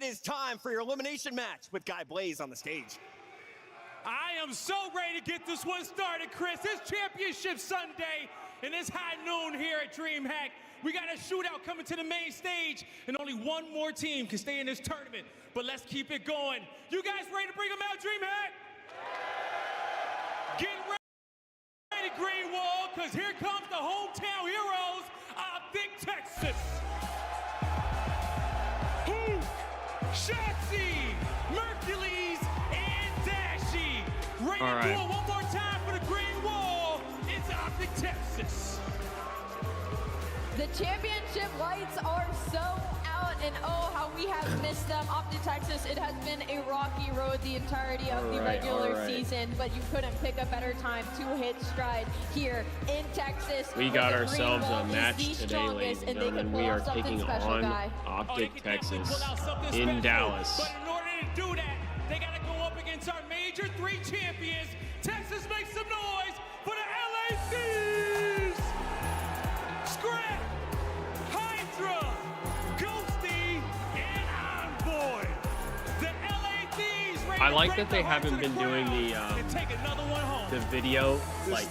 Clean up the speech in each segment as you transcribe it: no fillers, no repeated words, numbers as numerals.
it is time for your elimination match with Guy Blaze on the stage. I am so ready to get this one started, Chris. It's Championship Sunday, and it's high noon here at DreamHack. We got a shootout coming to the main stage, and only one more team can stay in this tournament. But let's keep it going. You guys ready to bring them out, DreamHack? Get ready, Green Wall, because here comes the hometown heroes of Big Texas. Who? Shotzi, Mercules, and Dashy. Ready to do it one more time for the Green Wall. It's OpTic, Texas. The championship lights are so out, and oh, how we have missed them. OpTic, Texas, it has been a rocky road the entirety of the regular season, but you couldn't pick a better time to hit stride here in Texas. We got ourselves a match today, ladies and gentlemen. We are taking on OpTic, Texas in Dallas. But in order to do that, they got to go up against our major three champions. Texas, make some noise for the LA Thieves! Scrap, Hydra, Ghosty, and Envoy. The LA Thieves. I like that they haven't been doing the video like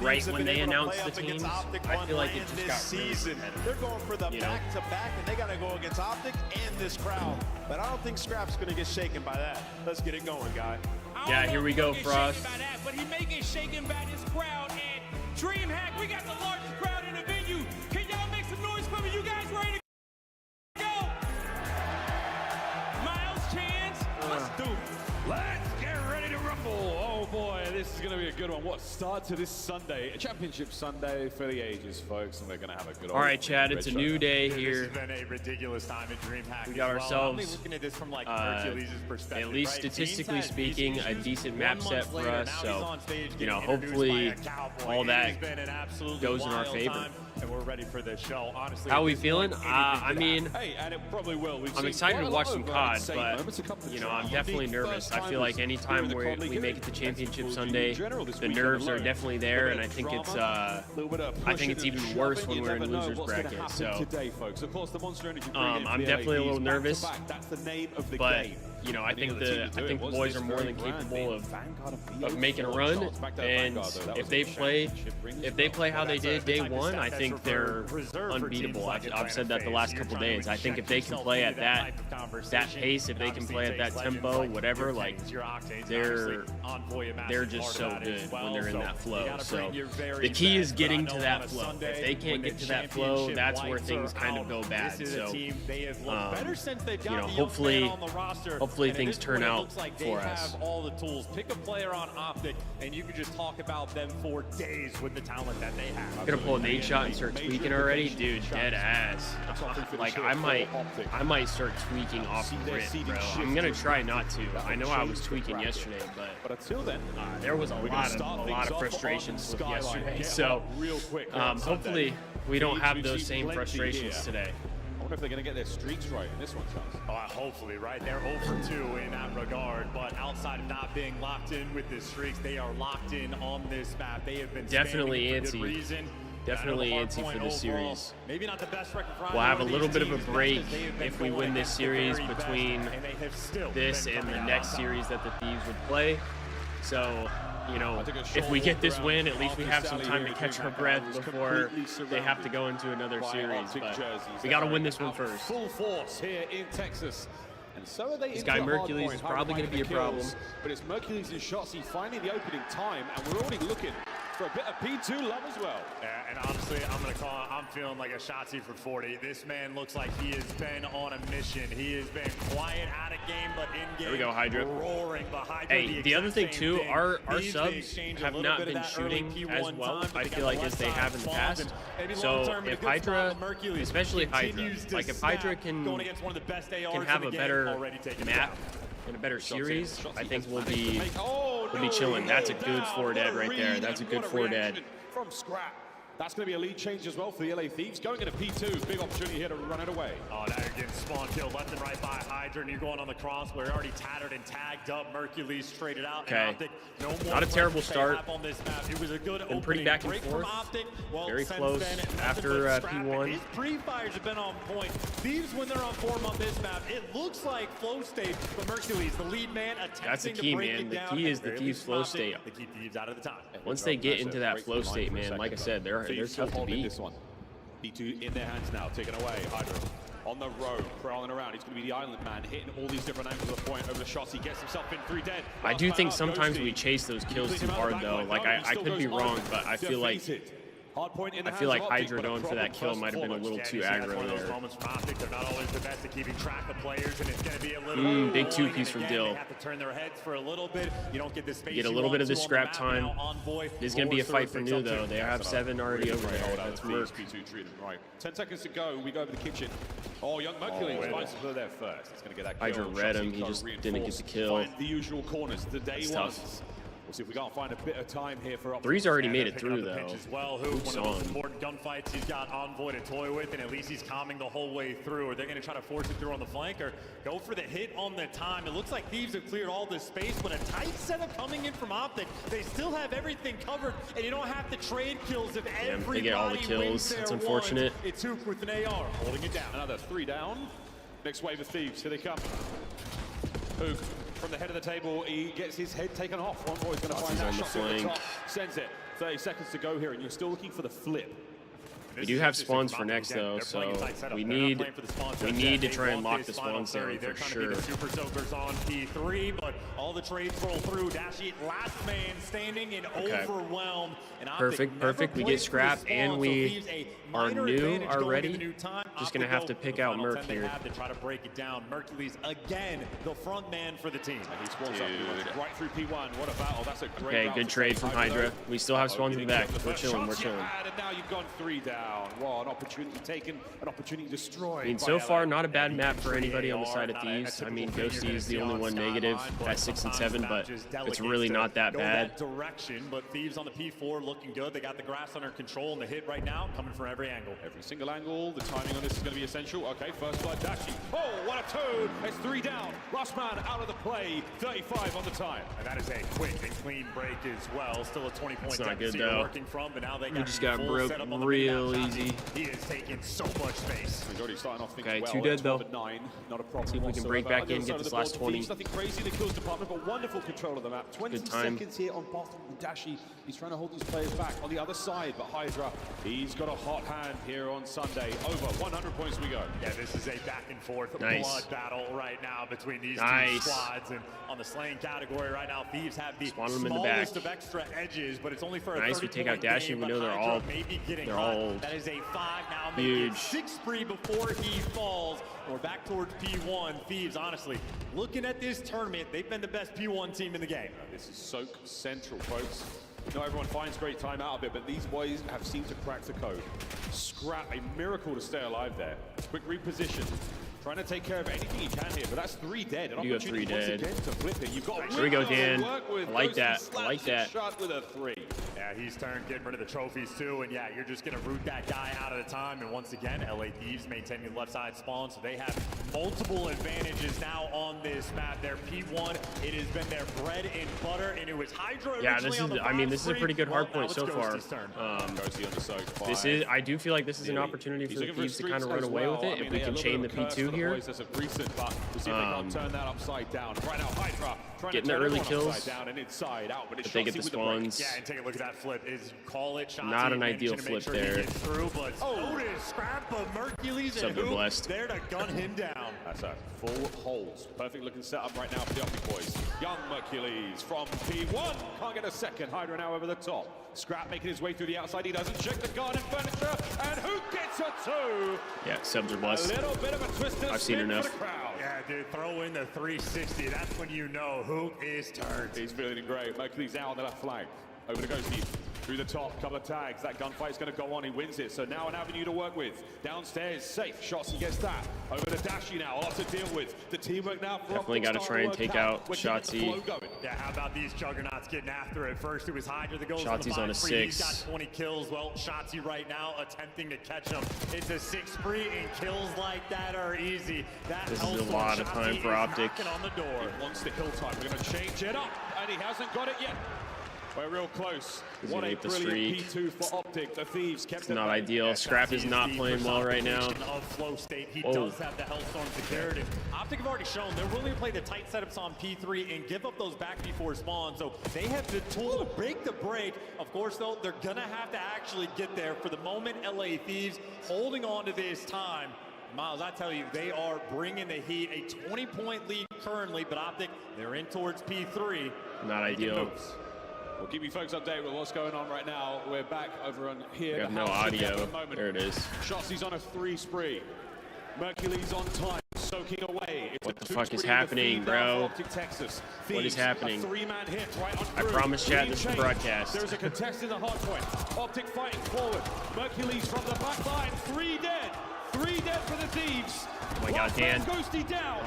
right when they announced the teams. I feel like it just got really repetitive. They're going for the back-to-back, and they got to go against OpTic and this crowd. But I don't think Scrap's going to get shaken by that. Let's get it going, guy. Yeah, here we go, Frost. But he may get shaken by this crowd. And DreamHack, we got the largest crowd in the venue. Can y'all make some noise for me? You guys ready to go? Miles, Chance, let's do it. Let's get ready to rumble. Oh boy, this is going to be a good one. What start to this Sunday? A championship Sunday for the ages, folks, and we're going to have a good one. All right, Chad, it's a new day here. This has been a ridiculous time at DreamHack. We got ourselves, I'm looking at this from like Hercules' perspective, at least statistically speaking, a decent map set for us. So, you know, hopefully all that goes in our favor. And we're ready for this show. Honestly, how are we feeling? I mean, hey, and it probably will. I'm excited to watch some COD, but you know, I'm definitely nervous. I feel like anytime we make it to Championship Sunday, the nerves are definitely there, and I think it's even worse when we're in losers bracket. So I'm definitely a little nervous, but you know, I think the boys are more than capable of making a run, and if they play how they did day one, I think they're unbeatable. I've said that the last couple days. I think if they can play at that pace, if they can play at that tempo, whatever, like they're just so good when they're in that flow. So the key is getting to that flow. If they can't get to that flow, that's where things kind of go bad. So you know, hopefully things turn out for us. All the tools. Pick a player on OpTic, and you can just talk about them for days with the talent that they have. I'm gonna pull a nade shot and start tweaking already, dude. Dead ass. Like I might start tweaking off rip, bro. I'm gonna try not to. I know I was tweaking yesterday, but until then, there was a lot of frustrations with yesterday. So hopefully we don't have those same frustrations today. I wonder if they're going to get their streaks right in this one, Charles. Hopefully, right? They're 0 for 2 in that regard, but outside of not being locked in with the streaks, they are locked in on this map. They have been definitely antsy. Definitely antsy for this series. Maybe not the best record. We'll have a little bit of a break if we win this series between this and the next series that the Thieves would play. So, you know, if we get this win, at least we have some time to catch our breath before they have to go into another series. But we got to win this one first. Full force here in Texas. And so are they. This guy Mercules is probably going to be a problem. But it's Mercules and Shotzi finding the opening time, and we're already looking for a bit of P2 love as well. Yeah, and honestly, I'm feeling like a Shotzi for 40. This man looks like he has been on a mission. He has been quiet out of game, but in game. There we go, Hydra. Roaring behind. Hey, the other thing too, our subs have not been shooting as well, I feel like, as they have in the past. So if Hydra, especially Hydra, like if Hydra can have a better map in a better series, I think we'll be chilling. That's a good 4 dead right there. That's a good 4 dead. From Scrap. That's going to be a lead change as well for the LA Thieves. Going into P2, big opportunity here to run it away. Oh, now you're getting spawn killed left and right by Hydra, and you're going on the cross where you're already tattered and tagged up. Mercules traded out. Okay. OpTic, no more Not a terrible start. on this map. It was a good Been pretty back and forth. Very close after P1. His pre-fires have been on point. Thieves, when they're on form on this map, it looks like flow state, but Mercules, the lead man, that's the key, man. The key is the Thieves flow state. They keep Thieves out of the time. Once they get into that flow state, man, like I said, they're tough to beat. This one. P2 in their hands now, taken away. Hydra on the road, crawling around. He's going to be the island man, hitting all these different angles of the point over the shots. He gets himself in 3 dead. I do think sometimes we chase those kills too hard, though. Like, I could be wrong, but I feel like Hydra going for that kill might have been a little too aggro there. Moments from OpTic, they're not always the best at keeping track of players, and it's going to be a little big two-piece from Dill. They have to turn their heads for a little bit. You don't get the space. Get a little bit of the scrap time. It's going to be a fight for new, though. They have 7 already over there. That's Merc. Right. 10 seconds to go. We go over the kitchen. Oh, young Mercules finds to there first. It's going to get that kill. Hydra read him. He just didn't get the kill. Find the usual corners. The day tough. ones. We'll see if we can't find a bit of time here for OpTic. 3's already made it through, though. As well, one of the most important gunfights he's got Envoy to toy with, and at least he's calming the whole way through. Are they going to try to force it through on the flank or go for the hit on the time? It looks like Thieves have cleared all this space, but a tight setup coming in from OpTic. They still have everything covered, and you don't have to trade kills if everybody they get all the kills. It's unfortunate. It's Hook with an AR holding it down. Another 3 down. Next wave of Thieves. Here they come. Hook. From the head of the table, he gets his head taken off. One boy's going to find that shot at the top. Sends it. 30 seconds to go here, and you're still looking for the flip. We do have spawns for next, though, so we need to try and lock the spawns down for sure. Super Soakers on P3, but all the trades roll through. Dashi, last man standing and overwhelmed. And perfect. We get scrap, and we are new already. Just gonna have to pick out Merc here. To try to break it down. Mercules again, the front man for the team. He spawns up right through P1. What a battle! That's a great. Okay, good trade from Hydra. We still have spawns in the back. We're chilling. And now you've gone 3 down. Wow, an opportunity taken, an opportunity destroyed. I mean, so far, not a bad map for anybody on the side of Thieves. I mean, Ghosty is the only one negative at 6 and 7, but it's really not that bad. Direction, but Thieves on the P4 looking good. They got the grass under control, and the hit right now coming from every angle. Every single angle. The timing on this is going to be essential. Okay, first blood, Dashi. Oh, what a toad! It's 3 down. Last man out of the play. 35 on the time. And that is a quick and clean break as well. Still a 20-point deficit working from, but now they got just got broke real easy. He is taking so much space. He's already starting off okay, well. 2 dead though. 9, not a problem. See if we can break back in, get this last 20. Nothing crazy in the kills department, but wonderful control of the map. 20 seconds here on bottom. Dashi, he's trying to hold these players back on the other side, but Hydra, he's got a hot hand here on Sunday. Over 100 points we go. Yeah, this is a back and forth blood battle right now between these two squads. And on the slaying category right now, Thieves have the smallest of extra edges, but it's only for a 30-point we take out Dashi. We know they're all old. That is a 5 now. Huge. 6 free before he falls. We're back towards P1. Thieves, honestly, looking at this tournament, they've been the best P1 team in the game. This is Soak Central, folks. Not everyone finds great time out of it, but these boys have seemed to crack the code. Scrap, a miracle to stay alive there. Quick reposition. Trying to take care of anything he can here, but that's 3 dead. You got 3 dead. To flip it. You've got there we go, Dan. I like that. I like that. Shot with a 3. Yeah, he's turned getting rid of the trophies too, and yeah, you're just gonna root that guy out at a time. And once again, LA Thieves maintaining the left side spawn, so they have multiple advantages now on this map. Their P1, it has been their bread and butter, and it was Hydra. Yeah, this is. I mean, this is a pretty good hardpoint so far. This is. I do feel like this is an opportunity for the Thieves to kind of run away with it if we can chain the P2 here. Getting the early kills, but they get the spawns. Yeah, and take a look at that flip. Call it not an ideal flip there. But Otis, scrap of Mercules and Hoop there to gun him down. That's a full hold. Perfect looking setup right now for the OpTic boys. Young Mercules from P1. Can't get a second. Hydra now over the top. Scrap making his way through the outside. He doesn't check the garden furniture. And who gets a 2? Yeah, subs are blessed. A little bit of a twist. I've seen enough. Yeah, dude, throw in the 360. That's when you know who is turned. He's feeling great. Mercules out on the left flank. Over to Ghosty. Through the top, couple of tags. That gunfight's going to go on. He wins it. So now an avenue to work with. Downstairs, safe. Shotzi gets that. Over to Dashi now. A lot to deal with. The teamwork now. Definitely got to try and take out Shotzi. Yeah, how about these juggernauts getting after it? First, it was Hydra that goes Shotzi's on a 6. He's got 20 kills. Well, Shotzi right now attempting to catch him. It's a 6 spree, and kills like that are easy. This is a lot of time for OpTic. On the door. He wants the kill time. We're going to change it up, and he hasn't got it yet. We're real close. What a brilliant P2 for OpTic. The Thieves kept it's not ideal. Scrap is not playing well right now. Of flow state. He does have the Hellstorm secured. And OpTic have already shown they're willing to play the tight setups on P3 and give up those back before spawn. So they have the tool to break the break. Of course, though, they're going to have to actually get there. For the moment, LA Thieves holding on to this time. Miles, I tell you, they are bringing the heat. A 20-point lead currently, but OpTic, they're in towards P3. Not ideal. We'll keep you folks updated with what's going on right now. We're back over on here. We have no audio. There it is. Shotzi's on a 3 spree. Mercury's on time, soaking away. What the fuck is happening, bro? What is happening? I promise, chat, this is the broadcast. There's a contest in the hardpoint. OpTic fighting forward. Mercury's from the back line. 3 dead. 3 dead for the Thieves. Oh my God, Dan. Ghosty down.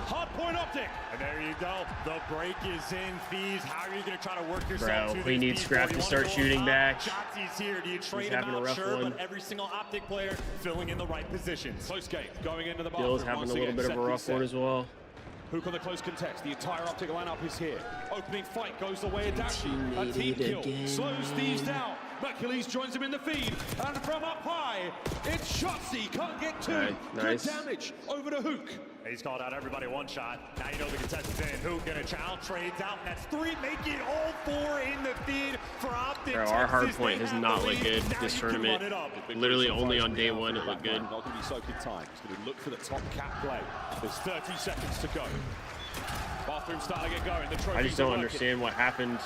Hardpoint OpTic. And there you go. The break is in. Thieves, how are you going to try to work yourself Bro, we need Scrap to start shooting back. Shotzi's here. Do you trade him out? Sure, but every single OpTic player filling in the right positions. Close game. Going into the bathroom. Bill's having a little bit of a rough one as well. Hook on the close contest. The entire OpTic lineup is here. Opening fight goes the way of Dashi. A team kill. Slows Thieves down. Mercules joins him in the feed. And from up high, it's Shotzi. Can't get 2. Okay, nice. Good damage. Over to Hook. He's called out everybody one shot. Now you know the contest is in. Hook gonna challenge, trades out, and that's 3, making all 4 in the feed for OpTic. Bro, our hardpoint has not looked good this tournament. Literally only on day 1 it looked good. Not going to be soaking time. He's going to look for the top cap play. There's 30 seconds to go. Bathroom starting to get going. The I just don't understand what happened.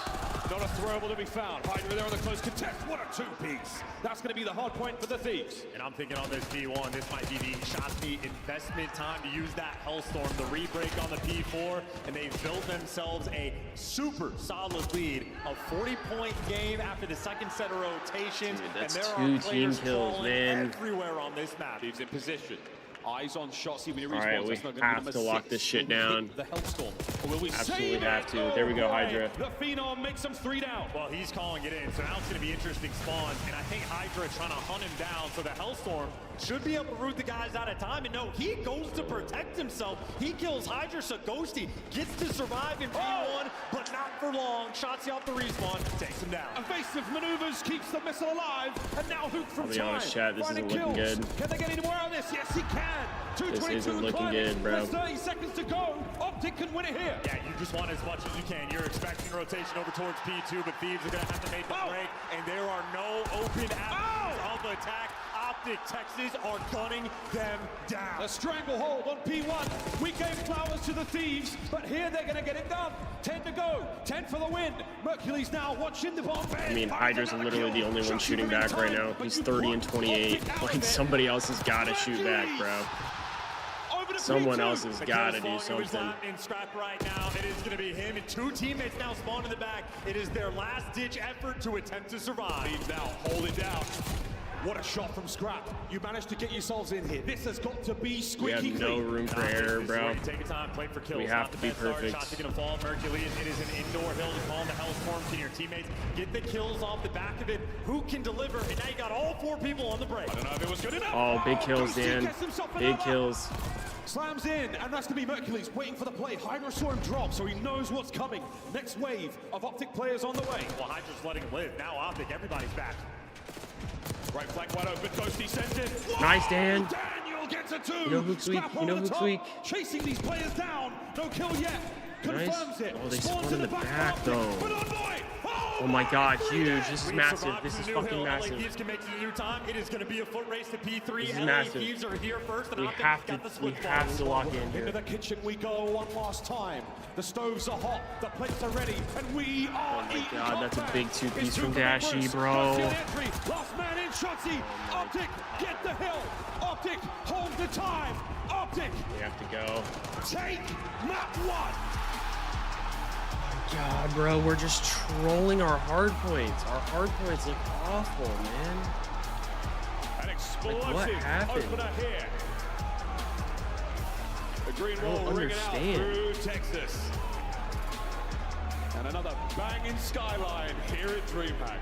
Not a throwable to be found. Hydra there on the close contest. What a 2-piece. That's going to be the hard point for the Thieves. And I'm thinking on this P1, this might be the Shotzi investment time to use that Hellstorm, the rebreak on the P4, and they've built themselves a super solid lead. A 40-point game after the second set of rotations. Dude, that's and there 2 are team kills, man. Everywhere on this map. Thieves in position. Eyes on Shotzi when he respawns. Alright, we have to lock this shit down. The Hellstorm. Will we absolutely have to. There we go, Hydra. The Phenom makes them 3 down. Well, he's calling it in, so now it's going to be interesting spawns, and I think Hydra trying to hunt him down, so the Hellstorm should be able to root the guys out of time, and no, he goes to protect himself. He kills Hydra, so Ghosty gets to survive in P1, but not for long. Shotzi off the respawn, takes him down. Evasive maneuvers keeps the missile alive, and now Hook from I'll be honest, chat, this isn't looking good. Can they get any more out of this? Yes, he can. This isn't looking good, bro. There's 30 seconds to go. OpTic can win it here. Yeah, you just want as much as you can. You're expecting rotation over towards P2, but Thieves are going to have to make the break, and there are no open avenues of attack. OpTic Texas are gunning them down. A stranglehold on P1. We gave flowers to the Thieves, but here they're going to get it done. 10 to go. 10 for the win. Mercury's now watching the bomb. I mean, Hydra's literally the only one shooting back right now. He's 30 and 28. Like, somebody else has got to shoot back, bro. Someone else has got to do something. In Scrap right now, it is going to be him and 2 teammates now spawned in the back. It is their last-ditch effort to attempt to survive. Thieves now hold it down. What a shot from Scrap. You managed to get yourselves in here. This has got to be squeaky clean. We have no room for error, bro. Take your time, play for kills. We have to be perfect. Shots are going to fall. Mercules, it is an indoor hill to call the Hellstorm to your teammates. Get the kills off the back of it. Who can deliver? And now you got all 4 people on the break. I don't know if it was good enough. Oh, big kills, Dan. Big kills. Slams in, and that's to be Mercules waiting for the play. Hydra saw him drop, so he knows what's coming. Next wave of OpTic players on the way. Well, Hydra's letting him live. Now OpTic, everybody's back. Right flank wide open, Ghosty sends it. Whoa! Nice, Dan. Daniel gets a 2. You know Hook's weak. You know Hook's weak. Chasing these players down. No kill yet. Confirms it. Oh, they spawned in the back, though. Oh, oh my God, huge. This is massive. This is fucking massive. Thieves can make it a new time. It is going to be a foot race to P3. This is massive. Thieves are here first, and we have to lock in here. Into the kitchen we go one last time. The stoves are hot, the plates are ready, and we are eating. Oh my God, that's a big 2-piece from Dashi, bro. Last man in, Shotzi. OpTic, get the hill. OpTic, hold the time. OpTic. We have to go. Take map 1. God, bro, we're just trolling our hard points. Our hard points look awful, man. An explosive Like, what happened? opener here. The green I don't wall ringing out understand. through Texas. And another banging skyline here at DreamHack.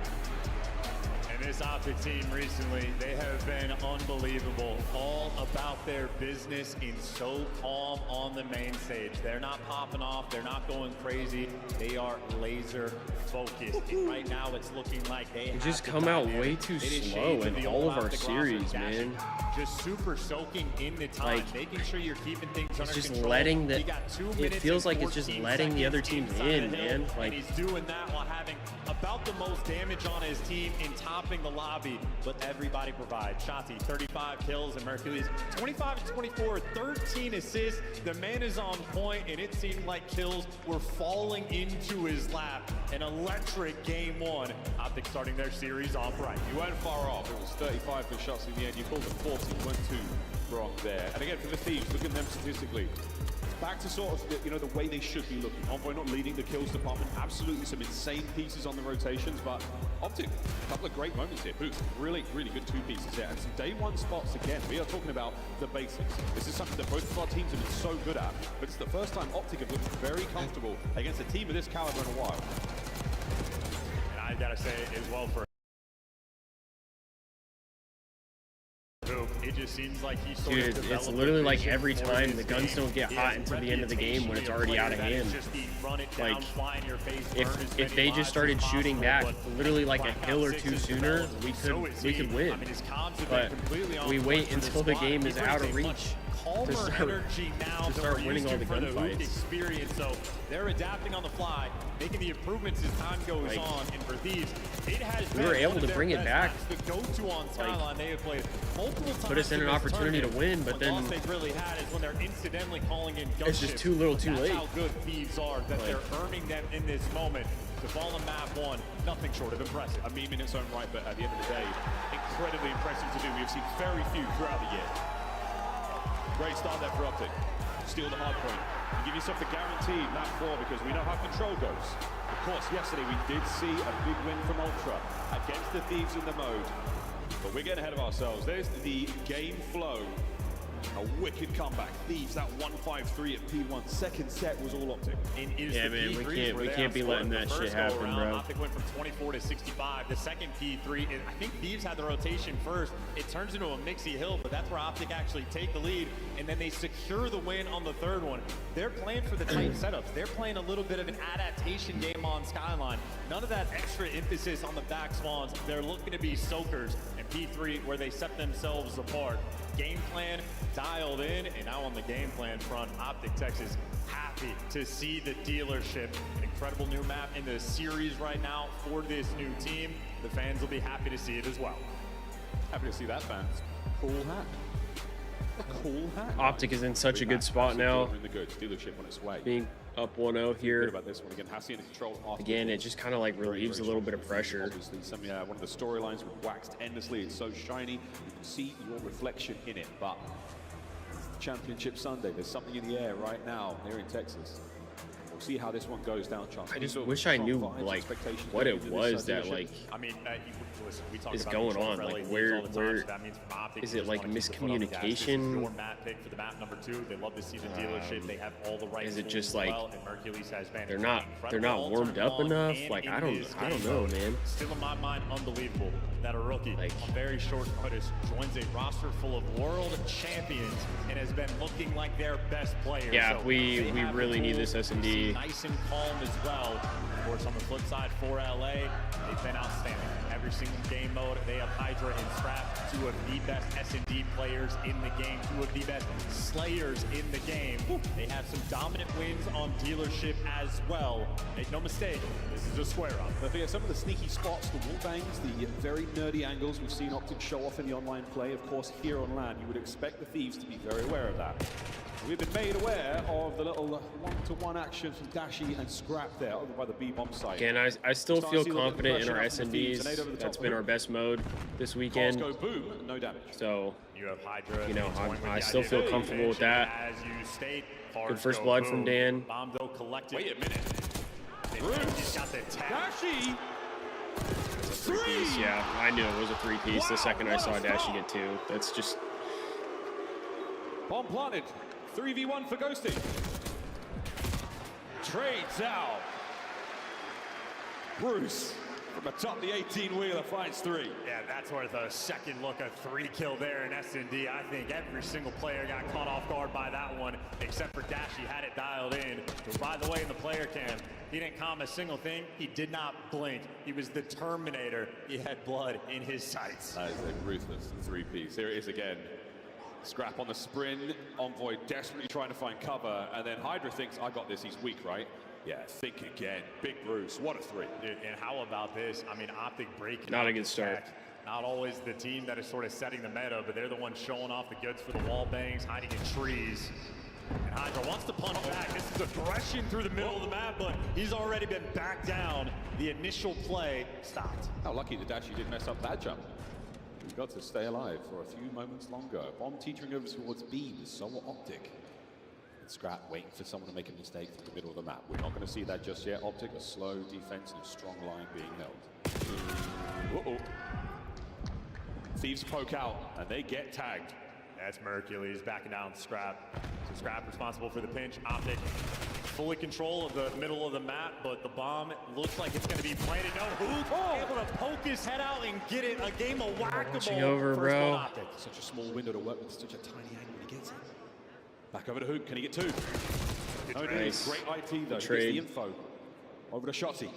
And this OpTic team recently, they have been unbelievable. All about their business and so calm on the main stage. They're not popping off. They're not going crazy. They are laser focused. And right now, it's looking like they have just to come out dive in. way too It is slow shades in of the all old of our OpTic series, roster, man. Just super soaking in the time, Like, making sure you're keeping things under just control. letting the. You got 2 It minutes feels and like it's just 14 letting the other seconds teams inside in, the hill, man. Like, and he's doing that while having about the most damage on his team in topping the lobby, but everybody provides. Shotzi, 35 kills, and Mercury's 25-24, 13 assists. The man is on point, and it seemed like kills were falling into his lap. An electric game one. OpTic starting their series off right. You weren't far off. It was 35 for shots in the end. You called it 40. You went too wrong there. And again, for the Thieves, look at them statistically. Back to sort of, the way they should be looking. Envoy not leading the kills department. Absolutely some insane pieces on the rotations, but OpTic, a couple of great moments here. Booth, really, really good 2 pieces there. And some day 1 spots again. We are talking about the basics. This is something that both of our teams have been so good at, but it's the first time OpTic have looked very comfortable against a team of this caliber in a while. And I gotta say as well for it just seems like he's sort dude, of it's developed literally a like vision every for time his the guns game. don't get He hot has until the end of the game when it's already out of hand. Like, if they just started shooting back literally like a hill or 2 sooner, we could win. But we wait until the game is out of reach to start winning all the gunfights. Experience, so they're adapting on the fly, making the improvements as time goes on. And for Thieves, it has we were able to bring it back. The go-to on Skyline, they have played multiple times. Put us in an opportunity to win, but then the loss they've really had is when they're incidentally calling in gun it's just ships. too little, too That's late. how good Thieves are, that they're earning them in this moment. To fall on map 1, nothing short of impressive. A meme in its own right, but at the end of the day, incredibly impressive to do. We have seen very few throughout the year. Great start there for OpTic. Steal the hard point. You give yourself the guaranteed map 4 because we know how control goes. Of course, yesterday we did see a big win from Ultra against the Thieves in the mode. But we're getting ahead of ourselves. There's the game flow. A wicked comeback. Thieves, that 1-5-3 at P1. Second set was all OpTic. Yeah, man, we can't be letting that shit happen, bro. OpTic went from 24 to 65. The second P3, I think Thieves had the rotation first. It turns into a mixy hill, but that's where OpTic actually take the lead, and then they secure the win on the third one. They're playing for the tight setups. They're playing a little bit of an adaptation game on Skyline. None of that extra emphasis on the back swans. They're looking to be soakers, and P3 where they set themselves apart. Game plan dialed in, and now on the game plan front, OpTic Texas happy to see the dealership. An incredible new map in the series right now for this new team. The fans will be happy to see it as well. Happy to see that, fans. Cool hat. A cool hat. OpTic is in such a good spot now. In the goods. Dealership on its way. Being up 1-0 here. About this one again. Hassie in control. Again, it just kind of like relieves a little bit of pressure. Obviously, one of the storylines was waxed endlessly. It's so shiny. You can see your reflection in it. But it's the Championship Sunday. There's something in the air right now here in Texas. We'll see how this one goes down, Charles. I just wish I knew like what it was that like listen, we talk is about going on. Like where that means from OpTic, is it like Your miscommunication? map pick for the map number 2. They love to see the dealership. They have all the right. Is it tools just as like well, and Mercules has been they're not warmed up enough? Like I don't know, man. Still in my mind, unbelievable that a rookie Like, on very short notice joins a roster full of world champions and has been looking like their best player. Yeah, so we have really the need tools this to S&D. be nice and calm as well. Of course, on the flip side for LA, they've been outstanding. Every single game mode, they have Hydra and Scrap, 2 of the best S&D players in the game, 2 of the best slayers in the game. They have some dominant wins on dealership as well. Make no mistake, this is a square-up. I think some of the sneaky spots, the wall bangs, the very nerdy angles we've seen OpTic show off in the online play. Of course, here on LAN, you would expect the Thieves to be very aware of that. We've been made aware of the little one-to-one action from Dashi and Scrap there over by the B-bomb site. Again, I still feel confident in our S&Ds. That's been our best mode this weekend. Go boom, no damage. So, You have Hydra. you know, I still feel comfortable with that. As you state, Good first blood from Dan. Bomb though collected. Wait a minute. He's got the tag. Dashy. Three-piece, yeah. I knew it was a three-piece the second I saw Dashy get 2. That's just... Bomb planted. 3v1 for Ghosty. Trades out. Bruce from atop the 18-wheeler finds 3. Yeah, that's worth a second look, a 3 kill there in S&D. I think every single player got caught off guard by that one, except for Dash. He had it dialed in. Who, by the way, in the player cam, he didn't calm a single thing. He did not blink. He was the Terminator. He had blood in his sights. That is a ruthless 3-piece. Here it is again. Scrap on the sprint. Envoy desperately trying to find cover, and then Hydra thinks, I got this. He's weak, right? Yeah, think again. Big Bruce, what a 3. Dude, and how about this? I mean, OpTic breaking. Not a good start. Not always the team that is sort of setting the meta, but they're the ones showing off the goods for the wall bangs, hiding in trees. And Hydra wants to punch back. This is aggression through the middle of the map, but he's already been back down. The initial play stopped. How lucky that Dashi didn't mess up that jump. We've got to stay alive for a few moments longer. Bomb teetering over towards B, so OpTic. And Scrap waiting for someone to make a mistake through the middle of the map. We're not going to see that just yet. OpTic, a slow defense and a strong line being held. Uh-oh. Thieves poke out, and they get tagged. That's Mercules backing down Scrap. So Scrap responsible for the pinch. OpTic fully control of the middle of the map, but the bomb looks like it's going to be planted. No, who's able to poke his head out and get it? A game of whack-a-mole. Watching over, bro. Such a small window to work with, such a tiny angle when he gets it. Back over to Hook, can he get 2? Nice. Great IT though, Trade. gets the info. Over to Shotzi.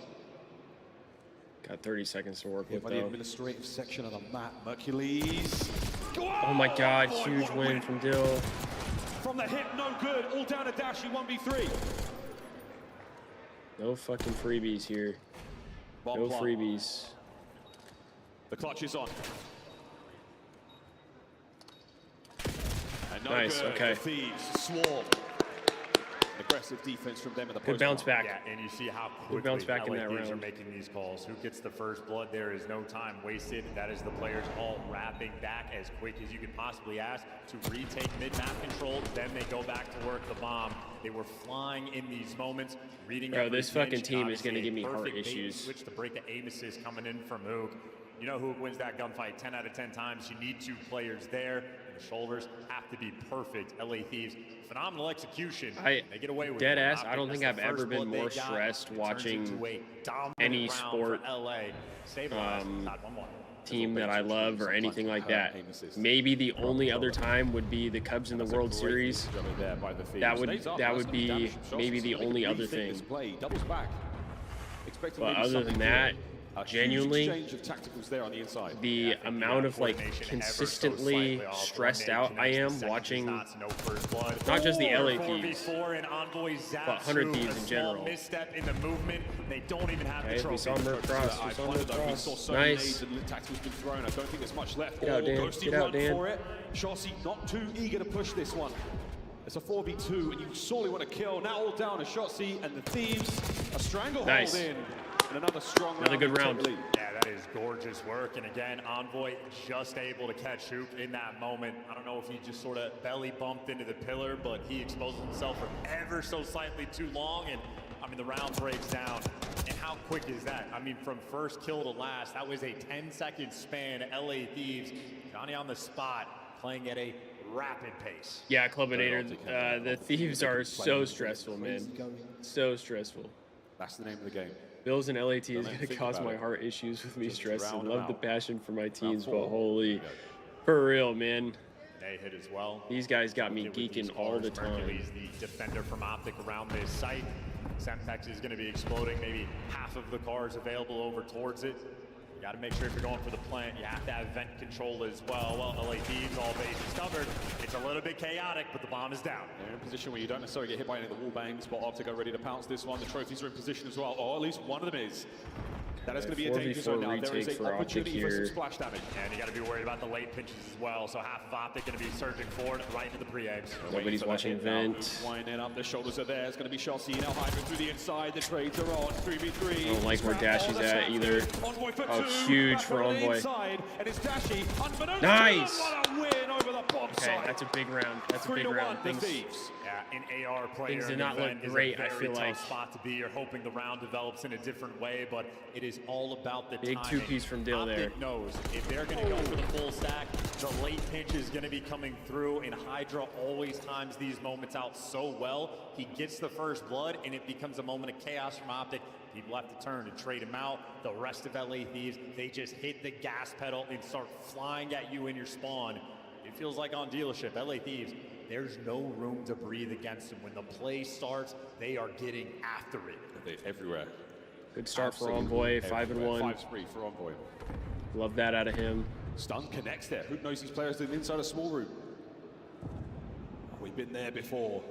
Got 30 seconds to work Here with, by the though. administrative section of the map, Mercules. Oh my god, huge win from Dill. From the hip, no good. All down to Dashy, 1v3. No fucking freebies here. No freebies. The clutch is on. And no Nice, good. okay. The Thieves swarm. Aggressive defense from them in the Good bounce back. Yeah, and you see how Good bounce quickly back in that Thieves are round. making these calls. Who gets the first blood? There is no time wasted. That is the players all wrapping back as quick as you could possibly ask to retake mid-map control. Then they go back to work the bomb. They were flying in these moments, reading. Bro, every this fucking pinch. team is gonna Obviously, give me heart perfect bait and issues. Switch to break the aim assist coming in from Moog. You know who wins that gunfight 10 out of 10 times. You need 2 players there. The shoulders have to be perfect. LA Thieves, phenomenal execution. They get away with dead it. ass. I don't That's think I've the ever first been blood they more got. stressed It turns watching into a dominant any round sport for LA. Stabilized. Not 1-1. team that I love or anything like that. Maybe the only other time would be the Cubs in the World Series. That would be maybe the only other thing. But other than that, genuinely, the amount of like consistently stressed out I am watching not just the LA Thieves, but 100 Thieves in general. Okay, we saw Merc Cross. We saw Merc Cross. Nice. Get out, Dan. Get out, Dan. Shotzi not too eager to push this one. It's a 4v2, and you sorely want to kill. Now all down to Shotzi and the Thieves. A stranglehold in. And another good round. Yeah, that is gorgeous work. And again, Envoy just able to catch Hoop in that moment. I don't know if he just sort of belly bumped into the pillar, but he exposed himself for ever so slightly too long. And I mean, the round breaks down. And how quick is that? I mean, from first kill to last, that was a 10-second span. LA Thieves, Johnny on the spot, playing at a rapid pace. Yeah, Clubinator, the Thieves are so stressful, man. So stressful. That's the name of the game. Bills and LAT is going to cause my heart issues with me stressing. Love the passion for my teams, but holy, for real, man. They hit as well. These guys got me geeking all the time. Mercules, the defender from OpTic around this site. Semtex is going to be exploding. Maybe half of the cars available over towards it. You got to make sure if you're going for the plant, you have to have vent control as well. Well, LA Thieves, all bases covered. It's a little bit chaotic, but the bomb is down. They're in a position where you don't necessarily get hit by any of the wall bangs, but OpTic are ready to pounce this one. The trophies are in position as well, or at least one of them is. That is going to be a danger zone now. There is an opportunity for some splash damage. And you got to be worried about the late pinches as well. So half of OpTic going to be surging forward right into the pre-aims. Nobody's watching vent. Winding up, the shoulders are there. It's going to be Shotzi now Hydra through the inside. The trades are on. 3v3. I don't like where Dashy's at either. Oh, huge for Envoy. And it's Dashy. Nice. What a win over the bomb Okay, side. that's a big round. That's a big round. The Thieves. Yeah, an AR player things did in not the look event is great, a I very feel tough like. spot to be. You're hoping the round develops in a different way, but it is all about the Big timing. two-piece from Dill there. OpTic knows if they're going to go for the full stack, the late pinch is going to be coming through, and Hydra always times these moments out so well. He gets the first blood, and it becomes a moment of chaos from OpTic. People have to turn and trade him out. The rest of LA Thieves, they just hit the gas pedal and start flying at you in your spawn. It feels like on dealership, LA Thieves, there's no room to breathe against them. When the play starts, they are getting after it. They're everywhere. Good start Absolutely for Envoy, everywhere. 5-1. 5 spree for Envoy. Love that out of him. Stun connects there. Hook knows these players are inside a small room. We've been there before.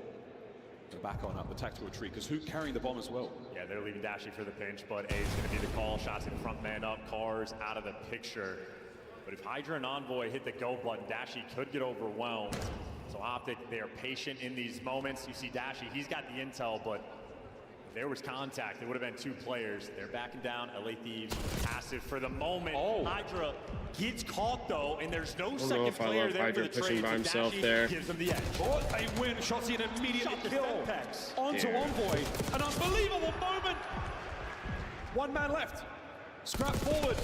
They're back on up the tactical tree because Hook carrying the bomb as well. Yeah, they're leaving Dashy for the pinch, but A is going to be the call. Shots in front man up, cars out of the picture. But if Hydra and Envoy hit the go button, Dashy could get overwhelmed. So OpTic, they are patient in these moments. You see Dashy, he's got the intel, but if there was contact, it would have been 2 players. They're backing down. LA Thieves passive for the moment. Hydra gets caught though, and there's no second player there for the trade. By himself Dashy there. gives them the edge. What a win. Shotzi an immediate kill onto Envoy. An unbelievable moment. 1 man left. Scrap forward.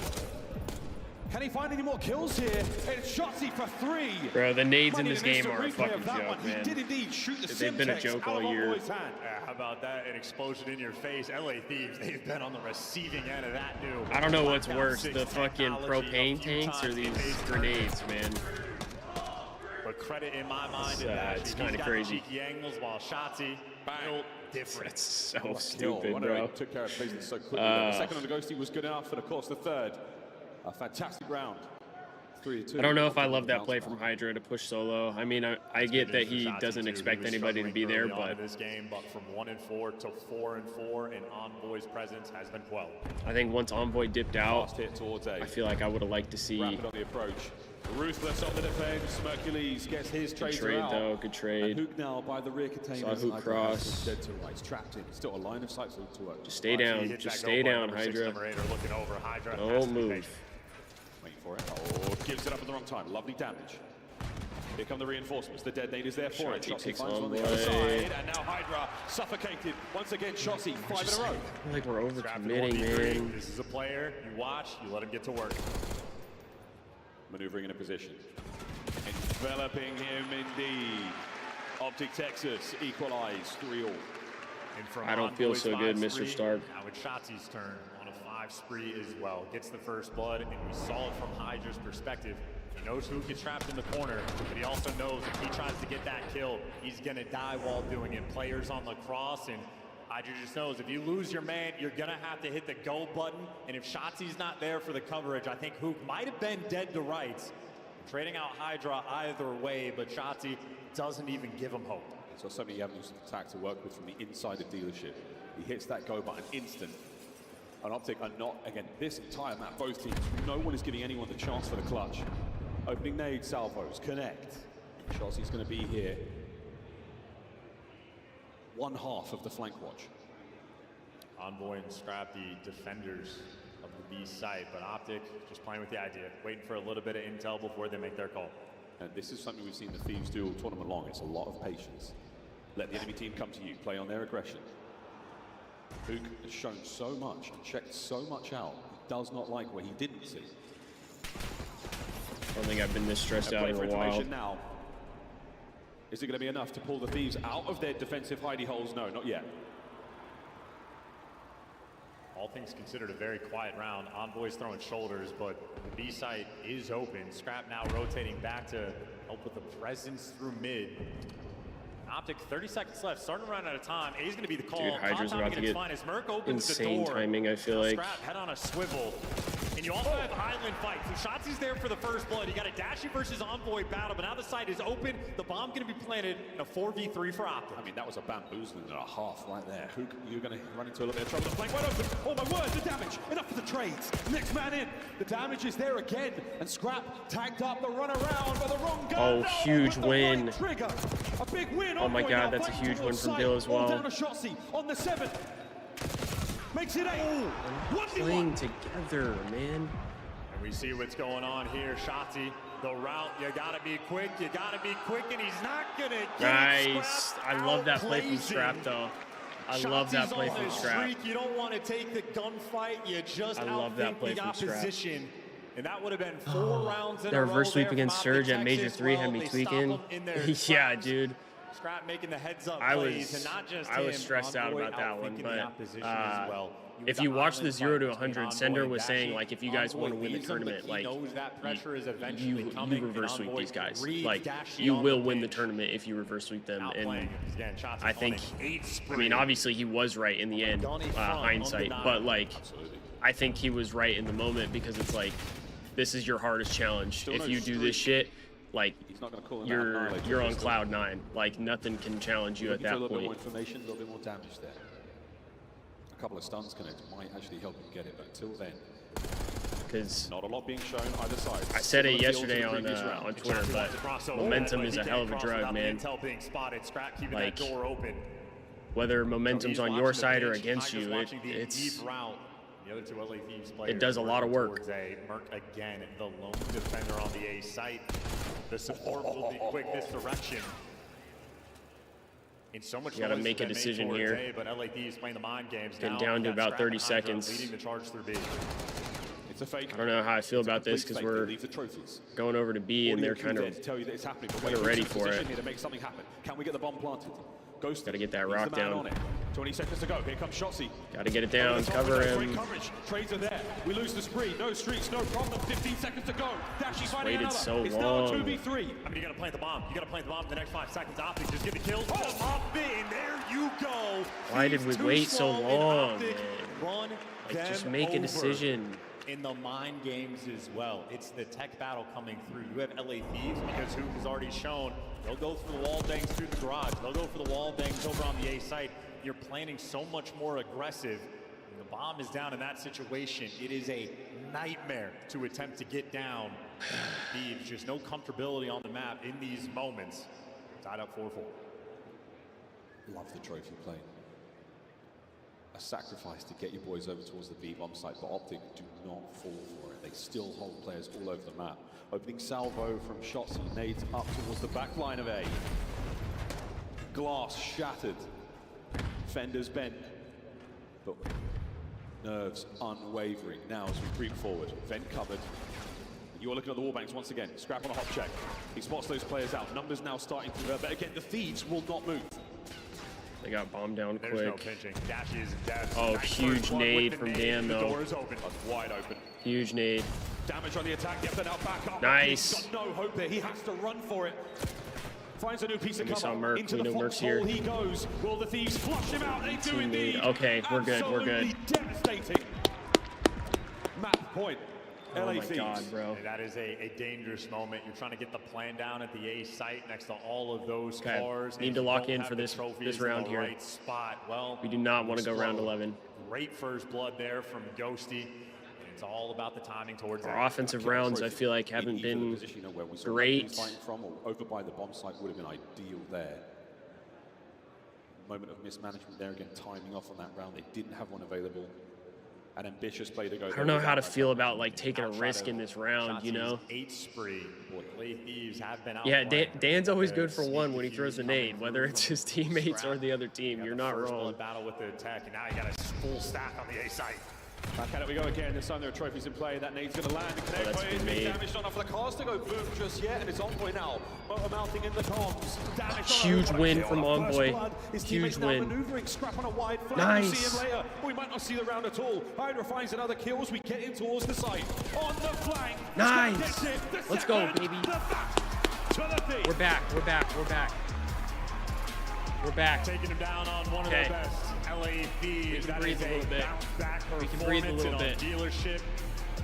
Can he find any more kills here? It's Shotzi for 3. Bro, the nades in Might this need an game instant are a replay fucking of that joke, one. man. He did indeed shoot the They've been a Simtex joke out all of year. Envoy's hand. How about that? An explosion in your face. LA Thieves, they've been on the receiving end of that new. I don't know what's Lockdown worse, 6 the fucking technology. propane A few tanks or times these they faced grenades, man. But credit in my mind to It's Dashy. kinda He's got crazy. the cheeky angles while Shotzi built different. That's so Kill. stupid, Wonder bro. he took care of business so quickly. The second on the Ghosty was good enough, and of course the third. A fantastic round. 3-2. I don't know if I love that play from Hydra to push solo. I mean, I get that he Shotzi, doesn't too. expect He was anybody to be there, struggling early on but in this game, but from 1-4 to 4-4, and Envoy's presence has been quelled. I think once Envoy dipped out, Fast hit towards A. I feel like I would have liked to see Rapid on the approach. Ruthless on the defense. Mercules gets his good trade trade, out. though. Good And trade. Hook now by the rear containers. Saw Hook cross. Dead to rights, trapped in. Still a line of sight to work. Just stay He down. hits Just that stay goal bar. down, Number 6, Hydra. number 8 are looking over. Hydra has Don't to be move. patient. Waiting for it. Oh, gives it up at the wrong time. Lovely damage. Here come the reinforcements. The detonate is there for it. Shotzi Shotzi takes finds one on the Envoy. other side. And now Hydra suffocated. Once again, Shotzi 5 in a row. I feel like we're Scrapped in overcommitting, 1v3. man. This is a player. You watch, you let him get to work. Maneuvering in a position. Enveloping him indeed. OpTic Texas equalize 3-all. And from I don't feel Envoy's so good, 5 Mr. spree, Stark. Now it's Shotzi's turn on a 5 spree as well. Gets the first blood, and we saw it from Hydra's perspective. He knows who gets trapped in the corner, but he also knows if he tries to get that kill, he's gonna die while doing it. Players on the cross, and Hydra just knows if you lose your man, you're gonna have to hit the go button. And if Shotzi's not there for the coverage, I think Hook might have been dead to rights. Trading out Hydra either way, but Shotzi doesn't even give him hope. So so many avenues of attack to work with from the inside of dealership. He hits that go button instant. And OpTic are not, again, this entire map, both teams, no one is giving anyone the chance for the clutch. Opening nade salvos, connect. Shotzi's going to be here. 1/2 of the flank watch. Envoy and Scrap, the defenders of the B site, but OpTic just playing with the idea, waiting for a little bit of intel before they make their call. And this is something we've seen the Thieves do all tournament long. It's a lot of patience. Let the enemy team come to you, play on their aggression. Hook has shown so much and checked so much out. He does not like what he didn't see. I don't think I've been this stressed out Play in for a while. information now. Is it going to be enough to pull the Thieves out of their defensive hidey holes? No, not yet. All things considered, a very quiet round. Envoy's throwing shoulders, but the B site is open. Scrap now rotating back to help with the presence through mid. OpTic, 30 seconds left, starting to run out of time. A's going to be the call. Dude, Hydra's about to get Merc opens insane the door. timing, I feel like. Scrap head on a swivel. And you also have Highland fight. So Shotzi's there for the first blood. You got a Dashy versus Envoy battle, but now the site is open. The bomb going to be planted in a 4v3 for OpTic. I mean, that was a bamboozling and a half right there. Hook, you're going to run into a little bit of trouble. The flank wide open. Oh my word, the damage. Enough for the trades. Next man in. The damage is there again. And Scrap tagged up the run around by the wrong gun. Oh, No, huge with the win. right trigger. A big win. Oh my Envoy God, now that's a fighting huge win towards from sight. Dill as All well. down to Shotzi on the 7th. Makes it 8. 1v1. Playing together, man. And we see what's going on here. Shotzi The route, you gotta be quick, and he's not gonna get Nice. I love that play from Scrap, though. I love that play from Scrap. You don't want to take the gunfight, you just outthink the opposition. And that would have been 4 rounds in a row. The reverse sweep against Surge at Major 3 had me tweaking. Yeah, dude. Scrap making the heads up I plays, and not just was stressed out about that one, but if you watch the 0 to 100, Sender was saying, like, if you guys want to win the tournament, like, you reverse sweep these guys. Like, you will win the tournament if you reverse sweep them. And I think, I mean, obviously he was right in the end, hindsight, but, like, I think he was right in the moment because it's like, this is your hardest challenge. If you do this shit, like, you're on cloud 9. Like, nothing can challenge you at that point. A little bit more information, a little bit more damage there. A couple of stuns connect might actually help him get it, but until then, because not a lot being shown either side. I said it yesterday on Twitter, but momentum is a hell of a drug, man. Like, whether momentum's on your side or against you, it does a lot of work. Again, the lone defender on the A site. The support will be quick this direction. In so much you gotta make a decision here. But LA Thieves playing the mind games now. Down to about 30 seconds. Leading the charge through B. It's a fake. I don't know how I feel about this because we're going over to B and they're kind of ready for it. Can we get the bomb planted? Got to get that rock down. 20 seconds to go. Here comes Shotzzy. Got to get it down. Cover him. Trades are there. We lose the spree. No streaks, no problem. 15 seconds to go. Dashy finding another. So it's long. now a 2v3. I mean, you got to plant the bomb. You got to plant the bomb in the next 5 seconds. OpTic just get the kills. Up in. There you go. Why did we wait so long, man? Run like, just make a decision. In the mind games as well. It's the tech battle coming through. You have LA Thieves because Hoop has already shown they'll go for the wall bangs through the garage. They'll go for the wall bangs over on the A site. You're planning so much more aggressive. When the bomb is down in that situation, it is a nightmare to attempt to get down. Thieves, just no comfortability on the map in these moments. Tied up 4-4. Love the trophy play. A sacrifice to get your boys over towards the B bomb site, but OpTic do not fall for it. They still hold players all over the map. Opening salvo from Shotzzy, nades up towards the back line of A. Glass shattered. Fenders bent, but nerves unwavering. Now as we creep forward, vent covered. You're looking at the wall banks once again. Scrap on a hop check. He spots those players out. Numbers now starting to but again, the Thieves will not move. They got bombed down quick. No pinching. Dashes, oh, nice huge nade from Dan, though. The door is open. Wide open. Huge nade. Damage on the attack. Yep, they're now back up. Nice. He's got no hope there. He has to run for it. Finds a new piece of cover. Merc. Into the Merc's hole he goes. Will the Thieves flush him out? They do indeed. Okay, we're good. We're good. Devastating. Map point. Oh LA my Thieves. God, bro. That is a dangerous moment. You're trying to get the plan down at the A site next to all of those cars. Need to lock in for this round here. Right spot. Well, we do not want to go round 11. Great first blood there from Ghosty. It's all about the timing towards our offensive rounds. I feel like haven't been great. From or over by the bomb site would have been ideal there. Moment of mismanagement there again, timing off on that round. They didn't have one available. An ambitious play to go. I don't know how to feel about like taking a risk in this round, you know? 8 spree. Thieves have been out. Yeah, Dan's always good for one when he throws a nade, whether it's his teammates or the other team. You're not wrong. Battle with the attack, and now you got a full stack on the A site. Back at it we go again. This time there are trophies in play. That nade's going to land. That's been made. Damage not enough for the cars to go boom just yet, and it's on point now. Motor mounting in the comms. Damage huge win from Envoy. Huge win. Scrap on a wide flank. Nice. We'll see him later. We might not see the round at all. Hydra finds another kill as we get in towards the site. On the flank. Nice. Let's go, baby. We're back. We're back. We're back. We're back. Taking him down on one of the best. LA Thieves. We can breathe a little bit. We can breathe a little bit. Dealership.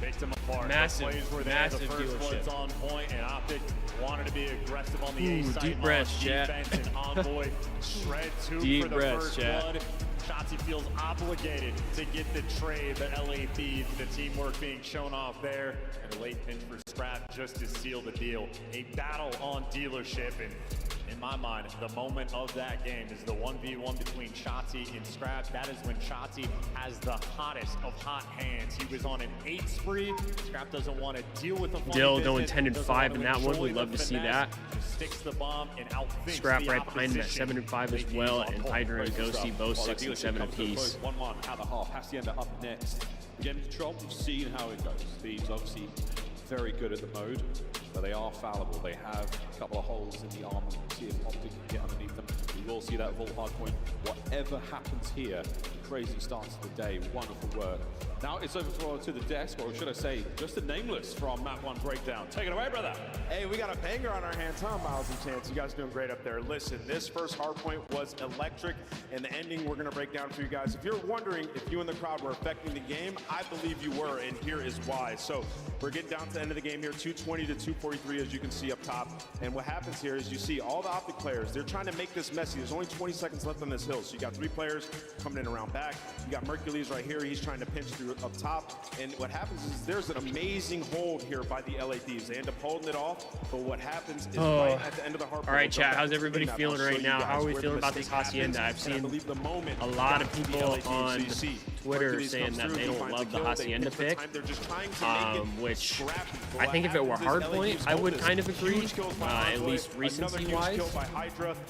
Picked him apart. Massive dealership. On point, and OpTic wanted to be aggressive on the A side. Deep breaths, chat. And Envoy shreds Hoop deep for the breaths, first chat. blood. Shotzi feels obligated to get the trade. The LA Thieves, the teamwork being shown off there, and a late pinch for Scrap just to seal the deal. A battle on dealership, and in my mind, the moment of that game is the 1v1 between Shotzi and Scrap. That is when Shotzi has the hottest of hot hands. He was on an 8 spree. Scrap doesn't want to deal with the Dill going 10 and 5 in that one. We'd love to see that. Sticks the bomb and outthinks Scrap the right behind him at 7 and 5 as well, and Hydra and Ghosty both 6 and 7 apiece. 1-1 out the half. Hacienda up next. Again, control. We've seen how it goes. Thieves obviously very good at the mode, but they are fallible. They have a couple of holes in the armor. We'll see if OpTic can get underneath them. We will see that Vault Hardpoint. Whatever happens here, crazy start to the day. Wonderful work. Now it's over to the desk, or should I say, just a Nameless from Map 1 Breakdown. Take it away, brother. Hey, we got a banger on our hands, huh, Miles and Chance? You guys doing great up there. Listen, this first hardpoint was electric, and the ending we're going to break down for you guys. If you're wondering if you and the crowd were affecting the game, I believe you were, and here is why. So we're getting down to the end of the game here, 220 to 243, as you can see up top. And what happens here is you see all the OpTic players, they're trying to make this messy. There's only 20 seconds left on this hill. So you got 3 players coming in around back. You got Mercules right here. He's trying to pinch through up top. And what happens is there's an amazing hold here by the LA Thieves. They end up holding it off, but what happens is right at the end of the hardpoint. All right, chat, how's everybody feeling right now? How are we feeling about this Hacienda? I've seen a lot of people on Twitter saying that they don't love the Hacienda pick, which I think if it were Hardpoint, I would kind of agree, at least recency-wise.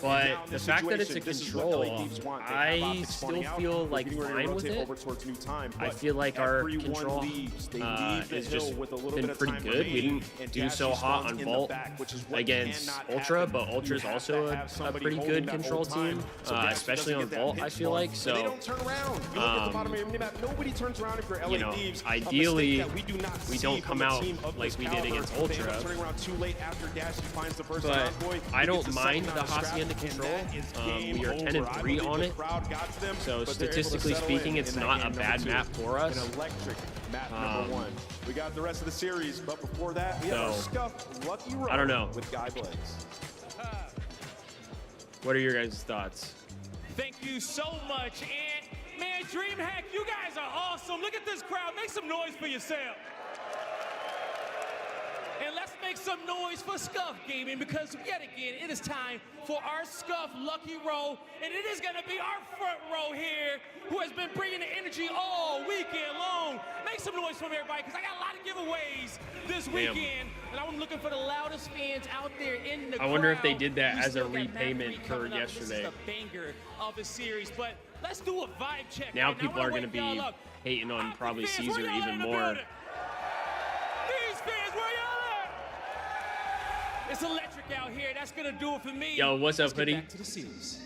But the fact that it's a control, I still feel like fine with it. I feel like our control has just been pretty good. We didn't do so hot on Vault against Ultra, but Ultra is also a pretty good control team, especially on Vault, I feel like. So, you know, ideally, we don't come out like we did against Ultra, but I don't mind the Hacienda control. We are 10 and 3 on it, so statistically speaking, it's not a bad map for us. Map number 1. We got the rest of the series, but before that, we have our Scuff Lucky Row I don't know. with Guy Blaze. What are your guys' thoughts? Thank you so much. And man, DreamHack, you guys are awesome. Look at this crowd. Make some noise for yourself. And let's make some noise for Scuff Gaming, because yet again, it is time for our Scuff Lucky Row. And it is going to be our front row here, who has been bringing the energy all weekend long. Make some noise from everybody, because I got a lot of giveaways this weekend. And I'm looking for the loudest fans out there in the crowd. I wonder if they did that as a repayment for yesterday. This is the banger of the series, but let's do a vibe check. Now people are going to be hating on probably Caesar even more. These fans, where y'all at? It's electric out here. That's going to do it for me. Yo, what's up, Hoodie? Back to the series.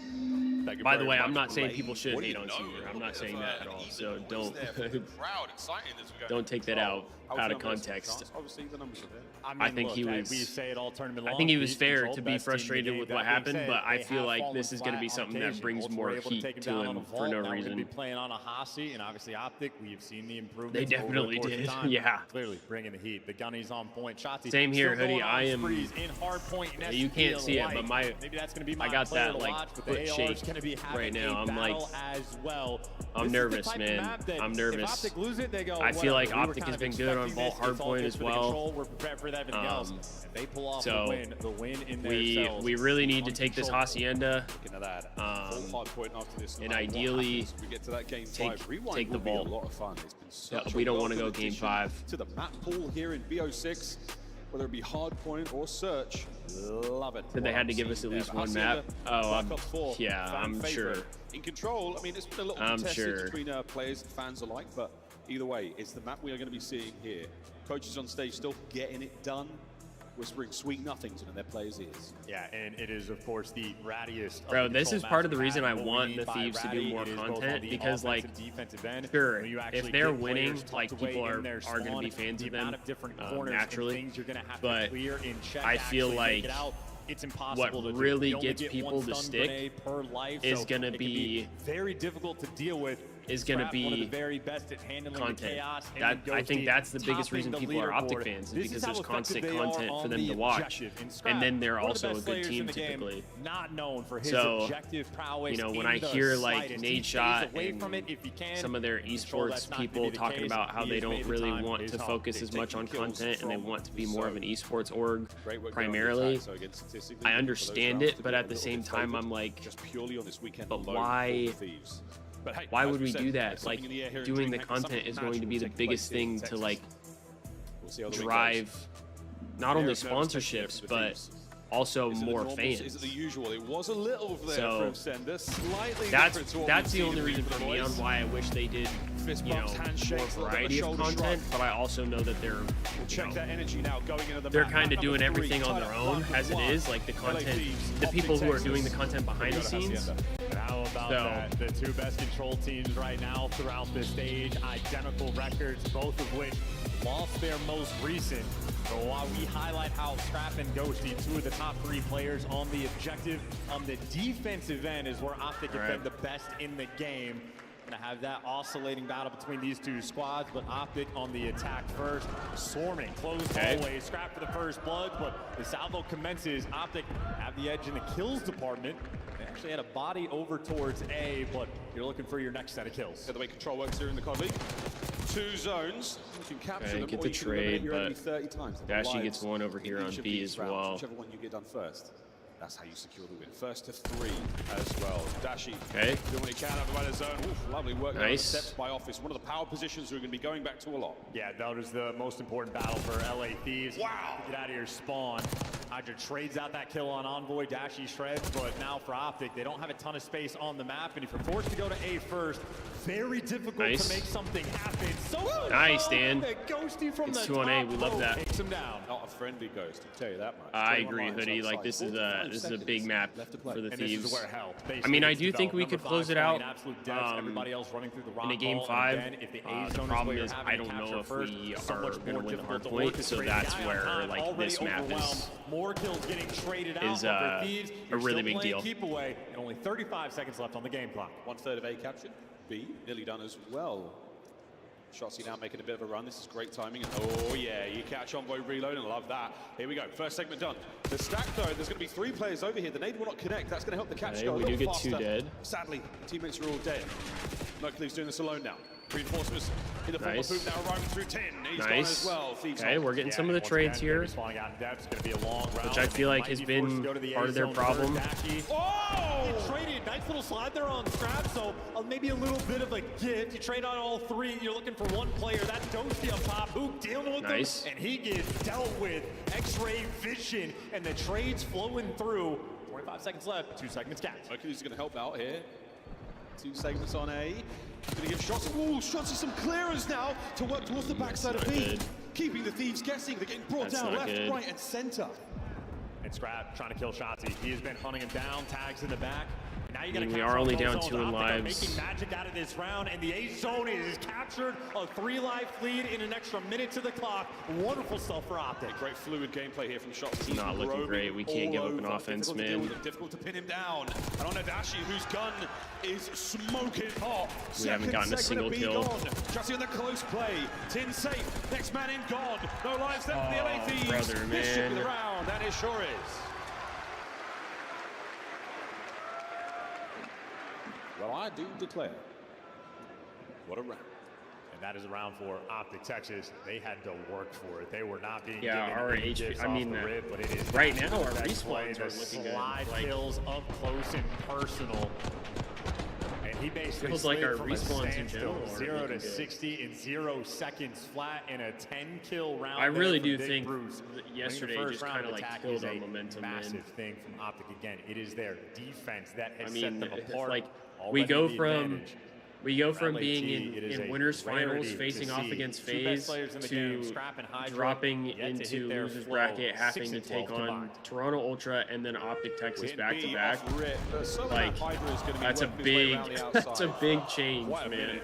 By the way, I'm not saying people should hate on Caesar. I'm not saying that at all. So don't take that out of context. I think he was. I think he was fair to be frustrated with what happened, but I feel like this is going to be something that brings more heat to him for no reason. Playing on a Hasi and obviously OpTic, we've seen the improvement. They definitely did. Yeah. Clearly bringing the heat. The gunny's on point. Shotzi Same here, Hoodie. I am. In Hardpoint, You can't see it, but maybe that's going to be I got that like foot shake right now. I'm like, I'm nervous, man. I'm nervous. I feel like OpTic has been good on Vault Hardpoint as well. So we really need to take this Hacienda and ideally take the Vault. We don't want to go Game 5. To the map pool here in BO6, whether it be Hardpoint or Search, love it. So they had to give us at least one map. Oh, I'm sure. In Control, I mean, it's been a little contested between players and fans alike, but either way, it's the map we are going to be seeing here. Coaches on stage still getting it done, whispering sweet nothings in their players' ears. Yeah, and it is, of course, the rattiest. Bro, this is part of the reason I want the Thieves to do more content, because, like, sure, if they're winning, like, people are going to be fans of them naturally, but I feel like it's impossible what really gets people to stick is going to be very difficult to deal with is going to Scrap, one of the be very best at handling the content. chaos, and That then I think Ghosty that's the biggest reason topping people the are OpTic leaderboard. fans, is This because how there's constant effective they are content for on them the to watch, objective. Scrap, and then they're one of the also a best good players in team the game, typically. not known for his So, objective prowess. you know, when in I the hear like slightest. He Nate stays Shot away and from it if he can. some of their I'm sure that's esports not gonna people be the talking case. about how He they has don't made the really time want his to home. focus He's as much on taking kills content and they from want to be more of an esports org Great work going on the primarily. attack, so again, statistically, I for those understand rounds it, to but be a at the little same bit time, favored, I'm like, just purely on this weekend but alone why- for Thieves. But hey, why as would we we said, do there's that? something Like, in the air here in doing the DreamHack. content Something is going to magical be the taking biggest place here in thing to Texas. like We'll see how the week drive goes. not only Very nervous take here sponsorships, for the but Thieves. also Is it the more normal- fans. Is it the usual? It was a little there So, from Sender. Slightly different to what That's we've the seen only in reason recent for me on boys. why I wish they did, Fist you know, bumps, handshakes, more a little bit of variety of shoulder content. shrug. But I also know that they're, Check you know, that energy now going into the they're map. kind Map of doing number 3, everything on tied their up own 1 as it for 1. is. Like the LA content, Thieves, the OpTic people who are doing the Texas. content behind the We got a scenes. hacienda. And how about So- that? The two best control teams right now throughout the stage, identical records, both of which lost their most recent. So while we highlight how Scrap and Ghosty, two of the top 3 players on the objective, on the defensive end is where OpTic have been the best in the game. Gonna have that oscillating battle between these two squads, but OpTic on the attack first. Swarming, closed hallways, Scrap for the first blood, but the salvo commences. OpTic have the edge in the kills department. They actually had a body over towards A, but you're looking for your next set of kills. The way control works here in the COD League. 2 zones. You can capture them, get or the you can eliminate trade, your enemy but 30 times. Dashy Lives gets one over in here on each of B these as rounds, well. Whichever one you get done first. That's how you secure the win. First to 3 as well. Dashy Okay. doing what he can over by the zone. Oof, lovely work down the Nice. steps by Office. One of the power positions we're going to be going back to a lot. Yeah, that was the most important battle for LA Thieves. Wow. Get out of your spawn. Hydra trades out that kill on Envoy, Dashy shreds, but now for OpTic, they don't have a ton of space on the map, and if you're forced to go to A first, very difficult Nice. to make something happen. So Nice, Dan. that Ghosty from It's the 2 on A, top we love rope that. takes him down. Not a friendly Ghost, I'll tell you that much. I 21 agree, lines Hoodie. Like outside. this is 45 a big seconds map left to play. for the And Thieves. this is where hell. I mean, I do think we could close it out Absolute depths, everybody else running through the rock in a game wall, 5. and then if the A The zone problem where is you're I having don't to know if capture we first, so are much going to more win the difficult to Hardpoint. So orchestrate. that's Guy on where time, like already this map overwhelmed. is More kills getting traded out. is, but for Thieves, a you're really still big playing deal. Keep away, and only 35 seconds left on the game clock. 1/3 of A captured. B nearly done as well. Shotzi now making a bit of a run. This is great timing. And oh yeah, you catch Envoy reload and love that. Here we go. First segment done. The stack though, there's going to be 3 players over here. The nade will not connect. That's going to help the catch Okay, go a we little do get faster. 2 dead. Sadly, teammates are all dead. Mercury's doing this alone now. Reinforcements in the form Nice. of Boot now arriving through 10. He's gone Nice. as well. Thieves Okay, on. we're getting Yeah, some of the once trades again, here, they're spawning out in depth. It's going to be a long round. which I feel like Might has be forced to been go to the part A of their zone problem. first. Dashy. Oh! Get traded. Nice little slide there on Scrap, so maybe a little bit of a gift. You trade on all 3. You're looking for one player. That's Ghosty up top. Who dealing with Nice. him? And he gets dealt with. X-ray vision, and the trades flowing through. 25 seconds left. 2 seconds catch. Mercury's going to help out here. 2 segments on A. Going to give shots. Ooh, shots some clearance now to work towards the backside of not B. good. Keeping the Thieves guessing. They're getting brought That's down not left, good. right, and center. And Scrap trying to kill Shotzi. He has been hunting him down, tags in the back. And now you got I mean, to we are only down 2 in lives. Making magic out of this round, and the A zone is captured. A 3-life lead in an extra minute to the clock. Wonderful stuff for OpTic. Great fluid gameplay here from Shots. It's not looking great. We can't give up an offense, man. Difficult to pin him down. And on Adachi, whose gun is smoking hot. We haven't gotten a single kill. Just in the close play. Tin safe. Next man in gone. No lives left for the LA Thieves. brother, This should be man. the round, and it sure is. Well, I do declare. What a round. And that is a round for OpTic Texas. They had to work for it. They were not being Yeah, given our any HP gifts I off mean, the rip, but it is right now our that respawns play, are the looking good. slide Like, kills up close and personal. And he basically feels like slid our from a respawns in standstill, general are 0 looking to good. 60 in 0 seconds flat in a 10-kill round. I really there do from Big think Bruce. that Winning the yesterday first just round kinda, of like, attack killed is our a momentum, man. massive thing from OpTic. Again, it is their defense that has I mean, set them it's apart. like already we go the from advantage. being it is in a winners finals rarity facing to off see against two best FaZe players in the game, to Scrap and Hydra, dropping yet to hit into their losers flow, bracket, having 6 to and take 12 on combined. Toronto Ultra and then OpTic Texas Win back to B back. off rip. So Like, Hydra is gonna be that's a working his way big around the that's a outside. big change, Quite a man. minute.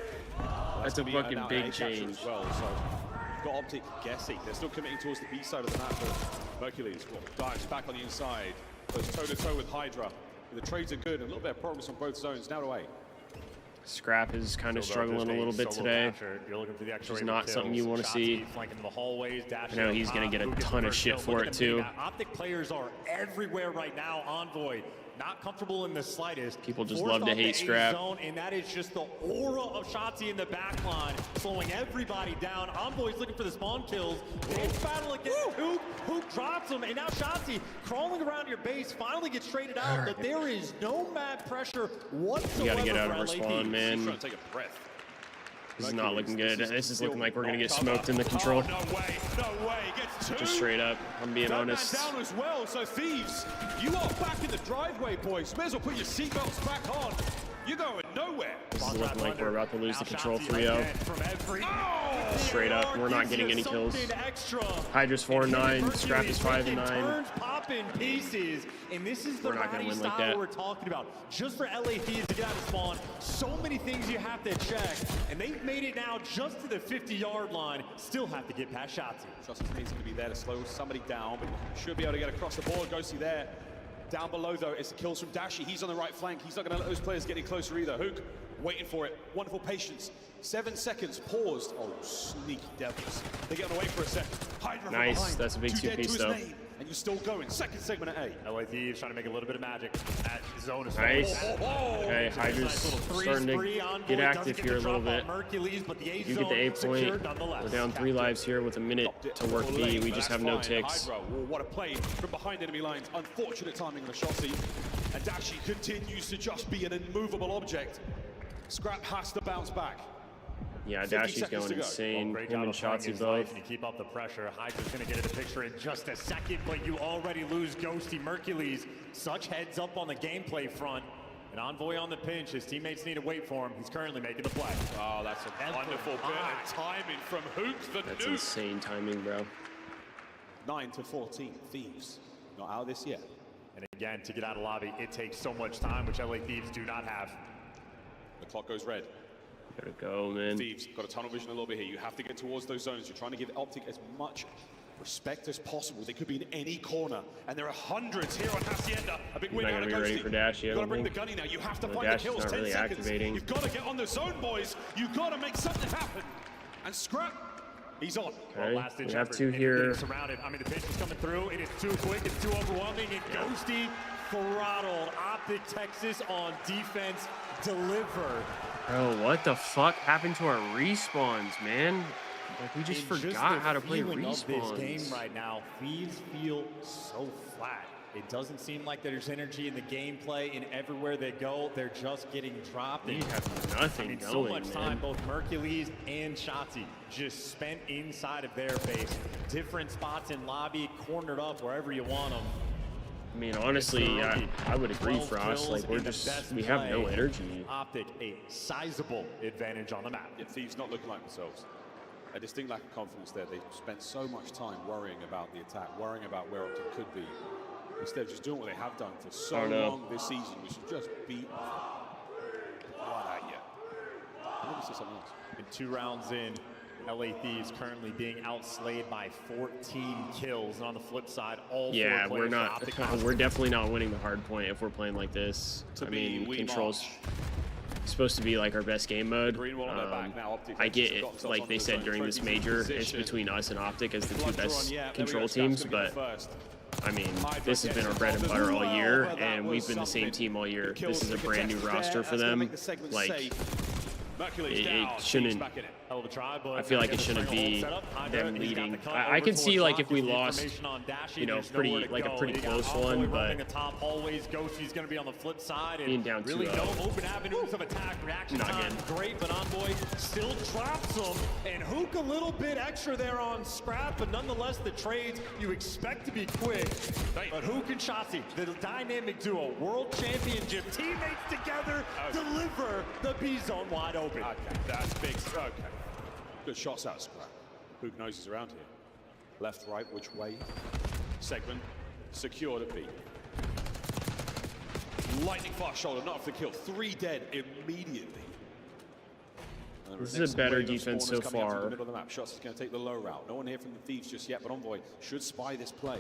That's a gonna be fucking now big A capture change. as well. So got OpTic guessing. They're still committing towards the B side of the map. But Mercury's dives back on the inside. Goes toe to toe with Hydra. The trades are good. A little bit of progress on both zones. Now to A. Scrap is kind of struggling a little bit today. Which is not something you want to see. I know he's going to get a ton of shit for it too. OpTic players are everywhere right now. Envoy not comfortable in the slightest. People just love to hate Scrap. Zone, and that is just the aura of Shotzi in the back line, slowing everybody down. Envoy's looking for the spawn kills. It's battle against Hook. Hook drops him, and now Shotzi crawling around your base finally gets traded out, but there is no mad pressure whatsoever. You gotta get out of respawn, man. Trying to take a breath. This is not looking good. This is looking like we're gonna get smoked in the control. Oh, no way. Gets two. Just straight up, I'm being honest. Down as well, so Thieves, you are back in the driveway, boys. May as well put your seatbelts back on. You're going nowhere. This is looking like we're about to lose the control 3-0. Straight up, we're not getting any kills. Hydra's 4-9, Scrap is 5-9. Pop in pieces, and this is the Roddy style we're talking about. Just for LA Thieves to get out of spawn, so many things you have to check, and they've made it now just to the 50-yard line. Still have to get past Shotzi. Shotzi's going to be there to slow somebody down, but should be able to get across the board. Ghosty there. Down below, though, it's the kills from Dashi. He's on the right flank. He's not going to let those players get any closer either. Hook waiting for it. Wonderful patience. 7 seconds paused. Oh, sneaky devils. They get away for a second. Hydra nice. Behind. That's a big 2-piece, though. And you're still going. Second segment at A. LA Thieves trying to make a little bit of magic at zone. Nice. Okay, Hydra's starting to get active here a little bit. You get the A point. We're down 3 lives here with a minute to work B. We just have no ticks. What a play from behind enemy lines. Unfortunate timing on the Shotzi. And Dashi continues to just be an immovable object. Scrap has to bounce back. Yeah, Dashi's going insane. Him and Shotzi both. You keep up the pressure. Hydra's going to get into the picture in just a second, but you already lose Ghosty. Mercules, such heads up on the gameplay front. And Envoy on the pinch. His teammates need to wait for him. He's currently making the play. Oh, that's a wonderful bit of timing from Hook. That's insane timing, bro. 9-14. Thieves not out of this yet. And again, to get out of lobby, it takes so much time, which LA Thieves do not have. The clock goes red. Gotta go, man. Thieves got a tunnel vision a little bit here. You have to get towards those zones. You're trying to give OpTic as much respect as possible. They could be in any corner, and there are hundreds here on Hacienda. A big win out of Ghosty. Ready for Dash yet. You gotta bring the gunny now. You have to find the kills. 10 really seconds. Activating. You've got to get on the zone, boys. You've got to make something happen. And Scrap, he's on. Okay, well, we have 2 here. Surrounded. I mean, the pitch is coming through. It is too quick. It's too overwhelming. And Ghosty throttled. OpTic Texas on defense. Deliver. Bro, what the fuck happened to our respawns, man? Like, we just forgot how to play respawns. This game right now, Thieves feel so flat. It doesn't seem like there's energy in the gameplay, and everywhere they go, they're just getting dropped. We have nothing going, so much time, both Mercules and Shotzi just spent inside of their base. Different spots in lobby, cornered up wherever you want them. I mean, honestly, I would agree, Frost. Like, we have no energy. OpTic, a sizable advantage on the map. Yeah, Thieves not looking like themselves. A distinct lack of confidence there. They spent so much time worrying about the attack, worrying about where OpTic could be, instead of just doing what they have done for so long this season, which is just beat right at you. I want to see something else. And 2 rounds in, LA Thieves currently being outslayed by 14 kills. And on the flip side, all 4 we're not. We're definitely not winning the hard point if we're playing like this. I mean, control's supposed to be like our best game mode. I get it, like they said during this major, it's between us and OpTic as the 2 best control teams, but I mean, this has been our bread and butter all year, and we've been the same team all year. This is a brand new roster for them. Like, it shouldn't. I feel like it shouldn't be them leading. I can see, like, if we lost, you know, a pretty close one, but Ghosty's going to be on the flip side, being down 2-0, really no open avenues of attack. Reaction time great, but Envoy still drops him, and Hook a little bit extra there on Scrap, but nonetheless the trades you expect to be quick. But Hook and Shotzi, the dynamic duo, world championship teammates together, deliver the B zone wide open. Okay, that's big. Okay. Good shots out of Scrap. Hook knows he's around here. Left, right, which way? Segment secured at B. Lightning fast shoulder, not off the kill. 3 dead immediately. This is a better defense so far. Shots is going to take the low route. No one here from the Thieves just yet, but Envoy should spy this play.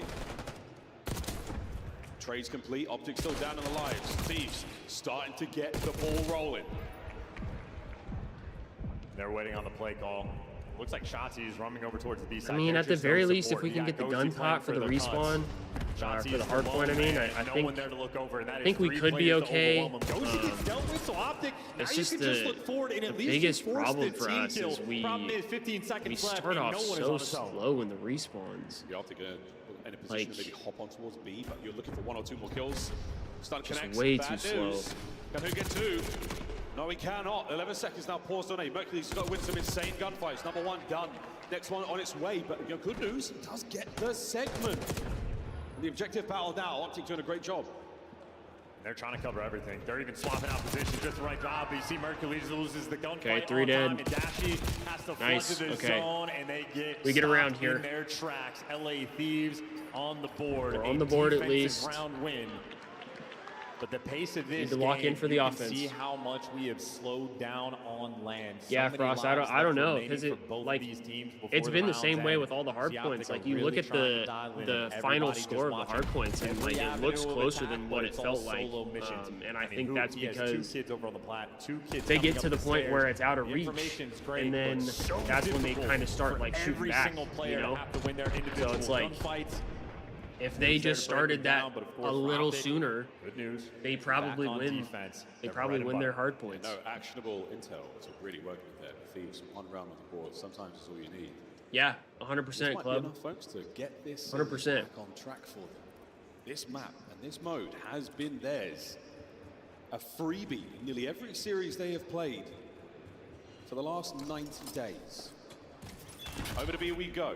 Trades complete. OpTic still down on the lives. Thieves starting to get the ball rolling. They're waiting on the play call. Looks like Shotzi is running over towards the B side. I mean, at the very least, if we can get the gun pot for the respawn, for the hard point, I mean, I think we could be okay. It's just the biggest problem for us is we start off so slow in the respawns. The OpTic in a position to maybe hop on towards B, but you're looking for 1 or 2 more kills. Stun connects. Way too slow. Can who get 2? No, he cannot. 11 seconds now paused on A. Mercury's got to win some insane gunfights. Number 1 done. Next one on its way, but you know, good news, he does get the segment. The objective battle now, OpTic doing a great job. They're trying to cover everything. They're even swapping out positions, just the right job. But you see Mercules loses the gunfight. Okay, 3 dead. And Dashi has to nice. flood to the zone, and they get we get around here. In their tracks. LA Thieves on the board. We're on the board at least. Round win. But the pace of this need to lock in for the offense. See how much we have slowed down on land. Yeah, Frost, I don't know, because it's been the same way with all the hard points. Like you look at the final score of the hard points, and like it looks closer than what it felt like. And I think that's because they get to the point where it's out of reach, and then that's when they kind of start like shooting back. You know, so it's like, if they just started that a little sooner, they probably win. They probably win their hard points. No actionable intel to really work with there. Thieves, 1 round on the board. Sometimes it's all you need. Yeah, 100%, club. Enough folks to get this 100% back on track for them. This map and this mode has been theirs. A freebie in nearly every series they have played for the last 90 days. Over to B we go.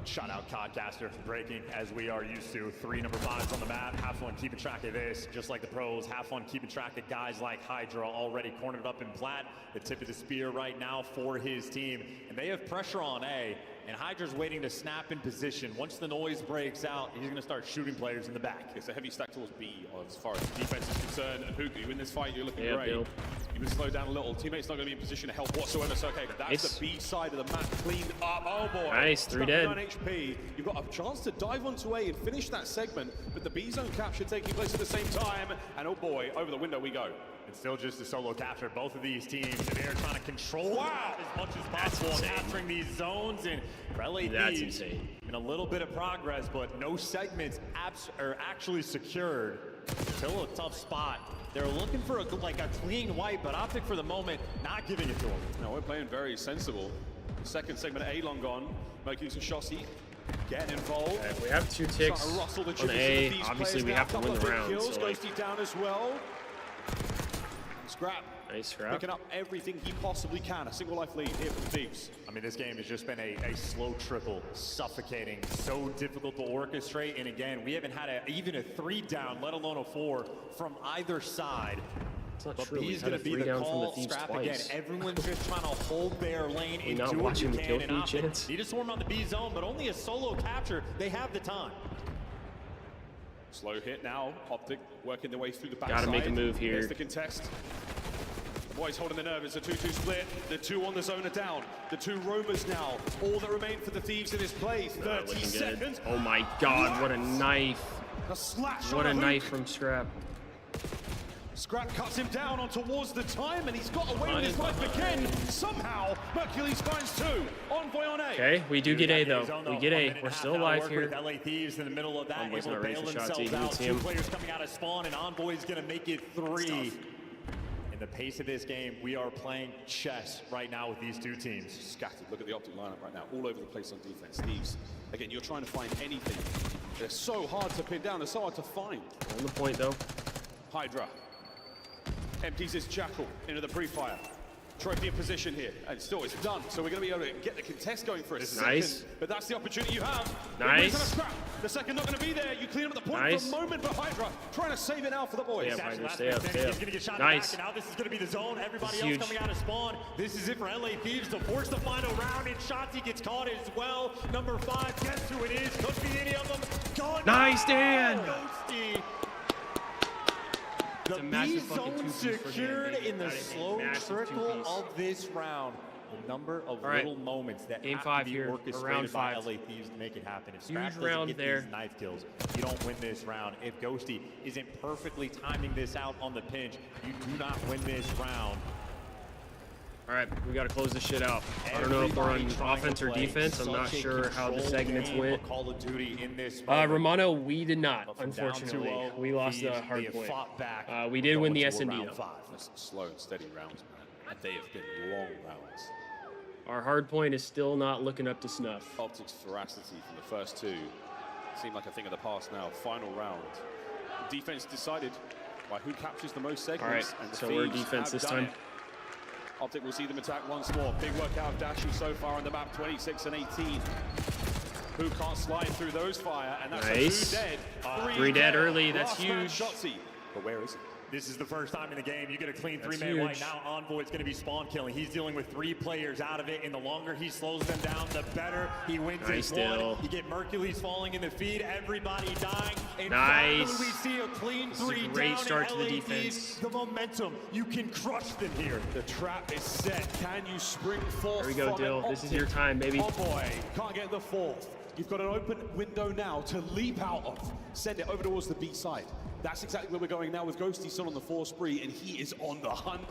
Shout out Codcaster for breaking as we are used to. 3 number 5s on the map. Have fun keeping track of this, just like the pros. Have fun keeping track of guys like Hydra already cornered up in plat. The tip of the spear right now for his team. And they have pressure on A. And Hydra's waiting to snap in position. Once the noise breaks out, he's going to start shooting players in the back. It's a heavy stack towards B as far as defense is concerned. And Hook, you win this fight, you're looking great. Bill. You can slow down a little. Teammate's not going to be in position to help whatsoever. So, okay, that's the B side of the map cleaned up. Oh, boy. Nice, 3 dead. 9 HP. You've got a chance to dive onto A and finish that segment, but the B zone capture taking place at the same time. And, oh, boy, over the window we go. It's still just a solo capture. Both of these teams, they're trying to control as much as possible, capturing these zones. And for LA Thieves, in a little bit of progress, but no segments are actually secured. Still a tough spot. They're looking for a clean wipe, but OpTic for the moment not giving it to them. No, we're playing very sensible. The second segment, A long gone. Mercules and Shossi getting involved. We have 2 ticks on A. Obviously, we have to win the round. So Ghosty down as well. Scrap. Nice Scrap. Picking up everything he possibly can. A single life lead here for the Thieves. I mean, this game has just been a slow trickle, suffocating, so difficult to orchestrate. And again, we haven't had even a 3 down, let alone a 4 from either side. It's not but true. B's going to be the call. Scrap again. Everyone's just trying to hold their lane and do what you can. And OpTic need to swarm on the B zone, but only a solo capture. They have the time. Slow hit now. OpTic working their way through the backside. Gotta make a move here. There's the contest. The boys holding the nerve. It's a 2-2 split. The 2 on the zone are down. The 2 roamers now. All that remain for the Thieves in this play. 30 seconds. Oh my God, what a knife. A slash. What a knife from Scrap. Scrap cuts him down on towards the time, and he's got away with his life again. Somehow, Mercules finds 2. Envoy on A. Okay, we do get A though. We get A. We're still alive here. LA Thieves in the middle of that. Envoy's able not to ready bail for shots. themselves out. See 2 him. players coming out of spawn, and Envoy's going to make it 3. In the pace of this game, we are playing chess right now with these 2 teams. Scattered. Look at the OpTic lineup right now. All over the place on defense. Thieves. Again, you're trying to find anything. They're so hard to pin down. They're so hard to find. On the point though. Hydra empties his jackal into the pre-fire. Trophy in position here, and still it's done. So we're going to be able to get the contest going for a second. But that's the opportunity you have. Nice. The second not going to be there. You clean up the point for a moment, but Hydra trying to save it now for the boys. Yeah, Hydra, stay up. He's going to get shot back, and now this is going to be the zone. Everybody else coming out of spawn. This is it for LA Thieves to force the final round, and Shotzi gets caught as well. Number 5, guess who it is? Could be any of them. Gone. Nice, Dan. Ghosty. The B zone secured in the slow trickle of this round. The number of little moments that Game have 5 to be here, orchestrated by 5. LA Thieves to make it happen. If Huge Scrap doesn't round get there. these knife kills, you don't win this round. If Ghosty isn't perfectly timing this out on the pinch, you do not win this round. All right, we got to close this shit out. I don't know if we're on offense or defense. I'm not sure how the segments went. Romano, we did not, unfortunately. We lost the Hardpoint. We did win the S&D, though. That's some slow and steady rounds, man. And they have been long rounds. Our Hardpoint is still not looking up to snuff. OpTic's veracity from the first two seem like a thing of the past now. Final round. Defense decided by who captures the most segments. All right, and so we're defense this time. OpTic will see them attack once more. Big work out of Dashu so far on the map, 26 and 18. Who can't slide through those fire, and that's nice. a 2 dead. 3 dead early, that's huge. Shotzzy. But where is it? This is the first time in the game you get a clean 3-man white. Now Envoy's going to be spawn killing. He's dealing with 3 players out of it, and the longer he slows them down, the better he wins his one. You get Mercules falling in the feed, everybody dying. And finally we see a clean 3 great down start in to the LA defense. Thieves. The momentum, you can crush them here. The trap is set. Can you spring forth? There we go, Dill. This is your time, baby. Oh boy, can't get the fourth. You've got an open window now to leap out of. Send it over towards the B side. That's exactly where we're going now with Ghosty still on the 4 spree, and he is on the hunt.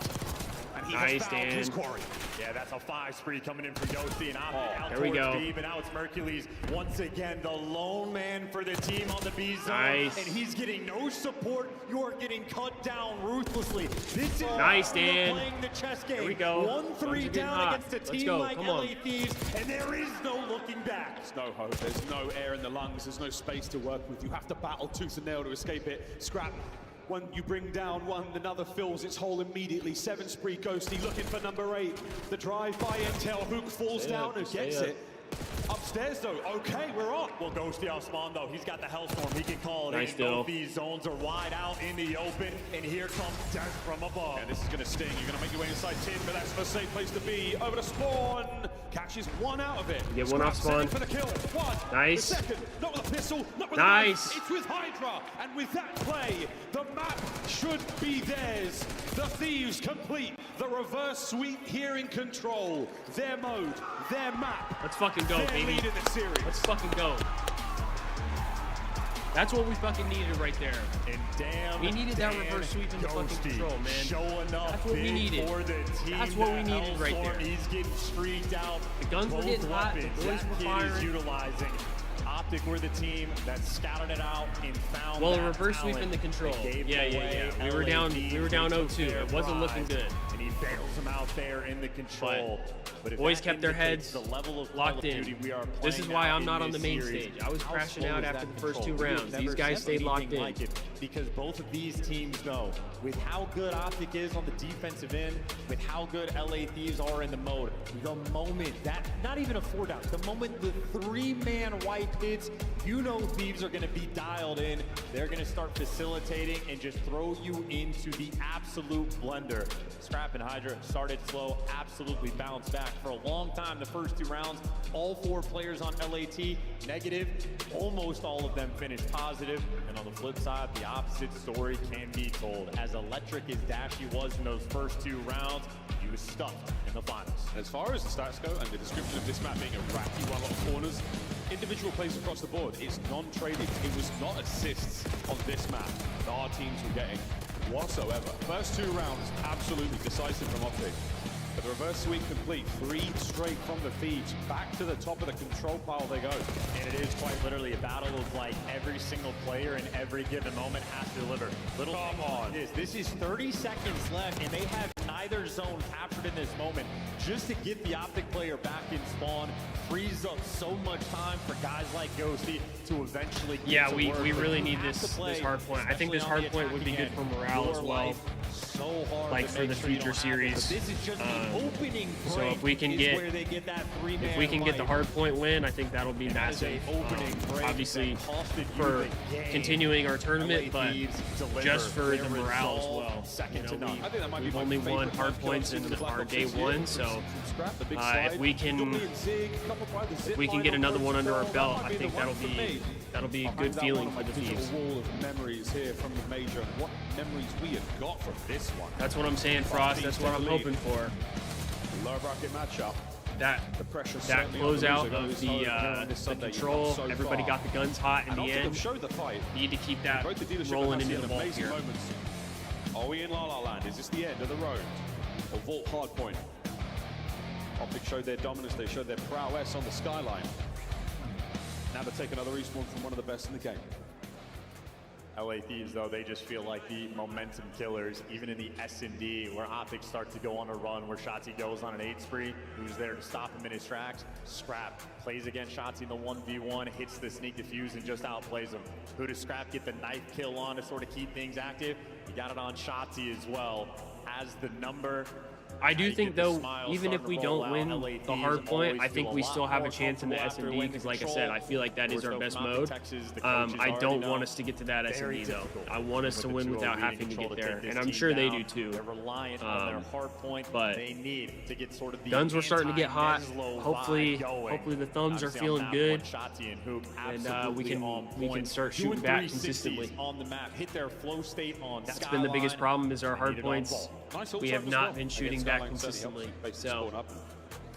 And he has found his quarry. Yeah, that's a 5 spree coming in for Ghosty and out there we go. B, but now it's Mercules once again, the lone man for the team on the B zone. Nice. And he's getting no support. You are getting cut down ruthlessly. This is nice, Dan. playing the chess game. There we go. 1-3 down against a team like Come LA on. Thieves, and there is no looking back. There's no hope. There's no air in the lungs. There's no space to work with. You have to battle tooth and nail to escape it. Scrap. When you bring down one, another fills its hole immediately. 7 spree Ghosty looking for number 8. The drive by Intel. Hook falls down and gets it. Upstairs though, okay, we're on. Well, Ghosty off spawn though, he's got the Hellstorm, he can call it nice in. Dill. Both these zones are wide out in the open, and here comes death from above. And this is gonna sting. You're gonna make your way inside tin, but that's the safe place to be. Over to spawn, catches 1 out of it. You get 1 off spawn. For the kill. 1. Nice. The second, not with a pistol, not with nice. a knife. It's with Hydra, and with that play, the map should be theirs. The Thieves complete the reverse sweep here in control. Their mode, their map. Let's fucking go, baby. Lead in the series. Let's fucking go. That's what we fucking needed right there. And damn, we needed that reverse sweep in the fucking control, man. Showing up. That's what we needed. For the team. That's what we needed right there. He's getting streaked out. The guns were getting hot. The boys were firing. Utilizing. OpTic were the team that scouted it out and found. Well, a reverse sweep in the control. Yeah. We were down 0-2. It wasn't looking good. And he bails them out there in the control. But boys kept their heads the level of locked in. This is why I'm not on the main stage. I was crashing out after the first 2 rounds. These guys stayed locked in. Because both of these teams know with how good OpTic is on the defensive end, with how good LA Thieves are in the mode, the moment that, not even a 4 down, the moment the 3-man wipe hits, you know Thieves are going to be dialed in. They're going to start facilitating and just throw you into the absolute blender. Scrap and Hydra started slow, absolutely bounced back for a long time. The first 2 rounds, all 4 players on LAT negative, almost all of them finished positive. And on the flip side, the opposite story can be told. As electric as Dashy was in those first 2 rounds, he was stuffed in the finals. As far as the stats go and the description of this map being a racky one, a lot of corners, individual plays across the board, it's non-traded. It was not assists on this map that our teams were getting whatsoever. First 2 rounds, absolutely decisive from OpTic. But the reverse sweep complete, 3 straight from the Thieves. Back to the top of the control pile they go. And it is quite literally a battle of like every single player in every given moment has to deliver. Little come on. This is 30 seconds left, and they have neither zone captured in this moment. Just to get the OpTic player back in spawn frees up so much time for guys like Ghosty to eventually get to we work. really need this hardpoint. I think this hardpoint would be good for morale as well. So hard like for the future series. This is just the opening break. So if we can get that the hardpoint win, I think that'll be massive. Obviously for continuing our tournament, but just for the morale as well. Second to none. We've only won hardpoints in our day 1, so if we can get another one under our belt, I think that'll be a good feeling for the Thieves. A wall of memories here from the major. What memories we have got from this one. That's what I'm saying, Frost. That's what I'm hoping for. Low bracket matchup. That closeout of the control. Everybody got the guns hot in the end. Showed the fight. Need to keep that rolling into the vault here. Moments. Are we in La La Land? Is this the end of the road? Or Vault Hardpoint? OpTic showed their dominance, they showed their prowess on the skyline. Now they take another respawn from one of the best in the game. LA Thieves, though, they just feel like the momentum killers, even in the S&D, where OpTic starts to go on a run, where Shotzzy goes on an 8 spree. Who's there to stop him in his tracks? Scrap plays against Shotzzy in the 1v1, hits the sneak defuse, and just outplays him. Who does Scrap get the knife kill on to sort of keep things active? He got it on Shotzzy as well. Has the number. I do think, though, even if we don't win the hard point, I think we still have a chance in the S&D because, like I said, I feel like that is our best mode. I don't want us to get to that S&D, though. I want us to win without having to get there, and I'm sure they do, too. They're reliant on their hard point, but they need to get sort of the guns were starting to get hot. Hopefully the thumbs are feeling good, and we can start shooting back consistently. On the map, hit their flow state on That's been the biggest problem is our hard points. We have not been shooting back consistently, so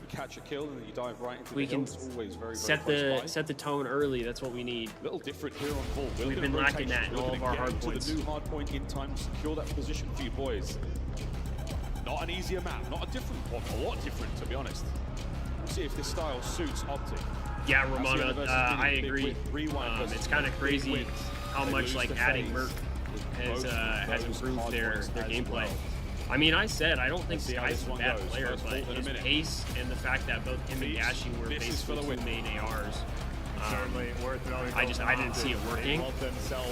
catch a kill and then you dive right into we can set the tone early. That's what we need. A little different here on ball. We've been lacking that in all of our hard points. The new hard point in time to secure that position for you boys. Not an easier map, not a different one, a lot different to be honest. We'll see if this style suits OpTic. Yeah, Romano, I agree. It's kind of crazy how much like adding Merc has improved their gameplay. I mean, I said I don't think Sky's a bad player, but his pace and the fact that both him and Dashy were basically two main ARs, I didn't see it working.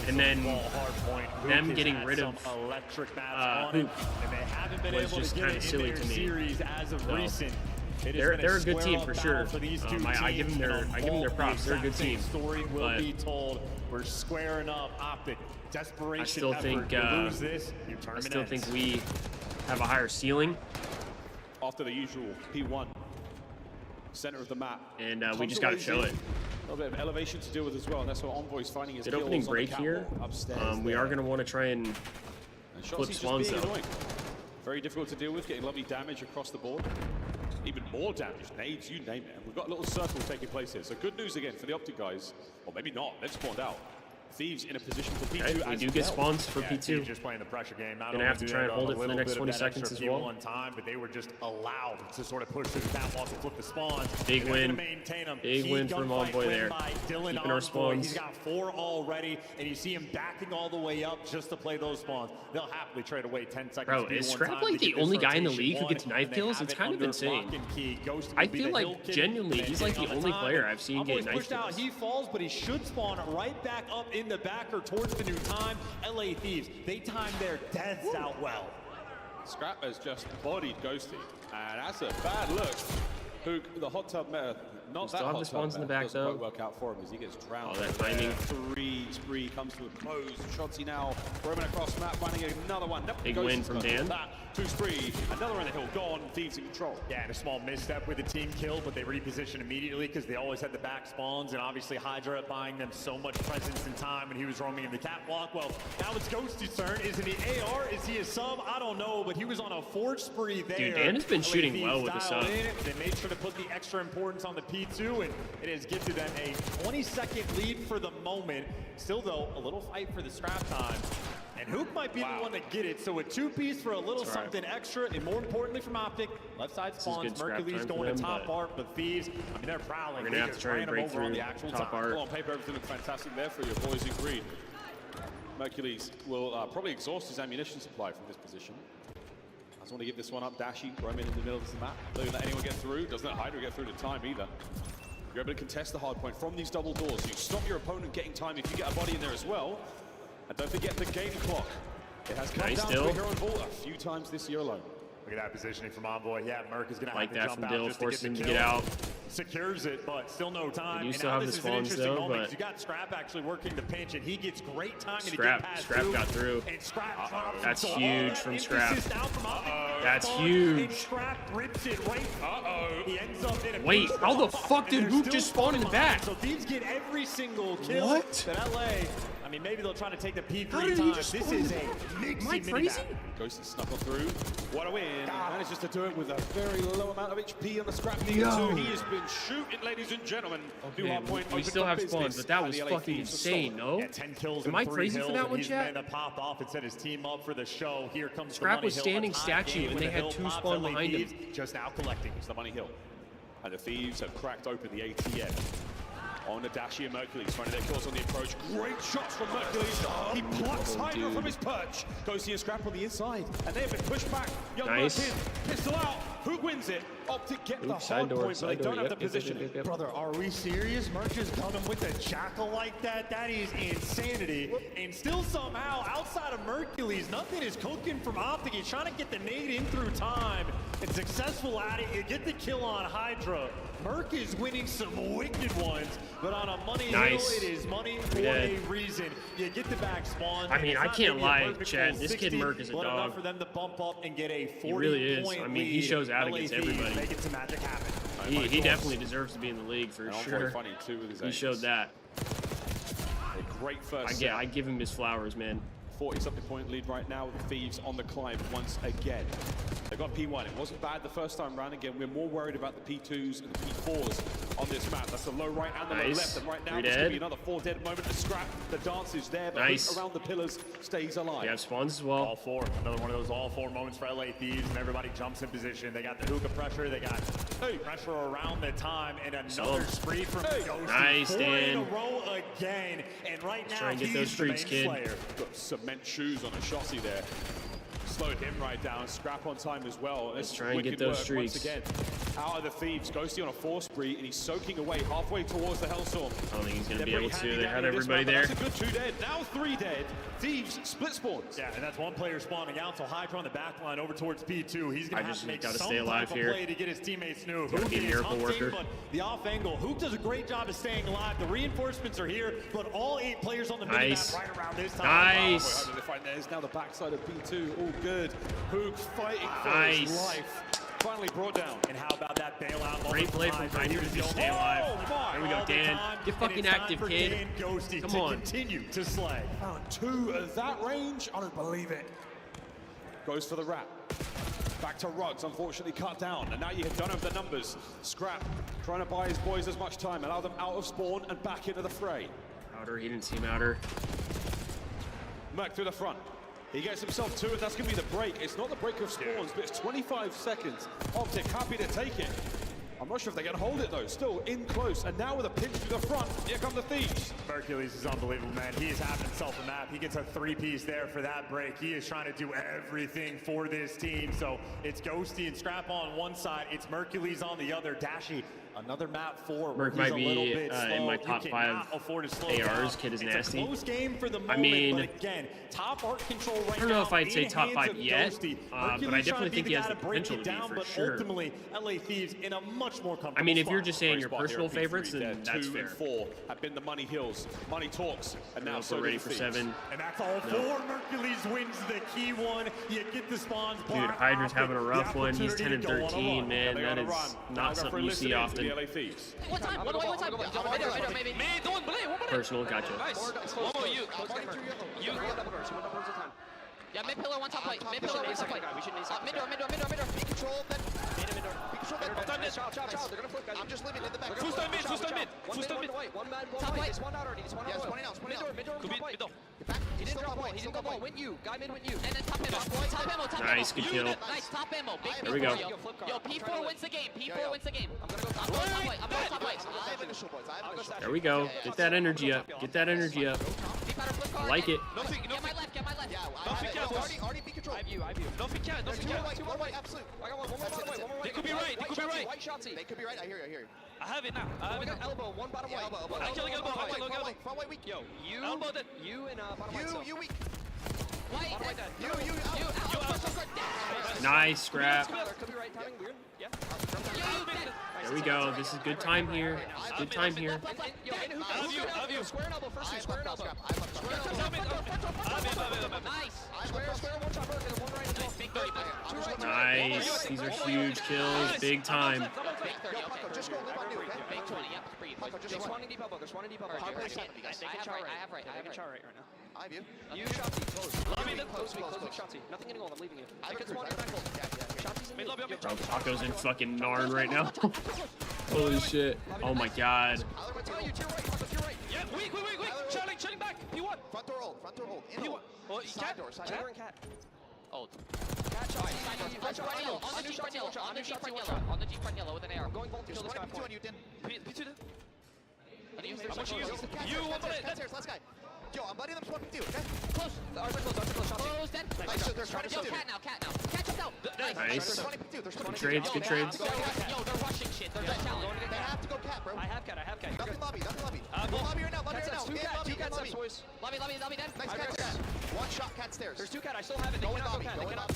And then them getting rid of Hoop was just kind of silly to me. So, they're a good team for sure. I give them their props. They're a good team. But we're squaring up OpTic. I still think we have a higher ceiling. After the usual P1, center of the map, and we just got to show it. A little bit of elevation to deal with as well, and that's what Envoy's finding his Good opening break here. We are going to want to try and flip spawns though. Very difficult to deal with, getting lovely damage across the board. Even more damage, nades, you name it. And we've got a little circle taking place here. So good news again for the OpTic guys. Or maybe not, they've spawned out. Thieves in a position for P2. Okay, we do get spawns for P2. Just playing the pressure game. Gonna have to try and hold it for the next 20 seconds as well. One time, but they were just allowed to sort of push through the catwalk and flip the spawn. Big win. Big win from Envoy there. Keeping our spawns. He's got 4 already, and you see him backing all the way up just to play those spawns. They'll happily trade away 10 seconds. Bro, is Scrap like the only guy in the league who gets knife kills? It's kind of insane. I feel like genuinely he's like the only player I've seen get knife kills. He falls, but he should spawn right back up in the back or towards the new time. LA Thieves, they timed their deaths out well. Scrap has just bodied Ghosty, and that's a bad look. Hook, the hot tub meta, not that hot tub spawns in the back though. Work out for him as he gets drowned. Oh, that timing. 3 spree comes to a close. Shotzzy now roaming across map, finding another one. Nope, big win from Dan. 2 spree, another on the hill, gone. Thieves in control. Yeah, and a small misstep with the team kill, but they repositioned immediately because they always had the back spawns, and obviously Hydra buying them so much presence and time when he was roaming in the catwalk. Well, now it's Ghosty's turn. Is it the AR? Is he a sub? I don't know, but he was on a 4 spree there. Dude, Dan has been shooting well with the sub. They made sure to put the extra importance on the P2, and it has gifted them a 20-second lead for the moment. Still, though, a little fight for the scrap time. And Hook might be the one to get it, so a 2-piece for a little something extra, and more importantly from OpTic, left side spawns, Mercury's going to top art, but Thieves, I mean, they're prowling. We're going to have to try and break through top art. Well, on paper, everything looks fantastic there for you boys in green. Mercury's will probably exhaust his ammunition supply from this position. I just want to give this one up. Dashy roaming in the middle of the map. Don't let anyone get through. Doesn't let Hydra get through to time either. You're able to contest the hard point from these double doors. You stop your opponent getting time if you get a body in there as well. And don't forget the game clock. It has come down to here on ball a few times this year alone. Look at that positioning from Envoy. Yeah, Merc is going to like have to jump from out Dill, just to get the him kill. to get out. Secures it, but still no time. You still have the spawns though, but you got Scrap actually working the pinch, and he gets great time to get past Scrap got through. And Scrap drops That's huge from Scrap. That's And huge. Scrap rips it right. He ends up in a Wait, how the fuck did Hoop just spawn in the back? So Thieves get every single kill. What? That LA. I mean, maybe they'll try to take the P3 How did he times. just This spawn is that? a Am I crazy? Ghosty snuffle through. What a win. Manages to do it with a very low amount of HP on the scrap Yo. P2. He has been shooting, ladies and gentlemen. New Man, Hardpoint we open still for have business spawns, but that at was the LA fucking Thieves. insane, no? Yeah, 10 kills Am and I 3 crazy hills, for that and one, he's the chat? man that popped off and set his team up for the show. Here comes Scrap the was Money Hill. standing A tie statue, game and when they the had Hill 2 pops. spawn LA behind him. Thieves just out collecting. It's the Money Hill. And the Thieves have cracked open the ATM. On the Dashi and Mercules, finding their kills on the approach. Great shots from Mercules. He plucks Hydra from his perch. Goes to Scrap on the inside. And they have been pushed back. Young Nice. Merc in. Pistol out. Who wins it? OpTic get the Side hard door, point, but they side don't door. have the positioning. Brother, are we serious? Merch is coming with a jackal like that? That is insanity. And still somehow, outside of Mercules, nothing is cooking from OpTic. He's trying to get the nade in through time. And successful at it. You get the kill on Hydra. Merc is winning some wicked ones, but on a Money Nice. Hill, it is money for Yeah. a reason. You get the back spawn. I mean, and it's I not can't maybe a lie, perfect Chad. full This kid 60, Merc is a but enough dog. for them to bump up and get a 40 He really is. point I mean, he lead. shows out LA against Thieves everybody. making some magic happen. He definitely deserves to be in the league for And sure. Envoy funny too with his He aims. showed that. A great first I give him his flowers, man. 40-something point lead right now with the Thieves on the climb once again. They got P1. It wasn't bad the first time round. Again, we're more worried about the P2s and the P4s on this map. That's the low right and the low Nice. left. And right now, 3 there's going to be dead. another 4 dead moment to Scrap. The dance is there, but Nice. Hook around the pillars stays alive. We have spawns as All well. 4. Another one of those all 4 moments for LA Thieves, and everybody jumps in position. They got the hookah pressure. They got pressure around the time, and another spree from Ghosty. Nice, 4 in a Dan. row again. And right now, try and get he's those the streaks, main kid. slayer. Got cement shoes on a chassis there. Slowed him right down. Scrap on time as well. Let's This try and wicked get those work streaks. Once again, out of the Thieves. Ghosty on a 4 spree, and he's soaking away halfway towards the Hellstorm. I don't think he's going to They're be able pretty to. They handy had down in this everybody map, there. but that's a good 2 dead. Now 3 dead. Thieves split spawns. Yeah, and that's one player spawning out, so Hydra on the back line over towards P2. He's I going to have just to make gotta some stay alive type of here. play to get his teammates new. Gotta Hook be a is miracle hunting, worker. but the off angle. Hook does a great job of staying alive. The reinforcements are here, but all 8 players on the Nice. minimap right around this time. Nice. How do they find there's now the backside of P2. All good. Hook fighting for Nice. his life. Finally brought down. And how about that bailout? Great play from Hydra to just stay alive. There we go, Dan. Get fucking active, kid. Dan Ghosty Come to on. continue to slay. Found 2 at that range. I don't believe it. Goes for the wrap. Back to Ruggs, unfortunately cut down. And now you don't have the numbers. Scrap trying to buy his boys as much time, allow them out of spawn and back into the fray. Outer, he didn't see him outer. Merc through the front. He gets himself 2, and that's going to be the break. It's not the break of spawns, but it's 25 seconds. OpTic happy to take it. I'm not sure if they can hold it, though. Still in close, and now with a pinch through the front, here come the Thieves. Mercules is unbelievable, man. He is having himself a map. He gets a 3-piece there for that break. He is trying to do everything for this team. So it's Ghosty and Scrap on one side. It's Mercules on the other. Dashi, another map 4. Merc He's might a be little bit slow. in my You top cannot 5 afford to slow ARs. down. Kid is It's nasty. a close game for the moment, mean, but again, top art control right now. I don't know if I'd say in top hands 5 of yet, Ghosty. but I Mercules definitely trying to be think he has guy the to break potential it to be down, for but sure. ultimately, LA Thieves in a much more comfortable I mean, if you're spot. just saying Great your spot here personal at P3 favorites, there. then that's 2 fair. and 4 have been the Money Hills. Money talks, and now Also so ready do the for Thieves. 7. And that's all 4. Mercules wins the key one. You get the spawns. Dude, blocked Hydra's off having a the rough one. He's opportunity 10 and to go on a 13, run. man. They're That on a is run. Now not go for something you see listening to often. the LA Thieves. One time, one time. Middle, maybe. Personal, gotcha. Yeah, mid pillar, one top plate. Mid pillar, one top plate. Mid door. Be control of that. Be control of that. Child. They're gonna flip, guys. I'm just leaving in the back. Full stun mid. One man, Top white. light. It's one out already. It's one out. Yes, one out. Mid door, top white. He didn't drop ball. He didn't go ball. Went you. Guy mid went you. And then top ammo. Nice, good kill. Nice, top ammo. Big There we go. Yo, P4 wins the game. P4 wins the game. I'm gonna go top. I'm going top light. I have initial, boys. I have initial. There we go. Get that energy up. Get that energy up. I like it. Get my left. Yeah, already be control. I view. Nothing can. Two one white, absolute. I got one more white. They could be right. White shotty. They could be right. I hear you. I have it now. We got elbow, one bottom white. I'm killing elbow. Front white weak. Yo, you. Elbow dead. You and bottom white. You weak. White. You out. Nice, Scrap. Could be right timing. Weird. Yeah. You. There Here we go. This is good time here. Good time here. Square and elbow first. Square and elbow. Nice. Square, one shot and one right as well. Nice. These are huge kills. Big time. Just go live on new, okay? Big 20, yep. They're spawning deep elbow. I have right now. I have you. You Shotzi, close. Close. Shotzi. Nothing getting old, I'm leaving you. I can spawn back home. Bro, Taco's in fucking Narn right now. Holy shit. Oh my god. Yeah, wait. Chilling back. P1. Front door hold. P1. Side door and cat. Hold. Cat shot. On the Jeep front yellow with an AR. Going bolt to kill this guy. P2 on you, Din. P2 then. You, one bullet. Cat stairs, last guy. Yo, I'm letting them spawn P2, okay? Close. Ours are close. Close, dead. Nice. They're trying to cat now. Catch us out. Nice. They're spawning P2. Good trades, good trades. Yo, they're rushing shit. They're challenging. They have to go cat, bro. I have cat. Nothing lobby. Go lobby right now. Two cats up, boys. Lobby, dead. Nice cat stairs. One shot cat stairs. There's 2 cat. I still have it. They cannot go cat. They cannot.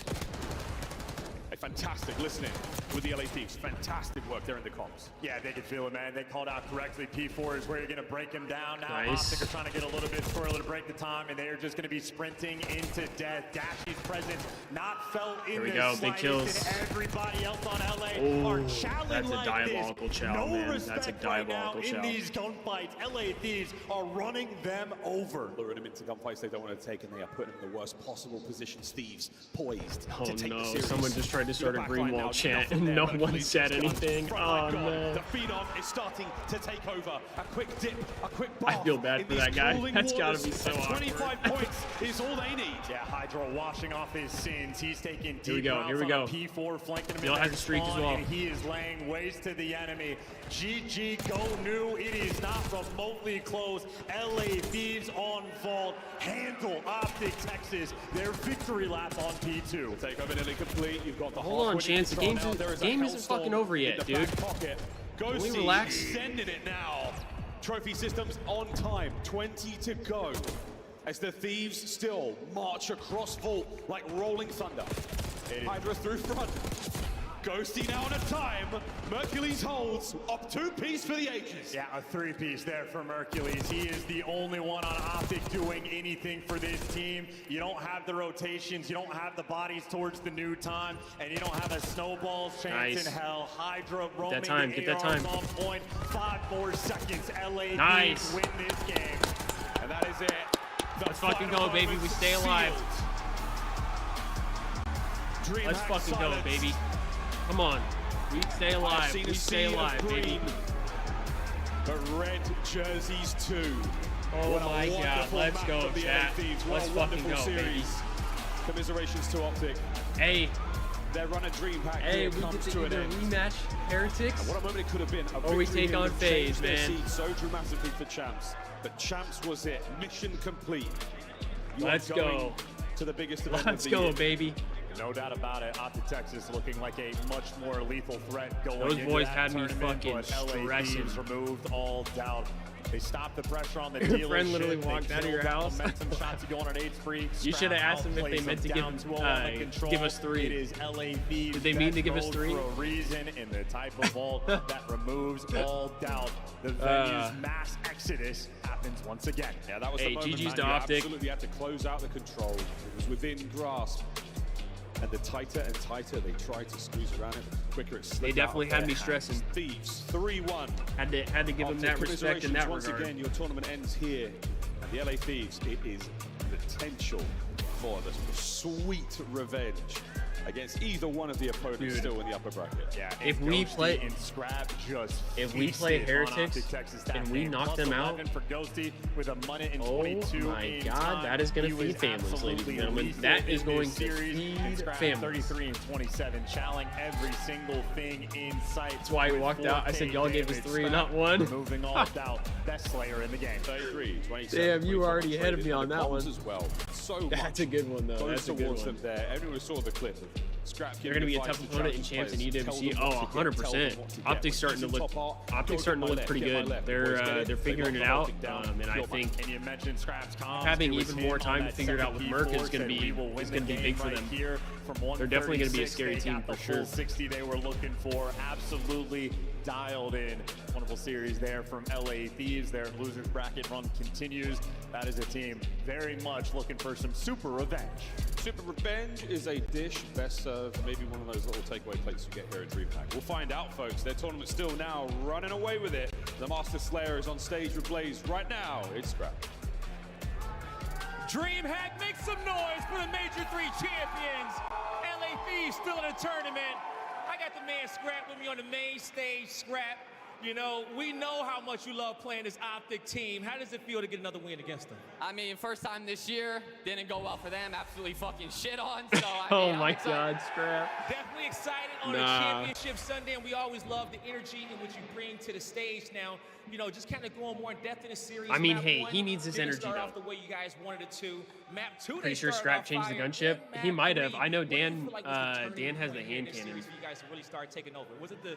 Fantastic listening with the LA Thieves. Fantastic work there in the comms. Yeah, they can feel it, man. They called out correctly. P4 is where you're going to break him down. Now Nice. OpTic are trying to get a little bit squirrely to break the time, and they are just going to be sprinting into death. Dashy's presence not felt in Here we the go, big slightest, kills. and everybody else on LA are Ooh, challenging that's a like diabolical this. chow, No man. respect That's a diabolical right now chow. in these gunfights. LA Thieves are running them over. Luring them into gunfights they don't want to take, and they are putting them in the worst possible positions. Thieves poised Oh to take the no, series. someone just tried to start a Back green line wall now, chant nothing and there, no but one Phillies said just anything. front Oh line gone. no. The phenom is starting to take over. A quick dip, a quick I bath feel bad in for these that guy. cooling That's gotta waters, be so and 25 awkward. points is all they need. Yeah, Hydra washing off his sins. He's taking Here we deep go, rounds here we on go. a P4, flanking him Bill in has their a streak as spawn, well. and he is laying waste to the enemy. GG, go new. It is not remotely close. LA Thieves on vault. Handle OpTic Texas. Their victory lap on P2. Take over nearly complete. You've got the Hold on, Hardpoint Chance. The control game's now. in- There is a game isn't Hellstorm fucking over yet, in the dude. back pocket. Can we Ghosty relax? sending it now. Trophy systems on time. 20 to go. As the Thieves still march across vault like rolling thunder. Hydra through front. Ghosty now on a time. Mercules holds up 2-piece for the ages. Yeah, a 3-piece there for Mercules. He is the only one on OpTic doing anything for this team. You don't have the rotations, you don't have the bodies towards the new time, and you don't have a snowball's chance Nice. in hell. Hydra roaming time, the get that ARs time. on point. 5 more seconds. LA Nice. Thieves win this game. And that is it. The Let's fucking final go, baby. moment We stay alive. sealed. Let's DreamHack fucking go, silence. baby. Come on. We stay alive. I've seen We a stay sea of alive, baby. green, but red jerseys too. Oh What a my god. wonderful Let's map go, of the chat. LA Thieves. What Let's a fucking wonderful go, baby. series. Commiserations to OpTic. Hey, Their run at DreamHack hey, here we comes get to to an either end. rematch Heretics. What a moment it could have been. Or we take on FaZe, man. Seed so dramatically for Champs, but Champs was it. Mission complete. You are Let's going go. to the biggest event Let's of the go, year. baby. No doubt about it. OpTic Texas looking like a much more lethal threat going Those into boys that had me tournament, fucking but LA stressing. Thieves removed all doubt. They stopped the pressure on the Your dealership. friend literally They walked out of killed your that house. Momentum shot to go on an 8 spree. You should have asked them if they Outplays meant to them give down them- 2-0 under control. give us 3. It is LA Thieves. Did they mean to best give us road 3? For a reason in the type of vault that removes all doubt. The venue's mass exodus happens once again. Yeah, that was Hey, the moment, GG's man. to You OpTic. absolutely had to close out the control. It was within grasp. And the tighter and tighter they tried to squeeze around it, the quicker it slipped They definitely out of had me their stressing. hands. Thieves 3-1. Had to give them OpTic, that respect in that commiserations once regard. again, your tournament ends here. And the LA Thieves, it is potential for the sweet revenge against either one of the opponents Dude. still in the upper bracket. Yeah, If and we Ghosty play- and Scrap just if we play feasted on Heretics OpTic Texas that and we game. knock Plus them out- 11 for Ghosty with a minute and Oh 22 my in God, time. that is gonna He feed was families, ladies and absolutely gentlemen. lethal That is in going this to series. feed And Scrap families. 33 and 27, challenging every single thing in sight. That's why he with walked out. I said 4K y'all gave us damage. 3, Scrap not 1. Removing all doubt. Best Slayer in the game. 33, 27. Damn, you were already ahead of me And on the that comms one. as well. So That's much a good one, though. goes That's a good towards one. them there. Everyone saw the clip of They're going to be a tough opponent in champs and EWC. Oh, 100%. OpTic's starting to look pretty good. They're figuring it out, and I think having even more time to figure it out with Merc is going to be big for them. They're definitely going to be a scary team for sure. 60 they were looking for, absolutely dialed in. Wonderful series there from LA Thieves. Their losers bracket run continues. That is a team very much looking for some super revenge. Super revenge is a dish best served, maybe one of those little takeaway plates you get here at DreamHack. We'll find out, folks. Their tournament still now running away with it. The Master Slayer is on stage with Blaze right now. It's Scrap. DreamHack, make some noise for the Major 3 champions. LA Thieves still in the tournament. I got the man Scrap with me on the main stage. Scrap, you know, we know how much you love playing this OpTic team. How does it feel to get another win against them? I mean, first time this year, didn't go well for them. Absolutely fucking shit on. So, Oh my God, Scrap. Definitely excited on a championship Sunday, and we always love the energy in which you bring to the stage. Now, you know, just kind of going more in depth in the series. I mean, Map hey, one he needs his energy, start though. off the way you guys wanted it to. Map 2, Pretty sure Scrap changed the gunship. He might have. I know Dan. Dan has the hand cannon. For you guys to really start taking over. Was it the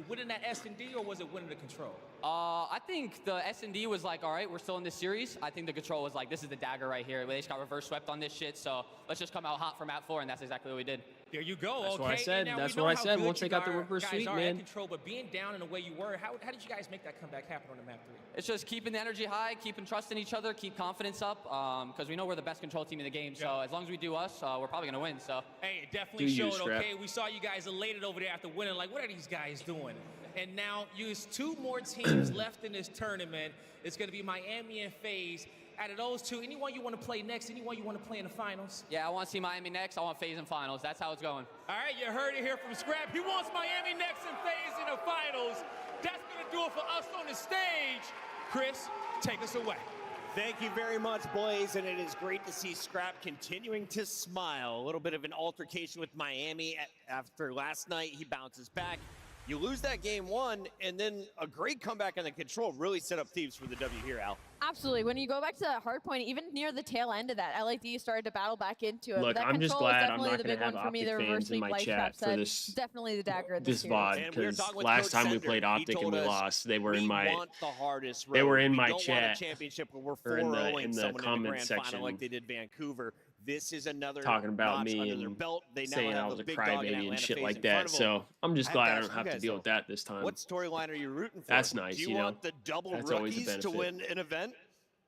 winning that S&D, or was it winning the control? I think the S&D was like, all right, we're still in this series. I think the control was like, this is the dagger right here. They just got reverse swept on this shit, so let's just come out hot for map 4, and that's exactly what we did. There you go. That's okay. what I said. That's what I said. Once they got the reverse sweep, man. Control, but being down in the way you were, how did you guys make that comeback happen on the map 3? It's just keeping the energy high, keeping trust in each other, keep confidence up, because we know we're the best control team in the game. So as long as we do us, we're probably gonna win. So hey, it definitely showed. Okay, we saw you guys elated over there after winning. Like, what are these guys doing? And now use 2 more teams left in this tournament. It's gonna be Miami and FaZe. Out of those 2, anyone you want to play next? Anyone you want to play in the finals? Yeah, I want to see Miami next. I want FaZe in finals. That's how it's going. All right, you heard it here from Scrap. He wants Miami next and FaZe in the finals. That's going to do it for us on the stage. Chris, take us away. Thank you very much, Blaze, and it is great to see Scrap continuing to smile. A little bit of an altercation with Miami after last night. He bounces back. You lose that game 1, and then a great comeback on the control really set up Thieves for the W here, Al. Absolutely. When you go back to that hard point, even near the tail end of that, LAD started to battle back into it. Look, that I'm just glad I'm not the going big to have one for me. The OpTic reverse fans in sweep, my like chat Scrap for said, this definitely the dagger of this this VOD, because last time we played OpTic and we lost, they were in my chat or in the comment section like they did Vancouver. This is another talking about me and belt. They now saying I was a crybaby and shit like that. So I'm just glad I don't have to deal with that this time. What storyline are you rooting for? That's nice. Do you want the double rookies to win an event?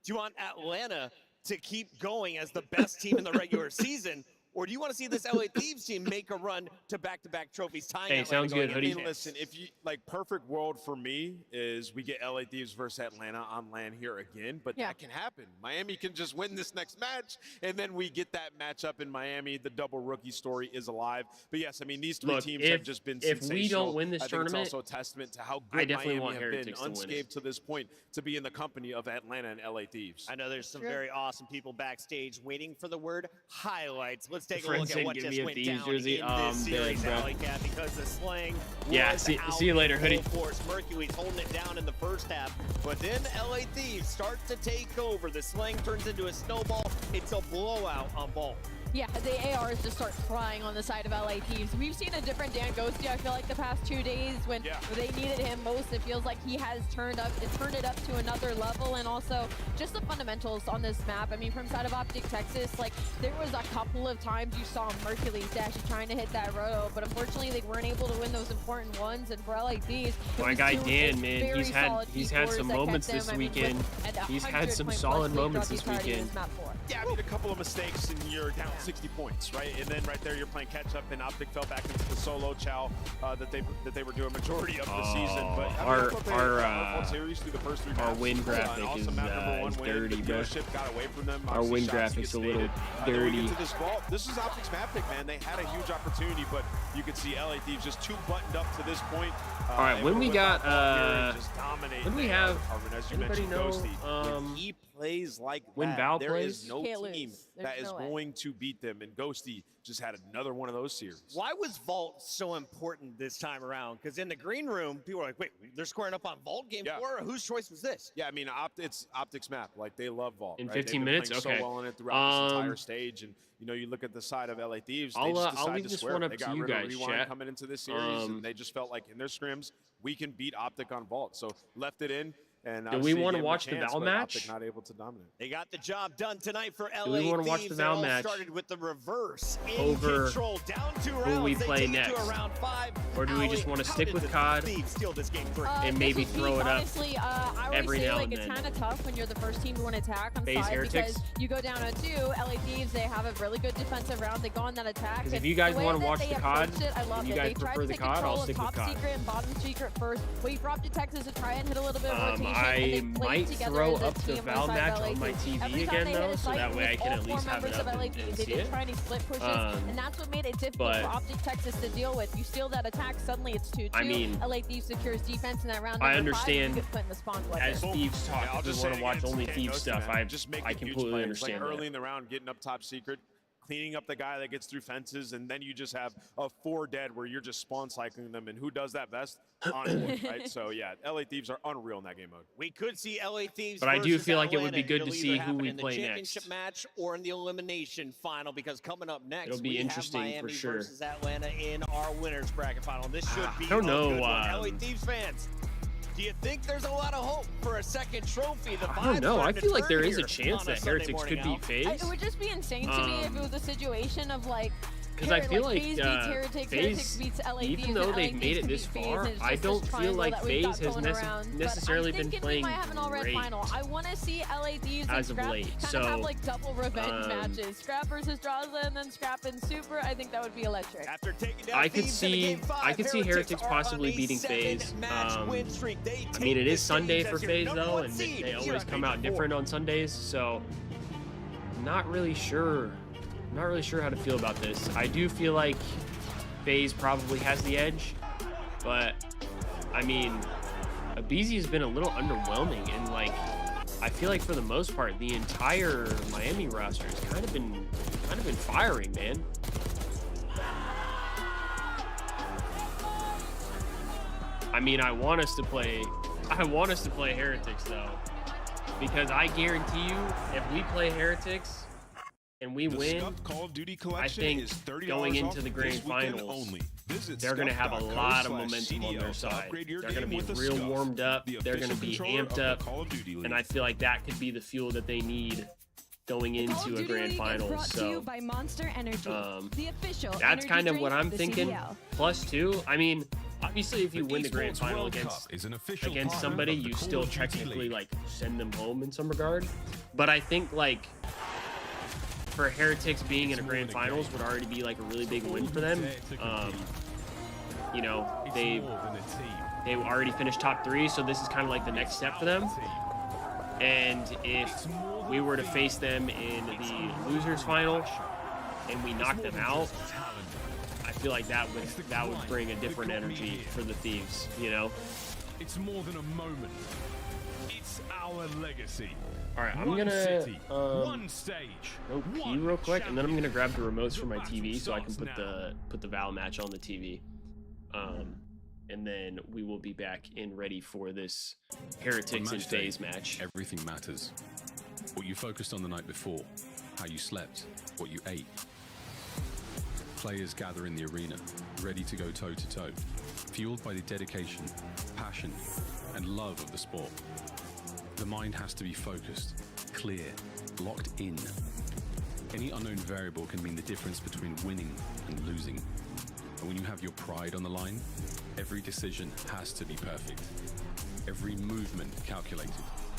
Do you want Atlanta to keep going as the best team in the regular season? Or do you want to see this LA Thieves team make a run to back-to-back trophies? Hey, sounds good, Hoodie. I mean, listen, if you like, perfect world for me is we get LA Thieves versus Atlanta on land here again, but that can happen. Miami can just win this next match, and then we get that matchup in Miami. The double rookie story is alive. But yes, I mean, these 3 teams have just been sensational. If we don't win this tournament, it's also a testament to how good Miami have been unscathed to this point to be in the company of Atlanta and LA Thieves. I know there's some very awesome people backstage waiting for the word highlights. Let's take a look at what just went down jersey. in this series, Alley-Cat, because the slang see you later, Hoodie. Force. Mercury's holding it down in the first half, but then LA Thieves start to take over. The slang turns into a snowball. It's a blowout on ball. Yeah, the ARs just start flying on the side of LA Thieves. We've seen a different Dan Ghosty, I feel like, the past 2 days when they needed him most. It feels like he has turned it up to another level, and also just the fundamentals on this map. I mean, from side of OpTic Texas, like, there was a couple of times you saw Mercury's actually trying to hit that roto, but unfortunately they weren't able to win those important ones. And for LA Thieves, my guy Dan, man, he's had some moments this weekend. He's had some solid moments this weekend. Yeah, I mean, a couple of mistakes and you're down 60 points, right? And then right there, you're playing catch up, and OpTic fell back into the solo chow that they were doing majority of the season. But our series through the first 3 our maps. win graphic is dirty, bro. Got away from them. Our win graphic's a little dirty. This is OpTic's map pick, man. They had a huge opportunity, but you could see LA Thieves just too buttoned up to this point. All right, when we got when we have as you anybody mentioned, know Ghosty. He plays like When that, Val there plays, is no can't team lose. that There's is no way. going to beat them. And Ghosty just had another one of those series. Why was Vault so important this time around? Because in the green room, people were like, wait, they're squaring up on Vault game 4? Whose choice was this? Yeah, I mean, it's OpTic's map. Like, they love Vault. In right? 15 They've been minutes? playing Okay. so well in it throughout this entire stage. And, you know, you look at the side of LA Thieves, they just I'll decided leave to this swear. one up They to got you rid of guys, Rewind chat. coming into this series, and they just felt like in their scrims, we can beat OpTic on Vault. So left it in. And Do we want to watch the Val match? OpTic not able to dominate. They got the job done tonight for LA Do we want to watch Thieves. the It Val all match started with the reverse over control, down 2 rounds. who we They play take it to next? around 5. Or do we just want to stick with COD Steal this game 3. and maybe this is throw peak. it up Honestly, I always every say now like and it's then? kind of tough when you're the first team to win attack on FaZe side Heretics? because you go down on 2. LA Thieves, they have a really good defensive round. They go on that attack. Because if and you guys the way want to that watch they the COD, approached it, I love and you it. guys They tried prefer to the take COD, control I'll of stick with top COD. secret and bottom secret first. Wait for OpTic Texas to try and hit a little bit of rotation. I and they might played together throw as a up the team Val inside match LA on my Thieves. TV Every time again, they hit though, a so site that way I with can all at 4 least have it members up of LA and Thieves, see they did it. try any split pushes, and that's what made it difficult but- for OpTic Texas to deal with. You steal that attack, suddenly it's 2-2. I mean, LA Thieves secures defense in that round. I number 5, understand you get put in the spawn play. As Thieves talk, I'll if we just want say to watch against only Ken Thieves Ghosty, stuff, man, just make I huge completely plays. understand like early that. in the round, getting up top secret, cleaning up the guy that gets through fences, and then you just have a 4 dead where you're just spawn cycling them. And who does that best? Onward, right? So yeah, LA Thieves are unreal in that game mode. We could see LA Thieves. But I do versus feel like it would be Atlanta. good It'll to either see who happen we in the play championship next. match or in the elimination final, because coming up next, It'll be we interesting have for Miami sure. versus Atlanta in our winners bracket final. This should be I don't a know, good one. LA Thieves fans, do you think there's a lot of hope for a second trophy? The I don't know. I vibes feel like starting there to is a turn chance here that on a Heretics Sunday could morning, beat Al. FaZe. It would just be insane to me if it was a situation of like, Because I feel like FaZe beats Heretics, Heretics beats LA even Thieves, though and they've LA made it Thieves this beat FaZe, far, and it's I just don't this feel triangle like that we've FaZe got has going around. But necessarily I'm been thinking playing we might have an all-red great final. I want to see LA Thieves and as of Scrap late. kind So, of have like double revenge matches. Scrap versus Draza and then Scrap and Super. I think that would be electric. After taking down I could Thieves in see game 5, Heretics are possibly on a beating FaZe. 7-match win streak. They I mean, it take is the Sunday stage for as your FaZe number though, 1 and seed they here always on come Major out 4. different on Sundays. So, not really sure how to feel about this. I do feel like FaZe probably has the edge, but I mean, Abizi has been a little underwhelming, and like, I feel like for the most part, the entire Miami roster has kind of been firing, man. I mean, I want us to play Heretics though, because I guarantee you, if we play Heretics and we win, Call of Duty I collection think is $30 going off into the this grand weekend finals, only. Visit they're going to have a lot of scuff.co/CDL momentum on their to side. upgrade your They're going to game be with a real Scuff, warmed up. the They're going to official be controller of amped the up, Call of Duty League. and I feel like that could be the fuel that they need going into a grand finals. So by Monster Energy, the official that's energy kind of drink what I'm of the thinking. CDL. Plus two, I mean, obviously if you The win the grand Esports final World against Cup is an official partner somebody, of the you Call still of Duty technically League. like send them home in some regard. But I think like for Heretics being in a grand finals would already be like a really big win for them. You know, they already finished top 3, so this is kind of like the next step for them. And if we were to face them in the losers final and we knock them out, I feel like that would bring a different energy for the Thieves, you know? It's more than a moment. It's our legacy. All right, I'm One gonna city, one stage, go pee one real quick, and then I'm gonna grab the remotes from my The TV so I can battle put the Val match on the TV. And then we will be back and ready for this Heretics and match day, FaZe match. Everything matters. What you focused on the night before, how you slept, what you ate. Players gather in the arena, ready to go toe-to-toe, fueled by the dedication, passion, and love of the sport. The mind has to be focused, clear, locked in. Any unknown variable can mean the difference between winning and losing. And when you have your pride on the line, every decision has to be perfect. Every movement calculated,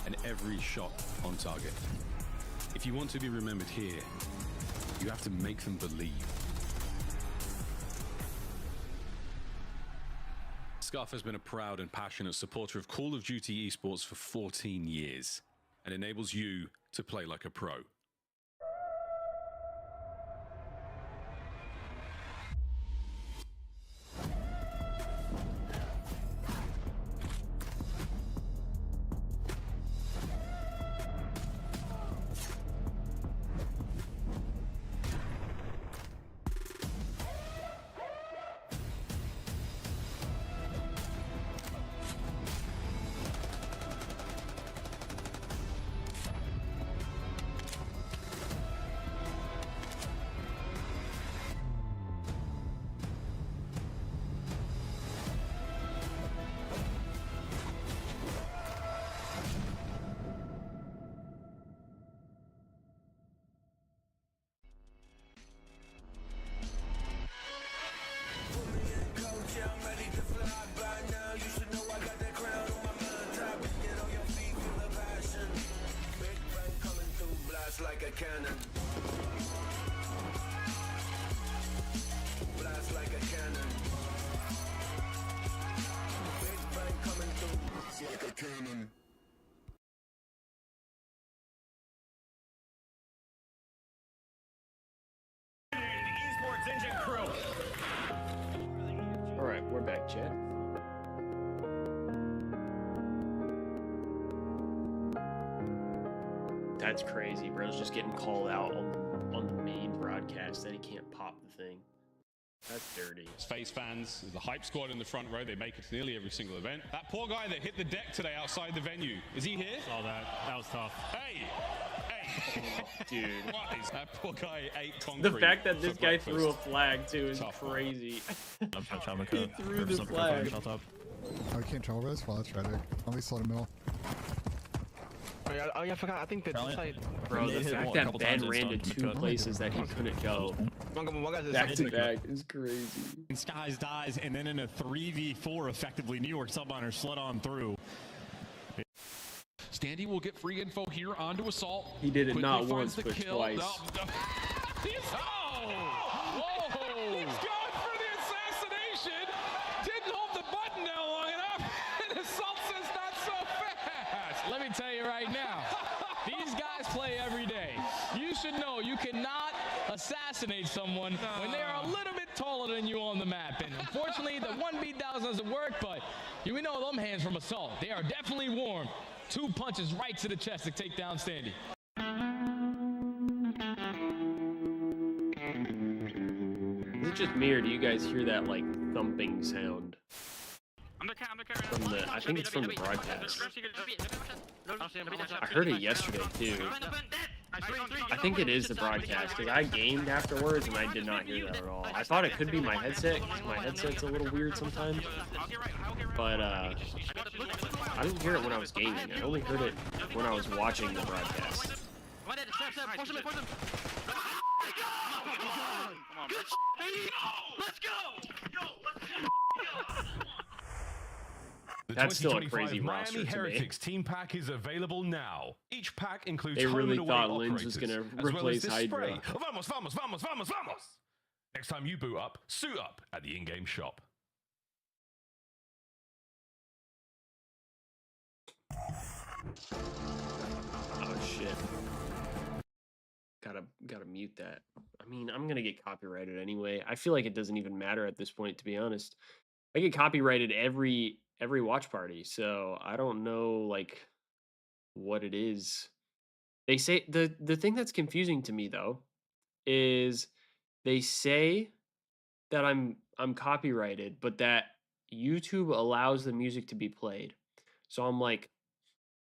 and every shot on target. If you want to be remembered here, you have to make them believe. Scuff has been a proud and passionate supporter of Call of Duty esports for 14 years and enables you to play like a pro. cannon. Blast like a cannon. Big bang coming through. Like a cannon. All right, we're back, chat. That's crazy, bro's just getting called out on the main broadcast that he can't pop the thing. That's dirty. Face fans, the hype squad in the front row, they make it to nearly every single event. That poor guy that hit the deck today outside the venue, is he here? Saw that. That was tough. Hey! Dude. What is that poor guy ate concrete? The fact that this guy threw a flag too is crazy. He threw the flag. Oh, we can't travel this? Well, that's tragic. At least slow the middle. Oh yeah, I forgot. I think that Bro, the fact that Ben ran to two places that he couldn't go back to back is crazy. Skies dies, and then in a 3v4, effectively, New York Subminer slid on through. Standy will get free info here onto Assault. He did it not once, but twice. Whoa! He's going for the assassination. Didn't hold the button down long enough, and Assault says not so fast. Let me tell you right now, these guys play every day. You should know you cannot assassinate someone when they are a little bit taller than you on the map. And unfortunately, the 1 down doesn't work, but we know them hands from Assault. They are definitely warm. 2 punches right to the chest to take down Standy. Is it just me, or do you guys hear that like thumping sound? From the, I think it's from the broadcast. I heard it yesterday too. I think it is the broadcast. I gamed afterwards and I did not hear that at all. I thought it could be my headset, because my headset's a little weird sometimes. But I didn't hear it when I was gaming. I only heard it when I was watching the broadcast. That's still a crazy roster Heretics team pack is available now. Each pack includes they really thought Linz was going to replace Hydra. Vamos, vamos, vamos, vamos, vamos! Next time you boot up, suit up at the in-game shop. Oh shit. Gotta mute that. I mean, I'm gonna get copyrighted anyway. I feel like it doesn't even matter at this point, to be honest. I get copyrighted every watch party, so I don't know like what it is. They say the thing that's confusing to me though is they say that I'm copyrighted, but that YouTube allows the music to be played. So I'm like,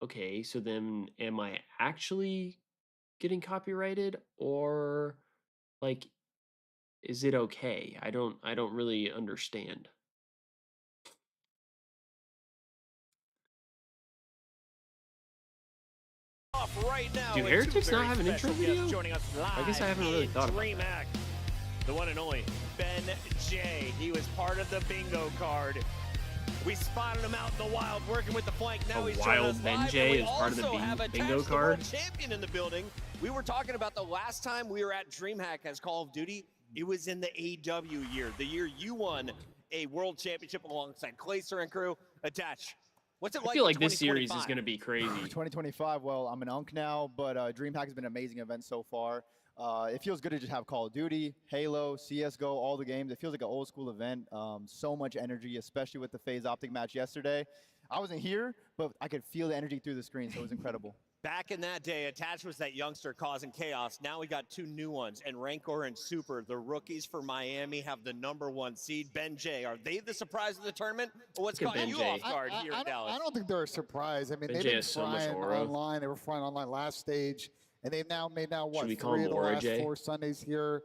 okay, so then am I actually getting copyrighted, or like is it okay? I don't really understand. Right now, do Heretics not have an intro video? I guess I haven't really thought about DreamHack, the one and only Ben J. He was part of the bingo card. We spotted him out in the wild, working with the flank. Now he's Wild Ben J is part of the bingo card. Champion in the building. We were talking about the last time we were at DreamHack as Call of Duty. It was in the AW year, the year you won a world championship alongside Glacier and crew. Attach. What's it like? I feel like this series is going to be crazy. 2025, well, I'm an UNC now, but DreamHack has been an amazing event so far. It feels good to just have Call of Duty, Halo, CSGO, all the games. It feels like an old school event. So much energy, especially with the FaZe OpTic match yesterday. I wasn't here, but I could feel the energy through the screen, so it was incredible. Back in that day, Attach was that youngster causing chaos. Now we got 2 new ones, and Rancor and Super, the rookies for Miami, have the #1 seed. Ben J, are they the surprise of the tournament, or what's caught you off guard here in Dallas? I don't think they're a surprise. I mean, they've been flying online. They were flying online last stage, and they've now made what, 3 of the last 4 Sundays here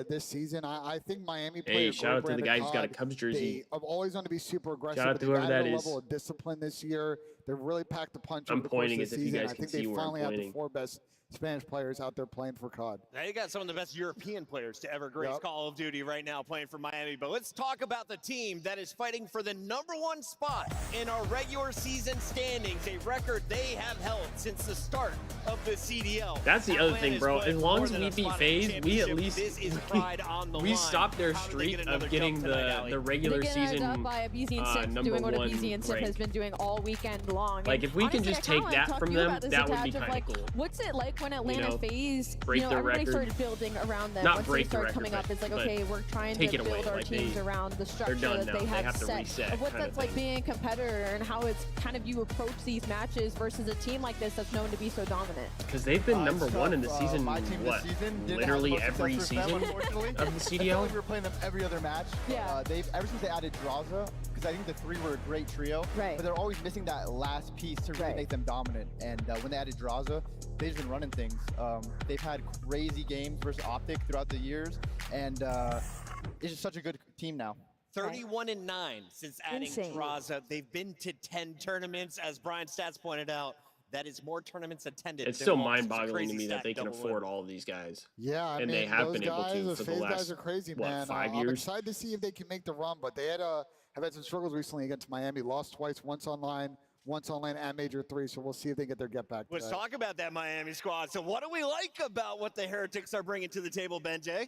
this season. I think Miami played Hey, shout out to the guy who's got a Cubs jersey. They have always wanted to be super aggressive. Shout out to whoever that is. Level of discipline this year. They've really packed the punch. I'm over the course pointing of the as if you season. guys I can think they see where I'm finally have the pointing. 4 best Spanish players out there playing for COD. Now you got some of the best European players to ever grace Yep. Call of Duty right now playing for Miami. But let's talk about the team that is fighting for the #1 spot in our regular season standings, a record they have held since the start of the CDL. That's the other thing, bro. As long as we beat FaZe, we at least we stopped their streak of getting the regular season by a BZ and Sip number doing what a 1 BZ and Sip rank. has been doing all weekend long. Like, And if we can honestly, just I kinda take wanna that talk from to you them, about this that would be attach of, kind of like, cool. What's it like when Atlanta You know, FaZe, break their everybody record. started building around them? Not Once break they the started record, coming up, it's like, but okay, we're trying take to it away. build our Like, teams around the structure done that now. they They have have to set. reset Of what kind of that's like thing. being a competitor and how it's kind of you approach these matches versus a team like this that's known to be so dominant. Because they've been number 1 in the season, My team what, this season didn't literally have the most every success with season them, unfortunately. of the I felt CDL? like we were playing them every other match. Yeah. They've ever since they added Draza, because I think the 3 were a great trio. Right. But they're always missing that last piece to really make them dominant. And when they added Draza, they've been running things. They've had crazy games versus OpTic throughout the years, and it's just such a good team now. 31-9 since adding Insane. Draza. They've been to 10 tournaments, as Brian Stats pointed out. That is more tournaments attended. It's than still most. It's a mind-boggling to crazy me that stat, they can double afford win. all of these guys. Yeah, I and mean, they have those been able guys, to the for the FaZe last guys are crazy, what, man. 5 I'm years. excited to see if they can make the run, but they have had some struggles recently against Miami. Lost twice, once online at Major 3, so we'll see if they get their get back. Let's talk about that Miami squad. So what do we like about what the Heretics are bringing to the table, Benjay?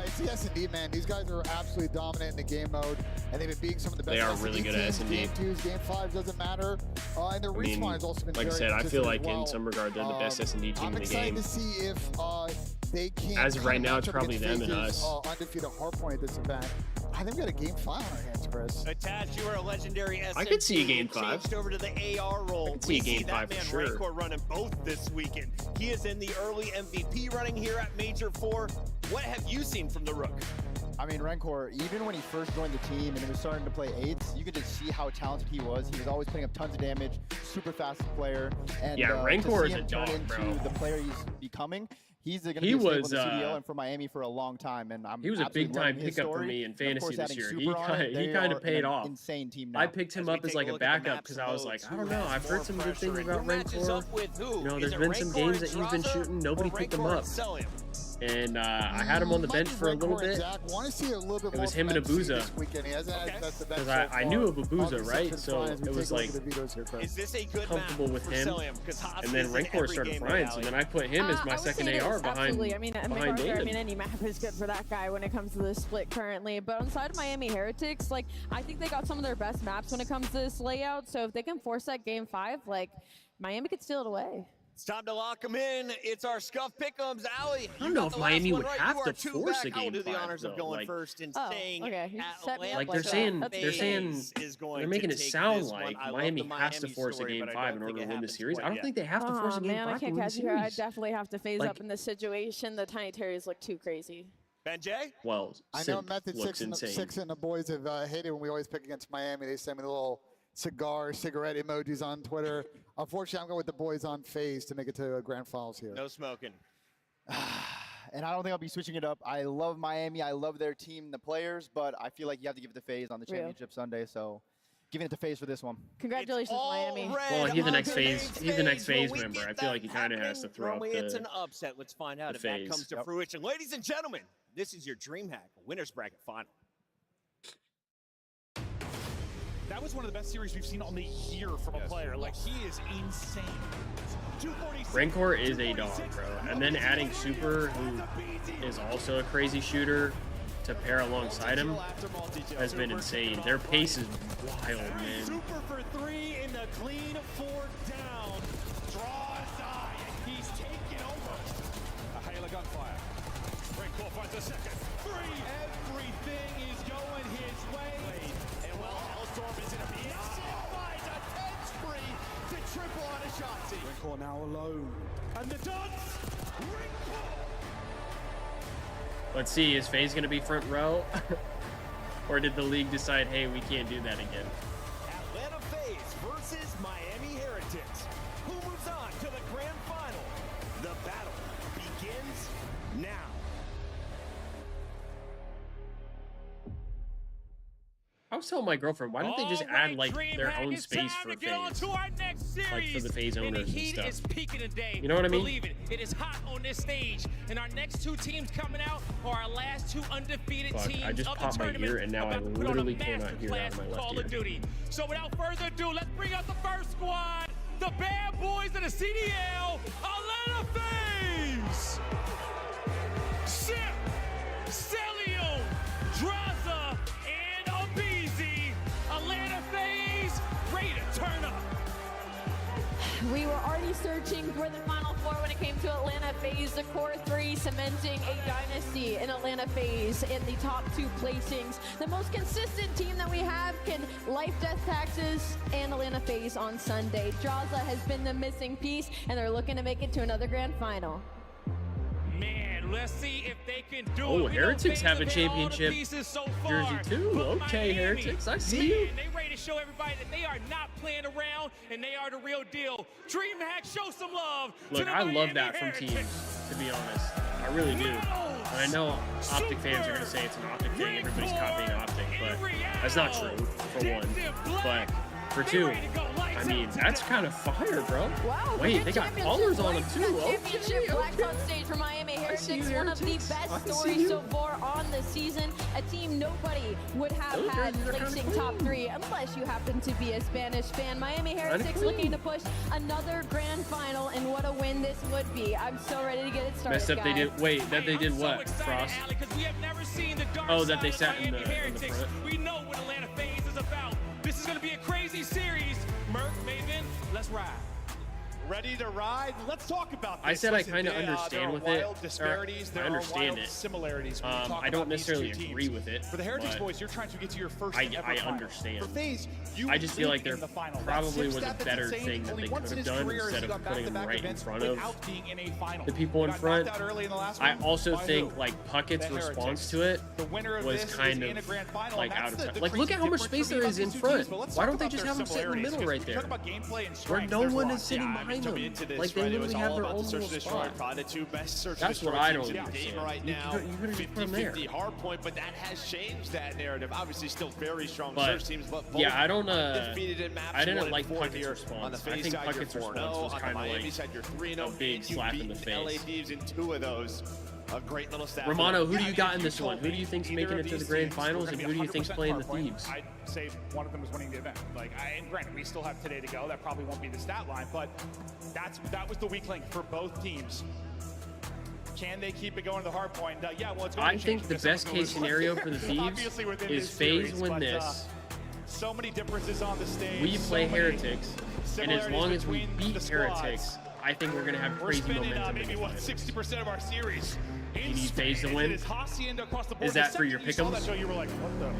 It's the S&D, man. These guys are absolutely dominant in the game mode, and they've been beating some of the best. They are really good at teams. S&D. Game 2s, Game 5 doesn't matter. And their respawn has also been like I very said, I feel consistent like as well. in some regard they're the best S&D team I'm in the game. excited to see if they can. As of right now, it's match up probably against them and FaZe's, us. Undefeated Hardpoint at this event. I think we got a Game 5 on our hands, Chris. Attached, you are a legendary SMG. I could see a Game 5. Changed over to the AR role. I could see a Game 5 that for man sure. Rancor running both this weekend. He is in the early MVP running here at Major 4. What have you seen from the Rook? I mean, Rancor, even when he first joined the team and he was starting to play 8s, you could just see how talented he was. He was always putting up tons of damage, super fast player. And Yeah, to Rancor see is a him turn dog, into bro. the player he's becoming, he's going to be He a staple was, in the CDL and for Miami for a long time. And I'm He was a absolutely big-time loving his pickup for story. me in And of fantasy course, this adding year. Super on it, He they kind are of paid an off. Insane team now. I picked him up as like a backup because I was like, I don't know. I've heard some good things about Rancor. You know, there's been some games that you've been shooting. Nobody picked him up. And I had him on the bench for a little bit. It was him and Abuza. Because I knew of Abuza, right? So it was like Is this a good comfortable map with for him. Cilium? 'Cause Haas And then is in Rancor every started game frying. now, So Ali. then I put him as my I would second say AR this, behind absolutely. I mean, behind McArthur, I David. mean, any map is good for that guy when it comes to the split currently. But on the side of Miami Heretics, like, I think they got some of their best maps when it comes to this layout. So if they can force that Game 5, like, Miami could steal it away. It's time to lock them in. It's our Scuff Pick'ems. Allie, I don't know if Miami would have to two force back. a I will Game do the 5, honors of though. going Like- first and Oh, saying okay. You set me up Like like they're that. saying, That's they're fair. saying, is going they're making to it take sound this one. like I love Miami the has to Miami force a story, Game but I 5 don't in order think to it win the happens series. I quite don't yet. think they have to force a Game Man, 5 I to can't win the catch you. I series. definitely have to phase Like- up in this situation. The Tiny Terrys look too crazy. Benjay? Well, I know Synth Method looks 6 insane. and the boys have hated when we always pick against Miami. They send me the little cigarette emojis on Twitter. Unfortunately, I'm going with the boys on FaZe to make it to grand finals here. No smoking. And I don't think I'll be switching it up. I love Miami. I love their team, the players, but I feel like you have to give it to FaZe on the Real. championship Sunday. So giving it to FaZe for this one. Congratulations, Miami. Well, he's the next phase. He's the next phase member. I feel like he kind of has to throw up Normally it's an the. upset. Let's find out the if that phase. comes to Yep. fruition. Ladies and gentlemen, this is your DreamHack Winners Bracket Final. That was one of the best series we've seen on the year from a player. Like, he is insane. 246, Rancor is a dog, bro. And then adding Super, who is also a crazy shooter, to pair alongside him has been insane. Their pace is wild, man. Super for 3 in the clean 4 down. Draws eye, and he's taken over. A hail of gunfire. Rancor finds a second. 3. Everything is going his way. And well, Hellstorm is in a finds a 10 spree to triple on a shotty. Rancor now alone. And the dance. Rancor. Let's see, is FaZe going to be front row? Or did the league decide, hey, we can't do that again? Atlanta FaZe versus Miami Heretics. Who moves on to the grand final? The battle begins now. I was telling my girlfriend, why don't they just add like their own space for FaZe, like for the FaZe owners and stuff. You know what I mean? Believe it is hot on this stage, and our next 2 teams coming out are our last 2 undefeated teams I just of the popped my tournament. ear, and now I literally cannot hear out of my left Call ear. of Duty. So without further ado, let's bring out the first squad, the bad boys of the CDL, Atlanta FaZe. Ship, Celio, Draza, and Abizi. Atlanta FaZe, ready to turn up. We were already searching for the Final Four when it came to Atlanta FaZe. The Core 3 cementing a dynasty in Atlanta FaZe in the top 2 placings. The most consistent team that we have can life, death, taxes, and Atlanta FaZe on Sunday. Draza has been the missing piece, and they're looking to make it to another grand final. Man, let's see if they can do it. Oh, Heretics have a championship jersey too. Okay, Heretics, I see you. They ready to show everybody that they are not playing around and they are the real deal. DreamHack, show some love. Look, I love that from teams, to be honest. I really do. And I know OpTic fans are going to say it's an OpTic thing. Everybody's copying OpTic, but that's not true, for one. But for 2, I mean, that's kind of fire, bro. Wow, wait, they got colors on them too. Championship blacks on stage for Miami Heretics. One of the best stories so far on the season. A team nobody would have had placing top 3 unless you happen to be a Spanish fan. Miami Heretics looking to push another grand final, and what a win this would be. I'm so ready to get it started, Messed up, guys. they did. Wait, that they did what? Frost? Oh, that they sat in the front. We know what Atlanta FaZe is about. This is going to be a crazy series. Merc, Maven, let's ride. Ready to ride? Let's talk about this. I said I kind of understand with it. Disparities, I understand it. Similarities. I don't necessarily agree with it. For the Heretics boys, you're trying to get to your first I understand. I just feel like there probably was a better thing that they could have done instead of putting them right in front of the people in front. I also think like Puckett's response to it was kind of like out of touch. Like, look at how much space there is in front. Why don't they just have them sit in the middle right there, where no one is sitting behind them? Like they literally have their own little spot. Probably the 2 best search That's what I don't understand. game right now. 50-50 Hardpoint, but that has changed that narrative. Obviously, still very strong search teams, but both yeah, I don't. defeated in maps I didn't 1 like and 4 Puckett's here. response. On the I think Puckett's response was kind of like you're 3-0, a big slap in the face. LA Thieves in 2 of those. A great little stat. Romano, who do you got in this one? Who do you think's making it to the grand finals, and who do you think's playing the Thieves? I'd say one of them is winning the event. And granted, we still have today to go. That probably won't be the stat line, but that was the weak link for both teams. Can they keep it going to the hard point? Yeah, well, it's going to I think the best case scenario for the Thieves is FaZe win this. So many differences on the stage. We play Heretics, and as long as we beat Heretics, I think we're going to have crazy momentum. Maybe 60% of our series. You need FaZe to win. Is that for your pick'ems? You were like, what the?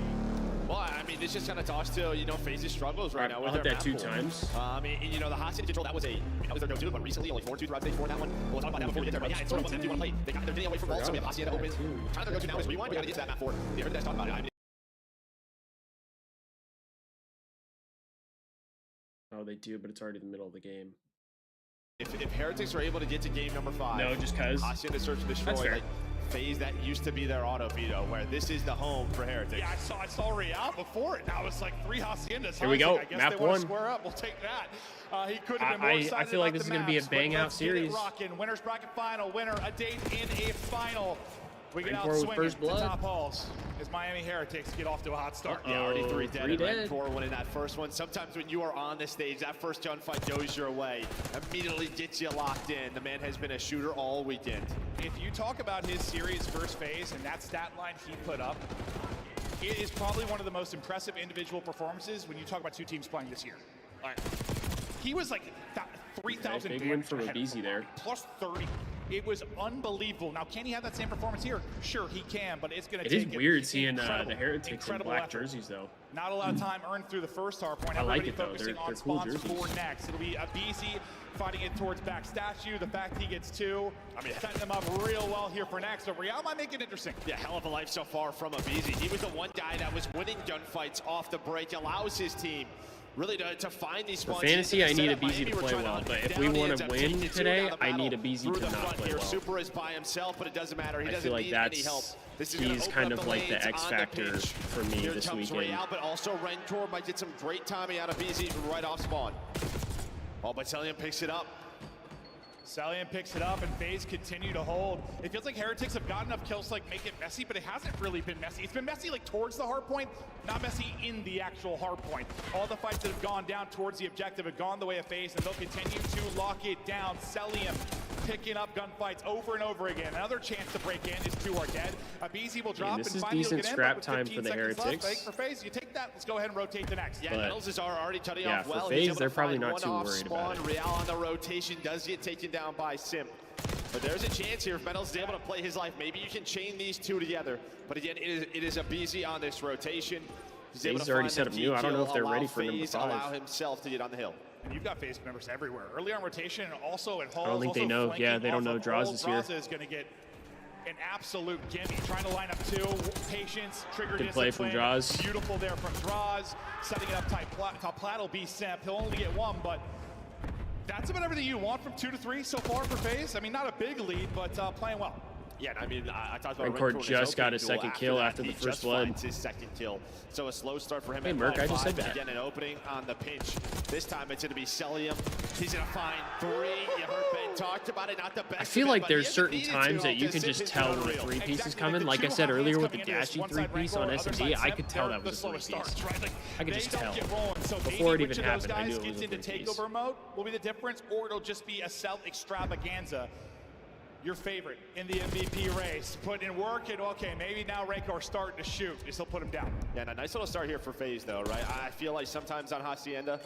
Well, I mean, this just kind of talks to, FaZe's struggles right now. I'll hit that 2 times. I mean, the Hostage control, that was their go-to, but recently only 4-2 throughout stage 4 that one. We'll talk about that before we get there, but yeah, it's sort of what they want to play. They got their day away from vault, so we have Hacienda open. Kind of their go-to now is we got to get to that map 4. The other guys talk about it. Oh, they do, but it's already the middle of the game. If Heretics are able to get to game number 5, no, just because Hacienda search and destroy, FaZe that used to be their auto veto, where this is the home for Heretics. Yeah, I saw Real before it. Now it's like 3 Haciendas. Here we go. I guess Map they 1. Want to square up. We'll take that. He could have been more excited. I feel like this is going to be a bang-out series. Winners bracket final. Winner a date in a final. We get out with swinging first blood. The top halls as Miami Heretics get off to a hot start. Yeah, already 3 dead. And 4 winning that first one. Sometimes when you are on the stage, that first gunfight goes your way. Immediately gets you locked in. The man has been a shooter all weekend. If you talk about his series versus FaZe and that stat line he put up, it is probably one of the most impressive individual performances when you talk about 2 teams playing this year. All right. He was like 3,000 big win for Abizi there. Plus 30. It was unbelievable. Now, can he have that same performance here? Sure, he can, but it's going to take It is weird seeing the Heretics in black jerseys, though. Not a lot of time earned through the first hard point. I like it, though. Focusing on cool spawns jerseys. for next. It'll be Abizi fighting it towards back statue. The fact he gets 2. Setting them up real well here for next. So Real might make it interesting. Yeah, hell of a life so far from Abizi. He was the one guy that was winning gunfights off the break, allows his team really to find these spawns. For fantasy, I need a BZ to play well, but if we want to win today, I need a BZ to not play well. Super is by himself, but it doesn't matter. He I doesn't feel like need any help. he's kind of like the X factor for me this weekend. But also Rencor might get some great timing out of BZ right off spawn. Oh, but Celium picks it up. Celium picks it up, and FaZe continue to hold. It feels like Heretics have got enough kills to like make it messy, but it hasn't really been messy. It's been messy like towards the hard point, not messy in the actual hard point. All the fights that have gone down towards the objective have gone the way of FaZe, and they'll continue to lock it down. Celium picking up gunfights over and over again. Another chance to break in is two are dead. A BZ will drop this and is finally decent get in, scrap with time for the 15 seconds left. Heretics. For FaZe, you take that. Let's go ahead and rotate the next. Yeah, Metals is already cutting yeah, off well. For FaZe, they're probably not too worried about it. Real on the rotation does get taken down by Simp. But there's a chance here if Metals is able to play his life. Maybe you can chain these two together. But again, it is a BZ on this rotation. He's already set up new. I don't know if they're ready for number 5. Allow himself to get on the hill. And you've got FaZe members everywhere. Early on rotation, and also at Halls. I don't think they know. Yeah, they don't know Draws is here. Draws is going to get an absolute gimme. Trying to line up two. Patience, trigger Good play from Draws. Beautiful there from Draws. Setting it up tight. Top plat will be Simp. He'll only get one, but that's about everything you want from 2 to 3 so far for FaZe. I mean, not a big lead, but playing well. Yeah, I mean, I talked about Rencor just got his second kill after the first blood. His second kill. So a slow start for him. Hey, Merc, I just said that. Again, an opening on the pinch. This time it's going to be Celium. He's going to find 3. You heard Ben talked about it, not the best. I feel like there's certain times that you can just tell when a 3-piece is coming. Like I said earlier with the Dashy 3-piece on S&D, I could tell that was a 3-piece. I could just tell. Before it even happened, I knew it was a 3-piece. Takeover mode will be the difference, or it'll just be a South extravaganza. Your favorite in the MVP race, put in work, and okay, maybe now Rencor starting to shoot. He'll put him down. Yeah, and a nice little start here for FaZe, though, right? I feel like sometimes on Hacienda,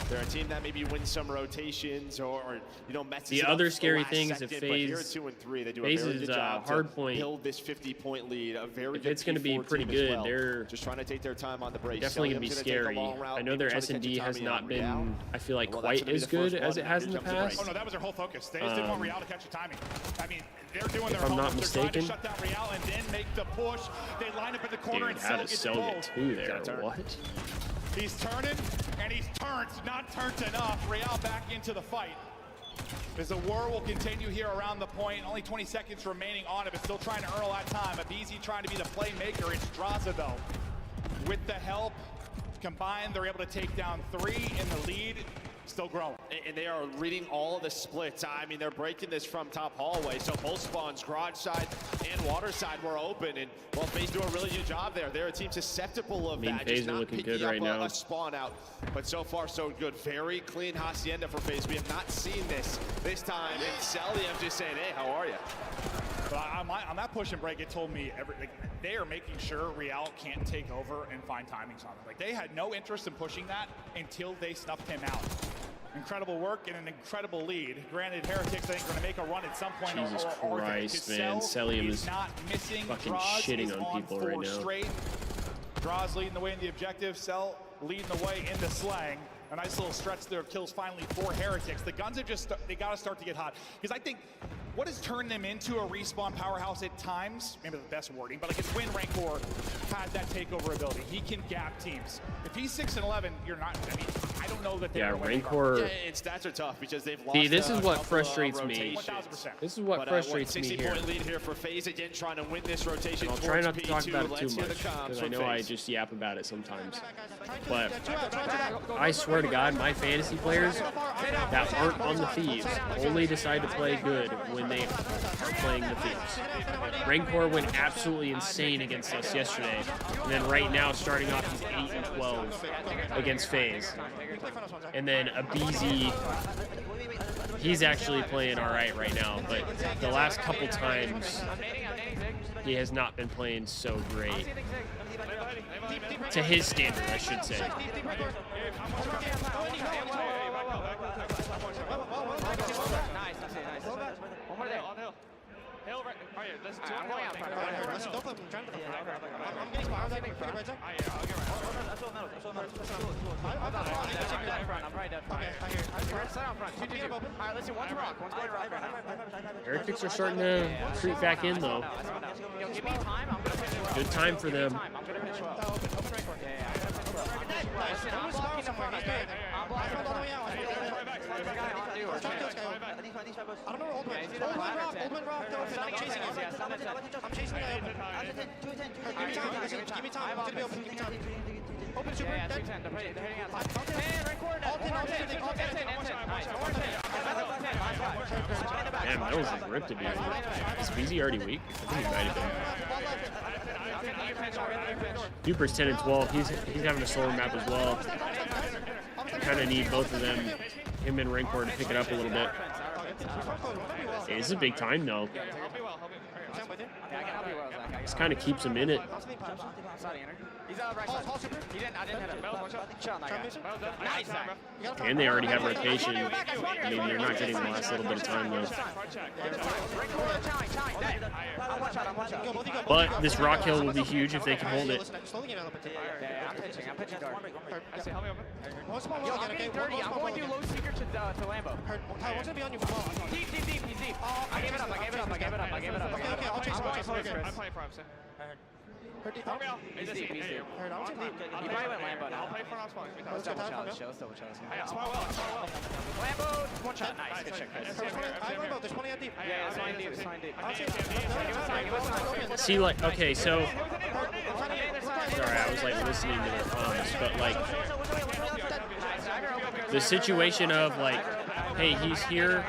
they're a team that maybe wins some rotations or you know, messes the it up other scary the thing second, is if but here at FaZe 2 and 3, they do a very good job Hardpoint, to build this 50-point lead. A very if good it's going to be pretty team good, as well. they're just trying to take their time on the brace. Definitely going to be scary. I know their S&D has not been, I feel like, quite as good as it has in the past. Oh no, that was their whole focus. They just didn't want Real to catch the timing. I mean, they're doing their if I'm not They're mistaken. trying to shut down Real and then make the push. They line up in the corner and how does Cell get 2 there? What? He's turning, and he's turned. Not turned enough. Real back into the fight. As the war will continue here around the point. Only 20 seconds remaining on it, but still trying to earn a lot of time. BZ trying to be the playmaker. It's Draza, though. With the help combined, they're able to take down 3 in the lead. Still growing. And they are reading all of the splits. I mean, they're breaking this from top hallway. So both spawns, garage side and water side, were open. And well, FaZe do a really good job there. They're a team susceptible of that. FaZe are looking good right now. A spawn out. But so far, so good. Very clean Hacienda for FaZe. We have not seen this time. And Celium just saying, hey, how are you? But on that push and break, it told me they are making sure Real can't take over and find timings on them. Like, they had no interest in pushing that until they snuffed him out. Incredible work and an incredible lead. Granted, Heretics, I think, are going to make a run at some point. Jesus Christ, man. Celium is fucking shitting on people right now. Straight. Draws leading the way in the objective. Cell leading the way in the slang. A nice little stretch there of kills finally for Heretics. The guns have they got to start to get hot. Because I think what has turned them into a respawn powerhouse at times, maybe the best wording, but like it's when Rencor had that takeover ability. He can gap teams. If he's 6-11, you're not, I mean, I don't know that they're Rancor. Yeah, and stats are tough because they've lost. See, this is what frustrates me. 1000%. This is what frustrates me here. 60-point lead here for FaZe, again trying to win this rotation. And I'll try not to talk about it too much because I know I just yap about it sometimes. But I swear to God, my fantasy players that aren't on the Thieves only decide to play good when they are playing the Thieves. Rencor went absolutely insane against us yesterday, and then right now starting off he's 8-12 against FaZe. And then a BZ, he's actually playing all right now, but the last couple times he has not been playing so great. To his standard, I should say. Nice, one more there. Hill, right. Oh, yeah, let's I'm going out front. Don't flip him. I'm getting far. I'm getting far. I'll get right. I'm right up front. Okay, set out front. All right, let's see. One's rock. One's going rock right now. Heretics are starting to creep back in, though. Give me time. I'm going to pitch you. Good time for them. I'm going to pitch you. Open right court. Yeah. I'm blocking the front, okay? I'm blocking the front. I don't know where Old Win. Old Win drop. I'm chasing him. I'm chasing the guy open. Give me time. I'm gonna be open. Give me time. Open super. Dead. Damn, that was a grip to be. Is BZ already weak? I think he might have been. Duper's 10 and 12. He's having a slower map as well. Kind of need both of them, him and Rancor, to pick it up a little bit. Yeah, this is big time though. This kind of keeps him in it. And they already have rotation. I mean, they're not getting the last little bit of time though. But this rock hill will be huge if they can hold it. Yo, I'm getting dirty. I'm going to low secret to Lambo. Ty, one's gonna be on you for long. Deep. He's deep. I gave it up. Okay, I'll chase him. I'm playing for him, sir. He's deep. He probably went Lambo now. I'll play for him. Let's double challenge. Spot well. Lambo, one shot. Nice. Good check, guys. I Lambo. There's plenty of deep. Yeah, it's fine deep. Give us time. See, like, okay, so... Sorry, I was, like, listening to their comments, but, like... The situation of, like, hey, he's here.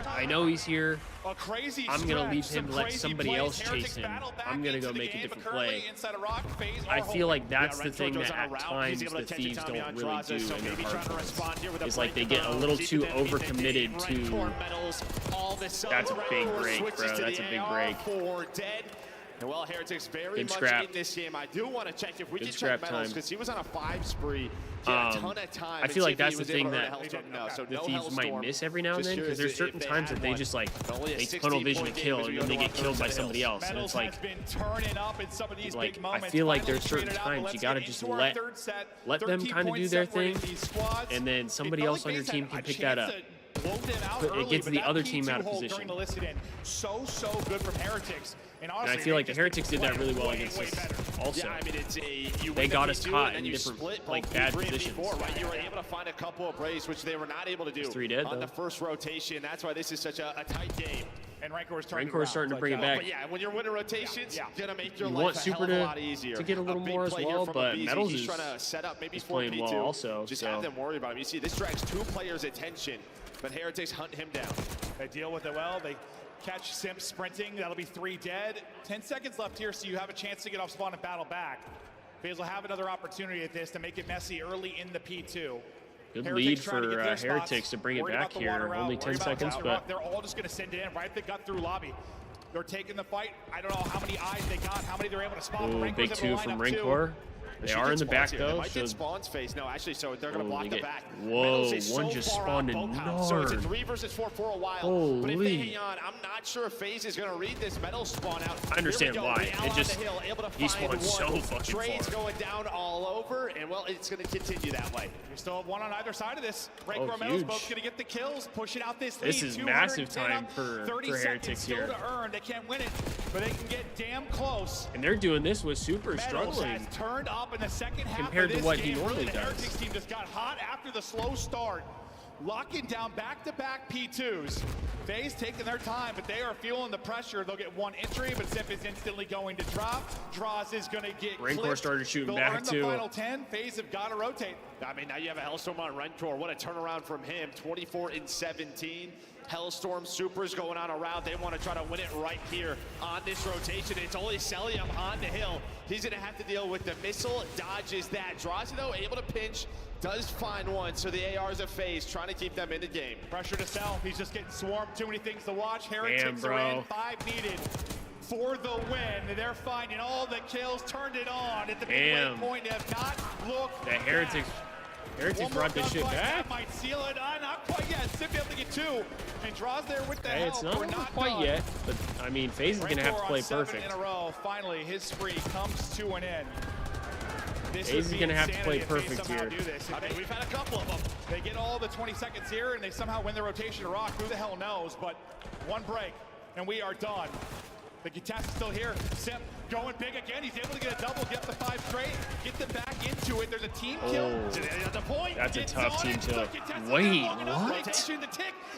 I know he's here. I'm going to leave him to let somebody else chase him. I'm going to go make a different play. I feel like that's the thing that at times the Thieves don't really do in their hardpoints. It's like they get a little too overcommitted to... That's a big break, bro. That's a big break. And well, Heretics very much in this game. I do want to check if we can check Metals because he was on a 5 spree. A ton of time. I feel like that's the thing that the Thieves might miss every now and then because there's certain times that they just like they tunnel vision a kill and then they get killed by somebody else. And it's like I feel like there's certain times you got to just let them kind of do their thing, and then somebody else on your team can pick that up. It gets the other team out of position. So good from Heretics. And I feel like the Heretics did that really well against us also. Yeah, I mean, they got us caught in different, like, bad positions. Right? You were able to find a couple of breaks, which they were not able to do on the first rotation. That's why this is such a tight game. And Rancor's starting to bring it back. But yeah, when you're winning rotations, gonna make your you life want a Super hell of a lot easier. To get a little more as well, but Metals is trying to set up maybe playing well also. Just have them worry about him. You see, this drags 2 players' attention, but Heretics hunt him down. They deal with it well. They catch Simp sprinting. That'll be 3 dead. 10 seconds left here, so you have a chance to get off spawn and battle back. FaZe will have another opportunity at this to make it messy early in the P2. Good lead for Heretics to bring it back here. Only 10 seconds, but they're all just going to send it in right at the gut through lobby. They're taking the fight. I don't know how many eyes they got, how many they're able to spawn. Ooh, big 2 from Rancor. They are in the back though. They might get Spawn's face. No, actually, so they're going to block the back. Whoa, one just spawned in Nard. So it's a 3 versus 4 for a while. Holy. But if they hang on, I'm not sure if FaZe is going to read this Metal spawn out. I understand why. It just, he spawned so fucking far. Trades going down all over, and well, it's going to continue that way. You still have one on either side of this. Rancor Metal's both going to get the kills, pushing out this lead. This is massive time for Heretics here. Still to earn. They can't win it, but they can get damn close. And they're doing this with Super struggling. Turned up in the second half. Compared to what he normally does. The Heretics team just got hot after the slow start, locking down back-to-back P2s. FaZe taking their time, but they are feeling the pressure. They'll get 1 entry, but Zip is instantly going to drop. Draws is going to get Rancor started shooting back too. The final 10. FaZe have got to rotate. I mean, now you have a Hellstorm on Rancor. What a turnaround from him. 24 and 17. Hellstorm Supers going on a route. They want to try to win it right here on this rotation. It's only Celium on the hill. He's going to have to deal with the missile. Dodges that. Draws it though, able to pinch. Does find one. So the ARs of FaZe trying to keep them in the game. Pressure to Cell. He's just getting swarmed. Too many things to watch. Heretics are in. 5 needed for the win. They're finding all the kills. Turned it on at the midway point. They have not looked. The Heretics brought this shit back. Might seal it. Not quite yet. Zip able to get 2. And Draws there with the help. It's not quite yet, but I mean, FaZe is going to have to play perfect. 7 in a row. Finally, his spree comes to an end. FaZe is going to have to play perfect here. I mean, we've had a couple of them. They get all the 20 seconds here, and they somehow win the rotation to Rock. Who the hell knows? But 1 break, and we are done. The contest is still here. Simp going big again. He's able to get a double, get the 5 straight, get them back into it. There's a team kill. At the point, that's a tough team kill. Wait, what?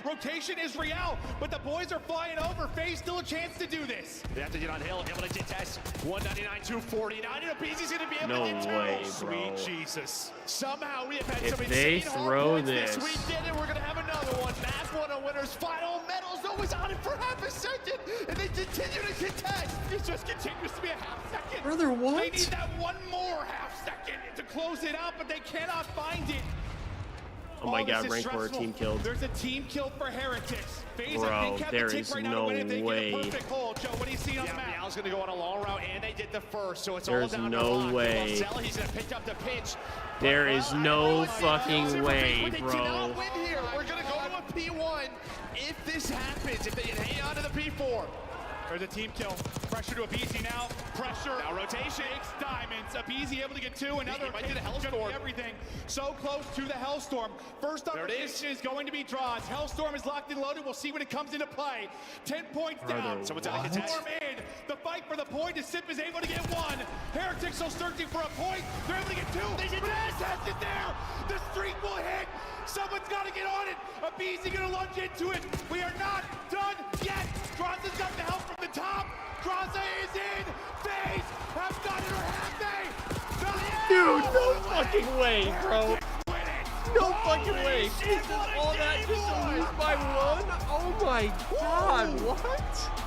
Rotation is Real, but the boys are flying over. FaZe still a chance to do this. They have to get on Hill, able to test 199, 249, and Abizi's going to be able no to get 2. Way, bro. Sweet Jesus. Somehow we have had some if they insane throw this. We did it. We're going to have another one. Mass 1 winners. Final medals always on it for half a second, and they continue to contest. It just continues to be a half second. Brother, what? They need that one more half second to close it out, but they cannot find it. Oh my God, rank for a team killed. There's a team kill for Heretics. FaZe, bro, I think, have there the is right no now to win way. They get a perfect hold. Joe, what do you see on the map? Real's going to go on a long route, and they did the first, so it's There's all down no to Rock. way. He's going to pick up the pitch. There is no fucking way, They bro. cannot win here. We're going to go to a P1 if this happens, if they can hang on to the P4. There's a team kill. Pressure to Abizi now. Pressure. Now rotation. Takes diamonds. Abizi able to get 2. Another might do the Hellstorm. Everything. So close to the Hellstorm. First up is going to be draws. Hellstorm is locked and loaded. We'll see when it comes into play. 10 points down. Someone's out of contest. Storm in. The fight for the point. Sip is able to get 1. Heretics are searching for a point. They're able to get 2. They did test it there. The streak will hit. Someone's got to get on it. Abizi going to lunge into it. We are not done yet. Draza's got the help from the top. Draza is in. FaZe have done it, or have they? Dude, no fucking way, bro. No fucking way. Jesus, all that just to lose by 1? Oh my God, what?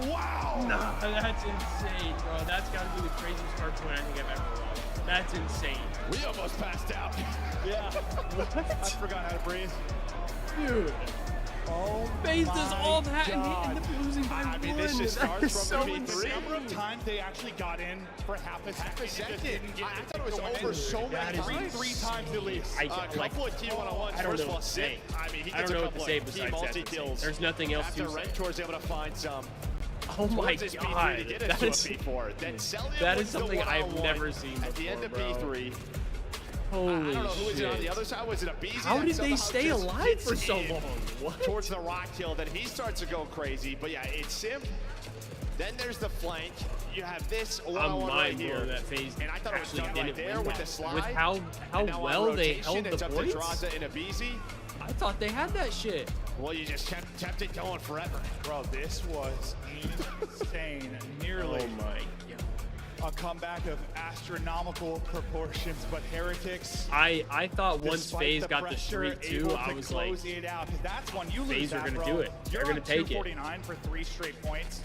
Wow. Nah, that's insane, bro. That's got to be the craziest hardpoint I think I've ever watched. That's insane. We almost passed out. Yeah. What? I forgot how to breathe. Dude. Oh, FaZe does all that and they end up losing by 1. I mean, this just That is starts so from insane. the number of times they actually got in for half a second. I thought it was over so many times. 3 times at least. A couple of key one-on-ones. I don't First know of all, what to say. I mean, he I gets don't know a what to couple say of key besides that. multi-kills. There's nothing else After to say. Rentor's able to find some. Oh my This God. P3 to get That into is, a P4. Then Celia that is wins the something I've one-on-one never seen before, at the end of bro. P3. Holy I don't know who was it on shit. the other side. Was it Abizi? How did they stay just alive gets for so in long? What? Towards the rock kill, then he starts to go crazy. But yeah, it's Sim. Then there's the flank. You have this I'm one-on-one right mind blown here. that FaZe And I thought it was actually done didn't right there win with that. the slide. With how And now on well they rotation, held the it's up points. to Draza and Abizi. I thought they had that shit. Well, you just kept it going forever. Bro, this was insane. Nearly Oh my God. a comeback of astronomical proportions, but Heretics. I thought once despite FaZe the got the pressure, streak too, able I to was like, close it out, 'cause that's when you lose FaZe are that, gonna bro. do it. You're They're on gonna take it. 249 for 3 straight points.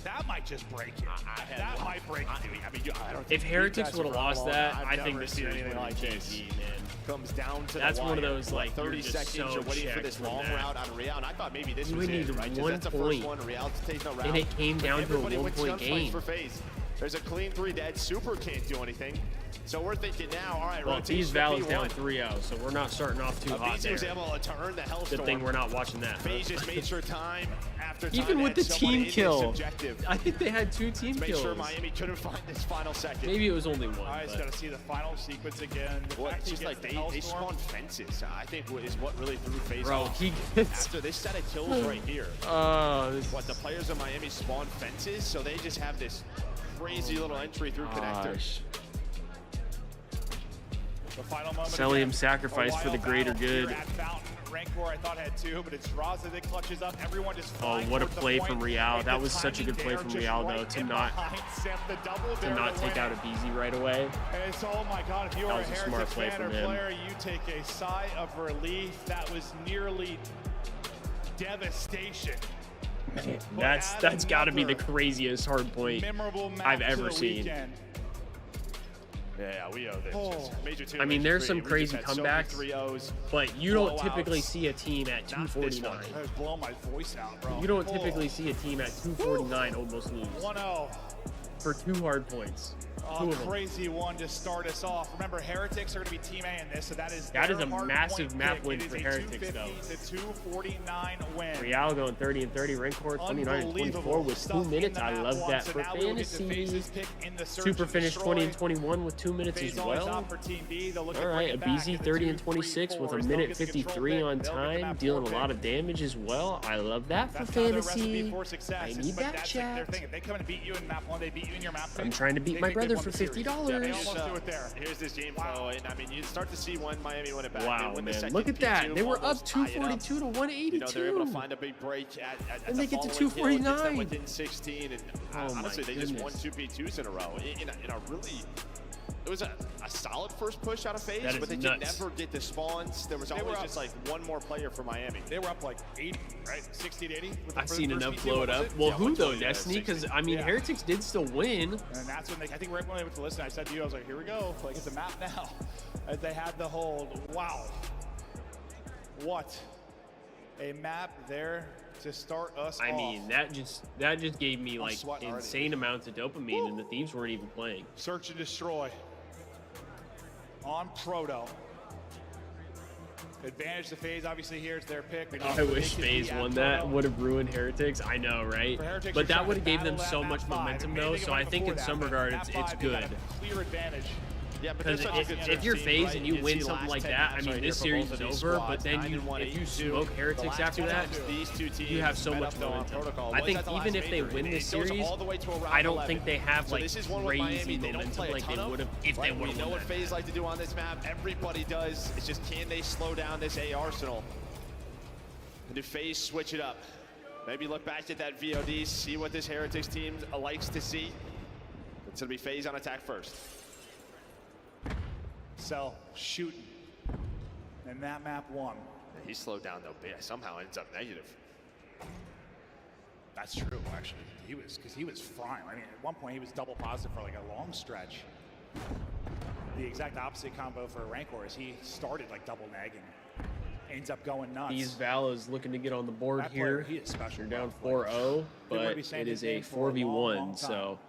That might just break you. That might break you. I mean, I don't if think Heretics guys would have are lost wrong. that, I've I think never this seen series anything would like be this. GG, man. Comes down to That's the one of wire. those, like, 30 you're just seconds. so You're waiting for checked this from long that. route on Real, and I thought maybe this You was needed it, right? 'Cause one that's the point. first one. Real takes no route. And it came down to a Everybody wins 1-point gunfights game. for FaZe. There's a clean 3 dead. Super can't do anything. So we're thinking now, all right, Well, rotation Thieves to Valley's P1. down 3-0, so we're not starting off too hot Abizi there. was able to turn the Hellstorm. Good thing we're not watching that. FaZe just made sure time after time. Even with had the someone team in this kill, objective. I think they had 2 team Make kills. sure Miami couldn't find this final second. Maybe it was only 1. I just but- got to see the final sequence again. The Well, fact it's he just gets like the they Hellstorm. spawn fences, I think is what really threw FaZe Bro, off. he gets... After this set of kills right here. Oh, this What, the players of Miami spawn fences, so they just have this crazy little entry through connector. gosh. The final moment Celium again. sacrifice A for the wild greater battle here good. at Fountain. Rancor I thought had 2, but it's Draza that clutches up. Everyone just Oh, flying what a towards the play point. from Real. And That the was such a good timing play there from just Real, right though, to in not behind Seth, the double there to take win out it. Abizi right away. And it's, oh my God, if you That are a was a smart Heretics play fan or from him. player, you take a sigh of relief. That was nearly devastation. That's got to be the craziest hard point Memorable match I've of ever the seen. weekend. Yeah, we owe this. Oh. Major 2, I mean, major there's 3. some We just crazy had so many comebacks, 3-0s. but you don't blowouts. typically see a team at Not this 249. one. I was blowing my voice out, bro. You don't typically see a team at 249 almost lose. 1-0. for 2 hard points. A crazy one to start us off. Remember, Heretics are going to be Team A in this, so that is a massive map win for Heretics, though. It's a 249 win. Real going 30 and 30. Rencor 29 and 24 with 2 minutes. I love that for fantasy. Super finish 20 and 21 with 2 minutes as well. All right, a BZ 30 and 26 with a minute 53 on time, dealing a lot of damage as well. I love that for fantasy. I need that, chat. If they come and beat you in map 1, they beat you in your map 3. I'm trying to beat my brother for $50. Yeah, they almost do it there. Here's this game flow, and I mean, you start to see when Miami win it back. Wow, man, look at that. They were up 242 to 182. You know, they're able to find a big break at and they get to 249 within 16, and honestly, they just won 2 P2s in a row in a really. It was a solid first push out of FaZe, but they could never get the spawns. There was always just like one more player for Miami. They were up like 80, right? 60 to 80. I've seen enough blow it up. Well, who though, Destiny? Because I mean, Heretics did still win. And that's when I think right when they went to listen, I said to you, I was like, here we go. Like, it's a map now. As they had the hold. Wow. What a map there to start us off. I mean, that just gave me like insane amounts of dopamine, and the Thieves weren't even playing. Search and destroy on Proto. Advantage to FaZe, obviously here is their pick. I wish FaZe won that. Would have ruined Heretics. I know, right? But that would have gave them so much momentum, though. So I think in some regard, it's good. Clear advantage. Yeah, because if you're FaZe and you win something like that, I mean, this series is over. But then if you smoke Heretics after that, you have so much momentum. I think even if they win this series, I don't think they have like crazy momentum like they would have if they would have won. We know what FaZe like to do on this map. Everybody does. It's just, can they slow down this A arsenal? And do FaZe switch it up? Maybe look back at that VOD, see what this Heretics team likes to see. It's gonna be FaZe on attack first. Cell shooting, and that map won. He slowed down though, but somehow ends up negative. That's true, actually. He was frying. I mean, at one point he was double positive for like a long stretch. The exact opposite combo for Rancor is he started like double nagging, ends up going nuts. These Val is looking to get on the board that here. Player, he is special. You're down 4-0, but it is a 4v1, so.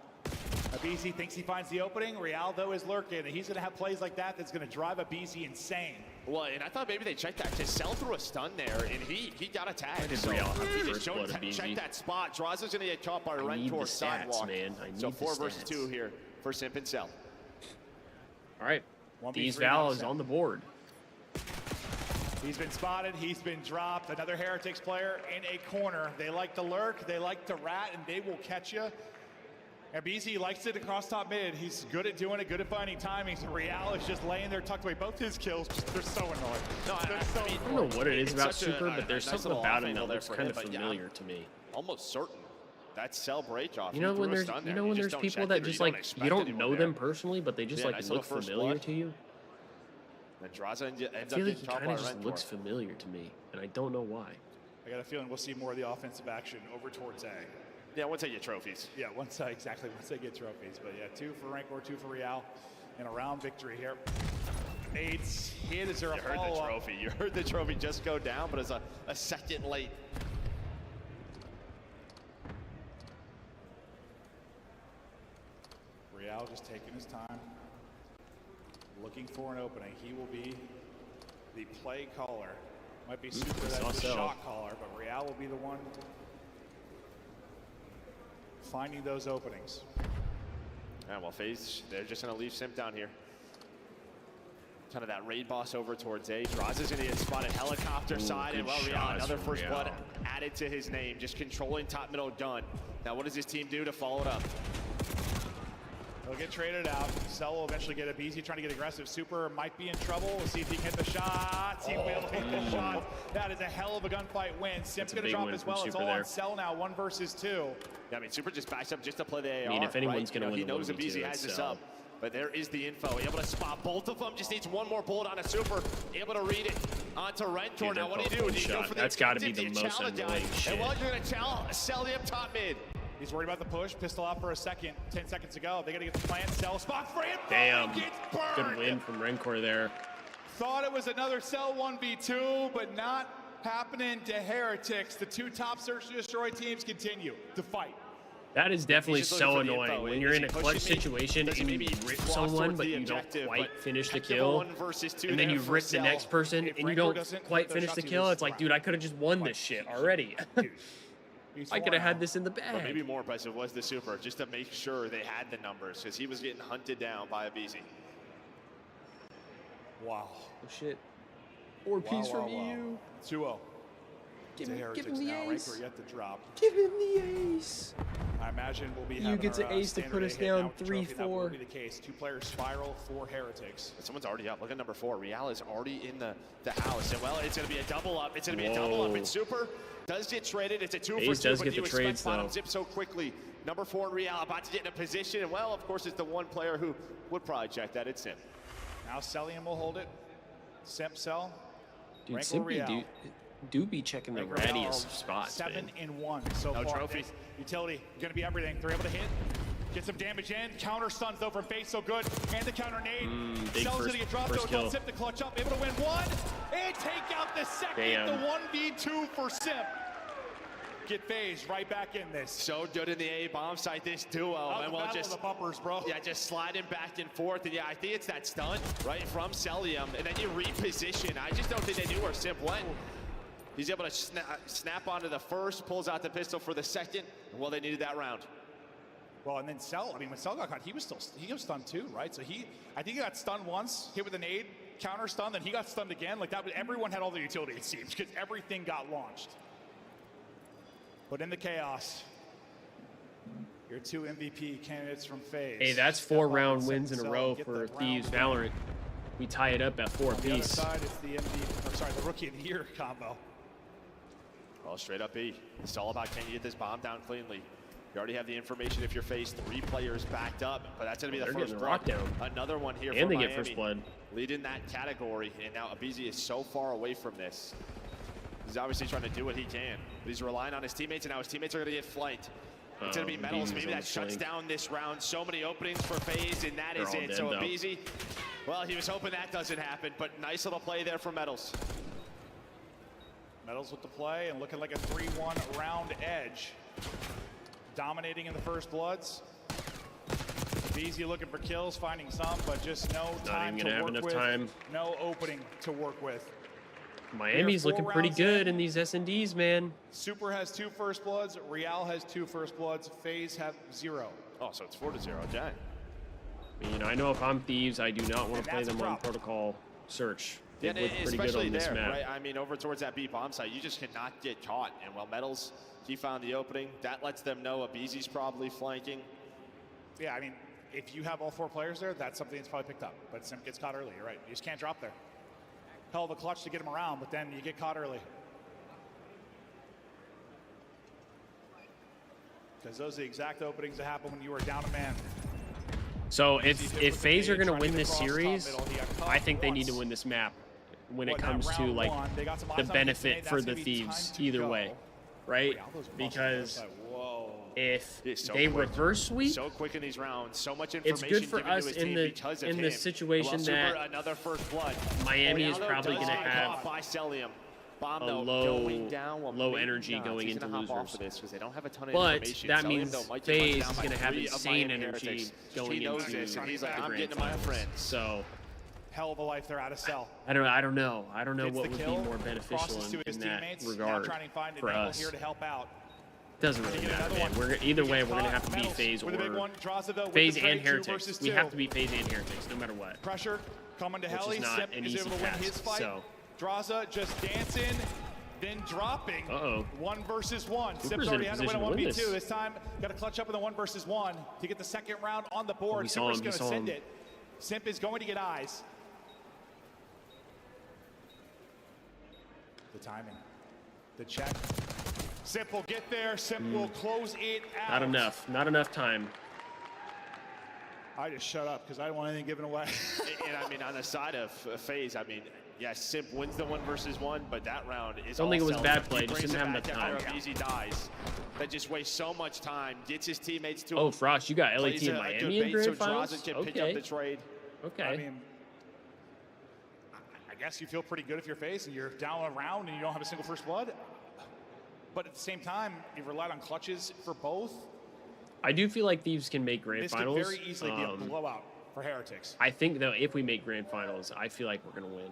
Abizi thinks he finds the opening. Real, though, is lurking. He's going to have plays like that that's going to drive Abizi insane. Well, and I thought maybe they checked that to sell through a stun there, and he got attacked. So he just checked that spot. Draza's going to get caught by Rentor's sidewalk. Man. I need so 4 versus 2 here for Simp and Cell. All right, These Val is on the board. He's been spotted. He's been dropped. Another Heretics player in a corner. They like to lurk. They like to rat, and they will catch you. Abizi likes it across top mid. He's good at doing it, good at finding timings. Real is just laying there tucked away. Both his kills, they're so annoying. No, I don't know what it is about Super, but there's something about him that looks kind of familiar to me. Almost certain. That Cell break off. You know when there's people that just like you don't know them personally, but they just like look familiar to you. And Draza ends up I feel like he getting kind of just looks familiar to me, and I don't know why. I got a feeling we'll see more of the offensive action over towards A. Yeah, once they get trophies. Yeah, once they get trophies. But yeah, 2 for Rancor, 2 for Real, and a round victory here. Nate's hit. Is there a follow-up? You heard the trophy. You heard the trophy just go down, but it's a second late. Real just taking his time, looking for an opening. He will be the play caller. Might be Super that's the shot caller, but Real will be the one finding those openings. Yeah, well, FaZe, they're just going to leave Simp down here. Kind of that raid boss over towards A. Draza's going to get spotted helicopter side, and Real, another first blood added to his name. Just controlling top middle done. Now, what does his team do to follow it up? They'll get traded out. Cell will eventually get Abizi trying to get aggressive. Super might be in trouble. We'll see if he can hit the shot. He will hit the shot. That is a hell of a gunfight win. Simp's going to drop as well. It's all on Cell now, 1 versus 2. Yeah, I mean, Super just backs up just to play the AR. I mean, if anyone's going to win, he knows Abizi has this up. But there is the info. Able to spot both of them. Just needs one more bullet on a Super. Able to read it onto Rentor. Now, what do you do? Do you go for the That's got to be the most annoying shit. And well, you're going to sell the up top mid. He's worried about the push. Pistol out for a second. 10 seconds to go. They got to get the plant. Cell spot free. Damn. Good win from Rancor there. Thought it was another Cell 1v2, but not happening to Heretics. The 2 top search and destroy teams continue to fight. That is definitely so annoying when you're in a clutch situation and you rip someone, but you don't quite finish the kill, and then you rip the next person and you don't quite finish the kill. It's like, dude, I could have just won this shit already. I could have had this in the bag. But maybe more impressive was the super, just to make sure they had the numbers, because he was getting hunted down by Abizi. Wow. Oh, shit. 4 piece from EU. 2-0. Give him the now, ace. Right, we're yet to drop. Give him the ace. I imagine we'll be You having get to ace to put us down 3-4. That will be the case. 2 players spiral for Heretics. Someone's already up. Look at number 4. Real is already in the house. And well, it's going to be a double up. It's going to be a double up. And super does get traded. It's a 2 for 2. Does but get you the expect trades, bottom though. zip so quickly. Number 4 in Real about to get in a position. And well, of course, it's the one player who would probably check that. It's Simp. Now Celium will hold it. Simp sell. Dude, Simpy do be checking the rattiest spots, 7 in 1 so far. Trophy. Utility going to be everything. They're able to hit. Get some damage in. Counter stuns though from face, so good. And the counter nade. Big Cell's going to get dropped though. Simp to clutch up. Able to win 1. And take out the second. Damn. The 1v2 for Simp. Get FaZe right back in this. So good in the A bomb site, this duo. And we'll just the bumpers, bro. Yeah, just sliding back and forth. And yeah, I think it's that stun right from Celium. And then you reposition. I just don't think they knew where Simp went. He's able to snap onto the first, pulls out the pistol for the second. Well, they needed that round. Well, and then Cell, I mean, when Cell got caught, he was stunned too, right? So I think he got stunned once, hit with a nade, counter stun, then he got stunned again. Like that, everyone had all the utility, it seems, because everything got launched. But in the chaos, your 2 MVP candidates from FaZe. Hey, that's 4 round wins in a row for Thieves Valorant. We tie it up at 4 apiece. On the other apiece. side is the MVP, or sorry, the Rookie of the Year combo. Well, straight up B. It's all about can you get this bomb down cleanly. You already have the information if you're FaZe 3 players backed up, but that's going to be the first blood. Another one here and for they Miami. get first blood. Leading that category, and now Abizi is so far away from this. He's obviously trying to do what he can, but he's relying on his teammates, and now his teammates are going to get flanked. It's going to be Metals. Maybe that shuts down this round. So many openings for FaZe, and that is it. So Abizi, well, he was hoping that doesn't happen, but nice little play there for Metals. Metals with the play and looking like a 3-1 round edge. Dominating in the first bloods. Abizi looking for kills, finding some, but just no time to work with. No opening to work with. Miami's looking pretty good in these S&Ds, man. Super has 2 first bloods. Real has 2 first bloods. FaZe have 0. Oh, so it's 4-0, Jack. You know, I know if I'm Thieves, I do not want to play them on protocol search. They Yeah, look pretty good especially on this there, map. right? I mean, over towards that B bomb site, you just cannot get caught. And while Metals, he found the opening. That lets them know Abizi's probably flanking. Yeah, I mean, if you have all 4 players there, that's something that's probably picked up. But Simp gets caught early, you're right. You just can't drop there. Hell of a clutch to get him around, but then you get caught early. Because those are the exact openings that happen when you are down a man. So if FaZe are going to win this series, I think they need to win this map when it comes to like the benefit for the Thieves either way, right? Because if they reverse sweep, so quick in these rounds, so much it's information good for given us to his team because of in him. the situation Well, that Super, another first blood. Miami is probably going to By have Celium. Bomb, a though, low energy going into losers. They don't have a ton of But information. that Celium, means though, might FaZe get is down going to by have 3 of insane Miami energy Heretics. going He knows into this, and he's like, the I'm grand getting to my finals. friends. So Hell of a life they're out of cell. I don't know. I don't know Gets what the would kill, be more beneficial crosses to his in that teammates, regard now trying to find for us. here to help out. Doesn't really matter, man. Either way, we're going to have to beat FaZe or FaZe and Heretics. We have to beat FaZe and Heretics, no matter what. Pressure coming to Which Helly. is not Simp an is easy able to win task, his fight. so. Draza just dancing, then dropping. 1 versus 1. Super's Simp's in already a had to win a position to win 1v2. this. This time, got to clutch up in the 1 versus 1 to get the second round on the board. We saw Super's him, going to we saw send him. it. Simp is going to get eyes. The timing. The check. Simp will get there. Simp will close it out. Not enough. Not enough time. I just shut up because I don't want anything given away. And I mean, on the side of FaZe, I mean, yes, Simp wins the 1 versus 1, but that round is Don't think it was all bad Celium. play, He just brings didn't it have back enough after time. Easy dies. That just wastes so much time, gets his teammates to Oh, him. Frost, you got LAT Plays in a Miami good in bait grand so finals? Draza can pick up the trade. Okay. I mean, I guess you feel pretty good if you're FaZe and you're down a round and you don't have a single first blood. But at the same time, you've relied on clutches for both. I do feel like Thieves can make grand This finals. could very easily be a blowout for Heretics. I think, though, if we make grand finals, I feel like we're going to win.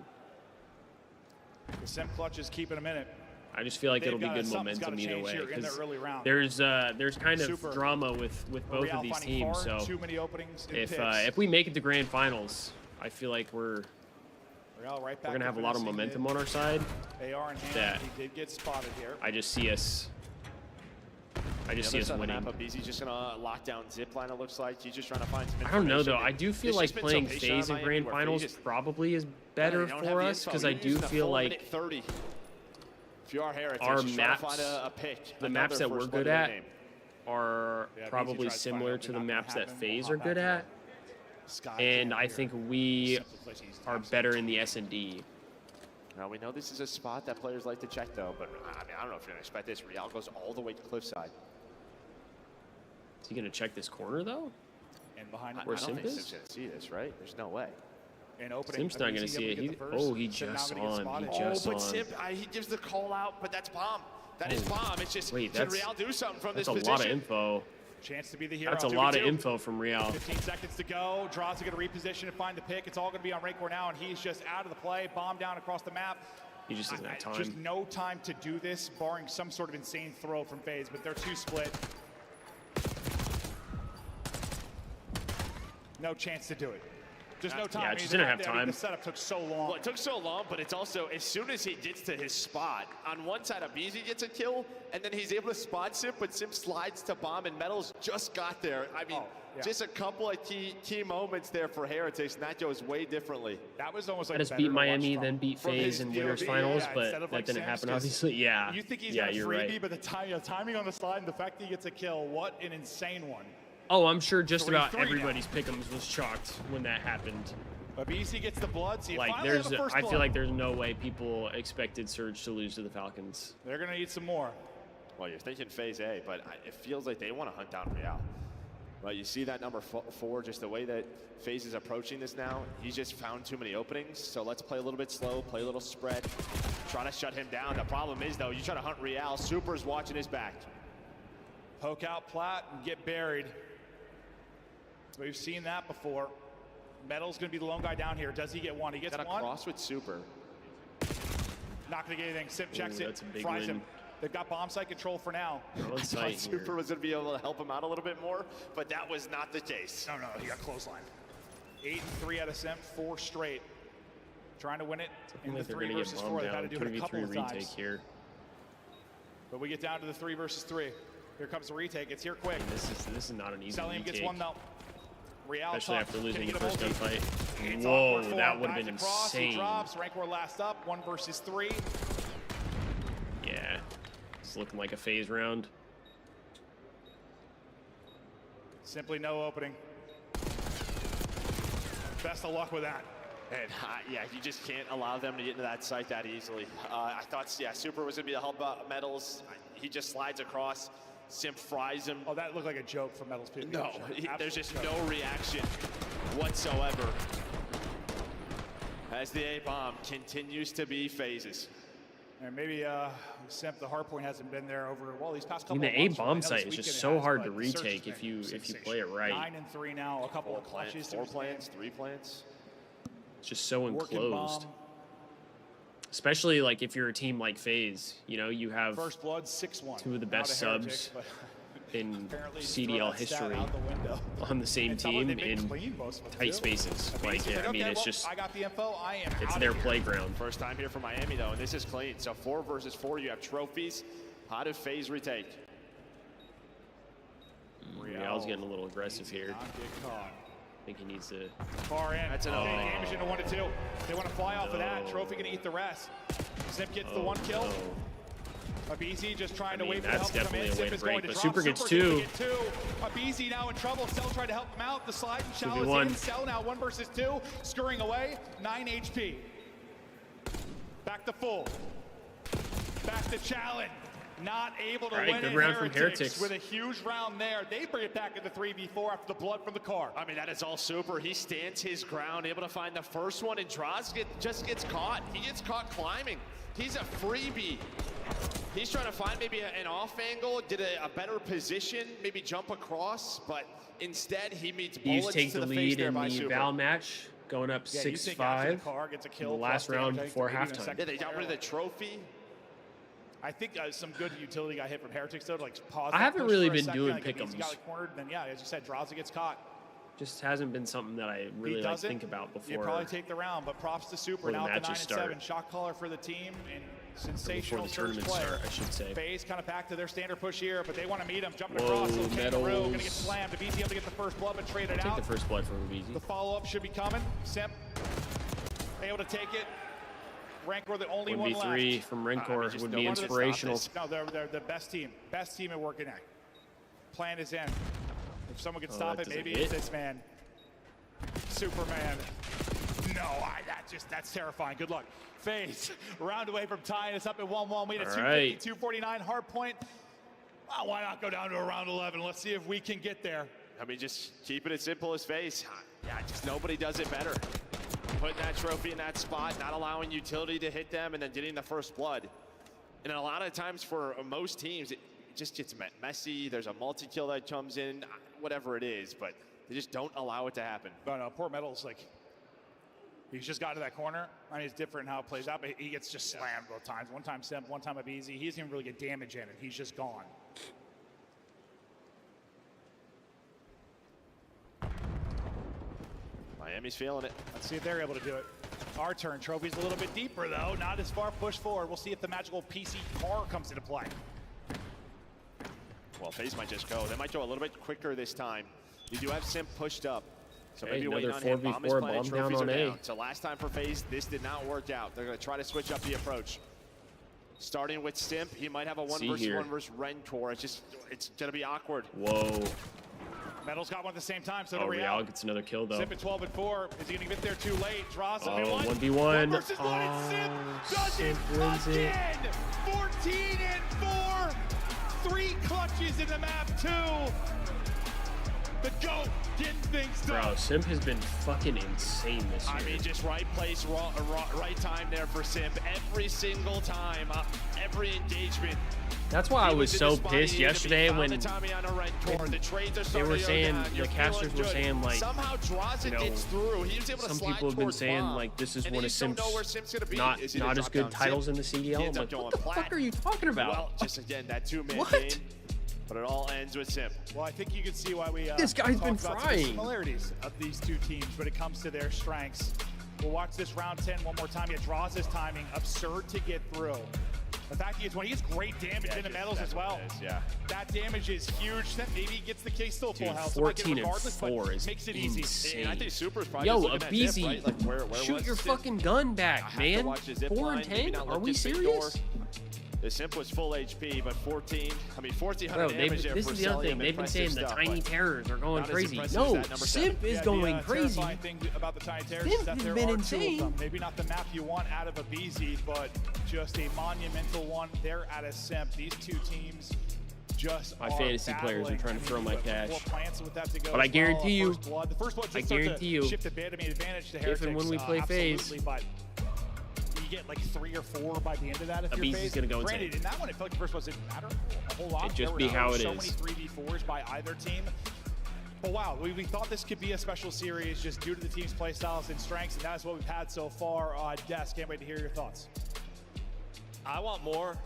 The Sim Clutch is keeping a minute. I just feel like it'll be good momentum either way. There's kind of drama with both of these teams. So if we make it to grand finals, I feel like we're going to have a lot of momentum on our side. AR in hand, that he did get spotted here. I just see us winning. He's just gonna lock down Zipline, it looks like. He's just trying to find some I don't know, though. I do feel like playing FaZe in grand finals probably is better for us, because I do feel like if you are Heretics, our just maps, find a pick, the maps that we're good at are probably similar to the maps that FaZe are good at. And I think we are better in the S&D. Now, we know this is a spot that players like to check, though, but I mean, I don't know if you're going to expect this. Real goes all the way to cliffside. Is he going to check this corner, though? And behind where I don't Simp think is? Simp's going to see this, right? There's no way. Simp's not going to see it. He just on. He just but on. Simp, he gives the call out, but that's bomb. That is bomb. It's just, wait, can Real do something from this position? That's a lot of info. Chance to be the hero. That's a lot of info from Real. 15 seconds to go. Draws to get a reposition and find the pick. It's all going to be on Rancor now, and he's just out of the play. Bomb down across the map. He just doesn't have time. Just no time to do this, barring some sort of insane throw from FaZe, but they're too split. No chance to do it. Just no time. Yeah, just didn't have time. The setup took so long. Well, it took so long, but it's also, as soon as he gets to his spot, on one side, Abizi gets a kill, and then he's able to spot Simp, but Simp slides to bomb, and Metals just got there. I mean, just a couple of key moments there for Heretics, and that goes way differently. That was almost like Let us beat Miami, then beat FaZe in winners finals, but that didn't happen, obviously. Yeah, you think he's got a freebie, right. but the timing on the slide and the fact that he gets a kill, what an insane one. Oh, I'm sure just about everybody's pick'ems was shocked when that happened. BC gets the blood. So like I feel like there's no way people expected Surge to lose to the Falcons. They're gonna need some more. Well, you're thinking FaZe A, but it feels like they want to hunt down Real. But you see that number 4, just the way that FaZe is approaching this now. He's just found too many openings. So let's play a little bit slow, play a little spread, try to shut him down. The problem is, though, you try to hunt Real. Super's watching his back. Poke out Plat and get buried. We've seen that before. Metal's going to be the lone guy down here. Does he get one? He gets one. Got a cross with Super. Not going to get anything. Simp checks it, big fries win. him. They've got bomb site control for now. I thought Super was going to be able to help him out a little bit more, but that was not the case. No, he got clothesline. 8 and 3 out of Simp, 4 straight. Trying to win it in the 3 versus 4. They've got to do it a couple of times. Here. But we get down to the 3 versus 3. Here comes the retake. It's here quick. This is not an easy Sellium gets one though. Real especially tough. after losing the first gunfight. Whoa, that would have been insane. He drops. Rancor last up. 1 versus 3. Yeah, it's looking like a FaZe round. Simply no opening. Best of luck with that. And yeah, you just can't allow them to get into that site that easily. I thought, Super was going to be the help out Metals. He just slides across. Simp fries him. Oh, that looked like a joke from Metals. No, there's just no reaction whatsoever. As the A-bomb continues to be FaZe's. And maybe Simp, the Hardpoint hasn't been there over these past couple. The A-bomb site is just so hard to retake if you play it right. 9 and 3 now. A couple of clutches. 4 plants, 3 plants. It's just so enclosed. Especially like if you're a team like FaZe, you have First Blood 6-1. 2 of the best subs in CDL history on the same team in tight spaces. Like, I mean, it's just, I got the info. it's their playground. First time here for Miami though, and this is clean. So 4 versus 4, you have trophies. How did FaZe retake? Real's getting a little aggressive here. I think he needs to. Far in. That's another damage into 1 to 2. They want to fly off of that. Trophy gonna eat the rest. Zip gets the 1 kill. Abizi just trying to wait for the help to come in. Zip is going to drop. Super gets 2. Abizi now in trouble. Cell tried to help him out. The slide and shallow is in. Cell now 1 versus 2. Scurrying away. 9 HP. Back to full. Back to challenge. not able to All right, win good it. round from Heretics. With a huge round there. They bring it back into 3v4 after the blood from the car. I mean, that is all super. He stands his ground, able to find the first one, and Droz just gets caught. He gets caught climbing. He's a freebie. He's trying to find maybe an off angle, get a better position, maybe jump across, but instead he meets bullets Thieves take to the the face lead there in by the Super. Val match, going up 6-5. The Last round before halftime. Yeah, they got rid of the trophy. I think some good utility got hit from Heretics though, to like pause. I haven't really been doing He pick'ems. got like cornered, then yeah, as you said, Draza gets caught. Just hasn't been something that I really like think about before. You probably take the round, but props to Super. Now at the 9-7, shot caller for the team and sensational surge play. I should say. FaZe kind of back to their standard push here, but they want to meet him. Jumping across, little kangaroo, gonna get slammed. To BT able to get the first blood, but trade it out. Take the first blood from BT. The follow-up should be coming. Simp able to take it. Rancor the only one left. 1v3 from Rancor would be inspirational. No, they're the best team. Best team at working at. Plan is in. If someone could stop it, maybe it's this man. Superman. No, that's terrifying. Good luck. FaZe, round away from tying us up at 1-1. We had a 250, 249 Hardpoint. Well, why not go down to a round 11? Let's see if we can get there. I mean, just keeping it simple as FaZe. Yeah, just nobody does it better. Putting that trophy in that spot, not allowing utility to hit them, and then getting the first blood. And a lot of times for most teams, it just gets messy. There's a multi-kill that comes in, whatever it is, but they just don't allow it to happen. But poor Metal's like, he's just got to that corner. I mean, it's different how it plays out, but he gets just slammed both times. One time Simp, one time Abizi. He doesn't even really get damage in it. He's just gone. Miami's feeling it. Let's see if they're able to do it. Our turn. Trophy's a little bit deeper, though. Not as far pushed forward. We'll see if the magical PC car comes into play. Well, FaZe might just go. They might go a little bit quicker this time. You do have Simp pushed up. So maybe waiting on him. Bomb is playing. Trophies are down. So last time for FaZe, this did not work out. They're going to try to switch up the approach. Starting with Simp, he might have a 1v1 versus Rancor. It's going to be awkward. Whoa. Metal's got one at the same time, so Real gets another kill, though. Simp at 12 and 4. Is he going to get there too late? Draws him. 1v1. 1 versus 1, and Simp does it again. 14 and 4. 3 clutches in the map, 2. The GOAT getting things done. Bro, Simp has been fucking insane this year. I mean, just right place, right time there for Simp. Every single time, every engagement. That's why I was so pissed yesterday when they were saying, the casters were saying, like, you know, some people have been saying, like, this is one of Simp's not as good titles in the CDL. I'm like, what the fuck are you talking about? Well, just again, that two-man game. But it all ends with Simp. Well, I think you can see why we this guy's been about frying. The similarities of these two teams when it comes to their strengths. We'll watch this round 10 one more time. He draws his timing. Absurd to get through. The fact he gets great damage in the metals as well. That damage is huge. That maybe he gets the case still full health. 14 and 4 is makes it insane. easy. And I think Super's probably Yo, Abizi, right? Like, where shoot your fucking gun back, man. 4 and 10? Are we serious? The Simp was full HP, but 1400 Bro, damage there this for is the other thing. They've been saying the Tiny Terrors are going crazy. No, Simp is going crazy. Thing about the Tiny Terrors Simp is that has there been are insane. 2 of them. Maybe not the map you want out of Abizi, but just a monumental one there out of Simp. These two teams just my fantasy players are trying to throw my cash. But I guarantee you, the first blood I guarantee you, shift a bit. I mean, advantage to if and when we play FaZe, but you get like 3 or 4 by the end of that if you're Abizi's gonna go insane. In that one, it felt like the first one didn't matter a whole lot. It just be how it is. So many 3v4s by either team. But wow, we thought this could be a special series just due to the team's play styles and strengths, and that's what we've had so far. Des, can't wait to hear your thoughts. I want more.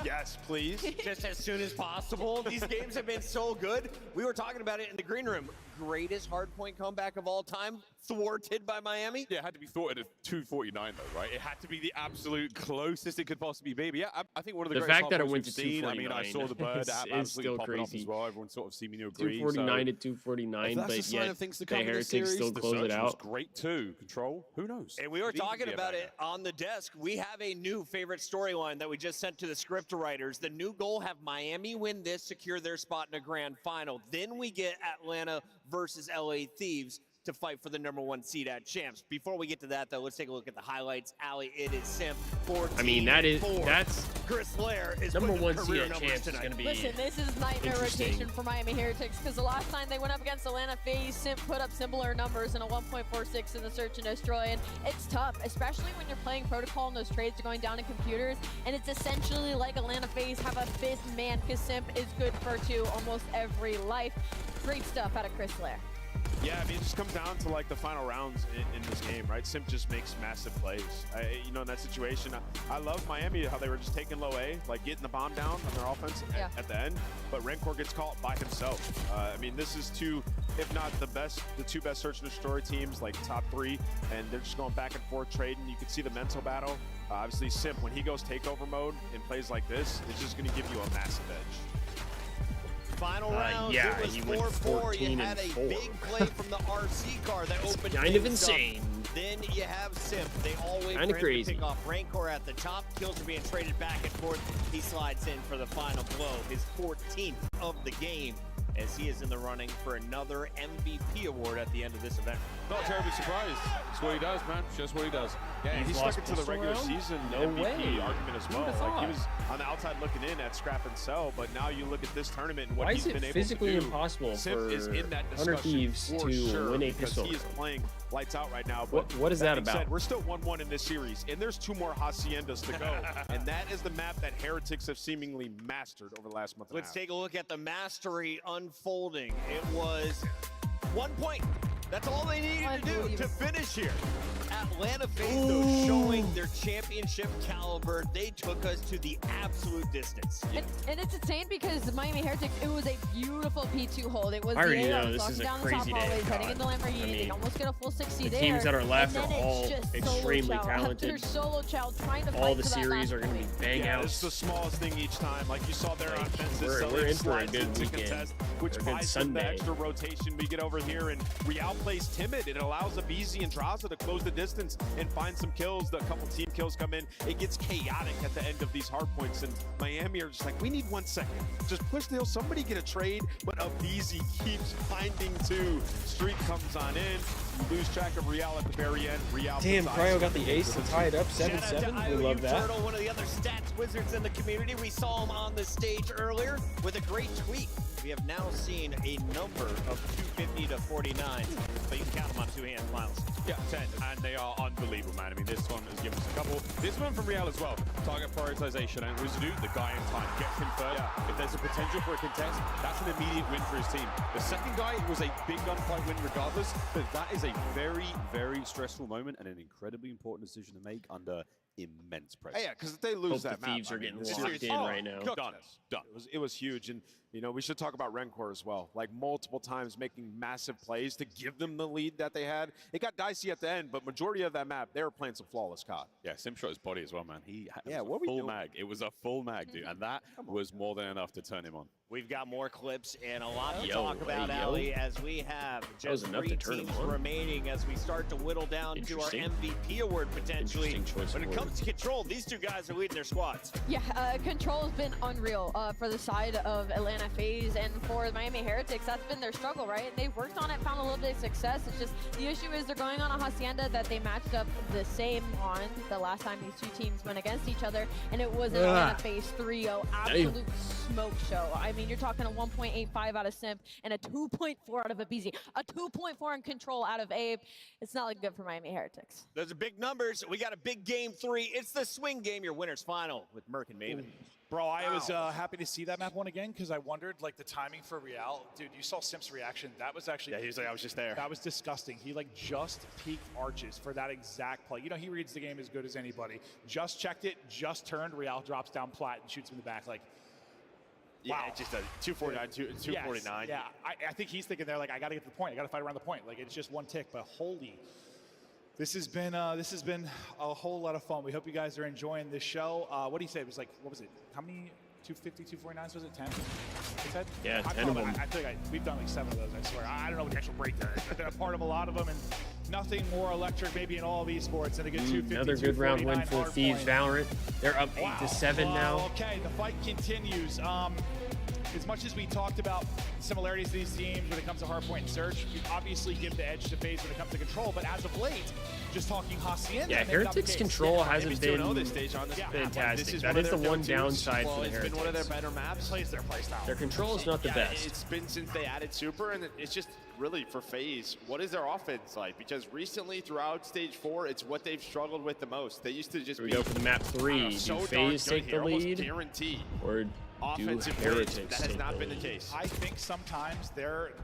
Yes, please. Just as soon as possible. These games have been so good. We were talking about it in the green room. Greatest hardpoint comeback of all time, thwarted by Miami. Yeah, it had to be thwarted at 249 though, right? It had to be the absolute closest it could possibly be. But yeah, I think one of the greatest fact that it hardpoints went we've to seen. I mean, I saw the bird absolutely popping off as well. Everyone sort of seemingly agrees. 249 to 249, but yet the Heretics still close it out. Was great too. Control, who knows? And we were talking about it on the desk. We have a new favorite storyline that we just sent to the script writers. The new goal: have Miami win this, secure their spot in a grand final. Then we get Atlanta versus LA Thieves. to fight for the #1 seed at Champs. Before we get to that, though, let's take a look at the highlights. Ali, it is Simp 14. I mean, that's Chris Lair is #1 seed at Champs is going to be Listen, this is nightmare rotation for Miami Heretics because the last time they went up against Atlanta FaZe, Simp put up similar numbers in a 1.46 in the search and destroy, and it's tough, especially when you're playing Protocol and those trades are going down in computers, and it's essentially like Atlanta FaZe have a 5th man because Simp is good for 2 almost every life. Great stuff out of Chris Lair. Yeah, I mean, it just comes down to like the final rounds in this game, right? Simp just makes massive plays. You know, in that situation, I love Miami, how they were just taking low A, like getting the bomb down on their offense at the end, but Rancor gets caught by himself. I mean, this is if not the 2 best search and destroy teams, like top 3, and they're just going back and forth trading. You can see the mental battle. Obviously, Simp, when he goes takeover mode in plays like this, it's just going to give you a massive edge. Final round, yeah, it was 4-4. You had a big play from the RC car that opened kind of insane. Then you have Simp. They all wait Kinda for him crazy. to pick off Rancor at the top. Kills are being traded back and forth. He slides in for the final blow, his 14th of the game, as he is in the running for another MVP award at the end of this event. Not terribly surprised. That's what he does, man. Just what he does. Yeah, he stuck it to the regular season MVP argument as well. Like, he was on the outside looking in at Scrap and Sell, but now you look at this tournament and what he's been able to do. Why is it physically impossible Simp is in that Hunter discussion Thieves for to sure, win a because pistol? he is playing lights out right now. But what is that being about? said, we're still 1-1 in this series, and there's 2 more Haciendas to go, and that is the map that Heretics have seemingly mastered over the last month and a Let's half. take a look at the mastery unfolding. It was 1 point. That's all they needed to do to finish here. Atlanta FaZe, though, showing their championship caliber. They took us to the absolute distance. And it's insane because Miami Heretics, it was a beautiful P2 hold. It was I already the know AR this walking is a down the crazy top day. hallways, heading into Lamborghini. I mean, they almost get a full 60 the there. teams that are left and are then all it's just extremely Solo Child. talented. After Solo Child trying to fight All the for that series last are going to be point. bang Yeah, outs. it's the smallest thing each time. Like you saw there on fences, We're in for a good into weekend. contest, which Or a good buys them the Sunday. extra rotation we get over here. And Real plays timid. It allows Abizi and Draza to close the distance and find some kills. A couple team kills come in. It gets chaotic at the end of these hard points. And Miami are just like, we need 1 second. Just push the hill. Somebody get a trade. But Abizi keeps finding 2. Streak comes on in. You lose track of Real at the very end. Real. Damn, Cryo got the ace to tie it up Shout out 7-7. to We love IOU that. Turtle, one of the other stats wizards in the community. We saw him on the stage earlier with a great tweet. We have now seen a number of 250 to 49, but you can count them on 2 hands, Miles. Yeah, 10, and they are unbelievable, man. I mean, this one has given us a couple. This one from Real as well. Target prioritization, and Wizardu, the guy in time, gets him first. Yeah. If there's a potential for a contest, that's an immediate win for his team. The second guy was a big gunfight win regardless, but that is a very, very stressful moment and an incredibly important decision to make under immense pressure. Yeah, because if they lose Hope that the map, Thieves are getting this locked series- in right now. Done. It was huge, and you know we should talk about Rencor as well. Like multiple times making massive plays to give them the lead that they had. It got dicey at the end, but majority of that map they were playing some flawless COD. Yeah, Sim shot his body as well, man. He had what a full mag. It was a full mag, dude, and that was more than enough to turn him on. We've got more clips and a lot to Yo, talk about, hey, Ali, as we have was just enough 3 to turn teams him on. remaining as we start to whittle down to our Interesting. MVP award potentially. Interesting choice When of it comes words. to Control, these 2 guys are leading their squads. Yeah, Control has been unreal for the side of Atlanta FaZe, and for Miami Heretics, that's been their struggle, right? And they've worked on it, found a little bit of success. It's just the issue is they're going on a Hacienda that they matched up the same on the last time these 2 teams went against each other, and it was an Atlanta FaZe 3-0 absolute smoke show. I mean, you're talking a 1.85 out of Simp and a 2.4 out of Abizi, a 2.4 in Control out of Abe. It's not looking good for Miami Heretics. Those are big numbers. We got a big game 3. It's the swing game, your winner's final with Merc and Maven. Bro, I was happy to see that map one again because I wondered, like, the timing for Real. Dude, you saw Simp's reaction. That was actually... Yeah, he was like, I was just there. That was disgusting. He, like, just peeked arches for that exact play. You know, he reads the game as good as anybody. Just checked it, just turned. Real drops down plat and shoots him in the back. Like, Yeah, wow. it's just a 249, 249. Yes, yeah, I think he's thinking there, like, I got to get to the point. I got to fight around the point. Like, it's just 1 tick, but holy... This has been a whole lot of fun. We hope you guys are enjoying this show. What do you say? It was like, what was it? How many 250, 249s was it? 10? I said? Yeah, I 10 of them. I feel like we've done like 7 of those, I swear. I don't know what the actual breakdown is. I've been a part of a lot of them, and nothing more electric maybe in all of esports than a good 250, Another good round win for Thieves Hardpoint. Valorant. They're up 8-7 now. Okay, the fight continues. as much as we talked about similarities to these teams when it comes to Hardpoint and Search, you obviously give the edge to FaZe when it comes to Control, but as of late, just talking Hacienda. Yeah, Heretic's Control hasn't been fantastic. That is the one downside for the Heretics. It's been one of their better maps. Plays their playstyle. Their control is not the best. It's been since they added Super, and it's just really for FaZe, what is their offense like? Because recently, throughout Stage 4, it's what they've struggled with the most. They used to just we go for the map 3. Do FaZe take the lead? Guaranteed. Or offensive Heretics that has not been the case. I think sometimes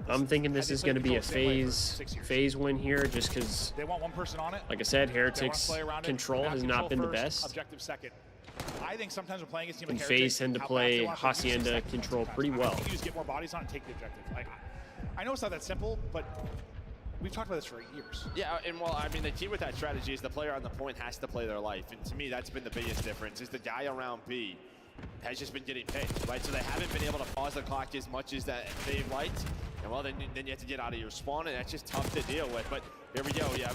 I'm thinking this is going to be a FaZe win here, just because they want one person on it. Like I said, Heretics control has not been the best. Objective second. I think sometimes we're playing against a team and like FaZe tend to play Hacienda control pretty well. You just get more bodies on and take the objective. I know it's not that simple, but we've talked about this for years. Yeah, and well, I mean, the key with that strategy is the player on the point has to play their life. And to me, that's been the biggest difference, is the guy around B has just been getting paid, right? So they haven't been able to pause the clock as much as that they've liked. And well, then you have to get out of your spawn, and that's just tough to deal with. But here we go. Yeah,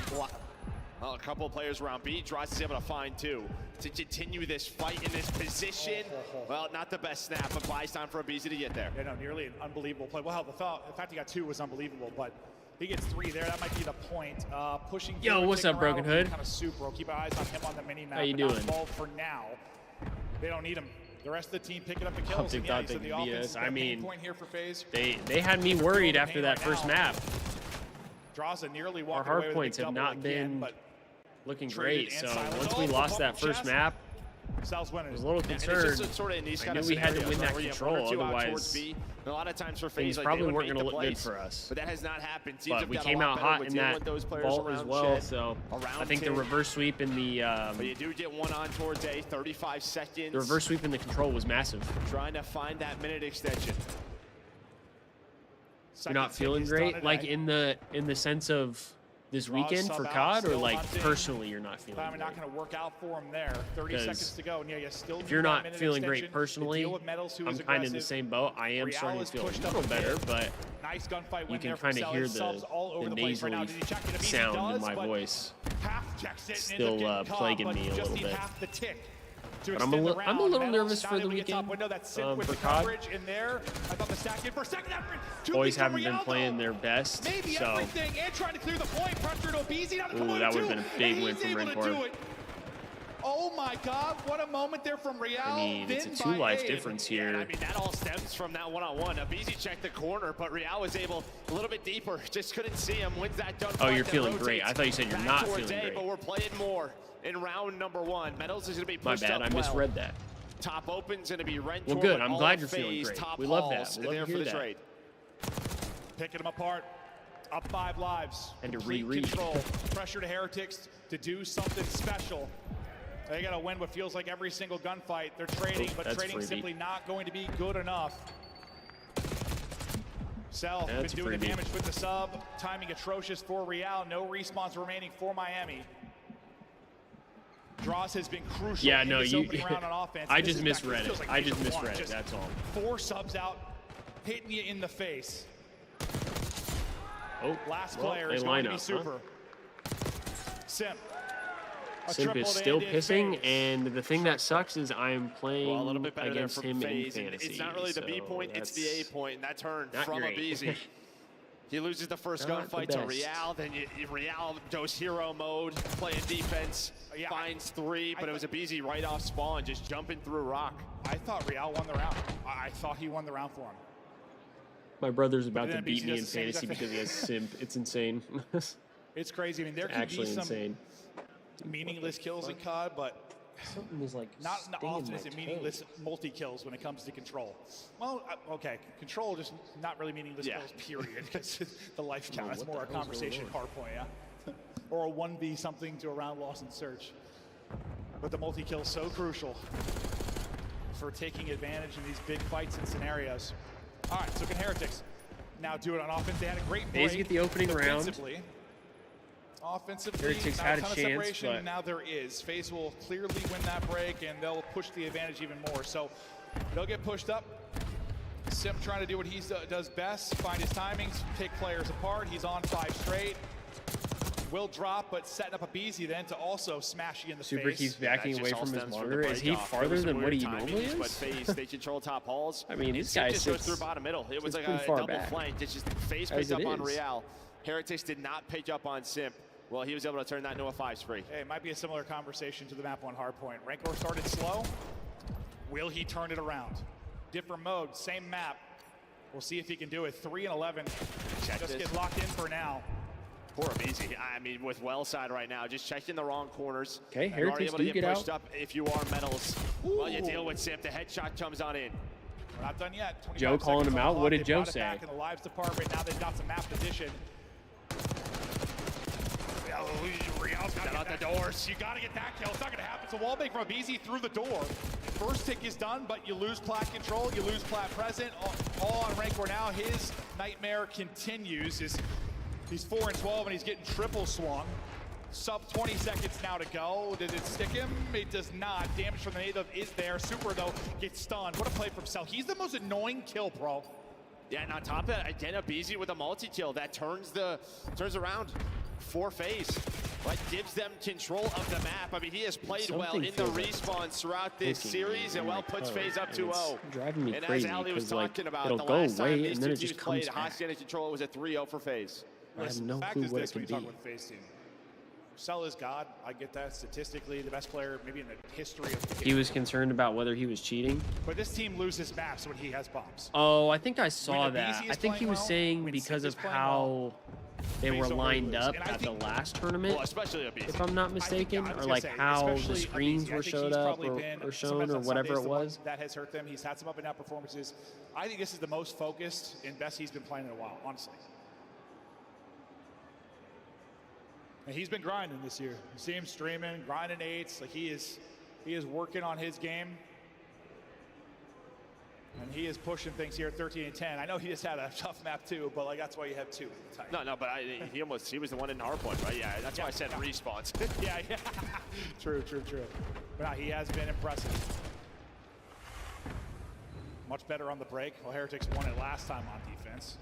a couple of players around B. Dross is able to find 2 to continue this fight in this position. Well, not the best snap, but buys time for aBeZy to get there. Yeah, no, nearly an unbelievable play. Well, the fact he got 2 was unbelievable, but he gets 3 there. That might be the point. Pushing. Yo, what's up, Broken Hood? Kind of super. Keep eyes on him on the mini map. How you doing? Involved for now. They don't need him. The rest of the team picking up the kills. OpTic thought they could beat us. I mean, point here for FaZe. They had me worried after that first map. Drawza nearly walked Our away with hardpoints have not been looking great, so once we lost that first map, I was a little concerned. I knew we had to win that control, otherwise a lot of times for things FaZe, probably weren't going to look good for us. But that has not happened. But we came out hot in that vault as well, so I think the reverse sweep in the but you do get one on towards A, 35 seconds. The reverse sweep in the control was massive. Trying to find that minute extension. You're not feeling great, like in the sense of this weekend for COD, or like personally you're not feeling great? Not going to work out for him there. 30 seconds to go. And yeah, still if you're not feeling great personally, I'm kind of in the same boat. I am starting to feel a little better, but nice gunfight you can kind of hear the nasally sound in my voice still plaguing me a little bit. But I'm a little nervous for the weekend for COD. Boys haven't been playing their best, so ooh, that would have been a big win from Rancor. Oh my God, what a moment there from Real. I mean, it's a 2-life difference here. I mean, that all stems from that one-on-one. aBeZy checked the corner, but Real was able a little bit deeper. Just couldn't see him. Wins that gunfight. Oh, you're feeling great. I thought you said you're not feeling great. But we're playing more in round number 1. Metals is going to be pushed up. My bad, I misread that. Top open's going to be Rentor. Well, good. I'm glad you're feeling great. We love that. We love to hear that. Trade. Picking them apart. Up 5 lives. And to reread. Control. Pressure to Heretics to do something special. They got to win what feels like every single gunfight. They're trading, but trading simply not going to be good enough. Cell been doing the damage with the sub. Timing atrocious for Real. No respawns remaining for Miami. Dross has been crucial. Yeah, no, in this opening round on offense. I just misread it. I just misread it. That's all. 4 subs out, hitting you in the face. Oh, last player is going to be Super. Simp. Simp is still pissing, and the thing that sucks is I'm playing a little bit better against him in fantasy. It's not really the B point, it's the A point, and that turn from aBeZy. He loses the first gunfight to Real, then Real goes hero mode, playing defense, finds 3, but it was aBeZy right off spawn, just jumping through rock. I thought Real won the round. I thought he won the round for him. My brother's about to beat me in fantasy because he has Simp. It's insane. It's crazy. I mean, there could be some meaningless kills in COD, but something is like not often is it meaningless multi-kills when it comes to Control. Well, okay, Control just not really meaningless kills, period, because the life count. That's more a conversation Hardpoint, yeah? Or a 1v something to a round loss in Search. But the multi-kill is so crucial for taking advantage in these big fights and scenarios. All right, so can Heretics now do it on offense? They had a great break. FaZe get the opening round. Offensively, Heretics had a chance, but now there is. FaZe will clearly win that break, and they'll push the advantage even more. So they'll get pushed up. Simp trying to do what he does best, find his timings, pick players apart. He's on 5 straight. will drop, but setting up a BZ then to also smash you in the Super face. keeps backing away from his monitor. Is he farther than what he normally is? But FaZe, they control top halls. I mean, this guy just goes through bottom middle. It was like a double flank. It's just FaZe picked up on Real. Heretics did not pick up on Simp. Well, he was able to turn that into a 5 spree. Hey, it might be a similar conversation to the map on Hardpoint. Rancor started slow. Will he turn it around? Different mode, same map. We'll see if he can do it. 3 and 11. Just get locked in for now. Poor Abizi. I mean, with well side right now, just checking the wrong corners. Okay, Heretics able to get pushed out. Up if you are metals. Well, you deal with Simp. The headshot comes on in. We're not done yet. Joe calling him out. What did Joe say? Back in the lives department. Now they've got some map position. Real's got out the doors. You got to get that kill. It's not going to happen. So wall break from Abizi through the door. First tick is done, but you lose plat control. You lose plat present. All on Rancor now. His nightmare continues. He's 4 and 12, and he's getting triple swung. Sub 20 seconds now to go. Did it stick him? It does not. Damage from the native is there. Super, though, gets stunned. What a play from Cell. He's the most annoying kill, bro. Yeah, and on top of that, again, Abizi with a multi-kill. That turns around for FaZe. Like, gives them control of the map. I mean, he has played well in the respawns throughout this series, and puts FaZe up 2-0. Driving me and crazy as Ali was talking about, it'll the go last time away these and then two it just teams comes played, back. hostage and control was a 3-0 for FaZe. I have no fact clue is what this, it when could you be. talk about FaZe team, Cell is God. I get that. Statistically, the best player maybe in the history of the game. He was concerned about whether he was cheating. But this team loses maps when he has bombs. Oh, I think I saw that. I think he was saying because of how they were lined up at the last tournament, well, especially Abizi. if I'm not mistaken, or like how the screens were showed up or shown or whatever it was. That has hurt them. He's had some up and down performances. I think this is the most focused and best he's been playing in a while, honestly. And he's been grinding this year. You see him streaming, grinding 8s. Like he is working on his game. And he is pushing things here at 13 and 10. I know he just had a tough map too, but like that's why you have 2 at the time. No, but he was the one in Hardpoint, right? Yeah, that's why I said respawns. yeah. True. But he has been impressive. Much better on the break. Well, Heretics won it last time on defense.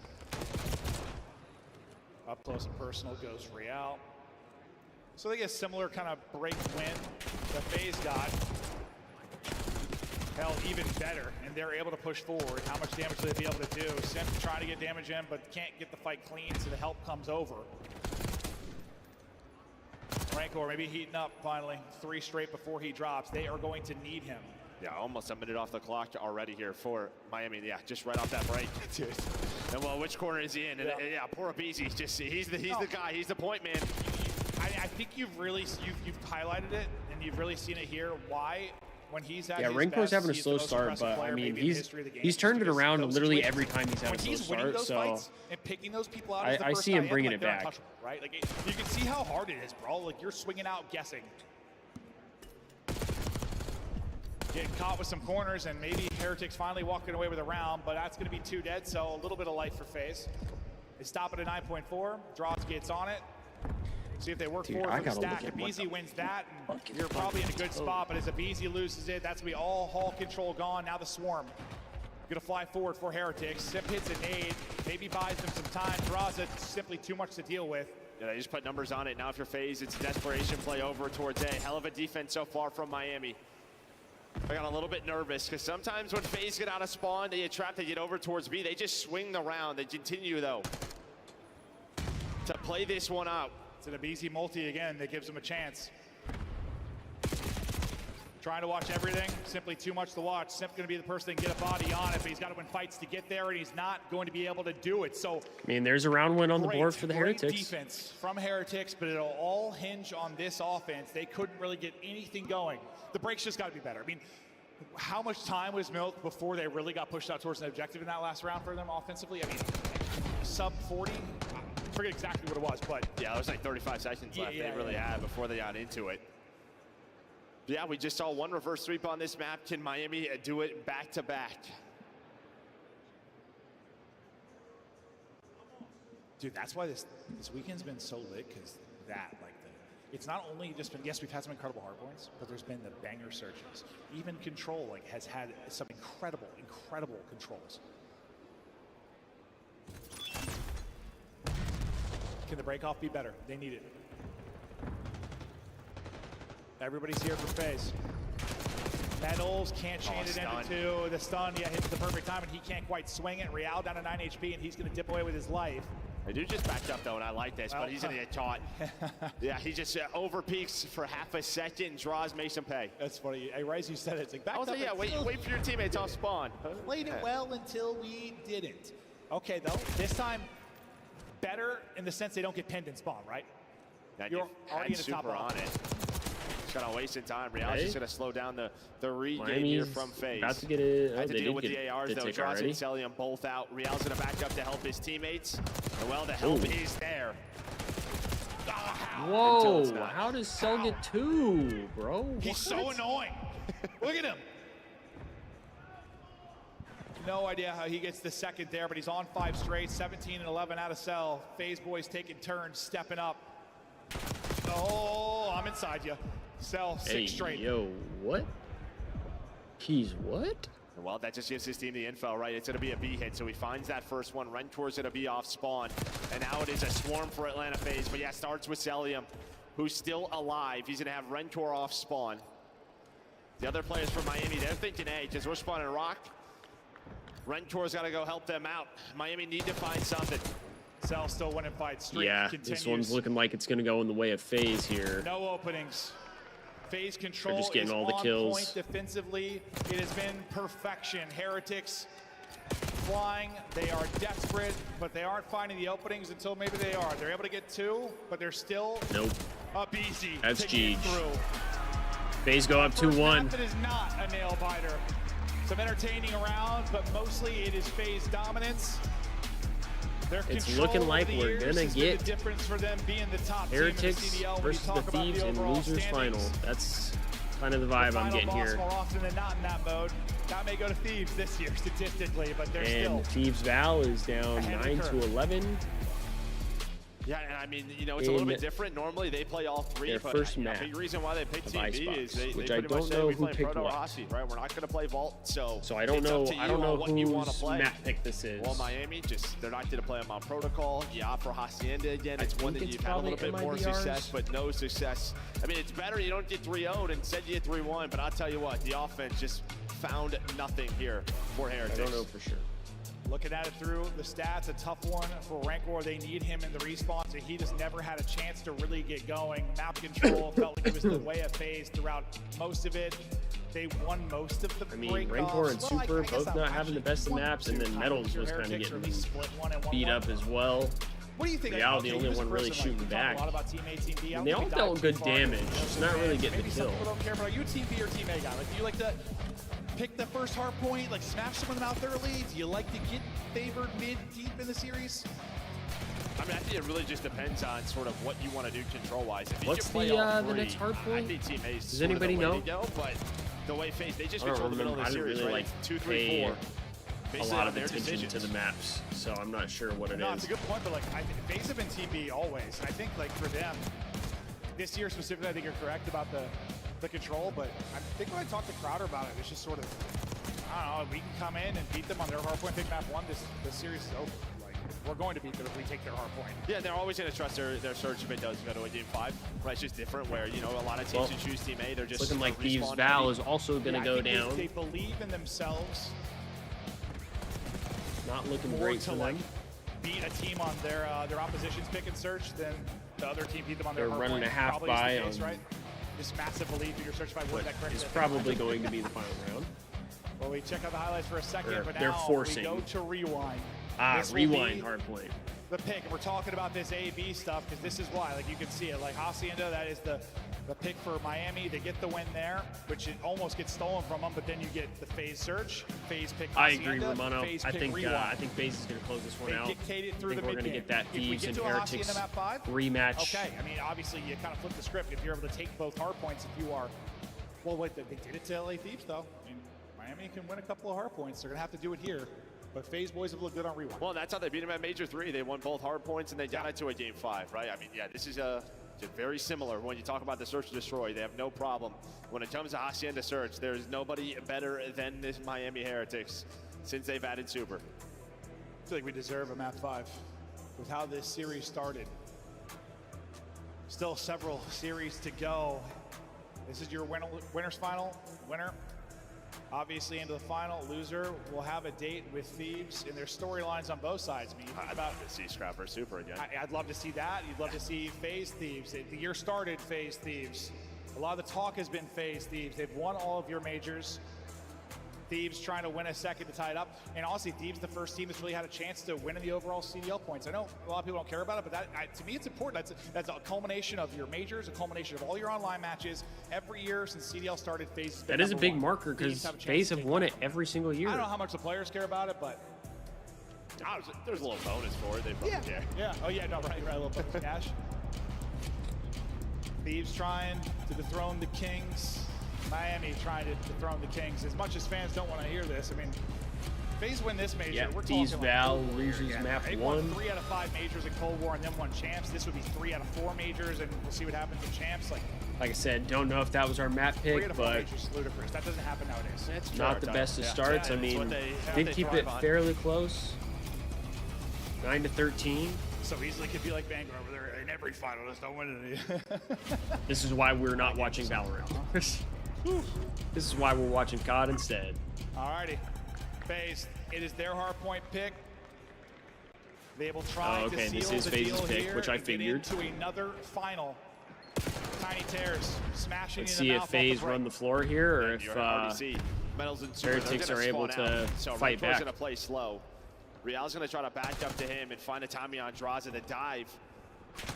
Up close and personal goes Real. So they get a similar kind of break win that FaZe got. Hell, even better, and they're able to push forward. How much damage will they be able to do? Simp trying to get damage in, but can't get the fight clean, so the help comes over. Rancor maybe heating up finally. 3 straight before he drops. They are going to need him. Yeah, almost a minute off the clock already here for Miami. Yeah, just right off that break. Dude. And well, which corner is he in? And, yeah, poor Abizi. He's the guy. He's the point man. I think you've highlighted it, and you've really seen it here. Why? When he's at his Rancor's best, having a he's slow the most start, impressive but I player mean maybe in the history of the game. he's turned it Because around those literally situations, every time he's had a when slow he's winning start. those So fights and picking those people out, I see him bringing it back. Right? Like you can see how hard it is, bro. Like you're swinging out, guessing. Getting caught with some corners, and maybe Heretics finally walking away with a round, but that's going to be 2 dead, so a little bit of life for FaZe. They stop it at 9.4. Drops gets on it. See if they work forward for the stack. Abizi wins that, and you're probably in a good spot, but as Abizi loses it, that's going to be all Hall control gone. Now the Swarm. Going to fly forward for Heretics. Simp hits a nade, maybe buys them some time, draws it, simply too much to deal with. Yeah, they just put numbers on it. Now if you're FaZe, it's a desperation play over towards A. Hell of a defense so far from Miami. I got a little bit nervous because sometimes when FaZe get out of spawn, they get trapped, they get over towards B. They just swing the round. They continue, though, to play this one out. It's an Abizi multi again that gives him a chance. Trying to watch everything, simply too much to watch. Simp going to be the person that can get a body on it, but he's got to win fights to get there, and he's not going to be able to do it. So, I mean, there's a round win on the board for the Heretics. Great defense from Heretics, but it'll all hinge on this offense. They couldn't really get anything going. The break's just got to be better. I mean, how much time was milked before they really got pushed out towards an objective in that last round for them offensively? I mean, sub 40? I forget exactly what it was, but... Yeah, there was like 35 seconds left they really had before they got into it. Yeah, we just saw 1 reverse sweep on this map. Can Miami do it back-to-back? Dude, that's why this weekend's been so lit, because it's not only just been, yes, we've had some incredible hardpoints, but there's been the banger searches. Even Control has had some incredible controls. Can the break off be better? They need it. Everybody's here for FaZe. Metals can't chain it into two. The stun, yeah, hits the perfect time, and he can't quite swing it. Real down to 9 HP, and he's going to dip away with his life. They do just backed up though, and I like this, but he's going to get caught. Yeah, he just over peaks for half a second, draws, makes him pay. That's funny. Hey, Rice, you said it. It's like back also, up. Yeah, wait for your teammates off spawn. Played it well until we didn't. Okay, though, this time better in the sense they don't get pinned in spawn, right? You're already in the top on it. Kind of wasting time. Real's just going to slow down the regain here from FaZe. About to get it. Had to deal with the ARs though. Draws and Celium both out. Real's going to back up to help his teammates. And well, the help is there. Whoa! How does Cell get 2, bro? He's so annoying. Look at him. No idea how he gets the second there, but he's on 5 straight. 17 and 11 out of Cell. FaZe boys taking turns, stepping up. Oh, I'm inside you. Cell 6 straight. Yo, what? He's what? Well, that just gives his team the info, right? It's going to be a B hit, so he finds that first one. Rentor's going to be off spawn, and now it is a swarm for Atlanta FaZe. But yeah, starts with Celium, who's still alive. He's going to have Rentor off spawn. The other players from Miami, they're thinking, hey, because we're spawning Rock. Rentor's got to go help them out. Miami need to find something. Cell still winning fights. Streak yeah, continues. This one's looking like it's going to go in the way of FaZe here. No openings. FaZe control just getting is all the on kills. point defensively. It has been perfection. Heretics flying. They are desperate, but they aren't finding the openings until maybe they are. They're able to get 2, but they're still up easy. That's G. FaZe go up 2-1. That is not a nail biter. Some entertaining around, but mostly it is FaZe dominance. It's looking like we're gonna get the difference for them being the top Heretics team in the versus the Thieves in losers final. That's kind of the vibe I'm getting here. More often than not in that mode. That may go to Thieves this year statistically, but they're still. And Thieves Val is down 9 to 11. Yeah, and I mean, you know, it's a little bit different. Normally they play all 3, their but first a map big reason why they picked Team B is they which pretty I much don't said know we who play picked Proto what. Hasi, right? We're not going to play Vault, so I don't know. I don't know whose map pick this is. Well, Miami they're not going to play them on Protocol. Yeah, for Hacienda again, it's one that you've had a little bit more success, but no success. I mean, it's better you don't get 3-0'd and instead you get 3-1. But I'll tell you what, the offense just found nothing here for Heretics. I don't know for sure. Looking at it through the stats, a tough one for Rancor. They need him in the respawn, so he just never had a chance to really get going. Map control felt like it was the way of FaZe throughout most of it. They won most of the Rancor and Super both not having the best of maps, and then Metals was kind of getting beat up as well. What do you think? Real, the only one really shooting back. And they all dealt good damage, just not really getting the kill. Maybe some people don't care, but are you a Team B or Team A guy? Like, do you like to pick the first hard point, like smash some of them out early? Do you like to get favored mid, deep in the series? I mean, I think it really just depends on sort of what you want to do control-wise. If What's you play all 3, the next hard point? I think Team A is Does anybody know? But the way FaZe, they just control the middle of the series, really right? 2, 3, 4. A lot of attention to the maps, so I'm not sure what it is. No, it's a good point, but like FaZe have been Team B always, and I think like for them, this year specifically, I think you're correct about the control, but I think when I talked to Crowder about it, it's just sort of, I don't know, we can come in and beat them on their hardpoint pick map 1, this series is over. Like, we're going to beat them if we take their hardpoint. Yeah, they're always going to trust their search if it does go to a game 5. Right, it's just different where, you know, a lot of teams who choose Team A, they're just looking like Thieves Val is also going to go down. They believe in themselves. Not looking great for them. Like, beat a team on their opposition's pick and search than the other team beat them on their hardpoint. They're running a half buy on right? This massive belief in your search by what that correct. It's probably going to be the final round. Well, we check out the highlights for a second, but they're now forcing. We go to rewind. Rewind hardpoint. The pick, and we're talking about this A-B stuff because this is why, like you can see it, like Hacienda, that is the pick for Miami. They get the win there, which it almost gets stolen from them, but then you get the FaZe search, FaZe pick Hacienda, I agree, Romano. FaZe I pick think rewind. I think FaZe is going to close this one out. Dictate it through I think the we're going to get that Thieves and Heretics rematch. Okay, I mean, obviously you kind of flip the script if you're able to take both hard points. If you are, well, wait, they did it to LA Thieves though. I mean, Miami can win a couple of hard points. They're going to have to do it here. But FaZe boys have looked good on rewind. Well, that's how they beat them at Major 3. They won both hard points and they got it to a game 5, right? I mean, yeah, this is very similar when you talk about the search and destroy. They have no problem. When it comes to Hacienda search, there's nobody better than this Miami Heretics since they've added Super. I feel like we deserve a map 5 with how this series started. Still several series to go. This is your winner's final. Winner, obviously, into the final. Loser will have a date with Thieves, and there's storylines on both sides. I mean, I'd love to see Scrap versus Super again. I'd love to see that. You'd love to see FaZe Thieves. The year started FaZe Thieves. A lot of the talk has been FaZe Thieves. They've won all of your majors. Thieves trying to win a second to tie it up. And honestly, Thieves the first team that's really had a chance to win in the overall CDL points. I know a lot of people don't care about it, but to me it's important. That's a culmination of your majors, a culmination of all your online matches. Every year since CDL started, FaZe has been That is a big #1. marker because FaZe have won it every single year. I don't know how much the players care about it, but There's a little bonus for it. They probably care. Yeah. Oh yeah, no, right, a little bit of cash. Thieves trying to dethrone the Kings. Miami trying to dethrone the Kings. As much as fans don't want to hear this, I mean, FaZe win this major. Yeah, we're Thieves talking Val like loses map they 1. won 3 out of 5 majors in Cold War and then won champs. This would be 3 out of 4 majors, and we'll see what happens in champs. Like I said, don't know if that was our map 3 pick, out of 4 but majors is ludicrous. That doesn't happen nowadays. It's not the best of starts. I mean, did keep it fairly close. 9-13. So easily could be like Vanguard, where they're in every final, just don't win it. This is why we're not watching Valorant. This is why we're watching COD instead. Alrighty, FaZe, it is their hardpoint pick. They will try to seal this is the FaZe's deal pick, here which I and get figured. into another final. Tiny Tears smashing Let's in the see mouth if FaZe run the floor here, or if Heretics are able to fight back. Going to play slow. Real's going to try to back up to him and find a timing on Draza to dive.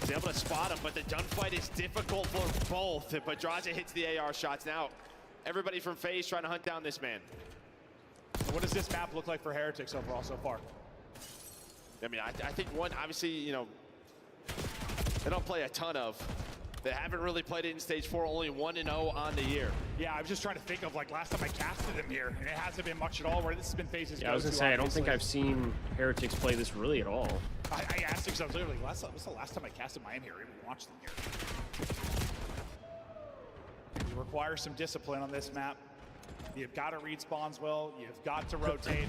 He's able to spot him, but the gunfight is difficult for both. But Draza hits the AR shots. Now, everybody from FaZe trying to hunt down this man. So what does this map look like for Heretics overall so far? I mean, I think one, obviously, you know, they don't play a ton of. They haven't really played it in Stage 4, only 1-0 on the year. Yeah, I was just trying to think of, like, last time I casted them here, and it hasn't been much at all, where this has been FaZe's Yeah, I was going to say, I don't think I've seen Heretics play this really at all. I asked because I was literally, what's the last time I casted Miami here or even watched them here? You require some discipline on this map. You've got to read spawns well. You've got to rotate.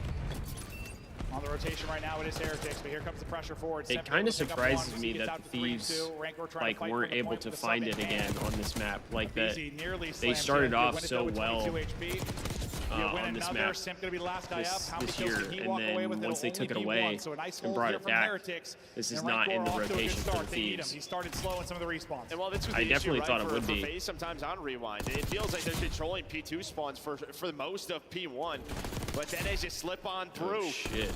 On the rotation right now, it is Heretics, but here comes the pressure forward. It kind of surprises me that the Thieves weren't able to find it again on this map. Like that, they started off so well on this map this year, and then once they took it away and brought it back, this is not in the rotation for the Thieves. He started slow in some of the respawns. And well, this was I definitely thought it would be. FaZe sometimes on rewind. It feels like they're controlling P2 spawns for most of P1, but then as you slip on through. Oh, shit.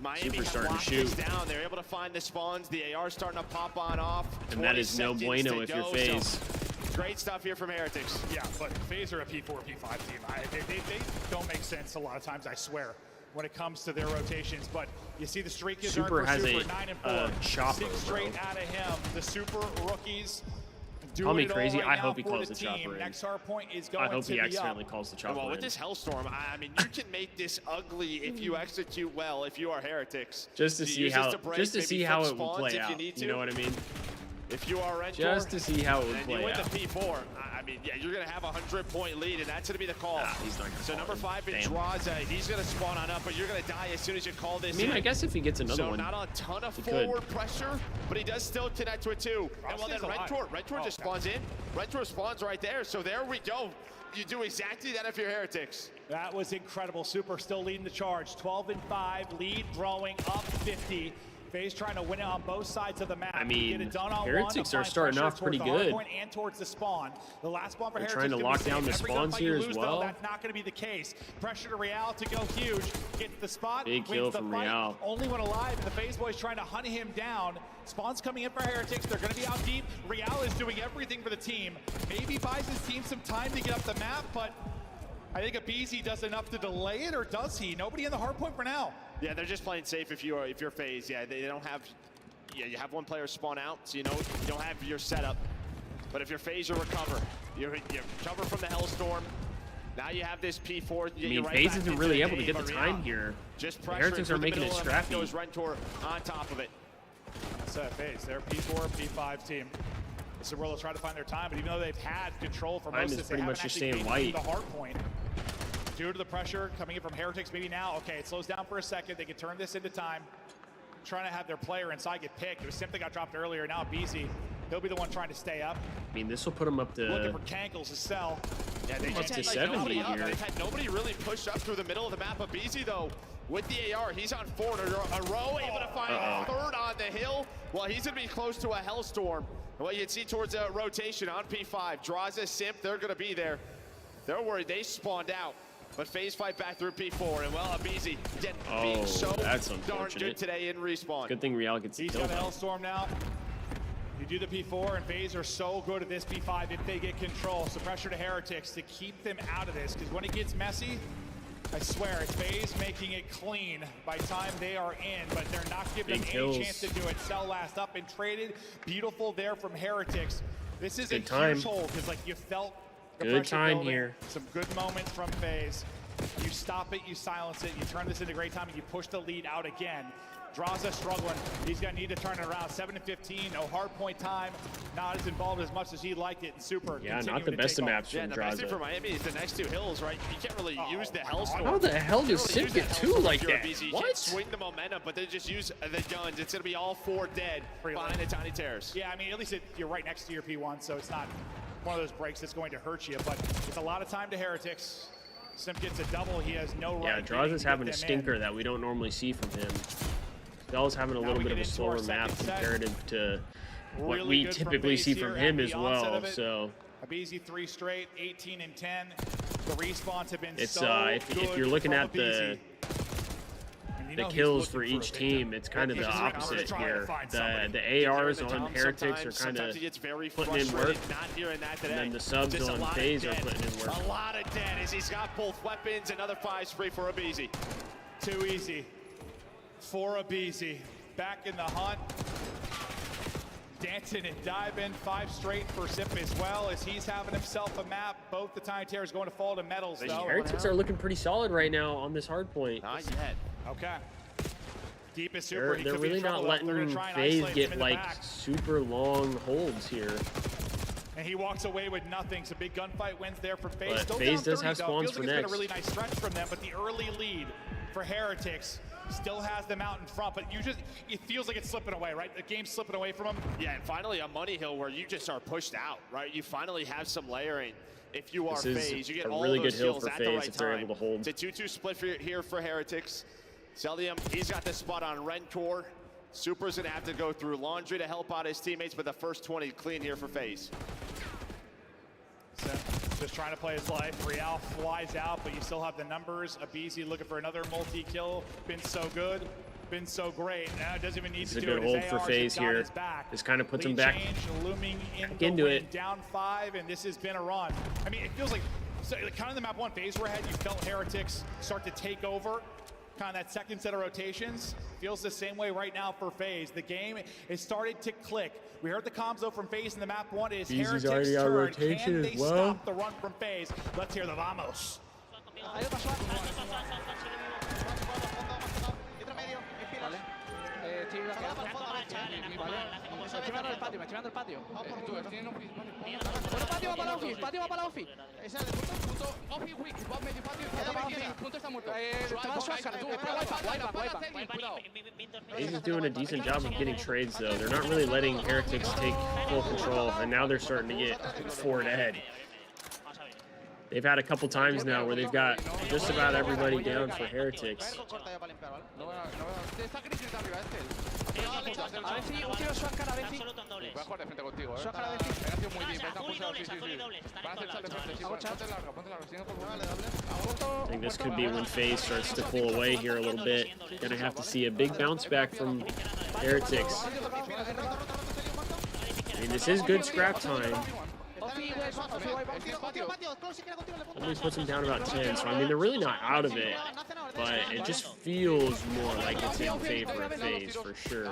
Miami starting to shoot down. They're able to find the spawns. The AR starting to pop on off. And that is no bueno if you're FaZe. Great stuff here from Heretics. Yeah, but FaZe are a P4, P5 team. They don't make sense a lot of times, I swear, when it comes to their rotations. But you see the streak is Super has Super, a 9-4. chopper, 6 straight out of him. The Super rookies. Call me crazy. Right I hope he for calls the team. chopper in. Next Hardpoint is going I hope to he be accidentally up. calls the chopper Well, with in. this Hellstorm, I mean, you can make this ugly if you execute well. If you are Heretics, Just to see how it will play out. You You know what I mean? If you are Rentor, Just to see how it would and play you win out. the P4, I mean, yeah, you're going to have a 100-point lead, and that's going to be the call. He's not gonna so call number it. 5 in Damn. Draza, he's going to spawn on up, but you're going to die as soon as you call this I mean, in. I guess if he gets another so one, not a ton of he forward could. pressure, but he does still connect with 2. And well, then Rentor just spawns in. Rentor spawns right there, so there we go. You do exactly that if you're Heretics. That was incredible. Super still leading the charge. 12-5, lead growing up 50. FaZe trying to win it on both sides of the map. I mean, get it done on Heretics one are starting off pretty good. And towards the spawn. The last spawn for They're Heretics. trying to lock down the spawns here as well. That's not going to be the case. Pressure to Real to go huge. Gets the spot. Big kill from Real. Only one alive. And the FaZe boys trying to hunt him down. Spawns coming in for Heretics. They're going to be out deep. Real is doing everything for the team. Maybe buys his team some time to get up the map, but I think Abizi does enough to delay it, or does he? Nobody in the hardpoint for now. Yeah, they're just playing safe if you're FaZe. Yeah, they don't have. Yeah, you have one player spawn out, so you know you don't have your setup. But if you're FaZe, you recover. You recover from the Hellstorm. Now you have this P4. I mean, FaZe isn't really able to get the time here. Just the Heretics are making it scrappy. Goes Rentor on top of it. That's it, FaZe. They're P4, P5 team. This is where they'll try to find their time, but even though they've had control for most of this, they haven't actually made it to the hard point. Due to the pressure coming in from Heretics, maybe now, okay, it slows down for a second. They can turn this into time. Trying to have their player inside get picked. It was something got dropped earlier. Now Beezy He'll be the one trying to stay up. I mean, this will put him up to... Looking for Cankles to sell. Yeah, they just to had 70 here. They've had nobody really push up through the middle of the map. Abizi, though, with the AR, he's on 4 in a row, able to find a third on the hill. Well, he's going to be close to a hellstorm. Well, you can see towards a rotation on P5. Draws a Simp, they're going to be there. They're worried they spawned out. But FaZe fight back through P4, and well, Abizi being so darn good today in respawn. Good thing Real gets He's got a hellstorm now. You do the P4, and FaZe are so good at this P5 if they get control. So pressure to Heretics to keep them out of this, because when it gets messy, I swear, it's FaZe making it clean by time they are in, but they're not giving them any chance to do it. Cell last up and traded. Beautiful there from Heretics. This is a huge hole, because like you felt the pressure building. Here. Some good moments from FaZe. You stop it, you silence it, you turn this into great time, and you push the lead out again. Draza struggling. He's going to need to turn it around. 7-15, no hard point time. Not as involved as much as he liked it. And Super. Yeah, not the best of maps from Draza. The best thing for Miami is the next 2 hills, right? You can't really use the Hellstorm. How the hell does Simp get 2 like that? You What? can't swing the momentum, but they just use the guns. It's going to be all 4 dead behind the Tiny Terrace. Yeah, I mean, at least you're right next to your P1, so it's not one of those breaks that's going to hurt you. But it's a lot of time to Heretics. Simp gets a double. He has no right. Yeah, Draza's having a stinker that we don't normally see from him. Bell's having a little bit of a slower map comparative to what we typically see from him as well. So Abizi 3 straight, 18 and 10. The respawns have been if you're looking at the kills for each team, it's kind of the opposite here. The ARs on Heretics are kind of putting in work, and then the subs on FaZe are putting in work. A lot of dead as he's got both weapons. Another 5 spree for Abizi. Too easy for Abizi. Back in the hunt. Dancing and diving. 5 straight for Simp as well as he's having himself a map. Both the Tiny Terrors going to fall to medals, though. Heretics are looking pretty solid right now on this hard point. Not yet. Okay. Deepest Super. They're really not letting FaZe get like super long holds here. And he walks away with nothing. So big gunfight wins there for FaZe. But FaZe does have spawns for next. Feels like it's been a really nice stretch from them, but the early lead for Heretics still has them out in front. But it feels like it's slipping away, right? The game's slipping away from them. Yeah, and finally a money hill where you just are pushed out, right? You finally have some layering. If you are FaZe, you get all really those good hill hills for at the FaZe right if they're time. able to hold. It's a 2-2 split here for Heretics. Celium, he's got the spot on Rencore. Super's gonna have to go through laundry to help out his teammates, but the first 20 clean here for FaZe. So, just trying to play his life. Real flies out, but you still have the numbers. Abizi looking for another multi-kill. Been so good, been so great. Now it doesn't even need to do it. It's a good hold for FaZe here. This kind of puts him back looming into it. Down 5, and this has been a run. I mean, it feels like, kind of the map 1 FaZe were ahead. You felt Heretics start to take over. Kind of that second set of rotations feels the same way right now for FaZe. The game is started to click. We heard the comms though from FaZe in the map 1 is Heretics turn. Can they stop the run from FaZe? Let's hear the vamos. Estoy mirando el patio, me estoy mirando el patio. Patio va para Offi, patio va para Offi. Ese es el punto. Offi, Wick, va medio patio. Punto está muerto. Te vas a Oscar, tú. FaZe is doing a decent job of getting trades though. They're not really letting Heretics take full control, and now they're starting to get forward ahead. They've had a couple times now where they've got just about everybody down for Heretics. A ver si un tiro Shuankar, a ver si. Voy a jugar de frente contigo, Shuankar, a ver si. He sido muy bien, están pulsados, sí. Van a hacer sal de frente, sí. Ponte larga, I think this could be when FaZe starts to pull away here a little bit. Gonna have to see a big bounce back from Heretics. I mean, this is good scrap time. At least puts him down about 10, so I mean, they're really not out of it, but it just feels more like it's in favor of FaZe for sure.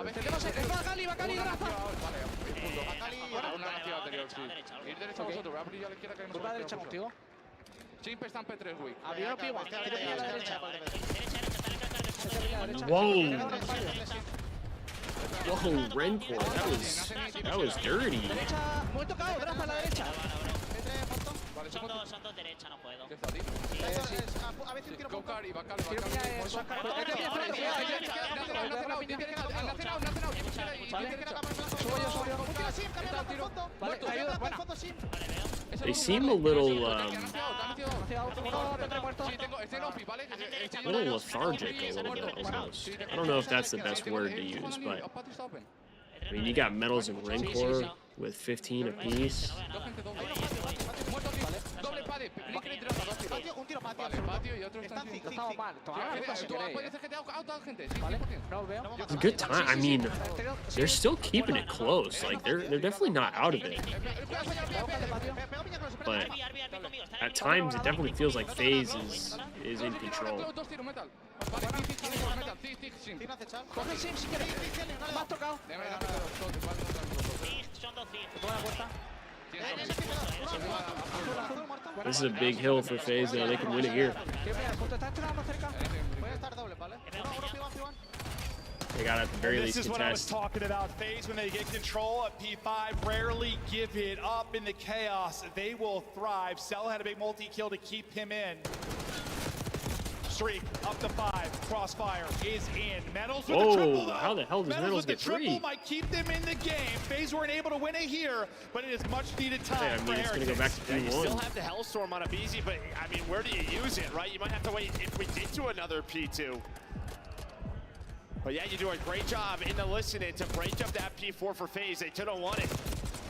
Whoa! Whoa, Rencore, that was dirty. They seem a little lethargic a little bit almost. I don't know if that's the best word to use, but I mean, you got Metals and Rancor with 15 apiece. It's a good time. I mean, they're still keeping it close. Like they're definitely not out of it. But at times, it definitely feels like FaZe is in control. This is a big hill for FaZe, though. They can win it here. They got at the very least This is what I was talking about. FaZe, when they get control at P5, rarely give it up in the chaos. They will thrive. Cell had a big multi-kill to keep him in. Streak up to 5. Crossfire is in. Metals with the triple, though. How the hell does Metals get triple 3? might keep them in the game. FaZe weren't able to win it here, but it is much needed time. Yeah, I mean, it's going to go back to P1. You still have the Hellstorm on a BZ, but I mean, where do you use it, right? You might have to wait if we get to another P2. But yeah, you do a great job in the listening to break up that P4 for FaZe. They could have won it.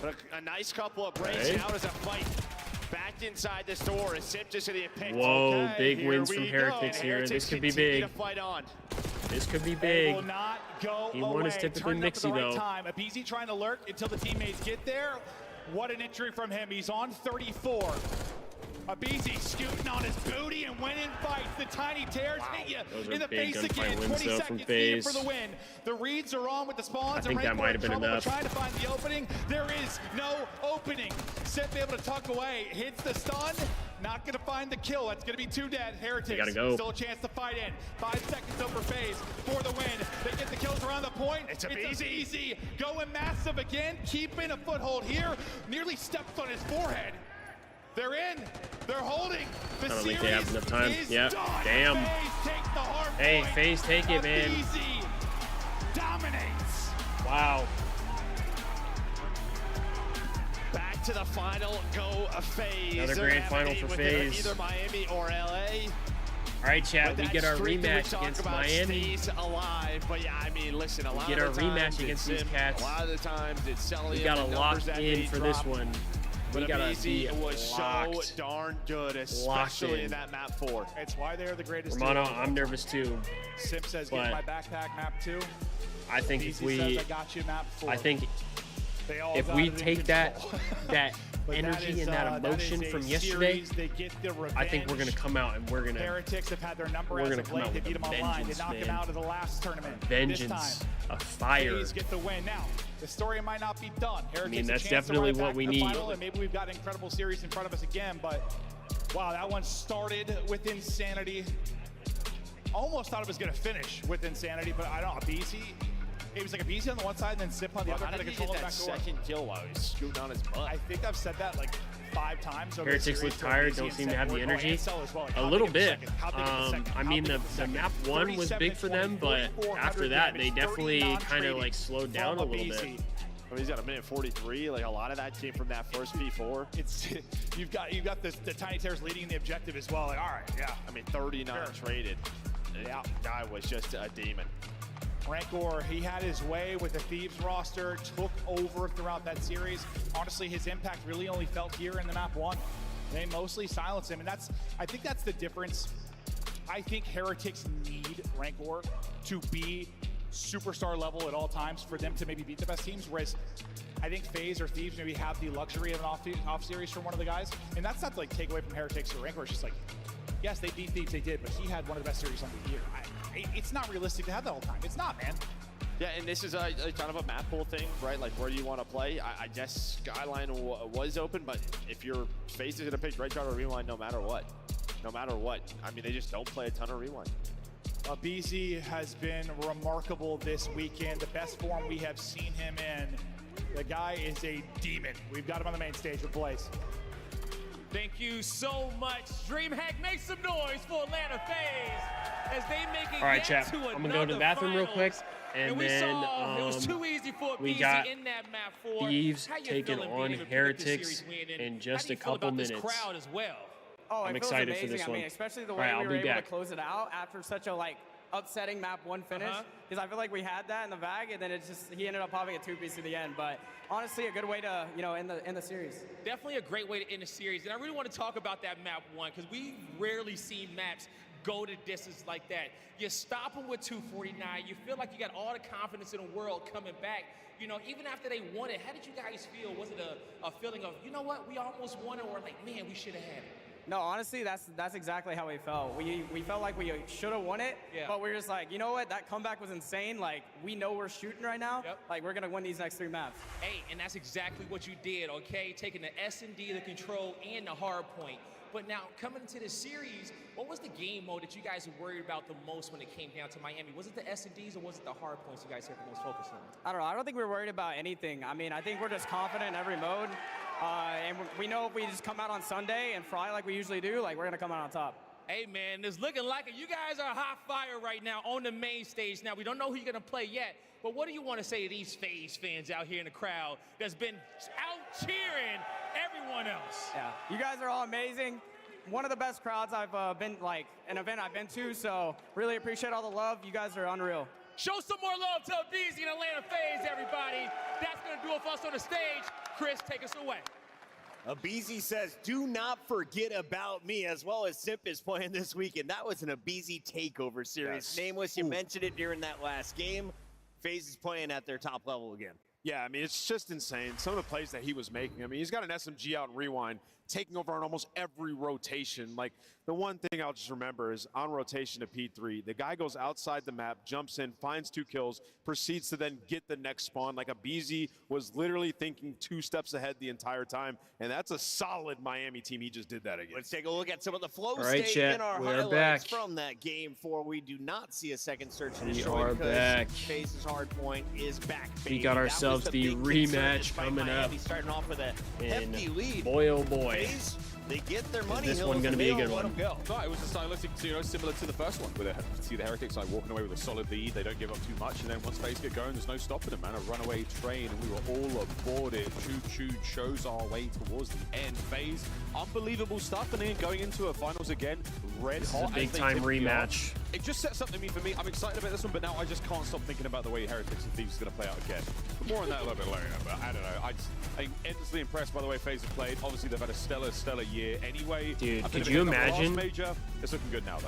But a nice couple of breaks. Now there's a fight. Back inside this door. Sip just going to get picked. Whoa, big wins from Heretics here. This could be big. This could be big. He won is typically Mixy, though. Abizi trying to lurk until the teammates get there. What an entry from him. He's on 34. Abizi scooting on his booty and winning fights. The tiny tears hit you in the face again. 20 seconds needed for the win. The reads are on with the spawns. I think that might have been enough. Trying to find the opening. There is no opening. Sip able to tuck away. Hits the stun. Not going to find the kill. That's going to be 2 dead. Heretics gotta go. still a chance to fight in. 5 seconds over FaZe for the win. They get the kills around the point. It's easy. Going massive again. Keeping a foothold here. Nearly steps on his forehead. They're in. They're holding. I don't think they have enough time. Yeah. Damn. Hey, FaZe, take it, man. Dominates. Wow. Back to the final go of FaZe. Another grand final for FaZe. Either Miami or LA. All right, chat. We get our rematch against Miami. Alive, but yeah, I mean, listen. A lot get of our rematch against these cats. A lot of the times it's Celium. We got to lock in for this one. But Abizi was so darn good, especially in that map 4. It's why they're the greatest. Romano, I'm nervous too. Sip says, "Get my backpack, map 2." I think if we, says, "I got you, map 4." I think if we take that energy and that emotion from yesterday, I think we're gonna come out and we're gonna. Heretics have had their number as of late. They beat them online. They knocked them out of the last tournament. Vengeance, a fire. FaZe get the win. Now, the story might not be done. Heretics, I mean, that's definitely what we need. And maybe we've got an incredible series in front of us again, but wow, that one started with insanity. Almost thought it was going to finish with insanity, but I don't know. Abizi, it was like Abizi on the one side and then Sip on the other. How did he get that second kill while he's scooting on his butt? I think I've said that like 5 times. Heretics look tired, don't seem to have the energy. A little bit. I mean, the map 1 was big for them, but after that, they definitely kind of like slowed down a little bit. I mean, he's got a minute 43. Like a lot of that came from that first P4. It's you've got the tiny tears leading the objective as well. Like, all right, yeah. I mean, 39 traded. Yeah, guy was just a demon. Rancor, he had his way with the Thieves roster, took over throughout that series. Honestly, his impact really only felt here in the map 1. They mostly silenced him, and I think that's the difference. I think Heretics need Rancor to be superstar level at all times for them to maybe beat the best teams, whereas I think FaZe or Thieves maybe have the luxury of an off series from one of the guys, and that's not to like take away from Heretics or Rancor. It's just like, yes, they beat Thieves, they did, but he had one of the best series on the year. It's not realistic to have that all the time. It's not, man. Yeah, and this is a kind of a map pool thing, right? Like, where do you want to play? I guess Skyline was open, but if your FaZe is going to pick Red Card or Rewind no matter what. No matter what. I mean, they just don't play a ton of Rewind. BZ has been remarkable this weekend. The best form we have seen him in. The guy is a demon. We've got him on the main stage with Blaze. Thank you so much. DreamHack, make some noise for Atlanta FaZe as they make it. All right, chat. I'm gonna go to the bathroom real quick, and we then saw it was too easy for we BZ got in that map for Thieves taking on Heretics in just a couple minutes. Crowd as well. Oh, I'm it feels excited amazing. for this one. I mean, especially the way we were able to close it out after such a upsetting map 1 finish. Because I feel like we had that in the bag, and then it's just he ended up popping a 2-piece to the end. But honestly, a good way to end the series. Definitely a great way to end the series, and I really want to talk about that map 1 because we rarely see maps go to distance like that. You stop them with 249. You feel like you got all the confidence in the world coming back. You know, even after they won it, how did you guys feel? Was it a feeling of, you know what, we almost won it, or like, man, we should have had it? No, honestly, that's exactly how we felt. We felt like we should have won it, but we're just like, you know what? That comeback was insane. Like, we know we're shooting right now. Like, we're gonna win these next 3 maps. Hey, and that's exactly what you did, okay? Taking the S&D, the control, and the hard point. But now, coming into this series, what was the game mode that you guys were worried about the most when it came down to Miami? Was it the S&Ds or was it the hard points you guys had the most focus on? I don't know. I don't think we're worried about anything. I mean, I think we're just confident in every mode. And we know if we just come out on Sunday and fry like we usually do, like, we're going to come out on top. Hey, man, it's looking like it. You guys are hot fire right now on the main stage. Now, we don't know who you're going to play yet, but what do you want to say to these FaZe fans out here in the crowd that's been out cheering everyone else? Yeah, you guys are all amazing. One of the best crowds I've been, like, an event I've been to, so really appreciate all the love. You guys are unreal. Show some more love to BZ and Atlanta FaZe, everybody. That's going to do it for us on the stage. Chris, take us away. Abizi says, do not forget about me, as well as Simp is playing this weekend. That was an Abizi takeover series. Yes. Nameless, you mentioned it during that last game. FaZe is playing at their top level again. Yeah, I mean, it's just insane. Some of the plays that he was making. I mean, he's got an SMG out in Rewind, taking over on almost every rotation. Like, the one thing I'll just remember is on rotation to P3, the guy goes outside the map, jumps in, finds 2 kills, proceeds to then get the next spawn. Like, Abizi was literally thinking 2 steps ahead the entire time, and that's a solid Miami team. He just did that again. Let's take a look at some of the flow state in our highlights from that game 4. We do not see a second search and destroy because FaZe's hard point is back. We got ourselves the rematch coming up. Starting off with a hefty lead. Boy, oh boy. FaZe, they get their money. Is this one going to be a good one? No, it was a stylistic, similar to the first one, where they see the Heretics like walking away with a solid lead. They don't give up too much, and then once FaZe get going, there's no stopping them, man. A runaway train, and we were all aboard it. Choo-choo shows our way towards the end. FaZe, unbelievable stuff, and then going into a finals again, red hot. This is a big-time rematch. It just sets something for me. I'm excited about this one, but now I just can't stop thinking about the way Heretics and Thieves is going to play out again. But more on that a little bit later, but I don't know. I'm endlessly impressed by the way FaZe have played. Obviously, they've had a stellar year anyway. Dude, could you imagine? Major. It's looking good now, though.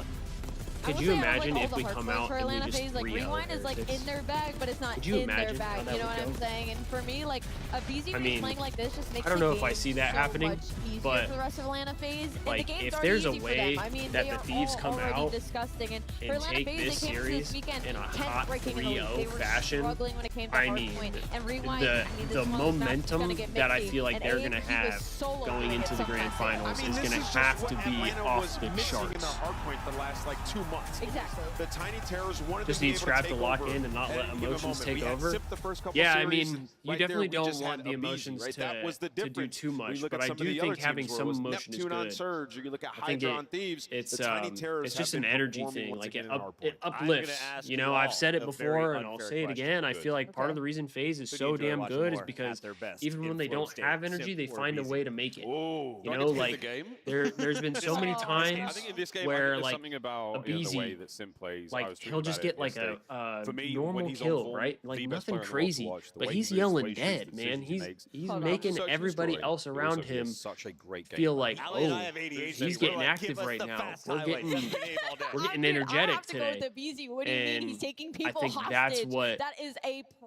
Could you imagine if we come out and we just like Rewind is like in their bag, but it's not in their bag. You know what I'm saying? And for me, like Abizi playing like this just makes I don't know if I see that happening, but for the rest of Atlanta FaZe. Like, and the game's if there's a easy way for them. I mean, that the Thieves come out disgusting. And for Atlanta take FaZe, this they came series this weekend in a hot 3-0 fashion, fashion, when it came to I mean, and Rewind, the momentum that I feel like they're going to have going into the grand finals is going to have to be off the charts. In the Hardpoint the last, like, 2 months. Exactly. The Tiny Terrors wanted just to be need Scrap to lock in and not let emotions take over. Yeah, I mean, you definitely don't want the emotions to do too much, but I do think having some emotion is good. On Surge, you look at I think Hydra on Thieves, it's it's just an energy thing. Like, it uplifts. You know, I've said it before and I'll say it again. I feel like part of the reason FaZe is so damn good is because even when they don't have energy, they find a way to make it. You know, like, there's been so many times where, like, Abizi, like, he'll just get like a normal kill, right? Like, nothing crazy, but he's yelling dead, man. He's making everybody else around him feel like, oh, he's getting active right now. We're getting energetic today. And I think that's what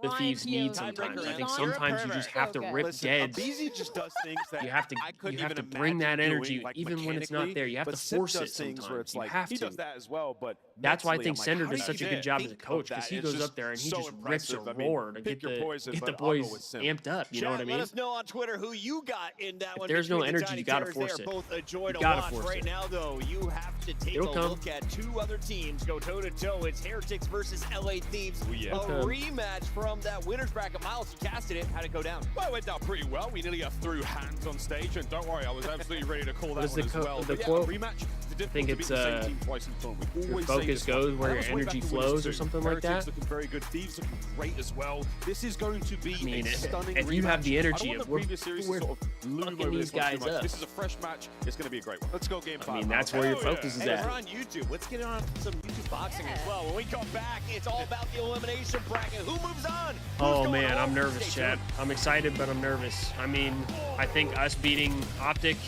the Thieves need sometimes. I think sometimes you just have to rip deads. just does things that you have to bring that energy, even when it's not there. You have to force it sometimes. You have to. He does that as well. well, but that's why I think mentally, Sender I'm like, does how such a you good job as a think coach, of because that? he It's goes up there and he so just rips a impressive. I mean, roar to pick get your poison, the but I'll boys go with Sim. amped up. You know what I mean? Let us know on Twitter who you got in that one. there's no between the energy, Tiny you gotta Terrors. force They it. are both a joy You to gotta watch. force Right it. now, though, you have to take It'll a come. look at two other teams go toe-to-toe. It's Heretics versus LA Thieves. Oh, yeah. A Okay. rematch from that winner's bracket. Miles, you casted it. How'd it go down? Well, it went down pretty well. We nearly threw hands on stage, and don't worry, I was absolutely ready to call that What one is as the well. the But yeah, quote? rematch. I think it's team twice in front. We your always say focus this one. goes where And your that was way energy back in winners flows or too. something like Heretics that. looking very good. Thieves looking great as well. This is going to be I mean, a stunning if you have rematch. the I energy don't want of the previous series to we're sort of loom fucking over these this one too guys much. up. This is a fresh match. It's going to be a great one. Let's go game 5. I mean, that's where your focus is Hey, at. we're on YouTube. Let's get on some YouTube boxing as well. When we come back, it's all about the elimination bracket. Who moves on? Oh man, I'm nervous, chat. I'm excited, but I'm nervous. I mean, I think us beating OpTic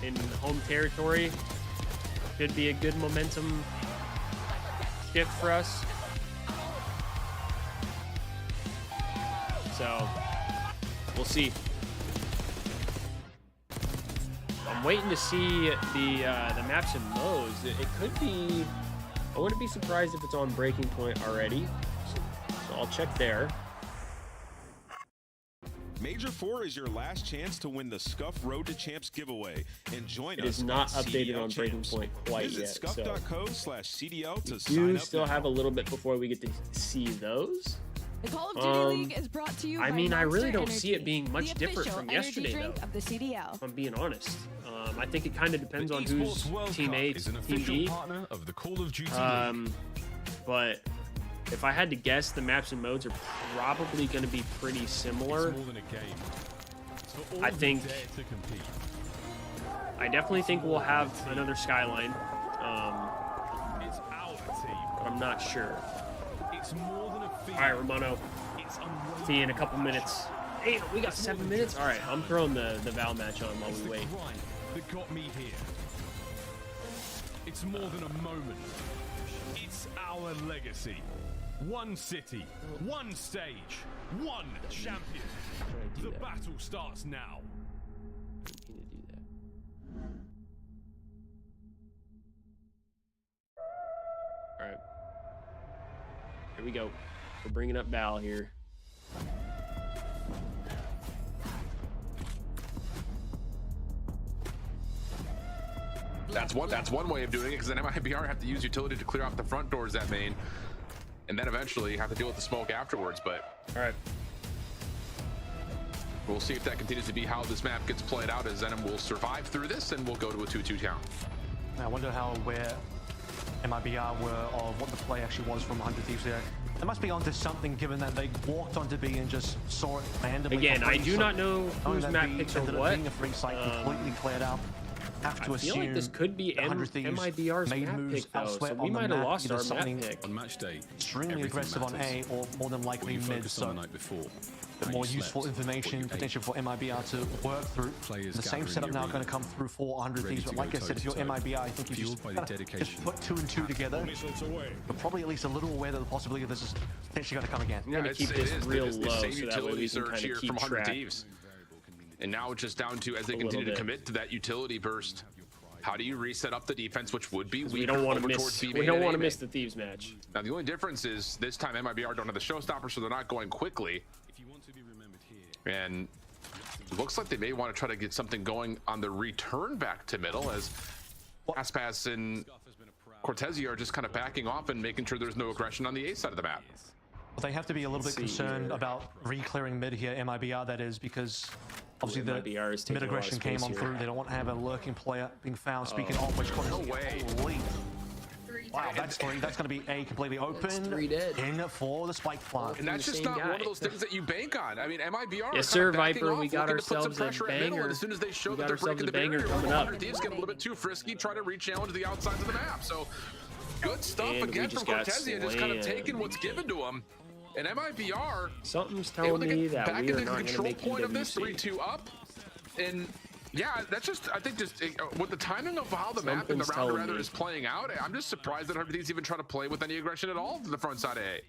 in home territory could be a good momentum shift for us. So, we'll see. I'm waiting to see the maps and modes. It could be. I wouldn't be surprised if it's on Breaking Point already. So I'll check there. Major 4 is your last chance to win the Scuff Road to Champs giveaway and join us. It is not at updated CDL on Breaking Champs. Point quite Visit yet. scuff.co/CDL to We sign do up still now. have a little bit before we get to see those. The Call of Duty League is brought to you by I mean, I really Monster don't see it Energy, being much the different official from energy yesterday, drink though. of the CDL. If I'm being honest. I think it kind of depends on Esports who's World Team Cup A, is an Team official B. partner of the Call of Duty League. But if I had to guess, the maps and modes are probably going to be pretty similar. It's more than a game. It's for all I who think. dare to compete. I definitely think we'll have another Skyline. It's our team. But I'm not sure. It's more than a feat. All right, Romano. It's See you in a couple minutes. Hey, we got 7 minutes? All right, I'm throwing the Val match on while we wait. grind that got me here. It's more than a moment. It's our legacy. One city, one stage, one champion. The battle starts now. All right. Here we go. We're bringing up Val here. That's one way of doing it, because then MIBR have to use utility to clear off the front doors at main, and then eventually have to deal with the smoke afterwards. But all right, we'll see if that continues to be how this map gets played out, as Zenom will survive through this, and we'll go to a 2-2 count. I wonder where MIBR were, or what the play actually was from 100 Thieves there. They must be onto something, given that they walked onto B and just saw it randomly. Again, I do not know whose map picks are what. Being a free site completely cleared out. Have to I feel assume like this could be MIBR's made map moves pick, though, elsewhere so we on the might have map, lost either our map something pick. On match day, extremely aggressive on A, or more than likely mid. So on the night before. the more useful information potential for MIBR to work through. The same setup now going to come through for 100 Thieves, but like I said, if you're MIBR, I think you just put 2 and 2 together. You're probably at least a little aware that the possibility of this is potentially going to come again. I'm going to keep this real low, same so that way we utility can kind surge here of from keep 100 track. Thieves. And now it's just down to, as they A continue to little bit. commit to that utility burst, how do you reset up the defense, which would be We weaker don't want to over miss. towards B We main don't and want A to main? miss the Thieves match. Now the only difference is this time MIBR don't have the showstopper, so they're not going quickly. And it looks like they may want to try to get something going on the return back to middle, as Aspas and Cortesi are just kind of backing off and making sure there's no aggression on the A side of the map. Well, they have to be a little bit concerned about re-clearing mid here, MIBR that is, because obviously the MIBR is taking mid a lot of aggression came space on here. through. They don't want to have a lurking player being found. Speaking Oh, of which, no way. Holy. Wow, that's 3. That's going to be A completely open. 3 dead. In for the spike plant. And that's just not one of those things that you bank on. I mean, MIBR Yes, are sir, kind of backing Viper. off, We got looking to put some ourselves a pressure at middle, banger. and as soon as they show We that got they're breaking ourselves the a banger barrier, coming up. 100 Thieves get a little bit too frisky, try to re-challenge the outsides of the map. So good stuff And we again from just got Cortesi, just kind of slammed. taking what's given to them. And MIBR, Something's able telling to me get that back we into are the not going to control make point of this, UWC. 3-2 up. And yeah, that's just, I think just with the timing of how the map and the Something's round telling rather me. is playing out, I'm just surprised that 100 Thieves even try to play with any aggression at all to the front side of A.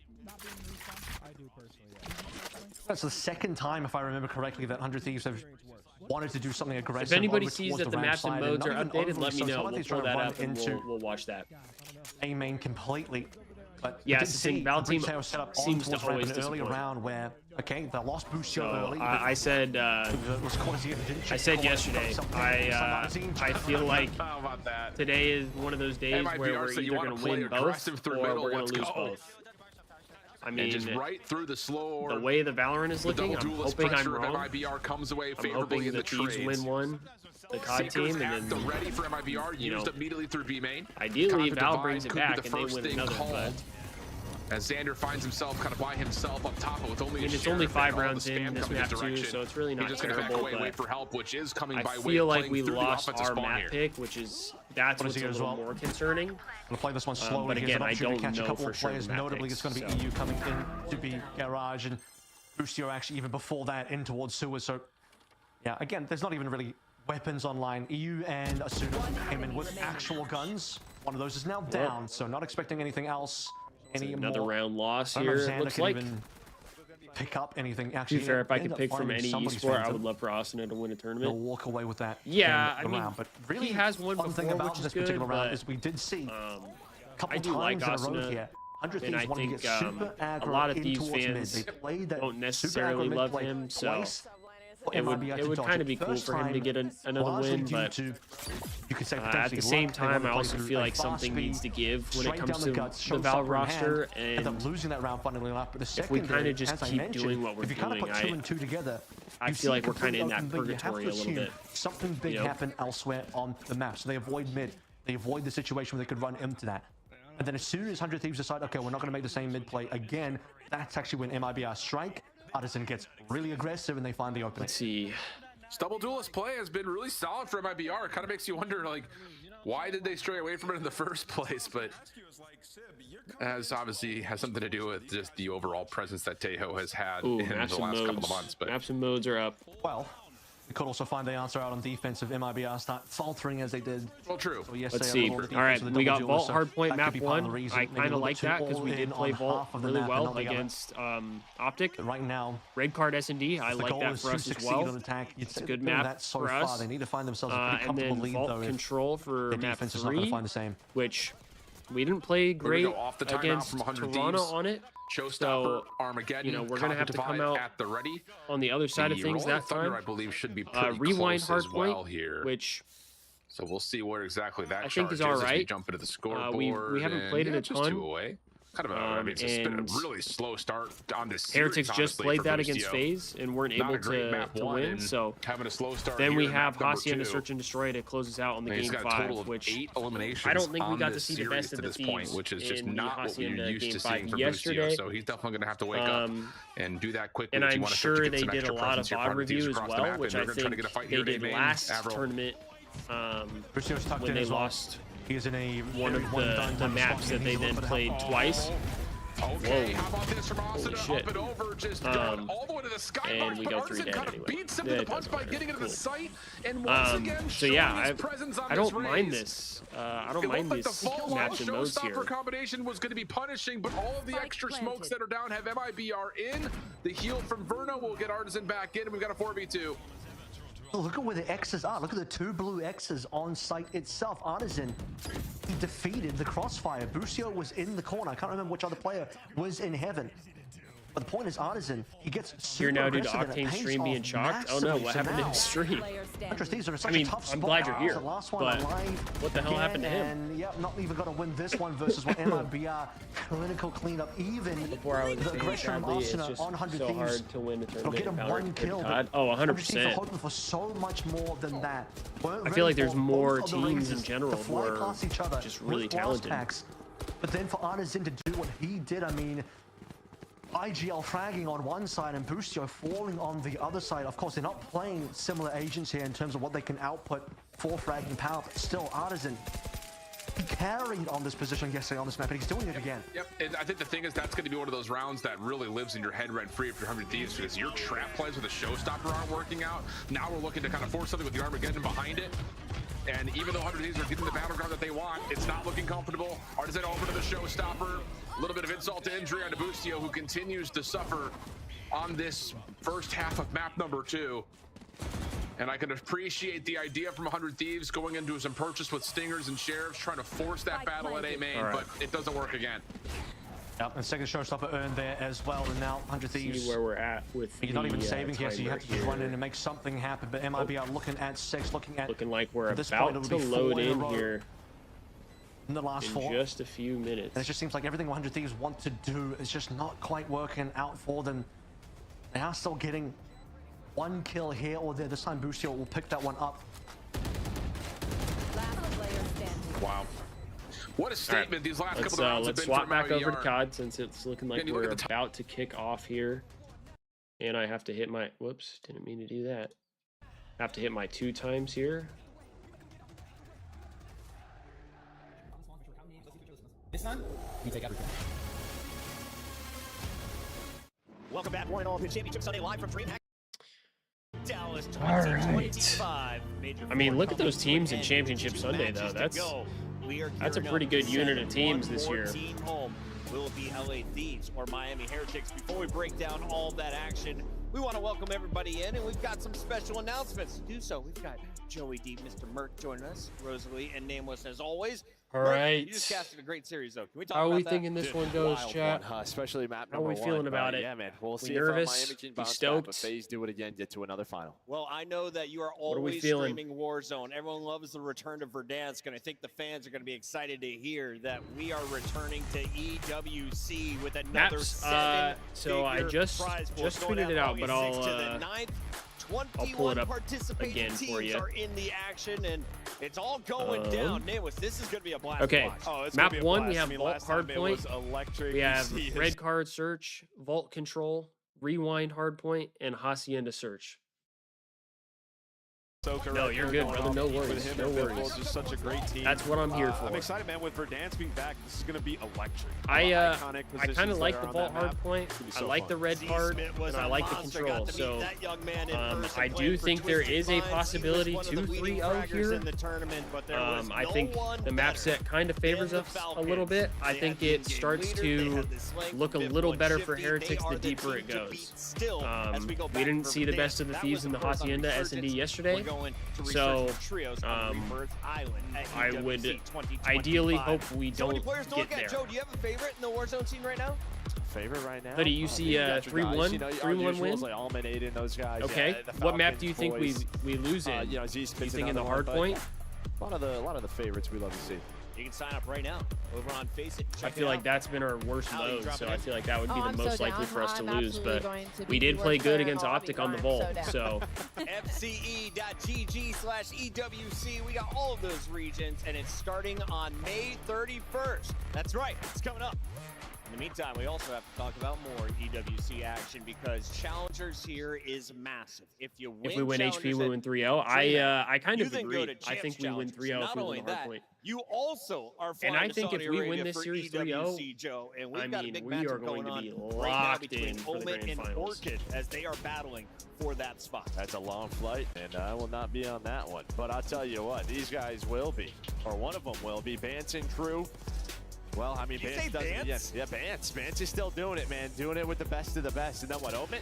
That's the second time, if I remember correctly, that 100 Thieves have wanted to do something aggressive. If anybody over sees towards that the ramp maps and side, modes are not even updated, over, let me so know. some of We'll these pull trying to that run up and into we'll watch that. A main completely. But yeah, Val team set up seems to always early round where they lost Busio early. I said yesterday. I feel like today is one of those days where we're either going to win both or we're going to lose both. I mean, just right through the slow the way the Valorant is looking, I'm hoping I'm wrong. MIBR comes away I'm hoping the Thieves win one, the COD team, and then ready for MIBR used immediately through B main. Ideally, Val brings it back and they win another. But as Xander finds himself kind of by himself up top, with only it's only 5 rounds in this map too, so it's really not terrible. But wait for help, which is coming by I feel like we lost our map pick, which is that's what's a little more concerning. I'm gonna play this one slowly. But again, I don't catch a know couple for of sure. Players. Notably, it's going to be EU coming in to be Garage and Busio actually even before that in towards Sewers. So yeah, again, there's not even really weapons online. EU and Asuna came in with actual guns. One of those is now down, so not expecting anything else. Another round loss here. It looks like pick up anything. Actually, to be fair, if I could pick from any esport, I would love for Asuna to win a tournament. They'll walk away with that. Yeah, I mean, but really, he has won before, thing about which is this good, particular round but, is we did see a couple I do like times in a row Asuna, here. and I think a lot of Thieves fans don't necessarily love him, so it would kind of be cool for him to get another win, but at the same time, I also feel like something needs to give when it comes to the Val roster, and losing that round funnily enough, but if we kind of just keep doing what we're doing, I feel like we're kind of in that purgatory a little bit. Something big happened elsewhere on the map, so they avoid mid. They avoid the situation where they could run into that. And then as soon as 100 Thieves decide, okay, we're not going to make the same mid play again, that's actually when MIBR strike. Artisan gets really aggressive and they find the opening. Let's see. Double duelist play has been really solid for MIBR. It kind of makes you wonder, like, why did they stray away from it in the first place? But as obviously has something to do with just the overall presence that Tejo has had in the last couple of months. But maps and modes are up. Well, we could also find the answer out on defense if MIBR start faltering as they did. Well, true. So yes, let's see. All right, we got Vault Hardpoint map 1. I kind of like that because we did play Vault really well against OpTic. Right now, Red Card S&D, I like that for us as well. It's a good map for us. They need to find themselves a pretty comfortable lead, Vault Control for map 3, find the same. Which we didn't play great against Toronto on it. Showstopper, Armageddon, you know, we're gonna have to come out at the ready on the other side of things that time. I believe should be pretty Rewind close as well Hardpoint, here. which so we'll see where exactly that I think is all all right. We jump into the scoreboard. We haven't played it a ton. 2 away. Kind of I mean, it's been a really slow start on this series, Heretics just played that against FaZe and weren't able to win, so having a slow start then we have Hacienda Search and Destroy to close us out on the game 5, which 8 eliminations I don't think we got to see the best of the Thieves which is just in not what we're used to seeing from yesterday. So he's definitely going to have to wake up and do that quickly. And I'm sure they did a lot of VOD review as well, which I think they did last tournament when they lost one of the maps that they then played twice. Okay, how about this from Holy shit. Up and over, just all the way to the sky. And we go 3 dead anyway. Beats him to the punch by getting into the sight, and once again, so yeah, I don't mind this. I don't mind this maps and modes here. Combination was going to be punishing, but all of the extra smokes that are down have MIBR in. The heal from Verno will get Artisan back in, and we've got a 4v2. Look at where the X's are. Look at the 2 blue X's on site itself. Artisan, he defeated the Crossfire. Busio was in the corner. I can't remember which other player was in heaven. But the point is, Artisan, he gets super Here now due to aggressive Octane stream being shocked. Oh no, what happened to his stream? I mean, I'm glad you're here, but what the hell happened to him? And yeah, not even gonna win this one versus what MIBR clinical cleanup. Even the aggression from Arsenal on 100 Thieves. Hard to win a It'll get him 1 kill. Oh, 100%. Hoping for so much more than that. I feel like there's more teams in general who are just really talented. But then for Artisan to do what he did, I mean, IGL fragging on one side and Busio falling on the other side. Of course, they're not playing similar agents here in terms of what they can output for fragging power, but still, Artisan, he carried on this position yesterday on this map, and he's doing it again. Yep, and I think the thing is that's going to be one of those rounds that really lives in your head rent-free if you're 100 Thieves, because your trap plays with a Showstopper aren't working out. Now we're looking to kind of force something with the Armageddon behind it. And even though 100 Thieves are getting the battleground that they want, it's not looking comfortable. Artisan over to the Showstopper. A little bit of insult to injury on Busio, who continues to suffer on this first half of map number 2. And I can appreciate the idea from 100 Thieves going into some purchase with Stingers and Sheriffs, trying to force that battle at A main, but it doesn't work again. Yep, and second showstopper earned there as well, and now 100 Thieves. See where we're at with you're not even saving here, so you have to just run in and make something happen. But MIB are looking at 6, looking like we're this about point, to load in here in the last in 4. just a few minutes. And it just seems like everything 100 Thieves want to do is just not quite working out for them. They are still getting 1 kill here or there. This time Boostio will pick that one up. Wow. What a statement these last couple of rounds have let's been swap for back over MIBR. to COD since it's looking like we're about to kick off here. And I have to hit my, whoops, didn't mean to do that. I have to hit my 2 times here. This time, we take everything. Welcome back, one and all, to Championship Sunday live from DreamHack. Dallas 2025. I mean, look at those teams in Championship Sunday, though. That's a pretty good unit of teams this year. Will it be LA Thieves or Miami Heretics? Before we break down all that action, we want to welcome everybody in, and we've got some special announcements to do so. We've got Joey D, Mr. Merck joining us, Rosalie, and Nameless as always. All Merck, right. You just casted a great series, though. Can we talk How about are we that? thinking this one goes, chat? Especially map How are number we 1. feeling about it? Yeah, man. We'll see nervous? if Miami can We bounce back, stoked? but FaZe do it again, get to another final. Well, I know that you are are we always feeling? streaming Warzone. Everyone loves the return of Verdansk, and I think the fans are going to be excited to hear that we are returning to EWC with another Maps, 7-figure so I just prize pool. It's going tweeted down it out, but August 6th I'll to the 9th. I'll pull 21 it up participating again teams for you. are in the action, and it's all going down. Nameless, this is going to be a blast. Okay, to watch. Oh, it's map gonna be a 1, blast. we have I mean, Vault last time it was Hardpoint. electric. We You have see Red Card Search, Vault Control, Rewind Hardpoint, and Hacienda Search. No, you're good, brother. No worries. No worries. Just such a great team. That's what I'm here for. I'm excited, man. With Verdansk being back, this is going to be electric. I kind of like the Vault Hardpoint. I like the Red Card, and I like the Control. So I do think there is a possibility 2-3-0 here. I think the map set kind of favors us a little bit. I think it starts to look a little better for Heretics the deeper it goes. We didn't see the best of the Thieves in the Hacienda S&D yesterday. So I would ideally hope we don't get there. Joe, do you have a favorite in the Warzone scene right now? Favorite right now? Hoodie, you see 3-1 win? Like Alman, Aiden, those guys. Okay. Yeah, What map do you think we lose in? You know, you think in the hard point? A lot of the favorites we love to see. You can sign up right now over on Face It. I feel like that's been our worst load, so I feel like that would be the most likely for us to lose. But we did play good against OpTic on the Vault, so. FCE.gg/EWC. We got all of those regions, and it's starting on May 31st. That's right, it's coming up. In the meantime, we also have to talk about more EWC action because Challengers here is massive. If we win HP, we win 3-0. I kind of agree. I think we win 3-0 if we win the Hardpoint. You also are flying and I to think Saudi if we Arabia win this for series EWC, 3-0, Joe, and we've I got mean, a big we matchup are going to on be right now locked between in for the Omen grand and finals. Orchid as they are battling for that spot. That's a long flight, and I will not be on that one. But I'll tell you what, these guys will be, or one of them will be. Bance and crew. Well, I mean, Bance doesn't. Yeah, Bance. Bance is still doing it, man. Doing it with the best of the best. And then what, Omen?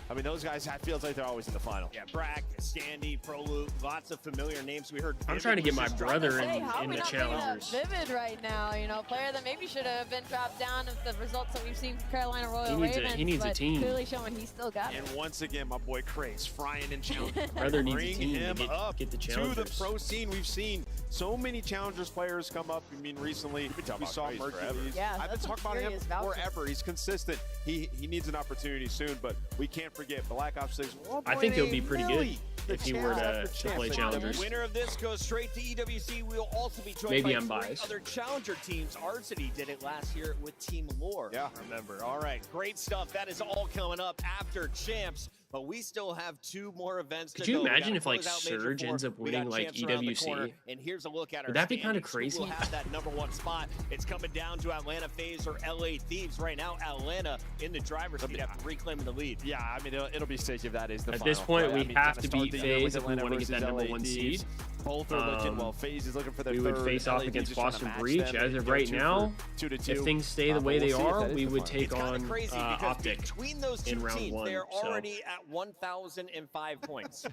I mean, those guys, that feels like they're always in the final. Yeah, Brack, Standy, Proluke, lots of familiar names. We heard. I'm trying to get my brother in the not Challengers. Vivid right now, you know, player that maybe should have been dropped down if the results that we've seen from Carolina Royal Ravens. He needs a team. Clearly showing he's still got it. And once again, my boy Craze frying and challenging. Brother needs a Bring team him to up get the to Challengers. the pro scene. We've seen so many Challengers players come up. I mean, recently we saw Mercury's. Yeah, I've been talking about him forever. He's consistent. He needs an opportunity soon, but we can't forget Black Ops 6. I think it would be pretty good if he were to play Challengers. The winner of this goes straight to EWC. We'll also be joined Maybe by I'm 3 biased. other Challenger teams. Arcity did it last year with Team Lore. Yeah, remember. All right, great stuff. That is all coming up after Champs. But we still have 2 more events to go. Could you imagine if like Surge ends up winning like EWC? And here's a look at our Would that be kind of standings. crazy? Who will have that #1 spot? It's coming down to Atlanta FaZe or LA Thieves right now. Atlanta in the driver's seat after reclaiming the lead. Yeah, I mean, it'll be sick if that is the At final. this point, But, we I mean, have kinda to start beat the year with FaZe if we Atlanta want to get that versus LA #1 Thieves. seed. Both are looking well. FaZe is looking for their we third. would face off LAD against just trying to Boston match Breach. them As of and right go now, 2-2. if things stay the way they are, we would take it's on crazy because OpTic between those two in round teams, 1. they're So. already at 1,005 points.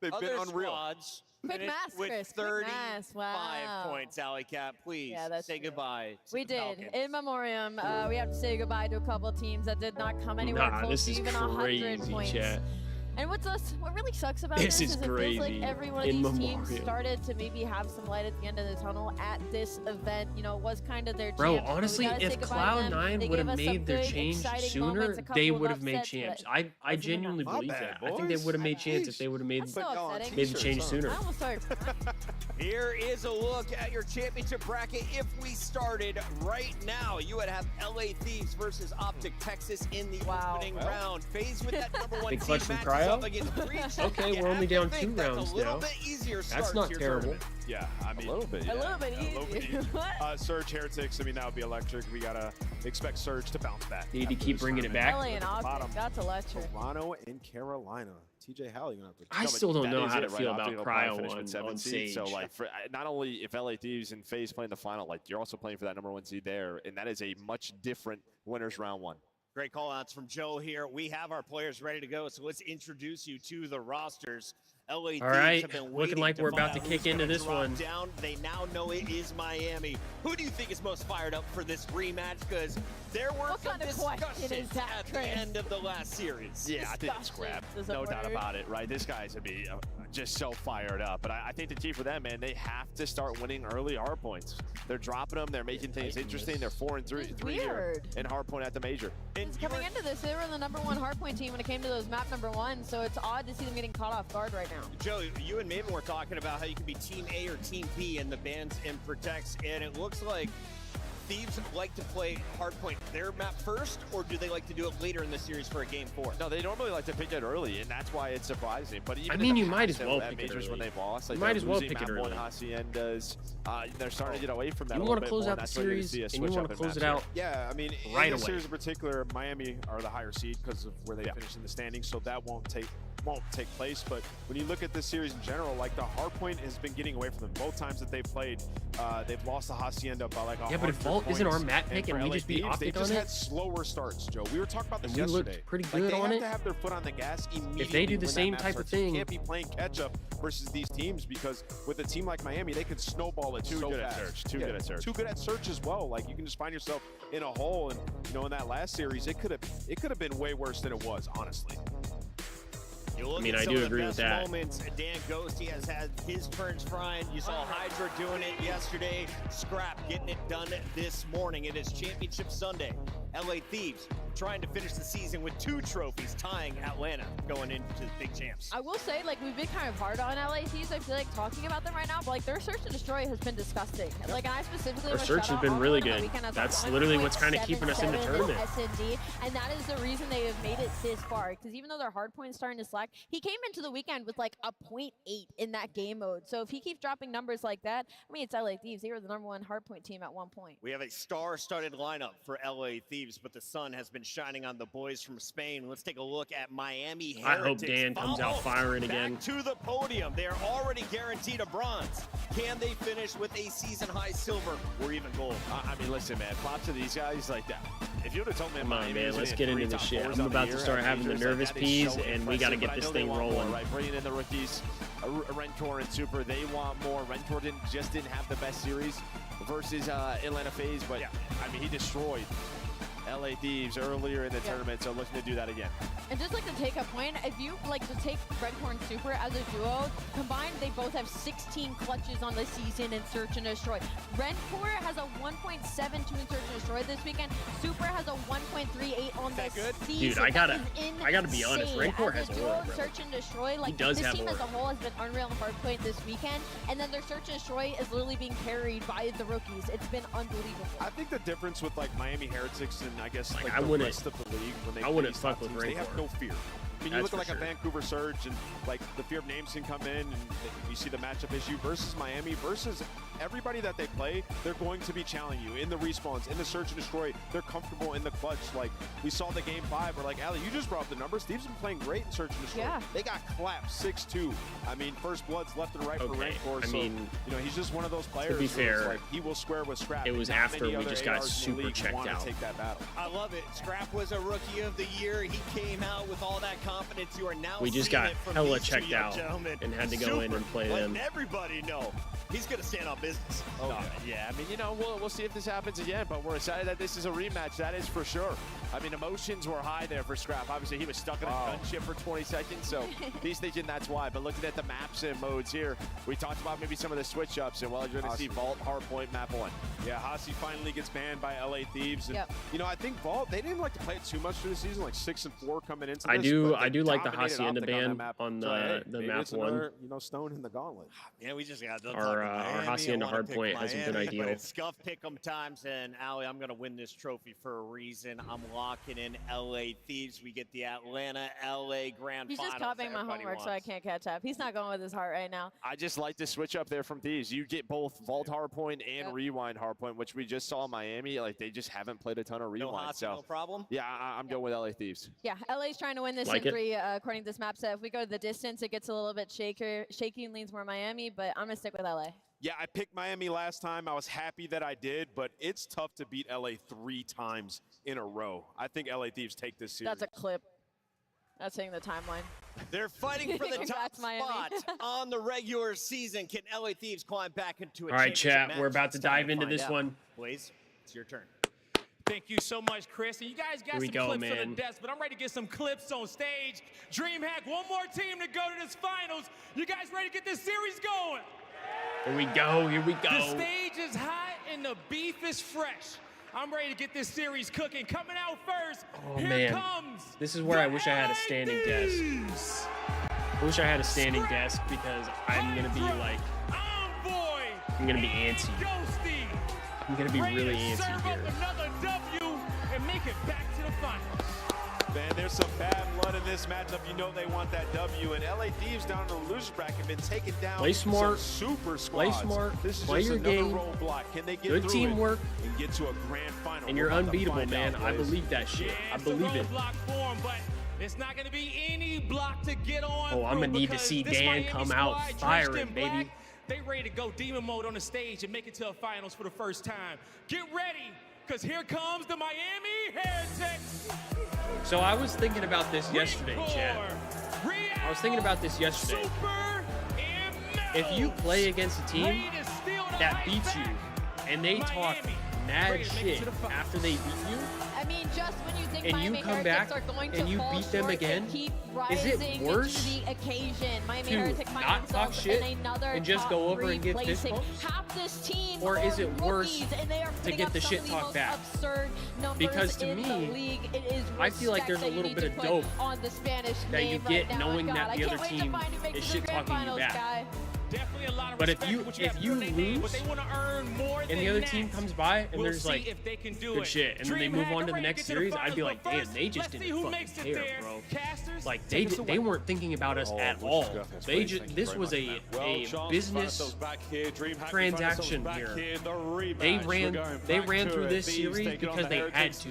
They've Other been unreal. Squads Quick finished math, with Chris. Quick 35 math. Wow. points. Alley Cat, please say goodbye. To We the did. Falcons. In memoriam, we have to say goodbye to a couple of teams that did not come anywhere close this to is even 100 crazy, points. chat. And what really sucks about This this is is it feels like crazy. every one of In these teams memoriam. started to maybe have some light at the end of the tunnel at this event. You know, it was kind of their Bro, champs, but we honestly, gotta say if goodbye to them. Cloud9 They would gave have us some made their good, change exciting sooner, moments, a couple they of would have made upsets, champs. but I genuinely My believe bad, that. I think they boys. would have made champs if they would have made, That's so upsetting. made the change sooner. I almost started crying. Here is a look at your championship bracket. If we started right now, you would have LA Thieves versus OpTic Texas in the opening round. FaZe with that number 1 Big team clutch from matches Cryo? up against Breach. Okay, You we're only have to down think 2 that's rounds a little now. bit easier That's start not to your terrible. tournament. Yeah, I mean, a little bit. A little bit a little bit easy. What? Surge Heretics, I mean, that would be electric. We got to expect Surge to bounce back. Need to keep bringing it back. LA and OpTic, that's electric. Toronto and Carolina. TJ Howell, you're going to have to... I still don't know how to feel Optic about will probably Cryo finish with on 7 seed. Sage. So, like, not only if LA Thieves and FaZe play in the final, like, you're also playing for that number 1 seed there, and that is a much different winners round 1. Great call outs from Joe here. We have our players ready to go, so let's introduce you to the rosters. LA Thieves All right, have been looking waiting like to we're find about out to who's kick into gonna this drop one. Down. They now know it is Miami. Who do you think is most fired up for this rematch? Because there were What some kind of question discussions is that, at the Chris? end of the last series. Yeah, I think it's crap. No doubt about it, right? This guy's going to be just so fired up. But I think the key for them, man, they have to start winning early hard points. They're dropping them. They're making things interesting. They're 4-3 here in hard point at the major. Coming into this, they were the number 1 hardpoint team when it came to those map number 1, so it's odd to see them getting caught off guard right now. Joe, you and Maven were talking about how you can be Team A or Team B in the bans and protects, and it looks like Thieves like to play Hardpoint their map first, or do they like to do it later in the series for a game 4? No, they normally like to pick it early, and that's why it's surprising. But even I mean, you in the might as past, well at pick it majors early. when they've lost, like You might as well losing pick it map 1 early. Haciendas, they're starting to get away from that. You a want little to close bit more, out the that's why you're gonna series, see a and you switch want up to in close it maps out. Yeah, I mean, right in this away. series in particular, Miami are the higher seed because of where they finished in the standings, so that won't take place. But when you look at this series in general, like the hardpoint has been getting away from them. Both times that they've played, they've lost the Hacienda by like 100 Yeah, but if Vault isn't our map pick for and we LA just beat Thieves, they OpTic just on had it, slower starts, Joe. We were talking about this and we yesterday. looked pretty Like, good they on have it. to have their foot on the gas immediately. If they do the when that same map type of starts. You thing- can't be playing catch up versus these teams, because with a team like Miami, they could snowball it Too so good at fast. search. Too good at search. Too good at search as well. Like, you can just find yourself in a hole, and you know, in that last series, it could have been way worse than it was, honestly. I mean, at I some do of the agree with best that. Moments. Dan Ghosty has had his turns frying. You saw Hydra doing it yesterday. Scrap getting it done this morning. It is Championship Sunday. LA Thieves trying to finish the season with 2 trophies, tying Atlanta going into the big champs. I will say, like, we've been kind of hard on LA Thieves, I feel like, talking about them right now, but like their search and destroy has been disgusting. Like, and I specifically Our want to search shout has been out really on the good. weekend as That's a literally what's kind of keeping us in the 1.77 tournament. SND, and that is the reason they have made it this far. Because even though their hard point is starting to slack, he came into the weekend with like a 0.8 in that game mode. So if he keeps dropping numbers like that, I mean, it's LA Thieves. They were the number 1 hard point team at one point. We have a star-studded lineup for LA Thieves, but the sun has been shining on the boys from Spain. Let's take a look at Miami Heretics. I hope Dan comes out firing Back again. to the podium. They are already guaranteed a bronze. Can they finish with a season-high silver or even gold? I mean, listen, man, props to these guys like that. If you would have told me, Come on, Miami man, was let's gonna get hit into 3 this top shit. 4s I'm on the about to year start at having the majors, nervous that is so peas, and we got to impressive, get but I this know they thing want more, rolling. right? Bringing in the rookies, Rentor and Super, they want more. Rentor just didn't have the best series versus Atlanta FaZe, but I mean, he destroyed LA Thieves earlier in the tournament, so looking to do that again. And just like to take a point, if you like to take Redcore and Super as a duo, combined they both have 16 clutches on the season in Search and Destroy. Redcore has a 1.72 in Search and Destroy this weekend. Super has a 1.38 on the season. Dude, I gotta be honest. Redcore has as a duo, aura, bro. Search and Destroy, like does this have team as a aura. whole has been unreal in Hardpoint this weekend, and then their Search and Destroy is literally being carried by the rookies. It's been unbelievable. I think the difference with like Miami Heretics and I guess like I the wouldn't- rest of the league when they I play wouldn't these fuck top with teams, they have Rancor. no fear. I mean, you That's look at like for a sure. Vancouver Surge and like the fear of names can come in and you see the matchup issue versus Miami versus everybody that they play, they're going to be challenging you in the respawns, in the search and destroy. They're comfortable in the clutch. Like, we saw the game 5 where, like, Allie, you just brought up the numbers. Thieves been playing great in search and destroy. Yeah. They got clapped 6-2. I mean, first bloods left and right for Rancor. I mean, you know, he's just one of those players. To be fair, like, he will square with Scrap. It was after we just got super checked out. Take that battle. I love it. Scrap was a rookie of the year. He came out with all that confidence. You are now we just got hella checked out and had to go in and play them. Let everybody know he's going to stand on business. Yeah, I mean, you know, we'll see if this happens again, but we're excited that this is a rematch. That is for sure. I mean, emotions were high there for Scrap. Obviously, he was stuck in a gunship for 20 seconds, so he's thinking that's why. But looking at the maps and modes here, we talked about maybe some of the switch-ups, and well, you're going to see Vault, Hardpoint, map 1. Yeah, Hasi finally gets banned by LA Thieves. And, you know, I think Vault, they didn't like to play it too much for the season, like 6-4 coming into this. I do like the Hacienda ban on the map 1. Another, you know, stone in the gauntlet. Yeah, we just got our Hacienda Hardpoint hasn't been ideal. It's scuff pick'em times, and Allie, I'm gonna win this trophy for a reason. I'm locking in LA Thieves. We get the Atlanta LA Grand He's Finals. He's just copying my homework, so I can't catch up. He's not going with his heart right now. I just like the switch up there from Thieves. You get both Vault Hardpoint and Rewind Hardpoint, which we just saw in Miami. Like, they just haven't played a ton of Rewind. No problem. Yeah, I'm going with LA Thieves. Yeah, LA's trying to win this in 3 according to this map set. If we go to the distance, it gets a little bit shaky and leans more Miami, but I'm going to stick with LA. Yeah, I picked Miami last time. I was happy that I did, but it's tough to beat LA 3 times in a row. I think LA Thieves take this series. That's a clip. That's saying the timeline. They're fighting for the top spot on the regular season. Can LA Thieves climb back into a All right, chat, we're about to dive into this one. Blaze, it's your turn. Thank you so much, Chris. And you guys got some clips on the desk, but I'm ready to get some clips on stage. DreamHack, one more team to go to this finals. You guys ready to get this series going? Here we go, here we go. The stage is hot and the beef is fresh. I'm ready to get this series cooking. Coming out first, here comes this is where I wish I had a standing desk. I wish I had a standing desk because I'm going to be like, I'm going to be antsy. I'm going to be really antsy here. Another W and make it back to the finals. Man, there's some bad blood in this matchup. You know they want that W. And LA Thieves down in the loser bracket have been taking down Play smart. Some super squads. Play smart. This is Play just your another game. roadblock. Can they get Good through teamwork. It and get to a grand final? And you're unbeatable, man. I believe that shit. I believe it. Form, but it's not going to be any block to get on. Oh, I'm going to need to see Dan come out firing, baby. They ready to go demon mode on the stage and make it to the finals for the first time. Get ready, because here comes the Miami Heretics. So I was thinking about this yesterday, Chad. I was thinking about this yesterday. If you play against a team that beats you and they talk mad shit after they beat you, I mean, just when you think and Miami you come Heretics back are going to and you fall beat them short, again, keep is it rising worse to the occasion? Miami to Heretics find not talk themselves shit in another and just go over and get fist placing. bumps? Half this team Or is it worse rookies, and they are to get the some shit of talked most back? Absurd numbers Because to in me, the league. It is I feel like there's a respect that little you bit need of to dope put on the Spanish that you name get right now. knowing God, that I the can't other wait to team find who makes is it to shit the grand talking you finals, back. guy. Definitely a lot of But if respect you for what have lose put in their name, but they want to earn more and than the other that. team comes by and We'll there's see like if they can do good it. shit, and then they move DreamHack, on to I'm the ready next get to the series, I'd finals, be but like, damn, first, they just let's see didn't who fucking makes it care, there. bro. Casters, Like they weren't thinking about us at all. They just this was a business transaction here. They ran through this series because they had to,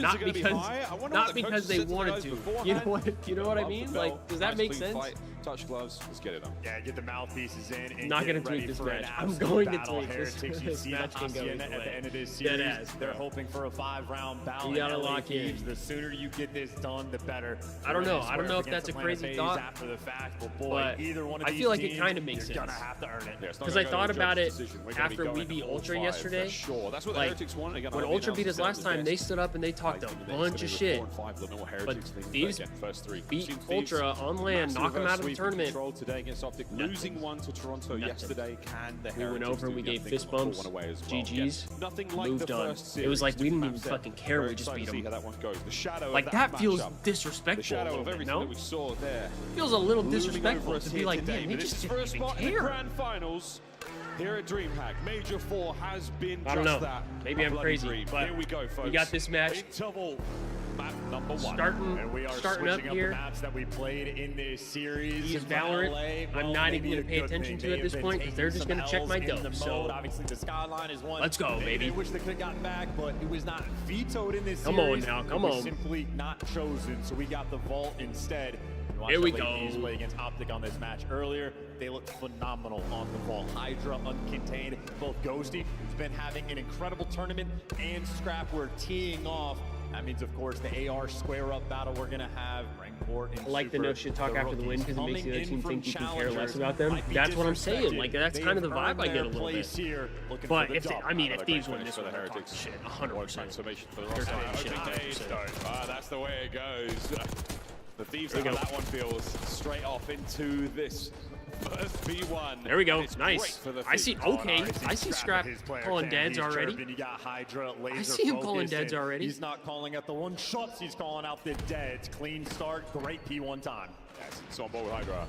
not because they wanted to. You know what I mean? Like, does that make sense? Touch gloves, let's get it on. Yeah, get the mouthpieces in. And not going to tweet this match. I'm going to tweet this. You see match can go at the end of this series. They're hoping for a 5-round battle. You gotta lock in. The sooner you get this done, the better. I don't know. I don't know if that's a crazy thought. After the fact, but boy, but either one of I these feel like teams, it kind of makes sense. You're gonna have to earn it. Because I thought about it after we beat Ultra yesterday. Sure. That's what the like, Heretics want. Again, when Ultra beat us last time, they stood up and they talked a bunch of shit. But Thieves beat Ultra on land, knock them out of the tournament. Today against OpTic, losing one to Toronto yesterday. Can the we went over, we gave fist bumps, GG's, nothing like moved on. It was like we didn't even fucking care, we just beat them. How that one goes. The shadow like that feels disrespectful a little bit, no? We saw there. Feels a little disrespectful to be like, today, man, they just for a didn't even spot in the care. grand finals. Here at DreamHack, Major 4 has been I don't know. that. Maybe I'm crazy, dream. but here we go, folks. we got this match. map number 1. Starting we are up here. The maps that we played in this series. These Valorant, I'm not even going to pay attention to at this point because they're just going to check my dope. So obviously the Skyline is one. Let's go, baby. They wish they could have gotten back, but it was not vetoed in this series. Come on now, come on. Simply not chosen, so we got the Vault instead. Here we go. Thieves play against OpTic on this match earlier. They looked phenomenal on the Vault. Hydra, Uncontained, both Ghosty, who's been having an incredible tournament, and Scrap were teeing off. That means, of course, the AR square-up battle we're going to have. I like the no shit talk after the win because it makes the other team think you can care less about them. That's what I'm saying. Like, that's kind of the vibe I get a little bit. But if if Thieves win this one, they're talking shit 100%. They're talking shit 100%. That's the way it goes. The Thieves how that one feels straight off into this first B1. There we go. Nice. I see. Okay. I see Scrap calling deads already. I see him calling deads already. He's not calling out the one shots. He's calling out the deads. Clean start. Great P1 time. Yes, it's on board with Hydra.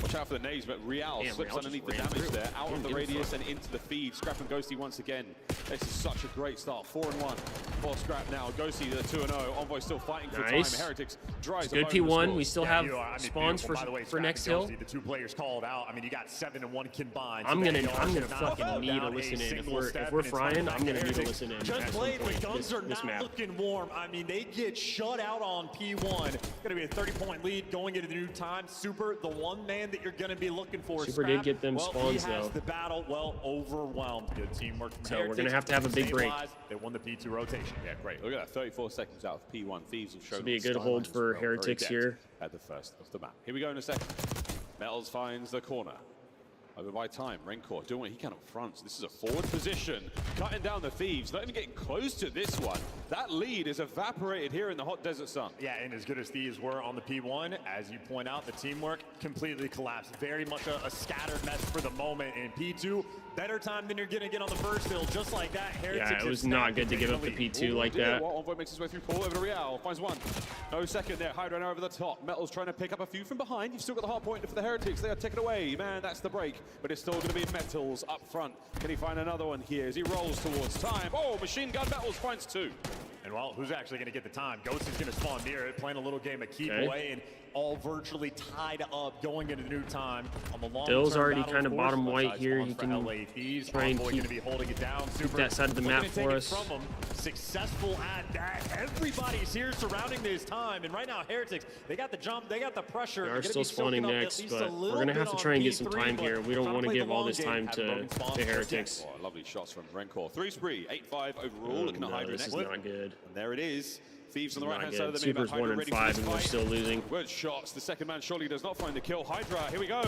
Watch out for the nades, but Real slips underneath the damage there, out of the radius and into the feed. Scrap and Ghosty once again. This is such a great start. 4-1 for Scrap now. Ghosty the 2-0. Envoy still fighting for time. Heretics dries good P1. We still have spawns for next hill. The 2 players called out. I mean, you got 7-1 combined. I'm gonna fucking need to listen in. If we're frying, I'm gonna need to listen in. Just played. The guns are not looking warm. I mean, they get shut out on P1. Gonna be a 30-point lead going into the new time. Super, the one man that you're going to be looking for. Super did get them spawns, he has though. The battle overwhelmed. Good teamwork from So we're going to have a big break. They won the P2 rotation. Yeah, great. Look at that. 34 seconds out of P1. Thieves have shown. This will be a good hold for Heretics here. At the first of the map. Here we go in a second. Metals finds the corner. Over by time, Rencore doing what he can up front. So this is a forward position, cutting down the Thieves, not even getting close to this one. That lead is evaporated here in the hot desert sun. Yeah, and as good as Thieves were on the P1, as you point out, the teamwork completely collapsed. Very much a scattered mess for the moment. In P2, better time than you're going to get on the first hill, just like that. Heretics yeah, it was not good to give up the P2 like that. Well, Envoy makes his way through Paul over to Real, finds one. No second there, Hydra now over the top. Metal's trying to pick up a few from behind. You've still got the hard point for the Heretics. They are taken away. Man, that's the break. But it's still going to be Metals up front. Can he find another one here as he rolls towards time? Oh, Machine Gun Metals finds 2. And well, who's actually going to get the time? Ghost is going to spawn near it, playing a little game of keep away, and all virtually tied up going into the new time. On the long Bill's already kind of bottom white here. He can try and keep that side of the map for us. Successful at that. Everybody's here surrounding this time, and right now Heretics, they got the jump, they got the pressure. They are still spawning next, but we're going to have to try and get some time here. We don't want to give all this time to Heretics. Oh, lovely shots from Rencore. 3 spree, 8-5 overall. Looking at Hydra this next. is not good. And there it is. Thieves on the right-hand side of the Super's 1-5 and we're still losing. Good shots. The second man surely does not find the kill. Hydra, here we go.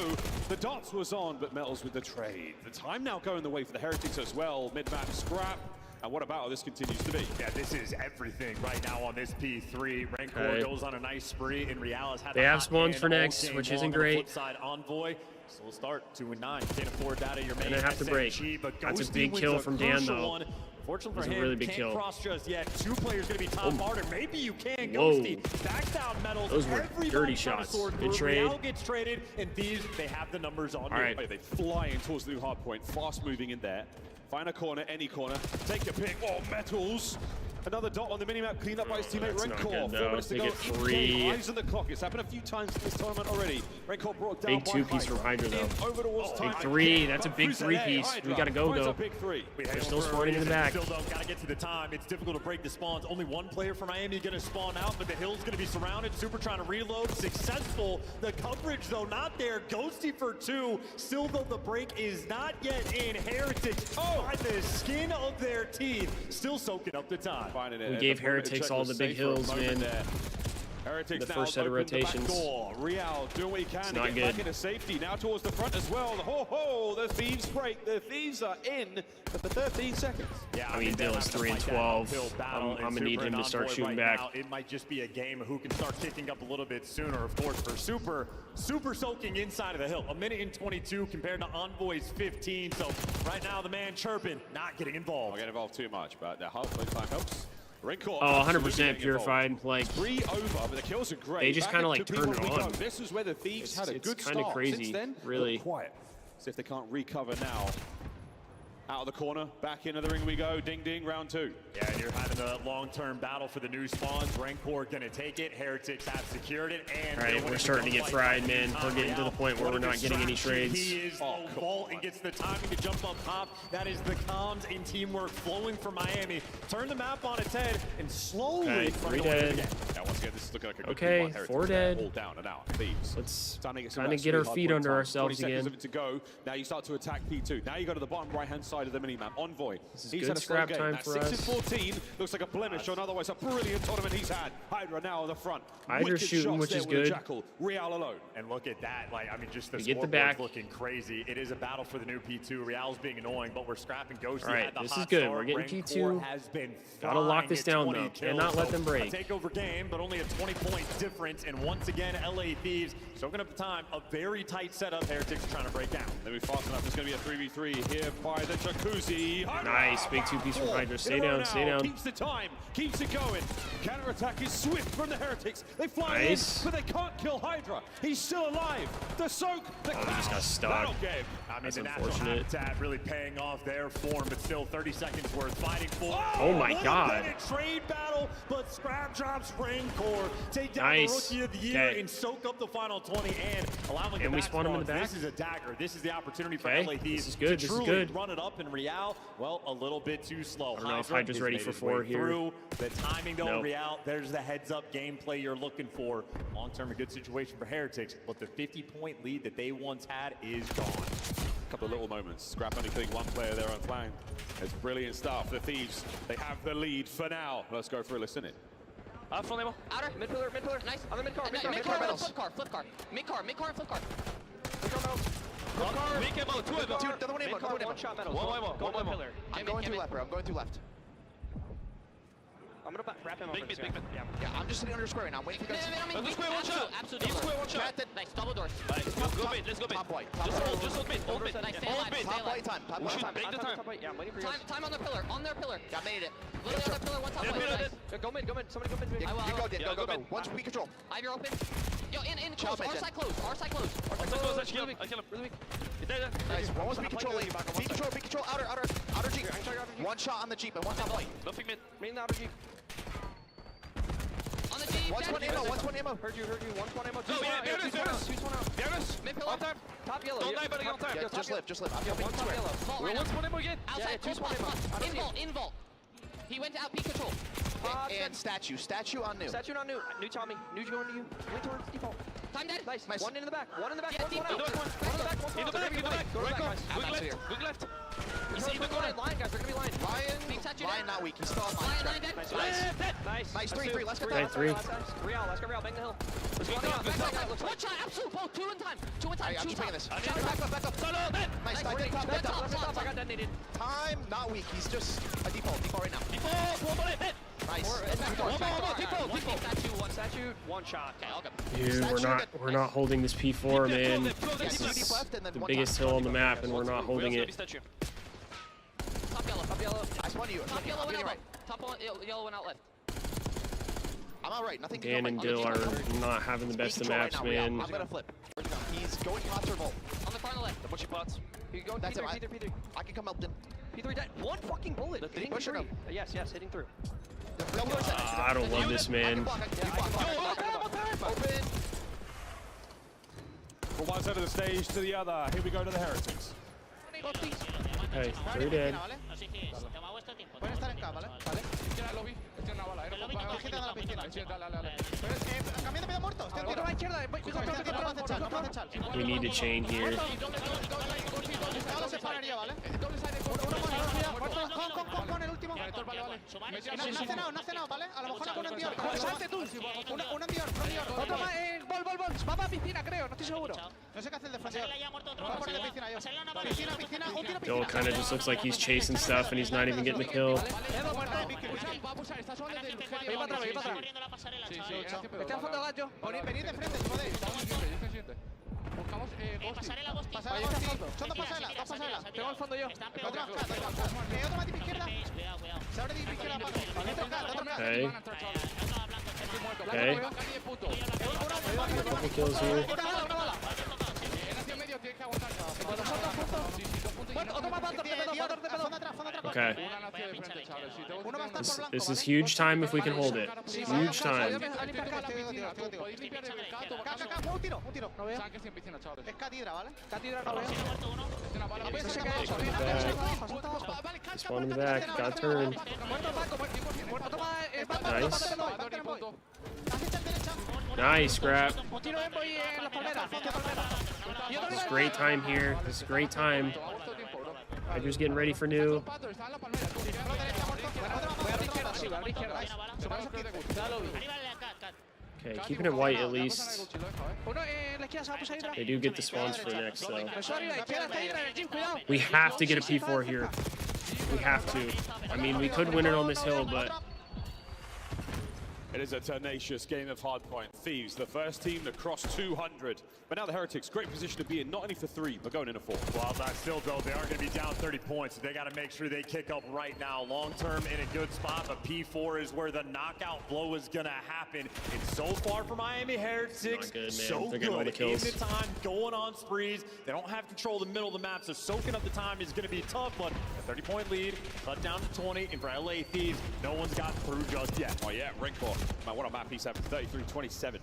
The dots was on, but Metals with the trade. The time now going the way for the Heretics as well. Mid-map Scrap. And what about how this continues to be? Yeah, this is everything right now on this P3. Rencore goes on a nice spree. In Real they have spawns for next, which isn't great. Side Envoy. So we'll start 2-9. Can't afford that at your main. And I have to break. That's a big kill from Dan, though. Fortunately for him, really big kill. Cross just yet. 2 players going to be top hard, and maybe you can. Ghosty backs down Metals. Those were dirty shots. Good trade. Real gets traded, and Thieves, they have the numbers on. All right, they fly in towards the new hard point. Fast moving in there. Find a corner, any corner. Take your pick. Oh, Metals. Another dot on the minimap, cleaned up by his teammate Rencore. 4 minutes to go. Eyes on the clock. It's happened a few times this tournament already. Rencore brought down big 2-piece from Hydra, though. Over towards time. Big 3. That's a big 3-piece. We gotta go, though. They're still spawning in the back. Still don't gotta get to the time. It's difficult to break the spawns. Only one player from Miami gonna spawn out, but the hill's gonna be surrounded. Super trying to reload. Successful. The coverage, though, not there. Ghosty for 2. Still, though, the break is not yet in. Heretics by the skin of their teeth. Still soaking up the time. We gave Heretics all the big hills, man. Heretics the first set of rotations. Real doing what he can it's to not get good. back into safety. Now towards the front as well. The Thieves break. The Thieves are in for 13 seconds. Yeah, I mean, Dill's 3-12. I'm gonna need him to start shooting back. Now, it might just be a game of who can start kicking up a little bit sooner. Of course, for Super soaking inside of the hill. 1:22 compared to Envoy's 15. So right now, the man chirping, not getting involved. Not getting involved too much, but the halfway time helps. Rencore, 100% purified. Like 3 over, but the kills are great. They just kind of like turned it on. This is where the Thieves had a good start. It's kind of crazy, Since then, really. Quiet. See if they can't recover now. Out of the corner, back into the ring we go. Ding ding, round 2. Yeah, and you're having a long-term battle for the new spawns. Rancor gonna take it. Heretics have secured it. And all right, we're starting to get fried, man. We're getting to the point where we're not getting any trades. He is vault and gets the timing to jump up top. That is the comms and teamwork flowing from Miami. Turn the map on its head and slowly three dead. Now once again, this is looking like a good okay, 4 dead. All down and out. Thieves. Let's kind of get our feet under ourselves 20 seconds again. of it to go. Now you start to attack P2. Now you go to the bottom right-hand side of the minimap. Envoy. This is he's good had a scrap game. time That for 6 us. and 14 looks like a blemish on otherwise a brilliant tournament he's had. Hydra now on the front. Hydra's shooting, which is good. Jackal. Real alone. And look at that. Like, I mean, just the get the back. looking crazy. It is a battle for the new P2. Real's being annoying, but we're scrapping Ghosty. All right, this is good. We're getting P2. Has been gotta lock this down though. Cannot let them break. A takeover game, but only a 20-point difference. And once again, LA Thieves soaking up the time. A very tight setup. Heretics trying to break down. Then we fast enough. It's going to be a 3v3 here by the Jacuzzi. Nice, big 2-piece from Hydra. Stay down, stay down. Keeps the time, keeps it going. Counter-attack is swift from the Heretics. They fly in, but they can't kill Hydra. He's still alive. The soak, the he just got stuck. Game. I mean, That's the natural unfortunate. habitat really paying off their form, but still 30 seconds worth fighting for. Oh my God. A trade battle, but Scrap drops Rancor. Take down Nice. the Rookie of the Year and soak up the final 20 and allowing And we spawn him in the back. This is a dagger. This is the opportunity for Okay, LA Thieves this is good, to this is truly good. run it up in Real. Well, a little bit too slow. I don't know if Hydra's ready for 4 here. Through. The timing though, Nope. Real, there's the heads-up gameplay you're looking for. Long-term, a good situation for Heretics, but the 50-point lead that they once had is gone. A couple of little moments. Scrap only killing one player there on flank. It's brilliant stuff. The Thieves, they have the lead for now. Let's go for a listen it. Full name. Outer, mid pillar, nice. Other mid car, mid car, flip car, flip car. Mid car, and flip car. One shot metal. One pillar. I'm going through left, bro. I'm going through left. I'm gonna wrap him up. Big mid. Yeah, I'm just sitting under square right now. I'm waiting for you guys. Let's square one shot. Absolutely. Square one shot. Nice, double doors. Let's go mid. Top white. Just hold mid. Hold mid. Nice, stay alive. Top white time. Top white time. Take the time. Yeah, I'm waiting for you. Time on their pillar. On their pillar. Yeah, made it. Literally on their pillar. One top white. Nice. Go mid. Somebody go mid. I will. Go. One speed control. I have your open. Yo, in close. Our side close. Our side close. I kill him. Really weak. Nice. One speed control. Speed control. Outer Jeep. One shot on the Jeep and one top white. Nothing mid. Main the outer Jeep. On the Jeep. One's one ammo. Heard you. One's one ammo. No, yeah, Two's one out. Mid pillar. Top yellow. Don't die, buddy, don't die. Just live. I'm jumping square. Vault right now. One's one ammo again. Outside, two spot. In vault. He went to out P control. And statue on new. Statue on new. New Tommy. New going to you. Wait towards default. Time dead. Nice. One in the back. One in the back. One out. One in the back. Go back. Quick left. He's even going line, guys. They're gonna be line. Lion not weak. He's still on line. Nice. 3-3. Let's go. Okay, 3. Real. Let's go Real. Bang the hill. One shot. Absolute both. Two in time. I'm just taking this. Back up. Nice. Top. I got detonated. Time not weak. He's just a default right now. Nice. One statue, one shot. Okay, I'll go. Dude, we're not holding this P4, man. This is the biggest hill on the map, and we're not holding it. Top yellow. I spawn you. Top yellow went out right. Top yellow went out left. I'm out right. Nothing. Dan and Dill are not having the best of maps, man. I'm gonna flip. He's going pots or vault. On the far left. What's your pots? You going? That's P3. I can come help them. P3 dead. One fucking bullet. Hitting through. Yes, hitting through. I don't love this, man. Open. From one side of the stage to the other. Here we go to the Heretics. Okay, 3 dead. Pueden estar en K, ¿vale? Tiene el lobby. Tiene una bala. Vigilando la piscina. Dale. Pero es que cambiando medio muerto. Estoy a la izquierda. No puedo echar. We need to chain here. Se pararía, ¿vale? Con el último. No ha cenado, ¿vale? A lo mejor con un envión. Salte tú. Un envión. Otro más. Bol. Va para piscina, creo. No estoy seguro. No sé qué hace el de frente. Voy a poner de piscina yo. Piscina. Un tiro Dill kind of just looks like he's chasing stuff, and he's not even getting the kill. Va a pushar. Está solo desde el Ve para atrás. Está al fondo del gallo. Venid de frente, si podéis. Buscamos Ghosty. Pasar el fondo. Son dos pasarelas. Tengo el fondo yo. Otro más de izquierda. Se abre de izquierda abajo. Okay. Couple kills here. Medio tiene que aguantar. Otro más alto. Okay. This is huge time if we can hold it. Huge time. Spawn in the back. Got turned. Nice. Nice, Scrap. This is great time here. This is great time. Hydra's getting ready for new. Okay, keeping it white at least. They do get the spawns for the next, though. We have to get a P4 here. We have to. I mean, we could win it on this hill, but... It is a tenacious game of Hardpoint. Thieves, the first team to cross 200. But now the Heretics, great position to be in, not only for 3, but going in a 4. Well, that's still, though, they are going to be down 30 points. So they got to make sure they kick up right now. Long-term in a good spot, but P4 is where the knockout blow is going to happen. It's so far for Miami Heretics. Good, so They're good. The kills. In the time, going on sprees. They don't have control of the middle of the map, so soaking up the time is going to be tough, but a 30-point lead, cut down to 20, and for LA Thieves, no one's got through just yet. Oh, yeah, Rancor. Man, what a map he's having. 33-27.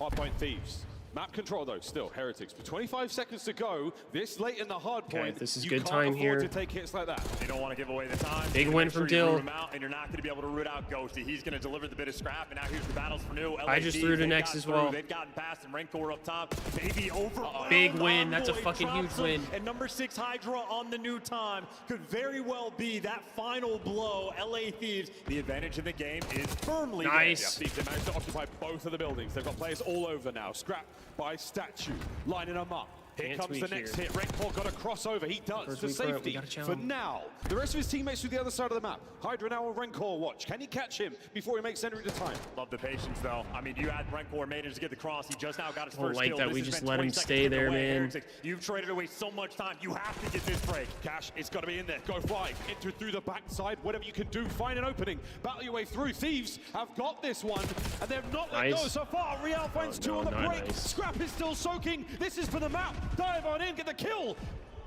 Hardpoint Thieves. Map control, though, still Heretics. With 25 seconds to go, this late in the hard point, this is good time here. To take hits like that. You don't want to give away the time. Big win from Dill. And you're not going to be able to root out Ghosty. He's going to deliver the bit of scrap, and now here's the battles for new. I just threw to next as well. They've gotten past, and Rancor up top. Maybe over. Big win. That's a fucking huge win. And number 6 Hydra on the new time could very well be that final blow. LA Thieves, the advantage in the game is firmly nice. there. Yeah, Thieves, they managed to occupy both of the buildings. They've got players all over now. Scrap by statue, lining them up. Here comes the next hit. Rancor got a crossover. He does for safety. For now, the rest of his teammates to the other side of the map. Hydra now on Rancor watch. Can he catch him before he makes entry to time? Love the patience, though. I mean, you had Rancor manage to get the cross. He just now got his first like kill. that. We just let him stay there, man. You've traded away so much time. You have to get this break. Cash, it's got to be in there. Go fly. Enter through the backside. Whatever you can do, find an opening. Battle your way through. Thieves have got this one, and they've not let go so far. Real finds 2 on the break. Scrap is still soaking. This is for the map. Dive on in. Get the kill.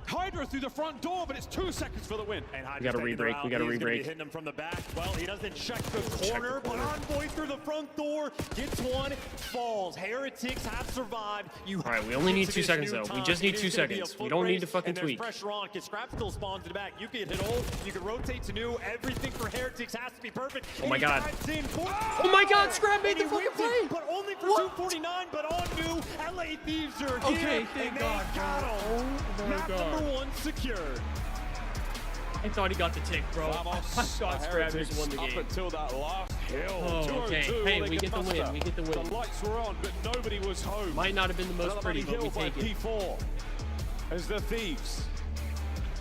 Hydra through the front door, but it's 2 seconds for the win. And we got to re-break. We got to re-break. Hitting him from the back. Well, he doesn't check the corner, but Envoy through the front door gets one, falls. Heretics have survived. All right, we only need 2 seconds though. We just need 2 seconds. We don't need to fucking tweak. Pressure on. Scrap still spawns in the back. You can hit old. You can rotate to new. Everything for Heretics has to be perfect. Oh my god. Oh my god, Scrap made the fucking play. But only for 249. But on new, LA Thieves are here. Okay, thank God. Map number 1 secured. I thought he got the tick, bro. I thought Scrap just won the game. Up until that last hill. Oh, okay. Hey, we get the win. We get the win. The lights were on, but nobody was home. Might not have been the most pretty, but we take it. P4 as the Thieves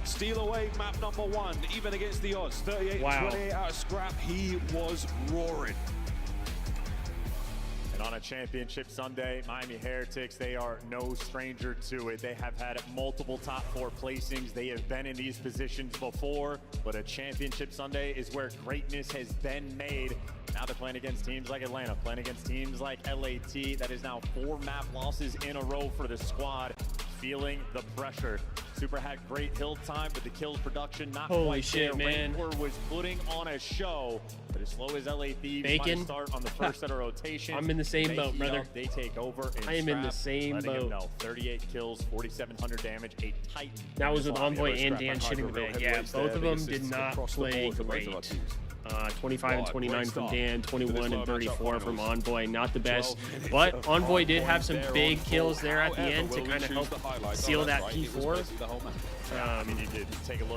steal away map number 1, even against the odds. 38-28 out of Scrap. He was roaring. On a championship Sunday, Miami Heretics, they are no stranger to it. They have had multiple top 4 placings. They have been in these positions before, but a championship Sunday is where greatness has been made. Now they're playing against teams like Atlanta, playing against teams like LAT. That is now 4 map losses in a row for the squad. Feeling the pressure. Super had great hill time, but the kills production not quite shit, there. man. Rancor was putting on a show, but as slow as LA Thieves might start on the first set of rotation. I'm in the same boat, brother. They take over. And I am in the same boat. 38 kills, 4,700 damage, a tight. That was with Envoy and Dan shitting the bag. Yeah, both of them did not play great. 25 and 29 from Dan, 21 and 34 from Envoy. Not the best, but Envoy did have some big kills there at the end to kind of help seal that P4.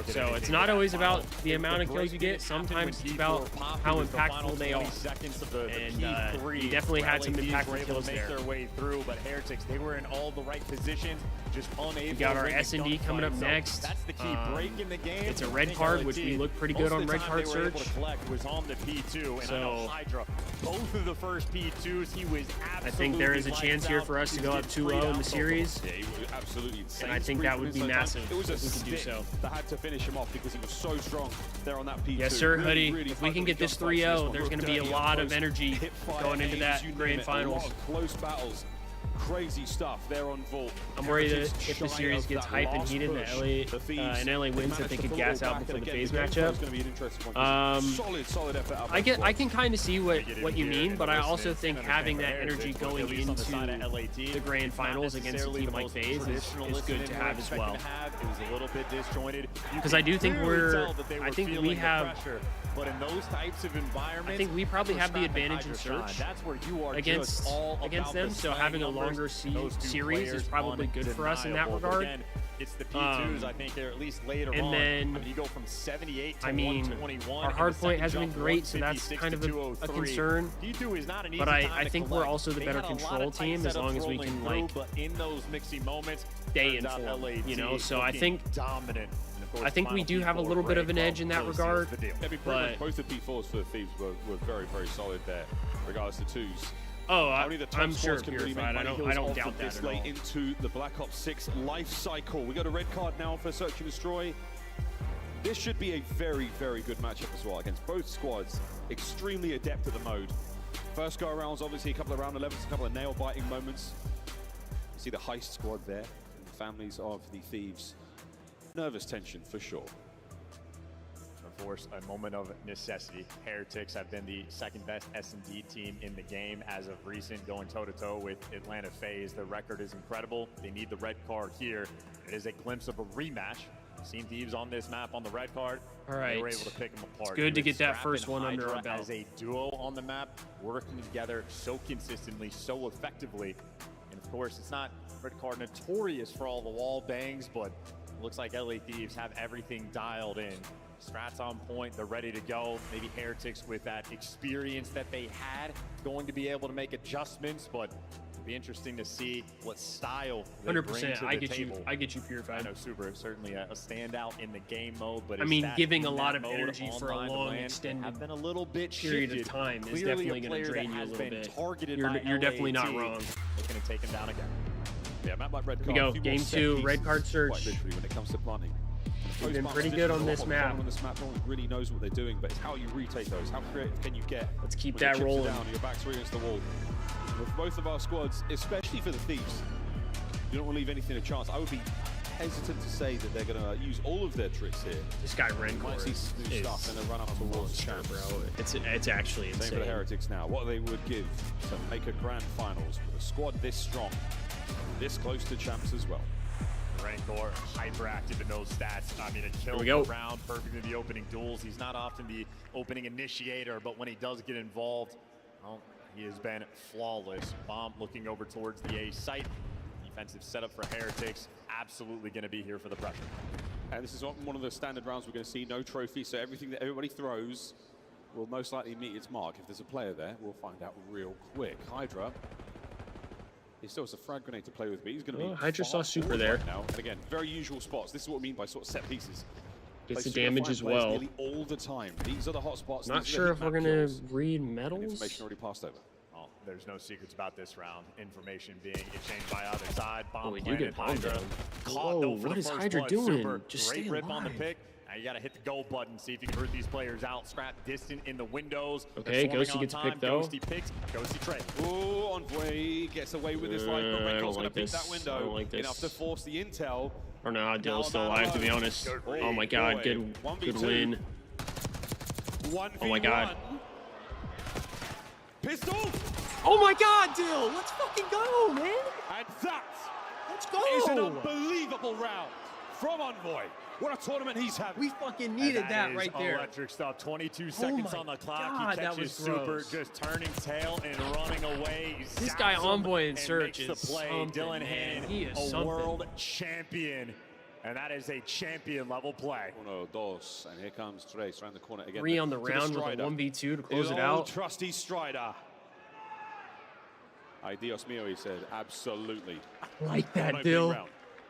So it's not always about the amount of kills you get. Sometimes it's about how impactful they are. And he definitely had some impactful kills there. Their way through, but Heretics, they were in all the right positions, just unable. We got our S&D coming up next. That's the key break in the game. It's a red card, which we look pretty good on red card search. Was on the P2, and so Hydra, both of the first P2s, he was absolutely. I think there is a chance here for us to go up 2-0 in the series. Yeah, he was absolutely insane. And I think that would be massive. It was a stick that had to finish him off because he was so strong there on that P2. Yes, sir, Hoodie. If we can get this 3-0, there's going to be a lot of energy going into that grand finals. Close battles. Crazy stuff there on Vault. I'm worried that if the series gets hype and heated and LA wins, that they could gas out before the FaZe matchup. I can kind of see what you mean, but I also think having that energy going into the grand finals against a team like FaZe is good to have as well. Because I do think we have. But in those types of environments, I think we probably have the advantage in search against them. So having a longer series is probably good for us in that regard. It's the P2s, I think, they're at least later on. And then, you go from 78 to 121. Our hardpoint hasn't been great, so that's kind of a concern. P2 is not an easy but I think we're also the better control team as long as we can, like, but in those mixing moments, stay in form, you know? So I think we do have a little bit of an edge in that regard. But both the P4s for the Thieves were very, very solid there, regardless of twos. Oh, I'm sure Purified. I don't doubt that this at all. late into the Black Ops 6 life cycle. We got a red card now for Search and Destroy. This should be a very, very good matchup as well against both squads. Extremely adept at the mode. First go arounds, obviously a couple of round 11s, a couple of nail-biting moments. See the heist squad there, and the families of the Thieves. Nervous tension for sure. Of course, a moment of necessity. Heretics have been the second best S&D team in the game as of recent, going toe-to-toe with Atlanta FaZe. Their record is incredible. They need the red card here. It is a glimpse of a rematch. We've seen Thieves on this map on the red card. All right. They were able to pick them apart. It's good to get that first one under our belt. As a duo on the map, working together so consistently, so effectively. And of course, it's not red card notorious for all the wall bangs, but it looks like LA Thieves have everything dialed in. Strats on point, they're ready to go. Maybe Heretics with that experience that they had, going to be able to make adjustments, but it'll be interesting to see what style they bring to the table. I get you Purified. I know Super is certainly a standout in the game mode, but I mean, giving a lot of energy for a long extended have been a little bit period of time is definitely going to drain you a little bit. You're definitely not wrong. Looking to take him down again. Yeah, map like red card. We go, game 2, red card search. Quite literally when it comes to planting. We've been pretty good on this map. On this map, no one really knows what they're doing, but it's how you retake those. How creative can you get? Let's keep that rolling. Down, your back's against the wall. With both of our squads, especially for the Thieves, you don't want to leave anything a chance. I would be hesitant to say that they're going to use all of their tricks here. This guy Rencor might see stuff and then run up towards champs. Bro. It's actually insane. Same for the Heretics now. What they would give to make a grand finals with a squad this strong, this close to champs as well. Rancor hyperactive in those stats. I mean, a kill round, perfect in the opening duels. He's not often the opening initiator, but when he does get involved, well, he has been flawless. Bomb looking over towards the A site. Defensive setup for Heretics. Absolutely going to be here for the pressure. And this is one of the standard rounds we're going to see. No trophy, so everything that everybody throws will most likely meet its mark. If there's a player there, we'll find out real quick. Hydra. He still has a frag grenade to play with, but he's going to be Hydra saw Super there. Right now. And again, very usual spots. This is what I mean by sort of set pieces. Gets the damage as well. Nearly all the time. These are the hot spots. Not sure if we're going to read medals. Information already passed over. Oh, there's no secrets about this round. Information being exchanged by either side. Bomb we do get Hydra. Whoa, what is Hydra doing? Super. Just great stay rip alive. on the pick. Now you got to hit the go button, see if you can hurt these players out. Scrap distant in the windows. Okay, Ghosty gets picked though. Ghosty picks, Ghosty trade. Oh, Envoy gets away with his life, but Renkor's going to pick that window. I don't like this. Enough to force the intel. I don't know how Dill's still alive, to be honest. Oh my god, good win. Oh my god. Pistol! Oh my god, Dill! Let's fucking go, man! And that Let's go! is an unbelievable round from Envoy. What a tournament he's having. We fucking needed that right there. Electric stuff. 22 seconds on the clock. God, he catches Super, just turning tail and running away. This guy Envoy in search is the play. Dylan Hand, he is a world champion. And that is a champion level play. Uno, dos, and here comes Trace around the corner again. 3 on the round with a 1v2 to close it out. Trusty Strider. Ay, Dios mío, he said. Absolutely. I like that, Dill.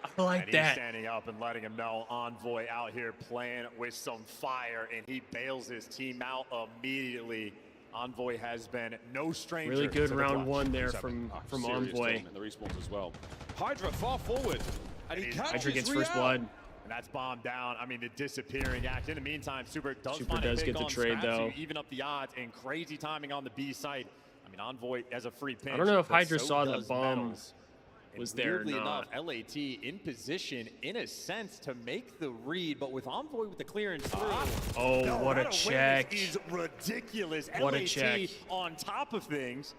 I like and that. He's standing up and letting him know Envoy out here playing with some fire, and he bails his team out immediately. Envoy has been no stranger. Really good to round one there from Envoy. And the respawns as well. Hydra far forward, and he catches Hydra gets Real. first blood. And that's bombed down. I mean, the disappearing act. In the meantime, Super does get the trade though. Even up the odds, and crazy timing on the B site. I mean, Envoy as a free pinch. I don't know if Hydra so saw the does bomb Metals. was And there or weirdly not. enough, LAT in position, in a sense, to make the read, but with Envoy with the clearance through. Oh, no, what a that check. awareness is ridiculous. What a LAT check. on top of things.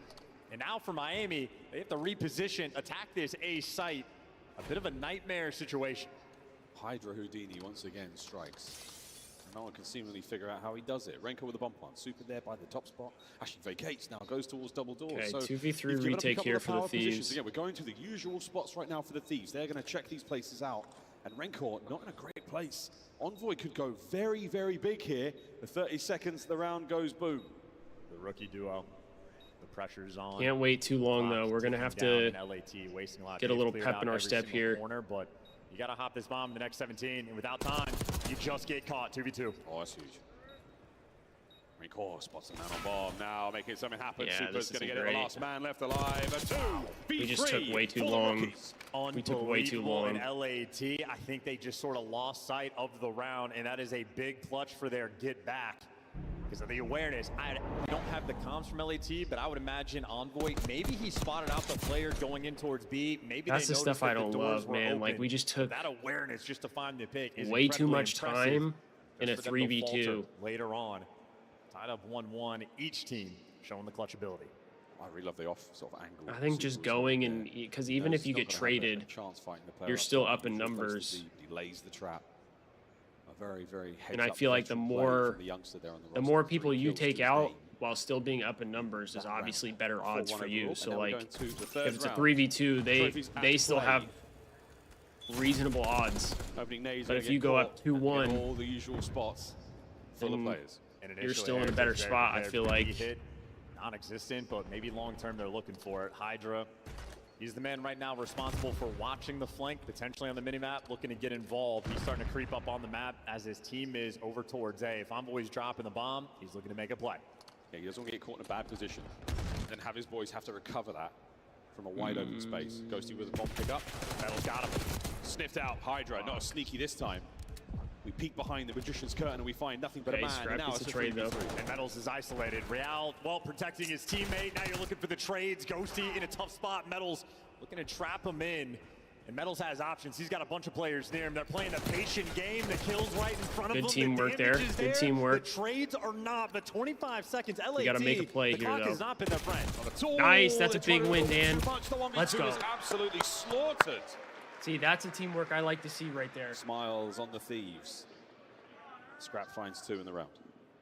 And now for Miami, they have to reposition, attack this A site. A bit of a nightmare situation. Hydra Houdini once again strikes. No one can seemingly figure out how he does it. Renko with the bomb plant. Super there by the top spot. Actually vacates now, goes towards double doors. Okay, so 2v3 retake here for the Thieves. Again, we're going to the usual spots right now for the Thieves. They're going to check these places out. And Renko not in a great place. Envoy could go very, very big here. The 30 seconds, the round goes boom. The rookie duo. The pressure's on. Can't wait too long, though. We're going to have to LAT, wasting a lot. get a little pep in our step here. Corner, but you got to hop this bomb in the next 17, and without time, you just get caught 2v2. Oh, that's huge. Renko spots the man on bomb now, making something happen. Yeah, Super's going to get it. The last man left alive. A 2v3. We just took way too long. We took way too long. In LAT, I think they just sort of lost sight of the round, and that is a big clutch for their get back. Because of the awareness. I don't have the comms from LAT, but I would imagine Envoy, maybe he spotted out the player going in towards B. Maybe that's the stuff I don't love, man. Open. Like, we just took that awareness just to find the pick is way too much impressive. time in a 3v2. Later on, tied up 1-1, each team showing the clutch ability. I really love the off sort of angle. I think just going and, because even if you get traded, you're still up in numbers. He lays the trap. Very, very and I feel like the more people you take out while still being up in numbers is obviously better odds for you. So like if it's a 3v2, they still have reasonable odds. But if you go up 2-1, all the usual spots full of players, you're still in a better spot. I feel like non-existent, but maybe long term they're looking for it. Hydra. He's the man right now responsible for watching the flank, potentially on the minimap, looking to get involved. He's starting to creep up on the map as his team is over towards A. If Envoy's dropping the bomb, he's looking to make a play. Yeah, he doesn't want to get caught in a bad position. Then have his boys have to recover that from a wide open space. Ghosty with a bomb pickup. Metals got him. Sniffed out. Hydra, not as sneaky this time. We peek behind the Magician's curtain and we find nothing but a man. Scrap now it's a trade, though. And Metals is isolated. Real, well, protecting his teammate. Now you're looking for the trades. Ghosty in a tough spot. Metals looking to trap him in. And Metals has options. He's got a bunch of players near him. They're playing a patient game. The kill's right in front of them. Good teamwork there. Good teamwork. The trades are not, but 25 seconds. LAT, you got to make a play here, though. The clock has not been their friend. Nice. That's a big win, Dan. Let's go. Absolutely slaughtered. See, that's a teamwork I like to see right there. Smiles on the Thieves. Scrap finds 2 in the round.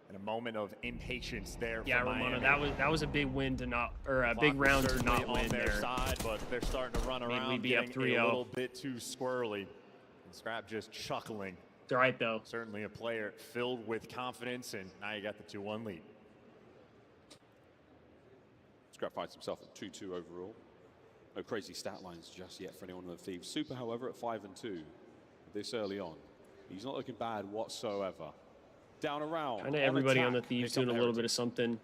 And a moment of impatience there. Yeah, Romano, that was a big win to not, or a big round to not win their there. Side, but they're starting to run around, we'd be up 3-0. a little bit too squirrely. And Scrap just chuckling. It's all right, though. Certainly a player filled with confidence, and now you got the 2-1 lead. Scrap finds himself at 2-2 overall. No crazy stat lines just yet for anyone on the Thieves. Super, however, at 5-2 this early on. He's not looking bad whatsoever. Down around. Kind of everybody on the Thieves doing a little bit of something,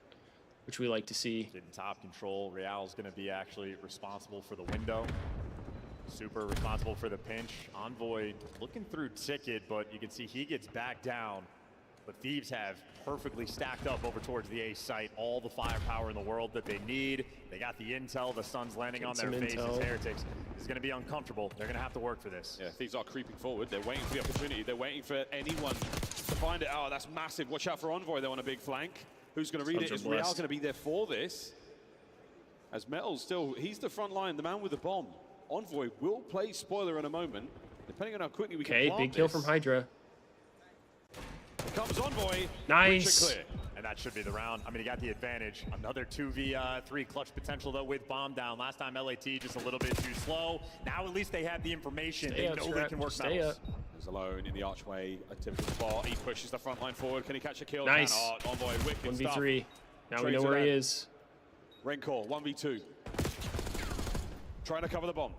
which we like to see. Getting top control. Real's going to be actually responsible for the window. Super responsible for the pinch. Envoy looking through Ticket, but you can see he gets back down. But Thieves have perfectly stacked up over towards the A site. All the firepower in the world that they need. They got the intel. The sun's landing on their faces. Heretics is going to be uncomfortable. They're going to have to work for this. Yeah, Thieves are creeping forward. They're waiting for the opportunity. They're waiting for anyone to find it. Oh, that's massive. Watch out for Envoy. They're on a big flank. Who's going to read it? Is Real going to be there for this? As Metal's still, he's the front line, the man with the bomb. Envoy will play spoiler in a moment, depending on how quickly we can plant Okay, big kill from Hydra. Here comes Envoy. Nice. Clear. And that should be the round. I mean, he got the advantage. Another 2v3 clutch potential, though, with bomb down. Last time, LAT just a little bit too slow. Now, at least they have the information. They know they can work Metals. He's alone in the archway. A typical spot. He pushes the front line forward. Can he catch a kill? Nice. Cannot. Envoy, wicked 1v3. Now we Trades know where he is. Renko, 1v2. Trying to cover the bomb.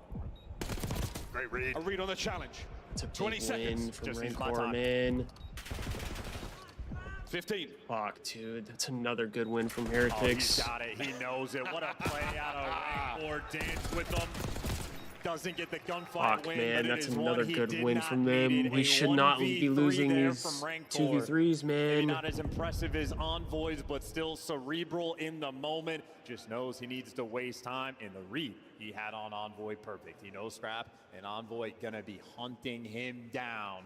Great read. A read on the challenge. It's a big 20 seconds. win from Rancor, man. 15. Fuck, dude. That's another good win from Oh, Heretics. he's got it. He knows it. What a play out of Rancor. Dance with them. doesn't get the gunfight win, man, but that's it is another one good he win did from not them. need. We should not be losing these 2v3s, Maybe man. not as impressive as Envoy's, but still cerebral in the moment. Just knows he needs to waste time, and the read he had on Envoy perfect. He knows Scrap, and Envoy gonna be hunting him down.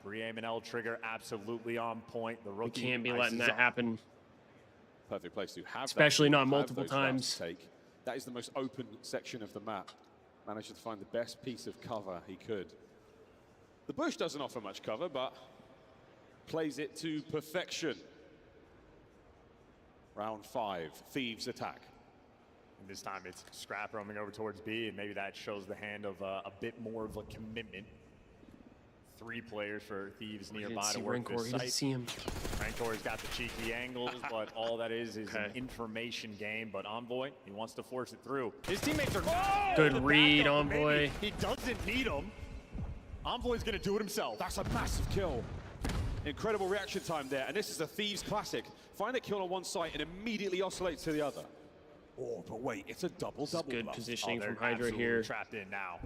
Pre-aim and L trigger absolutely on point. The rookie We can't be letting that happen. Perfect place to have Especially that, not multiple times. That is the most open section of the map. Managed to find the best piece of cover he could. The bush doesn't offer much cover, but plays it to perfection. Round 5, Thieves attack. And this time it's Scrap roaming over towards B, and maybe that shows the hand of a bit more of a commitment. 3 players for Thieves nearby to work this site. See him. Rancor's got the cheeky angles, but all that is an information game. But Envoy, he wants to force it through. His teammates are good read, Envoy. He doesn't need them. Envoy's gonna do it himself. That's a massive kill. Incredible reaction time there, and this is a Thieves classic. Find a kill on one site and immediately oscillate to the other. Oh, but wait, it's a double. Good positioning from Hydra here. Trapped in now.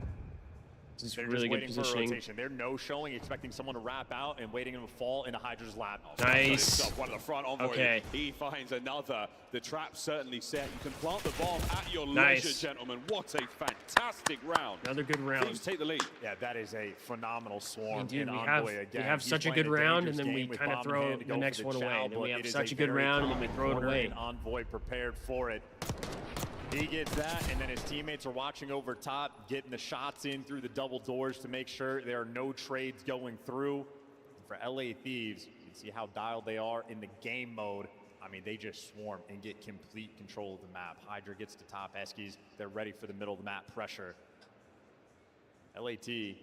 This is They're really just good waiting for a positioning. rotation. They're no-showing, expecting someone to wrap out and waiting him to fall into Hydra's lap. Nice. One at the front, Envoy. Okay. He finds another. The trap certainly set. You can plant the bomb at your Nice. leisure, gentlemen. What a fantastic round. Another good round. Thieves take the lead. Yeah, that is a phenomenal swarm. Dude, in we Envoy have, again. He's such a playing good round, and dangerous then we game with kind of bomb in throw hand to the go next for one the away. chow, Then we but have it is such a good very round, and then we common throw it corner, away. and Envoy prepared for it. He gets that, and then his teammates are watching over top, getting the shots in through the double doors to make sure there are no trades going through. For LA Thieves, you can see how dialed they are in the game mode. I mean, they just swarm and get complete control of the map. Hydra gets to top Eskies. They're ready for the middle of the map pressure. LAT, in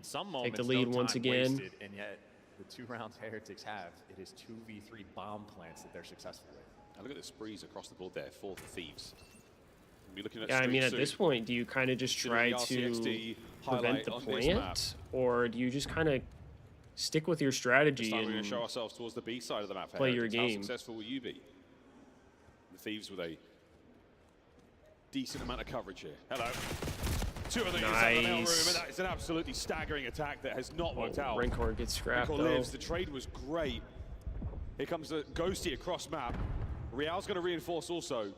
some moments, the lead no once time again. wasted, and yet the 2 rounds Heretics have, it is 2v3 bomb plants that they're successful with. Now look at the sprees across the board there for the Thieves. We'll be looking at Yeah, I mean, at soon. this point, do you kind of just try to prevent the plant, or do you just kind of stick with your strategy This time we're going and to show ourselves towards the B side of the map. play your Heretics. How game? successful will you be? The Thieves with a decent amount of coverage here. Hello. 2 of them inside the mail room, and that is an absolutely staggering attack that has not worked out. Rancor gets scrapped, Rancor though. lives. The trade was great. Here comes the Ghosty across map. Real's going to reinforce also.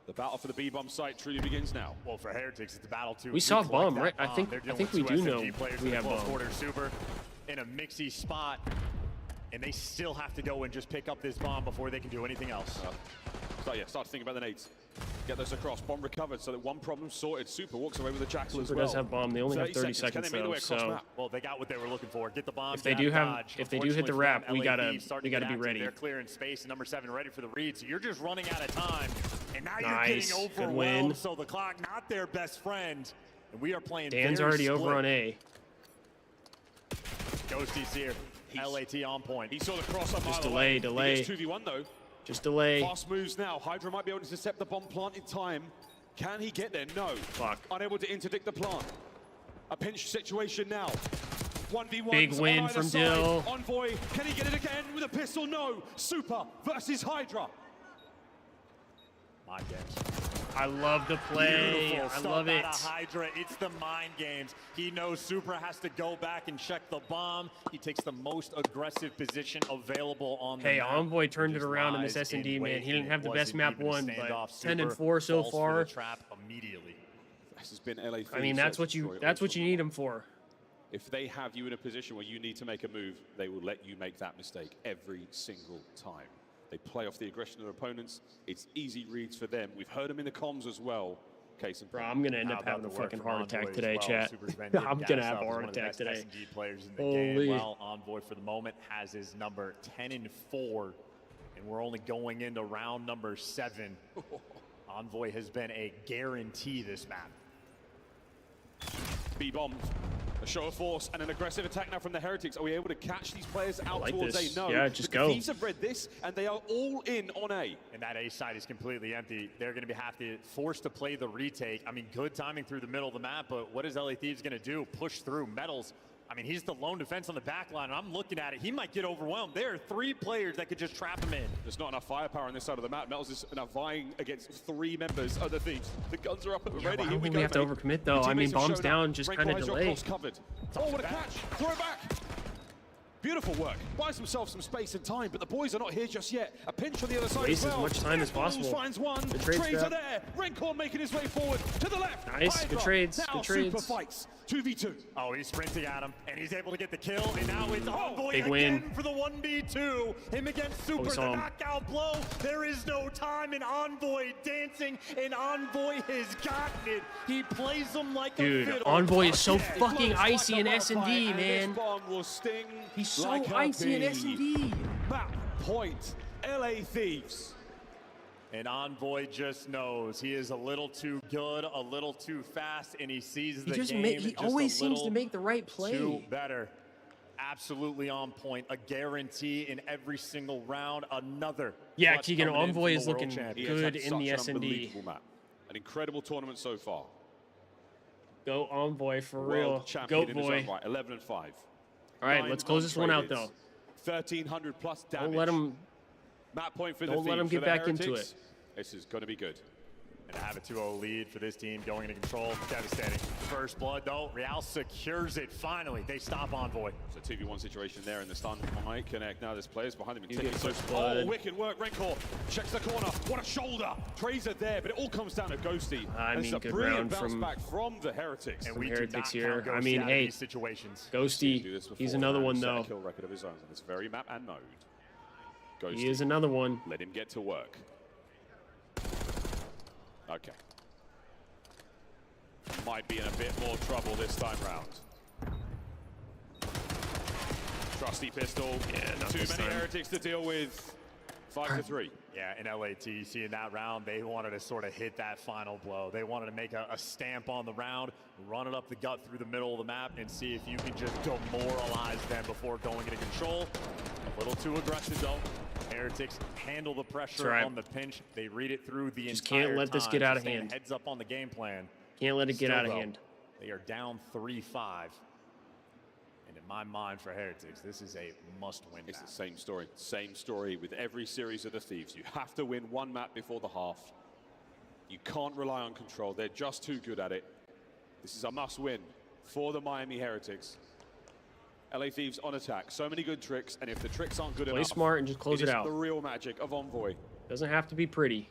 The battle for the B-bomb site truly begins now. Well, for Heretics, it's the battle to We saw recollect bomb, that right? I bomb. think They're dealing we with do 2 know SMG players we in have the close bomb. quarter super in a mixy spot, and they still have to go and just pick up this bomb before they can do anything else. So yeah, start to think about the nades. Get those across. Bomb recovered, so that one problem sorted. Super walks away with the Jackal as Super well. does have bomb. They only have 30 seconds, Can they make their though, way across so map? Well, they got what they were looking for. Get the bomb. If they do have, if they do hit the wrap, we gotta be ready. They're clearing space. Number 7 ready for the read. So you're just running out of time, and now Nice. you're Good getting win. overwhelmed. So the clock not their best friend, and we are playing. Dan's very already split. over on A. Ghosty's here. LAT on point. He saw the cross up. Just delay. delay. He gets 2v1 though. Just delay. Fast moves now. Hydra might be able to intercept the bomb plant in time. Can he get there? No. Fuck. Unable to interdict the plant. A pinch situation now. 1v1. Big win from Dill. Envoy, can he get it again with a pistol? No. Super versus Hydra. Mind games. I love the play. Beautiful I stuff love it. out of Hydra. It's the mind games. He knows Supra has to go back and check the bomb. He takes the most aggressive position available on the Hey, map. Envoy turned it Just around in this lies S&D, in man. wait, He didn't and have the it best wasn't map even a one, standoff. but 10 and Super 4 so falls for far. the trap immediately. This has been LA Thieves. I mean, that's what you need him for. If they have you in a position where you need to make a move, they will let you make that mistake every single time. They play off the aggression of their opponents. It's easy reads for them. We've heard them in the comms as well. Case in Bro, point. I'm going to end up having a fucking heart attack today, chat. I'm going to have a heart attack today. S&D players in the Holy. game. Well, Envoy for the moment has his number 10 and 4, and we're only going into round number 7. Envoy has been a guarantee this map. B-bomb, a show of force, and an aggressive attack now from the Heretics. Are we able to catch these players out like towards this. A? No. Yeah, just But go. The Thieves have read this, and they are all in on A. And that A side is completely empty. They're going to have to forced to play the retake. I mean, good timing through the middle of the map, but what is LA Thieves going to do? Push through. Metals I mean, he's the lone defense on the back line, and I'm looking at it. He might get overwhelmed. There are 3 players that could just trap him in. There's not enough firepower on this side of the map. Metals is now vying against 3 members of the Thieves. The guns are up and ready. I don't think we have to overcommit, though. I mean, bombs down, just kind of delay. Oh, what a catch. Throw it back. Beautiful work. Buys himself some space and time, but the boys are not here just yet. A pinch on the other side Waste as well. as much time as possible. Finds one. The trades are there. Rencor making his way forward to the left. Nice. Good trades. Now good trades. Super fights. 2v2. Oh, he's sprinting at him, and he's able to get the kill, and now it's Envoy Big again win. for the 1v2. Him against Super, the knockout blow. There is no time, and Envoy dancing, and Envoy has gotten it. He plays them like a fiddle. Envoy is so fucking icy in S&D, man. He's so icy in S&D. Map point, LA Thieves. And Envoy just knows he is a little too good, a little too fast, and he sees the game. He always seems to make the right play. Too better. Absolutely on point. A guarantee in every single round. Another. Yeah, Keegan, Envoy is looking good in the S&D. An incredible tournament so far. Go Envoy for real. Goat boy. Right, 11-5. All right, let's close this one out, though. 1,300 plus damage. Don't let him. Map point for the Don't let him get back into it. This is going to be good. And to have a 2-0 lead for this team going into control, devastating. First blood, though. Real secures it. Finally, they stop Envoy. It's a 2v1 situation there, and the stun might connect. Now there's players behind him. Oh, wicked work. Rencor checks the corner. What a shoulder. Trays are there, but it all comes down to Ghosty. I mean, good round bounce from back from the Heretics. And we Heretics do not here. count I mean, Ghosty hey, these situations. Ghosty, he's another one, though. Kill record of his own on this very map and mode. Ghosty, he is another one. Let him get to work. Okay. Might be in a bit more trouble this time round. Trusty pistol. Yeah, not Too this many time. Heretics to deal with. 5-3. Yeah, in LAT, seeing that round, they wanted to sort of hit that final blow. They wanted to make a stamp on the round, run it up the gut through the middle of the map, and see if you can just demoralize them before going into control. A little too aggressive, though. Heretics handle the pressure on the pinch. They read it through the Just entire can't let this get out of hand. Heads up on the game plan. Can't let it get Still, out of though, hand. They are down 3-5. And in my mind, for Heretics, this is a must-win It's map. the same story. Same story with every series of the Thieves. You have to win one map before the half. You can't rely on control. They're just too good at it. This is a must-win for the Miami Heretics. LA Thieves on attack. So many good tricks, and if the tricks aren't good enough, Play smart and just close it out. The real magic of Envoy. Doesn't have to be pretty.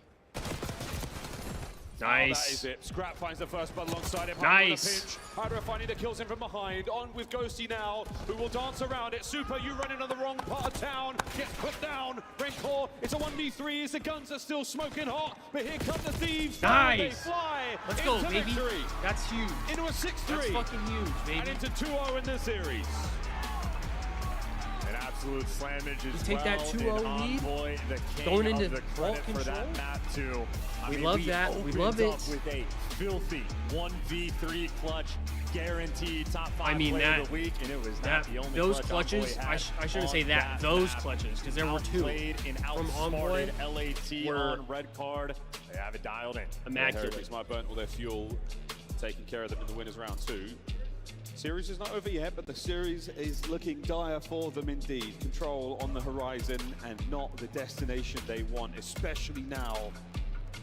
Oh, Nice. that is it. Scrap finds the first blood alongside him. Nice. Hydra finding the kills in from behind. On with Ghosty now, who will dance around it. Super, you running on the wrong part of town. Gets put down. Rencor, it's a 1v3 as the guns are still smoking hot. But here come the Thieves. Nice. They fly. Let's go, into baby. victory. That's huge. Into a 6-3. That's fucking huge, baby. And into 2-0 in this series. An absolute slammage as take that 2-0 lead, Envoy, the king going into of the vault credit for that control. map too. We love that. We love opened it. up with a filthy 1v3 clutch, guaranteed top 5 I mean, play that, of the week, and it was that not the only those clutch clutches, Envoy had I shouldn't say on that, those map. clutches, because there were two Outplayed and from Envoy. outsmarted LAT were on red card. They have it dialed in. Immaculate. Heretics might burn all their fuel, taking care of them in the winners round 2. Series is not over yet, but the series is looking dire for them indeed. Control on the horizon and not the destination they want, especially now.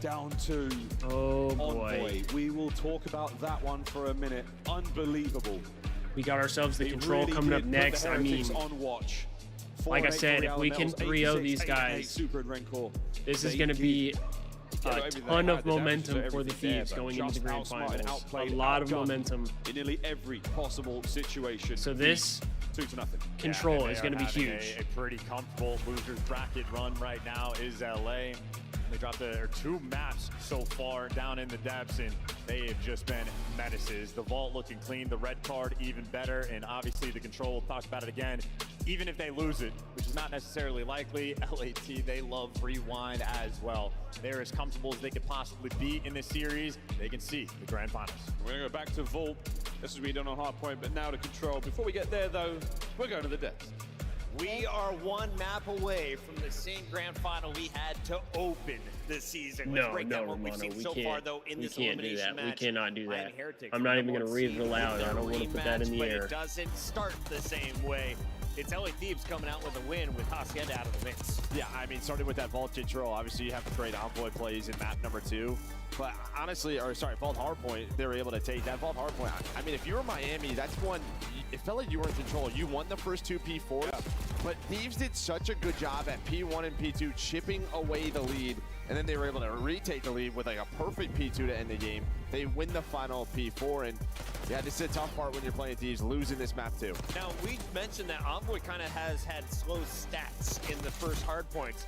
Down to Envoy. We will talk about that one for a minute. Unbelievable. We got ourselves the They control really coming up did put next. the I mean, Heretics on watch. like I 4-8 said, if for we Real can Metals, 3-0 86, these 8-8 guys, Super and Rencor. this is They going to did be a everything they ton had. of The damages momentum are for the everything there, Thieves but going into just the grand outsmarted, finals. outplayed, A lot of outgunned momentum. in nearly every possible situation. So this 2-0. control and is they going to be are having huge. A pretty comfortable losers bracket run right now is LA. They dropped their 2 maps so far down in the depths, and they have just been menaces. The vault looking clean, the red card even better, and obviously the control, we'll talk about it again. Even if they lose it, which is not necessarily likely, LAT, they love rewind as well. They're as comfortable as they could possibly be in this series. They can see the grand finals. We're going to go back to Vault. This is what we done on Hardpoint, but now to Control. Before we get there, though, we're going to the depths. We are one map away from the same grand final we had to open the season. No, Romano, we can't. We can't do that. We cannot do that. I'm not even going to read it aloud. I don't want to put that in the air. It doesn't start the same way. It's LA Thieves coming out with a win with Hacienda out of the mix. Yeah, I mean, starting with that Vault control, obviously you have great Envoy plays in map number 2. But honestly, Vault Hardpoint, they were able to take that Vault Hardpoint. I mean, if you were Miami, that's one, it felt like you were in control. You won the first 2 P4s, but Thieves did such a good job at P1 and P2 chipping away the lead, and then they were able to retake the lead with like a perfect P2 to end the game. They win the final P4, and yeah, this is a tough part when you're playing Thieves, losing this map too. Now, we mentioned that Envoy kind of has had slow stats in the first Hardpoints.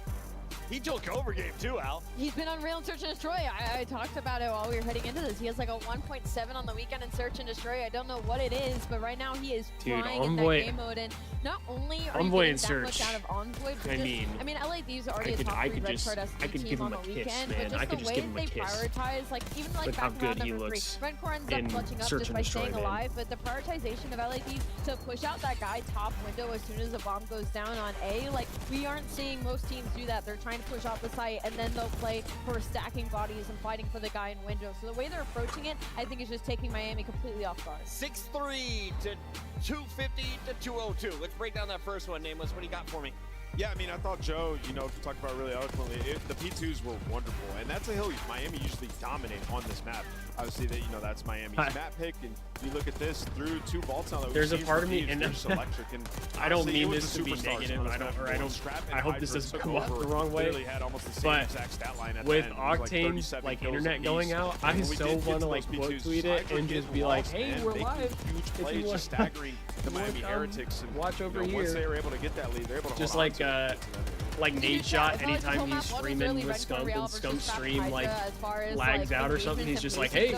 He took over game 2, Al. He's been on Real and Search and Destroy. I talked about it while we were heading into this. He has like a 1.7 on the weekend in Search and Destroy. I don't know what it is, but right now he is flying in that game mode. And not only are you getting that much out of Envoy, but I mean, LA Thieves are already a top 3 red card SD team on the weekend, but just the way they prioritize, like even like back round number 3, Rencore ends up clutching up just by staying alive, but the prioritization of LA Thieves to push out that guy top window as soon as the bomb goes down on A, like we aren't seeing most teams do that. They're trying to push out the site, and then they'll play for stacking bodies and fighting for the guy in window. So the way they're approaching it, I think is just taking Miami completely off guard. 6-3 to 250 to 202. Let's break down that first one, Nameless. What do you got for me? Yeah, I mean, I thought Joe, talked about it really eloquently. The P2s were wonderful, and that's a hill Miami usually dominate on this map. Obviously, that's Miami's map pick, and you look at this through 2 vaults now. There's a part of me, and electric, and I don't mean this to be negative. I hope this doesn't come off the wrong way. But with Octane's internet going out, I so want to quote tweet it and just be like, "Hey, we're live." If you want staggering the Miami Heretics, and watch over here. Once they were able to get that lead, they're able to just like Nate Shot, anytime he's streaming with Scump and Scump stream lags out or something, he's just like, hey,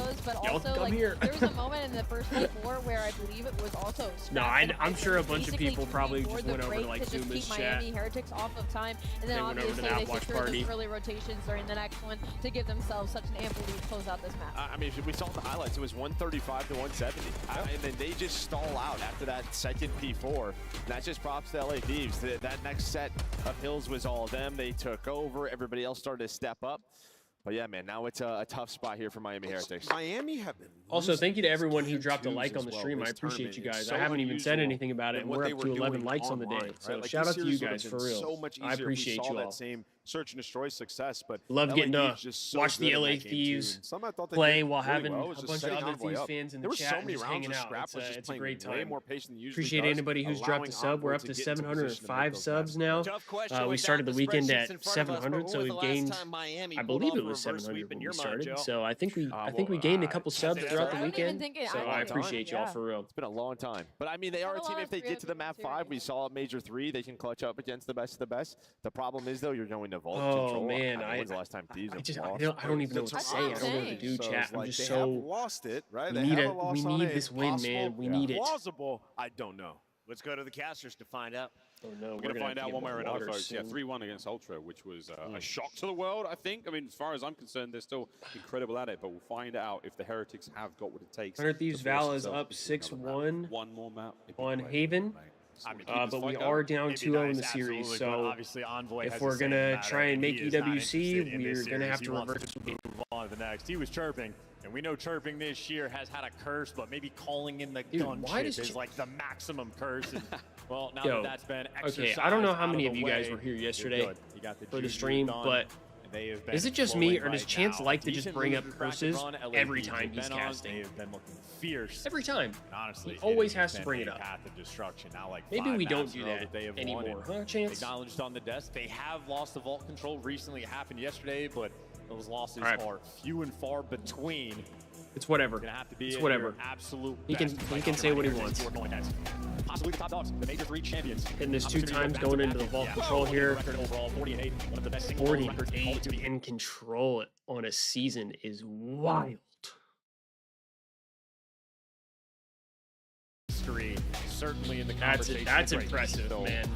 y'all come here. There was a moment in the first P4 where I believe it was also no, I'm sure a bunch of people probably just went over to Zuma's chat. Miami Heretics off of time, and then obviously they secured those early rotations during the next one to give themselves such an ample lead to close out this map. I mean, we saw the highlights. It was 135 to 170, and then they just stall out after that second P4. That's just props to LA Thieves. That next set of hills was all of them. They took over. Everybody else started to step up. But yeah, man, now it's a tough spot here for Miami Heretics. Miami have been also, thank you to everyone who dropped a like on the stream. I appreciate you guys. I haven't even said anything about it, and we're up to 11 likes on the day. So shout out to you guys for real. I appreciate you all. Search and Destroy success, but love getting to watch the LA Thieves play while having a bunch of other Thieves fans in the chat and just hanging out. It's a great time. Appreciate anybody who's dropped a sub. We're up to 705 subs now. We started the weekend at 700, so we've gained, I believe it was 700 when we started. So I think we gained a couple subs throughout the weekend. So I appreciate y'all for real. It's been a long time, but I mean, they are a team. If they get to the map 5, we saw at Major 3, they can clutch up against the best of the best. The problem is though, you're going to vault control. Man, when's the last time Thieves I don't even know what to say. I don't know what to do, chat. I'm just so lost it, right? We need this win, man. We need it. Plausible? I don't know. Let's go to the casters to find out. Oh no, we're gonna find out one way or another, folks. Yeah, 3-1 against Ultra, which was a shock to the world, I think. I mean, as far as I'm concerned, they're still incredible at it, but we'll find out if the Heretics have got what it takes. 100 Thieves Val is up 6-1 one more map on Haven. But we are down 2-0 in the series, so if we're going to try and make EWC, we're going to have to reverse. Move on to the next. He was chirping, and we know chirping this year has had a curse, but maybe calling in the gunship is like the maximum curse. And, well, now that that's been exercised. Okay, I don't know how many of you guys were here yesterday for the stream, but is it just me, or does Chance like to just bring up curses every time he's casting? They have been looking fierce. Every time. Honestly, he always has to bring it up. Path of destruction. Now, like maybe we don't do that anymore, huh, Chance? Acknowledged on the desk. They have lost the vault control recently. It happened yesterday, but those losses are few and far between. It's whatever. It's whatever. Absolute. He can say what he wants. Possibly the top dogs, the Major 3 champions. Hitting this 2 times going into the vault control here. 40-8, one of the best 40-8 in control on a season is wild. certainly in the That's conversation. that's impressive, man.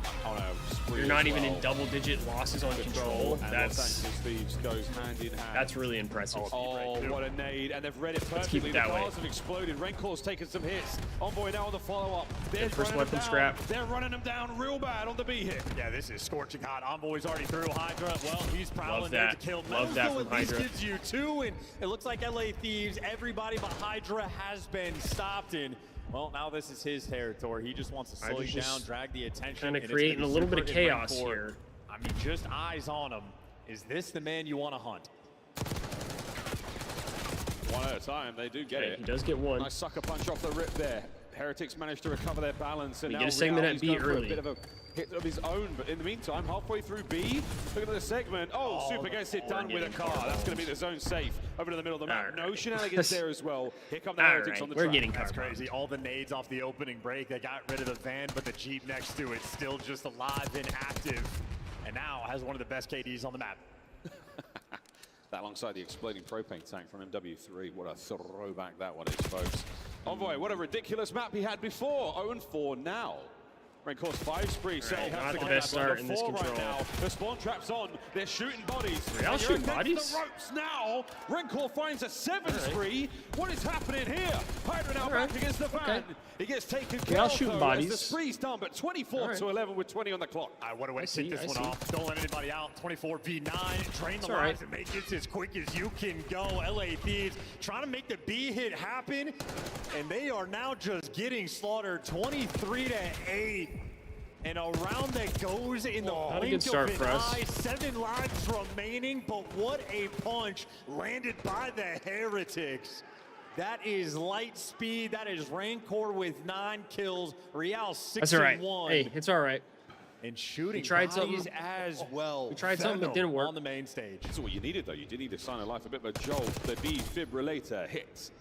You're not even in double-digit losses on control. That's Thieves goes hand in hand. That's really impressive. Oh, what a nade, and they've read it Let's keep perfectly. it The that way. cars have exploded. Renkor's taken some hits. Envoy now on the follow-up. They're first running weapon them down. scrap. They're running them down real bad on the B hit. Yeah, this is scorching hot. Envoy's already through Hydra. Well, he's prowling Love there that. to kill. Love that from at least Hydra. gives you 2, and it looks like LA Thieves, everybody but Hydra has been stopped in. Well, now this is his territory. He just wants to slow you down, drag the attention. Kind of and creating a little bit of super in chaos Rancor. here. I mean, just eyes on him. Is this the man you want to hunt? One at a time, they do get it. He does get one. Nice sucker punch off the rip there. Heretics managed to recover their balance, and We now get a segment Real, at B he's going for early. a bit of a hit of his own, but in the meantime, halfway through B, look at the segment. Oh, Super gets it done with a car. That's going to be the zone safe over to the middle of the map. No shenanigans there as well. Here come the Heretics on the track. That's crazy. All the nades off the opening break. They got rid of the van, but the Jeep next to it still just alive and active, and now has one of the best KDs on the map. That alongside the exploding propane tank from MW3. What a throwback that one is, folks. Envoy, what a ridiculous map he had before. 0-4 now. Renkor's 5 spree, so Right, he has not to the get best back on start the in this 4 right control. now. The spawn trap's on. They're shooting bodies. Real And shooting you're bodies? against the ropes now. Renkor finds a 7 spree. What is happening here? Hydra now back against the van. He gets taken care Real of, shooting though, as bodies. the spree's done, but 24-11 with 20 on the clock. What a way to take this one off. Don't let anybody out. 24v9. Drain the all right. lives and make this as quick as you can go. LA Thieves trying to make the B hit happen, and they are now just getting slaughtered 23-8. And a round that goes in the Not a blink good start of for an us. eye. 7 lives remaining, but what a punch landed by the Heretics. That is light speed. That is Rancor with 9 kills. Real 6 That's all right. and 1. Hey, it's all right. And shooting tried bodies something. as well. We tried something that didn't work. On the main stage. That's what you needed, though. You did need a sign of life, a bit of a jolt. The defibrillator hits.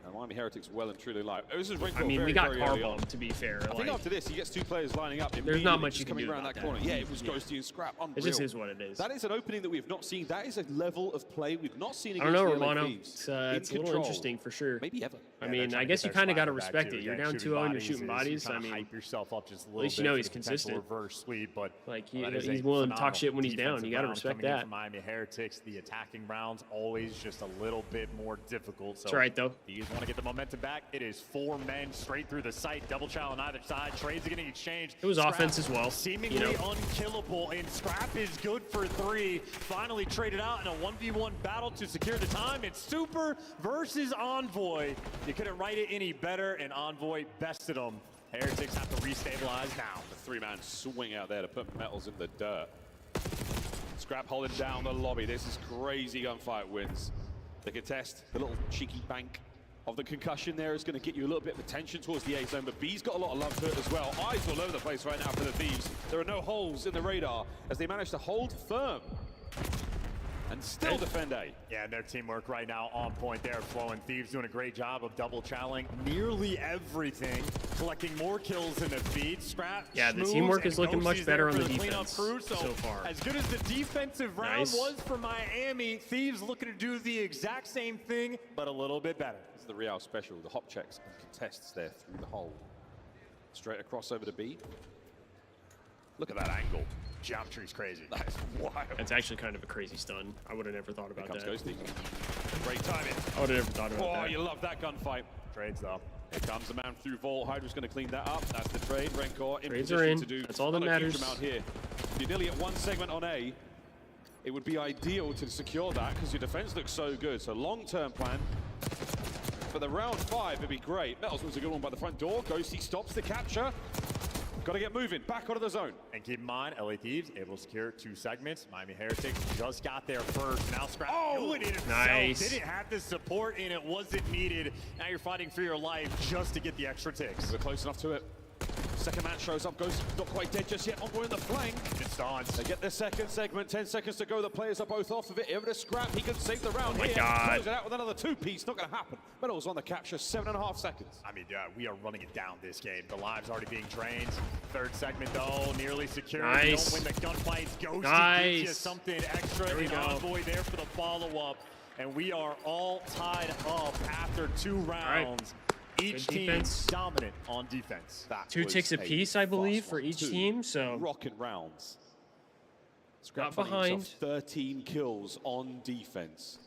And Miami Heretics well and truly live. This is Rancor I mean, very, we got very car early on. bombed, to be fair. I think after this, he gets 2 players lining up. There's not much you can coming do around about that that. corner. Yeah, it was Yeah. Ghosty and Scrap. Unreal. It just is what it is. That is an opening that we have not seen. That is a level of play we've not seen I against don't know, the LA Romano. Thieves. It's a little control. interesting for sure. Maybe ever. I mean, I guess you kind of got to respect it. You're down 2-0 and you're shooting bodies. I mean, hype yourself up just a little at least you bit know for he's the potential consistent. Reverse sweep, but Like, that is he's a willing to talk phenomenal shit when he's down. defensive You got to round respect coming in that. from Miami Heretics. The attacking rounds always just a little bit more difficult. So That's right, though. These want to get the momentum back. It is 4 men straight through the site. Double chow on either side. Trades are getting exchanged. It was Scrap offense as well, Seemingly you know. unkillable, and Scrap is good for 3. Finally traded out in a 1v1 battle to secure the time. It's Super versus Envoy. You couldn't write it any better, and Envoy bested them. Heretics have to restabilize now. The 3-man swing out there to put Metals in the dirt. Scrap holding down the lobby. This is crazy gunfight wins. The contest, the little cheeky bank of the concussion there is going to get you a little bit of attention towards the A zone, but B's got a lot of love to it as well. Eyes all over the place right now for the Thieves. There are no holes in the radar as they manage to hold firm and still defend A. Yeah, and their teamwork right now on point there, flowing. Thieves doing a great job of double chowing nearly everything, collecting more kills in the feed. Scrap, Yeah, the Schmooze, teamwork is and looking much Ghosties better there on for the cleanup defense crew. so far. As good as the defensive round Nice. was for Miami, Thieves looking to do the exact same thing, but a little bit better. This is the Real special, the hop checks and contests there through the hole. Straight across over to B. Look at that angle. Geometry's crazy. That is wild. That's actually kind of a crazy stun. I would have never thought about Here that. comes Ghosty. Great timing. I would have never thought about Oh, that. you love that gunfight. Trades though. Here comes the man through Vault. Hydra's going to clean that up. That's the trade. Rencor in Trades position are in. to do That's all that not a huge matters. amount here. You're nearly at 1 segment on A. It would be ideal to secure that because your defense looks so good. So long-term plan. For the round 5, it'd be great. Metals was a good one by the front door. Ghosty stops the capture. Got to get moving. Back onto the zone. And keep in mind, LA Thieves able to secure 2 segments. Miami Heretics just got there first. Now Scrap doing it himself. Nice. Didn't have the support, and it wasn't needed. Now you're fighting for your life just to get the extra ticks. We're close enough to it. Second man shows up, goes not quite dead just yet. Envoy in the flank. It's on. They get their second segment, 10 seconds to go. The players are both off of it. Over to Scrap, he can save the round. Oh my here. God. Close it out with another 2-piece, not gonna happen. Metals on the capture, 7.5 seconds. I mean, yeah, we are running it down this game. The lives already being drained. Third segment though, nearly secure. Nice. You don't win the gunfights. Ghosty Nice. gives you something extra. There we And go. Envoy there for the follow-up. And we are all tied up after 2 rounds. Each team dominant on defense. That 2 ticks apiece, I believe, for each team. So rocket rounds. Scrap behind. 13 kills on defense.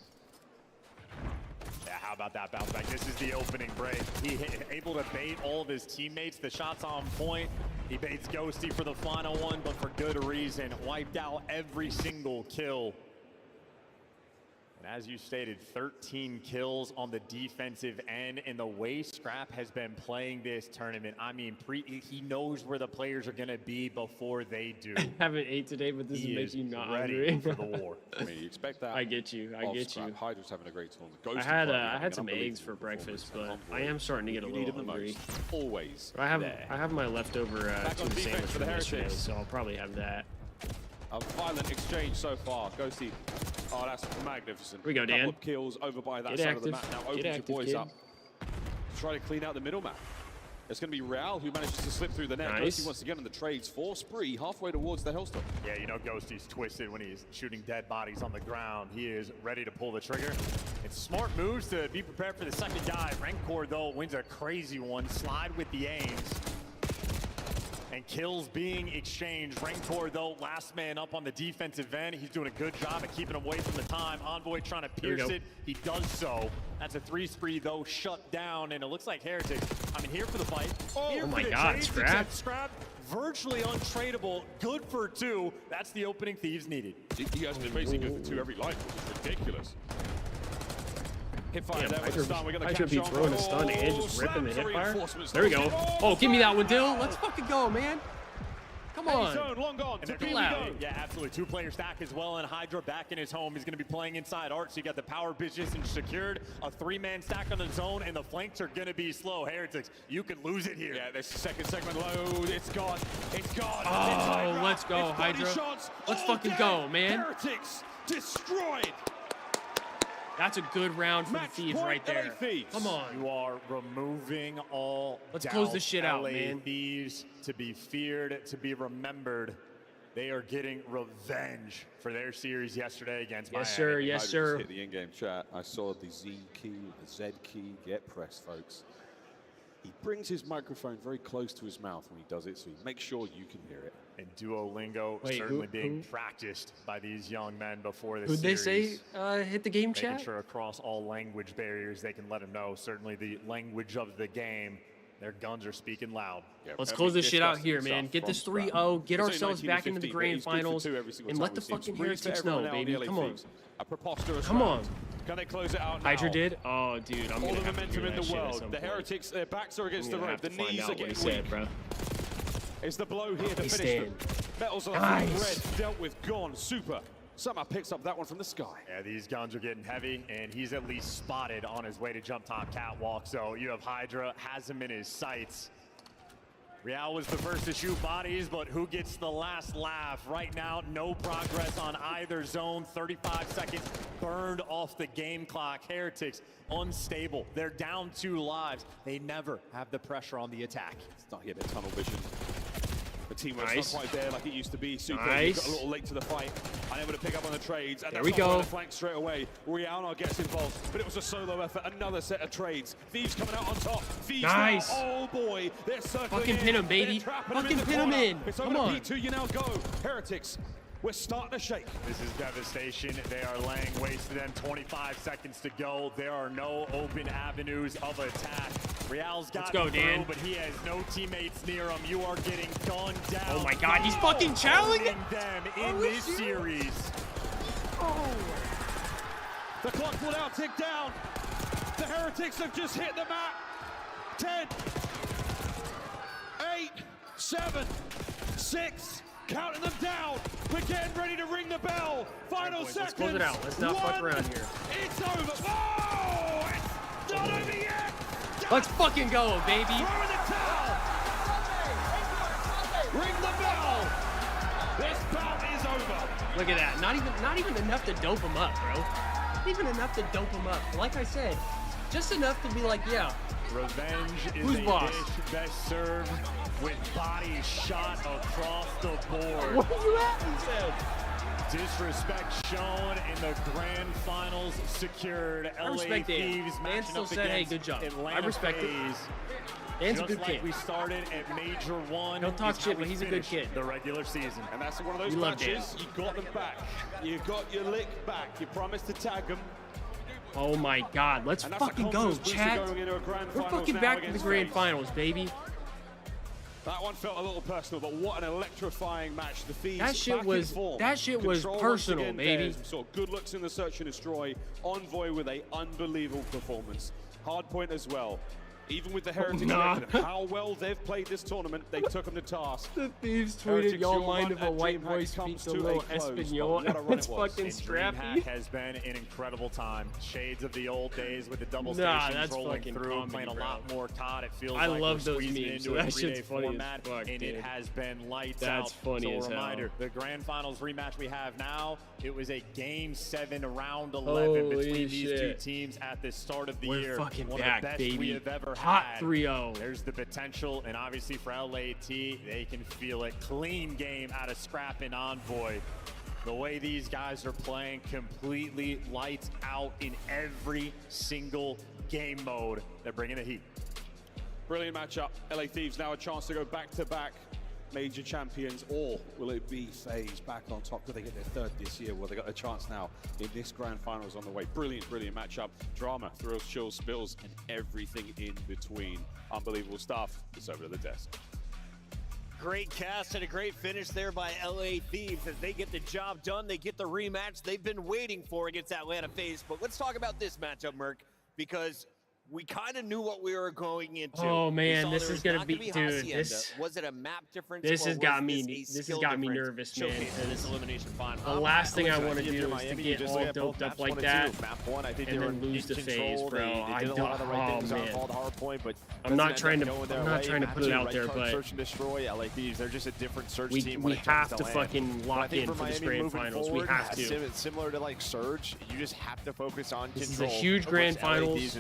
Yeah, how about that bounce back? This is the opening break. He able to bait all of his teammates. The shot's on point. He baits Ghosty for the final one, but for good reason. Wiped out every single kill. And as you stated, 13 kills on the defensive end. And the way Scrap has been playing this tournament, I mean, he knows where the players are going to be before they do. I haven't ate today, but this is making you not ready hungry. for the war. I mean, you expect that. I get you. I get you. Hydra's having a great tournament. I had some eggs for breakfast, but I am starting to get a little hungry. Always. I have my leftover tuna sandwich from yesterday, so I'll probably have that. A violent exchange so far. Ghosty. Oh, that's magnificent. Here we go, Dan. Couple of kills over by that side of the map. Now opens your boys up. Try to clean out the middle map. It's going to be Real who manages to slip through the net. Nice. Ghosty once again on the trades for Spree, halfway towards the Hellstorm. Yeah, you know Ghosty's twisted when he's shooting dead bodies on the ground. He is ready to pull the trigger. It's smart moves to be prepared for the second dive. Rancor, though, wins a crazy one. Slide with the aims. And kills being exchanged. Rancor, though, last man up on the defensive end. He's doing a good job at keeping him away from the time. Envoy trying to pierce it. He does so. That's a 3 spree, though, shut down. And it looks like Heretic, I mean, here for the fight. Oh my God, Scrap. Scrap, virtually untradeable. Good for 2. That's the opening Thieves needed. He has been basically good for 2 every life, which is ridiculous. Hipfire there with the stun. Hydra be throwing a stun and just ripping the hipfire. There we go. Oh, give me that one, Dill. Let's fucking go, man. Come on. Long gone. Too loud. Yeah, absolutely. 2-player stack as well, and Hydra back in his home. He's going to be playing inside Art, so you got the power position secured. A 3-man stack on the zone, and the flanks are going to be slow. Heretics, you could lose it here. Yeah, this second segment low. It's gone. It's gone. Oh, let's go, Hydra. Let's fucking go, man. Heretics destroyed. That's a good round for the Thieves right there. Come on. You are removing all Let's close this shit out, man. Thieves to be feared, to be remembered. They are getting revenge for their series yesterday against Miami. Yes, sir. Yes, sir. Hit the in-game chat. I saw the Z key, the Z key, get pressed, folks. He brings his microphone very close to his mouth when he does it, so he makes sure you can hear it. And Duolingo certainly being practiced by these young men before the series. Who'd they say hit the game chat? Making sure across all language barriers they can let them know. Certainly the language of the game. Their guns are speaking loud. Yeah, let's close this shit out here, man. Get this 3-0, get ourselves back into the grand finals, and let the fucking Heretics know, baby. Come on. A preposterous Come on. Can they close it out now? Hydra did? Oh, dude, I'm all gonna the have momentum to in the world. The Heretics, their backs are against the rope. The knees are getting weak. Bro. It's the blow here to finish them. Metals on the red, dealt with, gone, super. Somehow picks up that one from the sky. Yeah, these guns are getting heavy, and he's at least spotted on his way to jump top catwalk. So you have Hydra, has him in his sights. Real was the first to shoot bodies, but who gets the last laugh? Right now, no progress on either zone. 35 seconds burned off the game clock. Heretics unstable. They're down 2 lives. They never have the pressure on the attack. Start getting a tunnel vision. The teamwork's not quite there like it used to be. Super got a little late to the fight. Unable to pick up on the trades. And there we go. The flank straight away. Real now gets involved, but it was a solo effort. Another set of trades. Thieves coming out on top. Thieves now, oh boy, they're circling fucking pin him, baby. Fucking pin him in. It's Come over on. to P2, you now go. Heretics. We're starting to shake. This is devastation. They are laying waste to them. 25 seconds to go. There are no open avenues of attack. Real's got through, Dan. But he has no teammates near him. You are getting gunned down. Oh my God, he's fucking challenging them in this series. Oh. The clock will now tick down. The Heretics have just hit the map. 10, 8, 7, 6. Counting them down. We're getting ready to ring the bell. Final seconds. Let's close it out. Let's not fuck around here. It's over. Oh, it's not over yet. Let's fucking go, baby. Throw in the towel. Ring the bell. This bout is over. Look at that. Not even enough to dope him up, bro. Not even enough to dope him up. Like I said, just enough to be like, yeah. Revenge is Who's a boss? dish best served with bodies shot across the board. Where you at, he said? Disrespect shown in the grand finals secured. I respect Thieves Dan. Dan still said, hey, good job. I respect it. Dan's a good kid. We started at Major 1. Don't talk shit, but he's a good kid. The regular season. And that's one of those matches. You got them back. You got your lick back. You promised to tag them. Oh my God, let's fucking go, chat. We're fucking back to the grand finals, baby. That one felt a little personal, but what an electrifying match. The Thieves that shit was personal, baby. Saw good looks in the search and destroy. Envoy with a unbelievable performance. Hardpoint as well. Even with the Heretics record of how well they've played this tournament, they took them to task. The Thieves tweeted, y'all mind if a white boy speaks a little Espanol? It's fucking Scrappy. DreamHack has been an incredible time. Shades of the old days with the double stations rolling through, playing a lot more COD. It feels like love we're those squeezing memes. into a That shit's 3-day funny format, as fuck, and dude. it has been lights out. That's funny so as hell. reminder, the grand finals rematch we have now, it was a Game 7 round 11 between these two teams at the start of the year. We're fucking One back, of the best baby. we have ever Hot had. 3-0. There's the potential, and obviously for LAT, they can feel it. Clean game out of Scrap and Envoy. The way these guys are playing, completely lights out in every single game mode. They're bringing the heat. Brilliant matchup. LA Thieves now a chance to go back-to-back major champions, or will it be FaZe back on top? Could they get their third this year? Well, they got a chance now in this grand finals on the way. Brilliant matchup. Drama, thrills, chills, spills, and everything in between. Unbelievable stuff. It's over to the desk. Great cast and a great finish there by LA Thieves as they get the job done. They get the rematch they've been waiting for against Atlanta FaZe. But let's talk about this matchup, Merc, because we kind of knew what we were going into. Oh man, this is gonna be, dude. Was it a map difference? This has got me nervous, man. This elimination final. The last thing I want to do is to get all doped up like that and then lose to FaZe, bro. I don't. Oh man. I'm not trying to put it out there, but search and destroy. LA Thieves, they're just a different search team. We have to fucking lock in for this grand finals. We have to. Similar to like Surge, you just have to focus on control. This is a huge grand finals.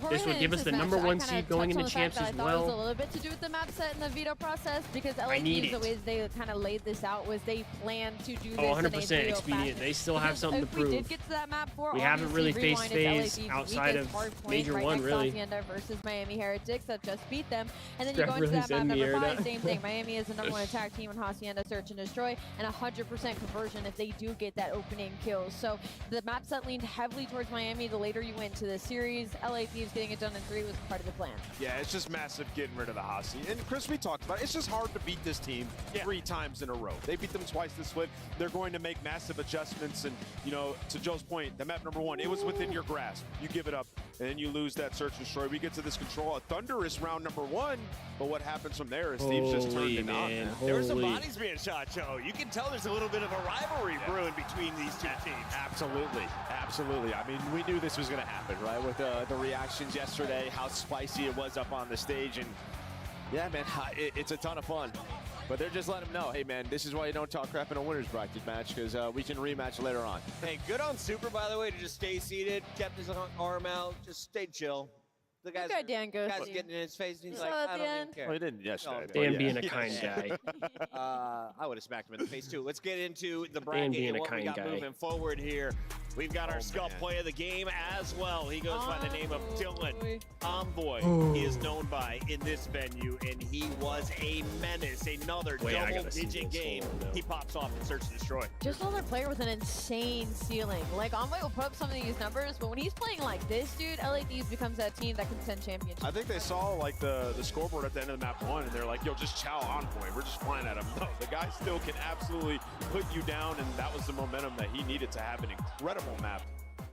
This would give us the #1 seed going into champs as well. I thought it was a little bit to do with the map set and the veto process, because LA Thieves, the way they kind of laid this out was they planned to do this 100% expedient. They still have something to prove. We did get to that map 4. We haven't really faced FaZe outside of Major 1, really. Hacienda versus Miami Heretics that just beat them, and then you go into that map number 5, same thing. Miami is the #1 attack team on Hacienda, search and destroy, and 100% conversion if they do get that opening kill. So the map set leaned heavily towards Miami. The later you went to the series, LA Thieves getting it done in 3 was part of the plan. Yeah, it's just massive getting rid of the Hasi. And Chris, we talked about it. It's just hard to beat this team 3 times in a row. They beat them twice this split. They're going to make massive adjustments. And, you know, to Joe's point, the map #1, it was within your grasp. You give it up, and then you lose that search and destroy. We get to this control. A thunderous round #1, but what happens from there is Thieves just turned it on. There were some bodies being shot, Joe. You can tell there's a little bit of a rivalry brewing between these two teams. Absolutely. I mean, we knew this was going to happen, right? With the reactions yesterday, how spicy it was up on the stage, and yeah, man, it's a ton of fun. But they're just letting them know, hey, man, this is why you don't talk crap in a winner's bracket match, because we can rematch later on. Hey, good on Super, by the way, to just stay seated, kept his arm out, just stay chill. The guy's getting in his face, and he's like, I don't even care. Well, he didn't yesterday. Dan being a kind guy. I would have smacked him in the face, too. Let's get into the bracket and what we got moving forward here. We've got our Scub play of the game as well. He goes by the name of Dylan Envoy. He is known by in this venue, and he was a menace. Another double-digit game. He pops off in Search and Destroy. Just another player with an insane ceiling. Like, Envoy will put up some of these numbers, but when he's playing like this, dude, LA Thieves becomes that team that can send championships. I think they saw like the scoreboard at the end of the map 1, and they're like, yo, just chow Envoy. We're just flying at him. No, the guy still can absolutely put you down, and that was the momentum that he needed to have an incredible map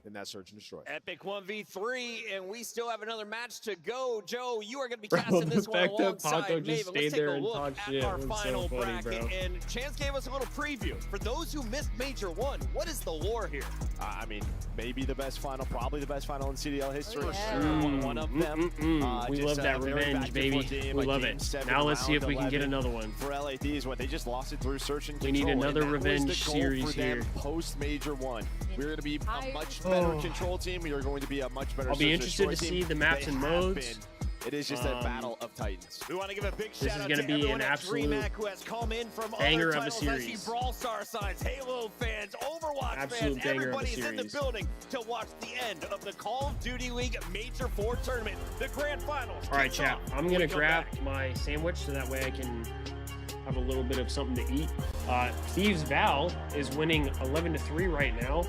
in that search and destroy. Epic 1v3, and we still have another match to go. Joe, you are going to be casting this one alongside Maven. Let's take a look at our final bracket. And Chance gave us a little preview. For those who missed Major 1, what is the lore here? I mean, maybe the best final, probably the best final in CDL history. One of them. We love that revenge, baby. We love it. Now let's see if we can get another one. For LA Thieves, they just lost it through search and control. We need another revenge series here. Post Major 1. We're going to be a much better control team. We are going to be a much better. I'll be interested to see the maps and modes. It is just a battle of titans. We want to give a big This shout is out going to to be everyone an at absolute DreamHack who has come in from banger other of a titles. I see series. Brawl Star signs, Halo fans, Overwatch Absolute fans. banger of a Everybody's in the series. building to watch the end of the Call of Duty League Major 4 tournament, the grand finals. All right, kicks chat. off I'm when going we to come grab back. my sandwich so that way I can have a little bit of something to eat. Thieves Val is winning 11-3 right now.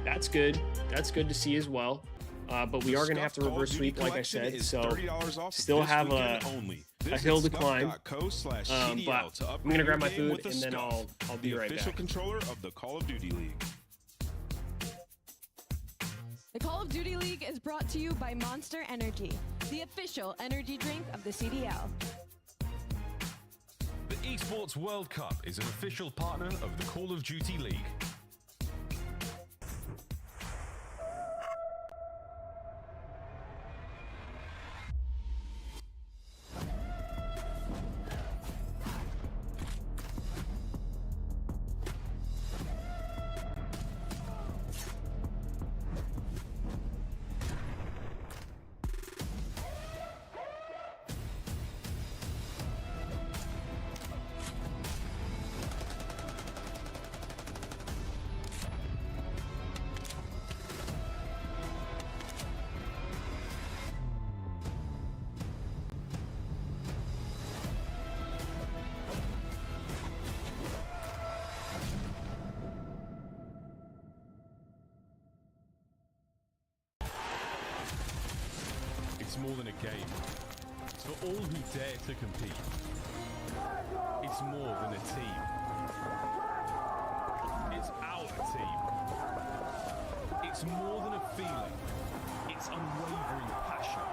That's good. That's good to see as well. But we are going to have to reverse sweep, like I said. So still have a hill to climb. But I'm going to grab my food and then I'll be right official back. controller of the Call of Duty League. The Call of Duty League is brought to you by Monster Energy, the official energy drink of the CDL. The Esports World Cup is an official partner of the Call of Duty League. It's more than a game. It's for all who dare to compete. It's more than a team. It's our team. It's more than a feeling. It's unwavering passion.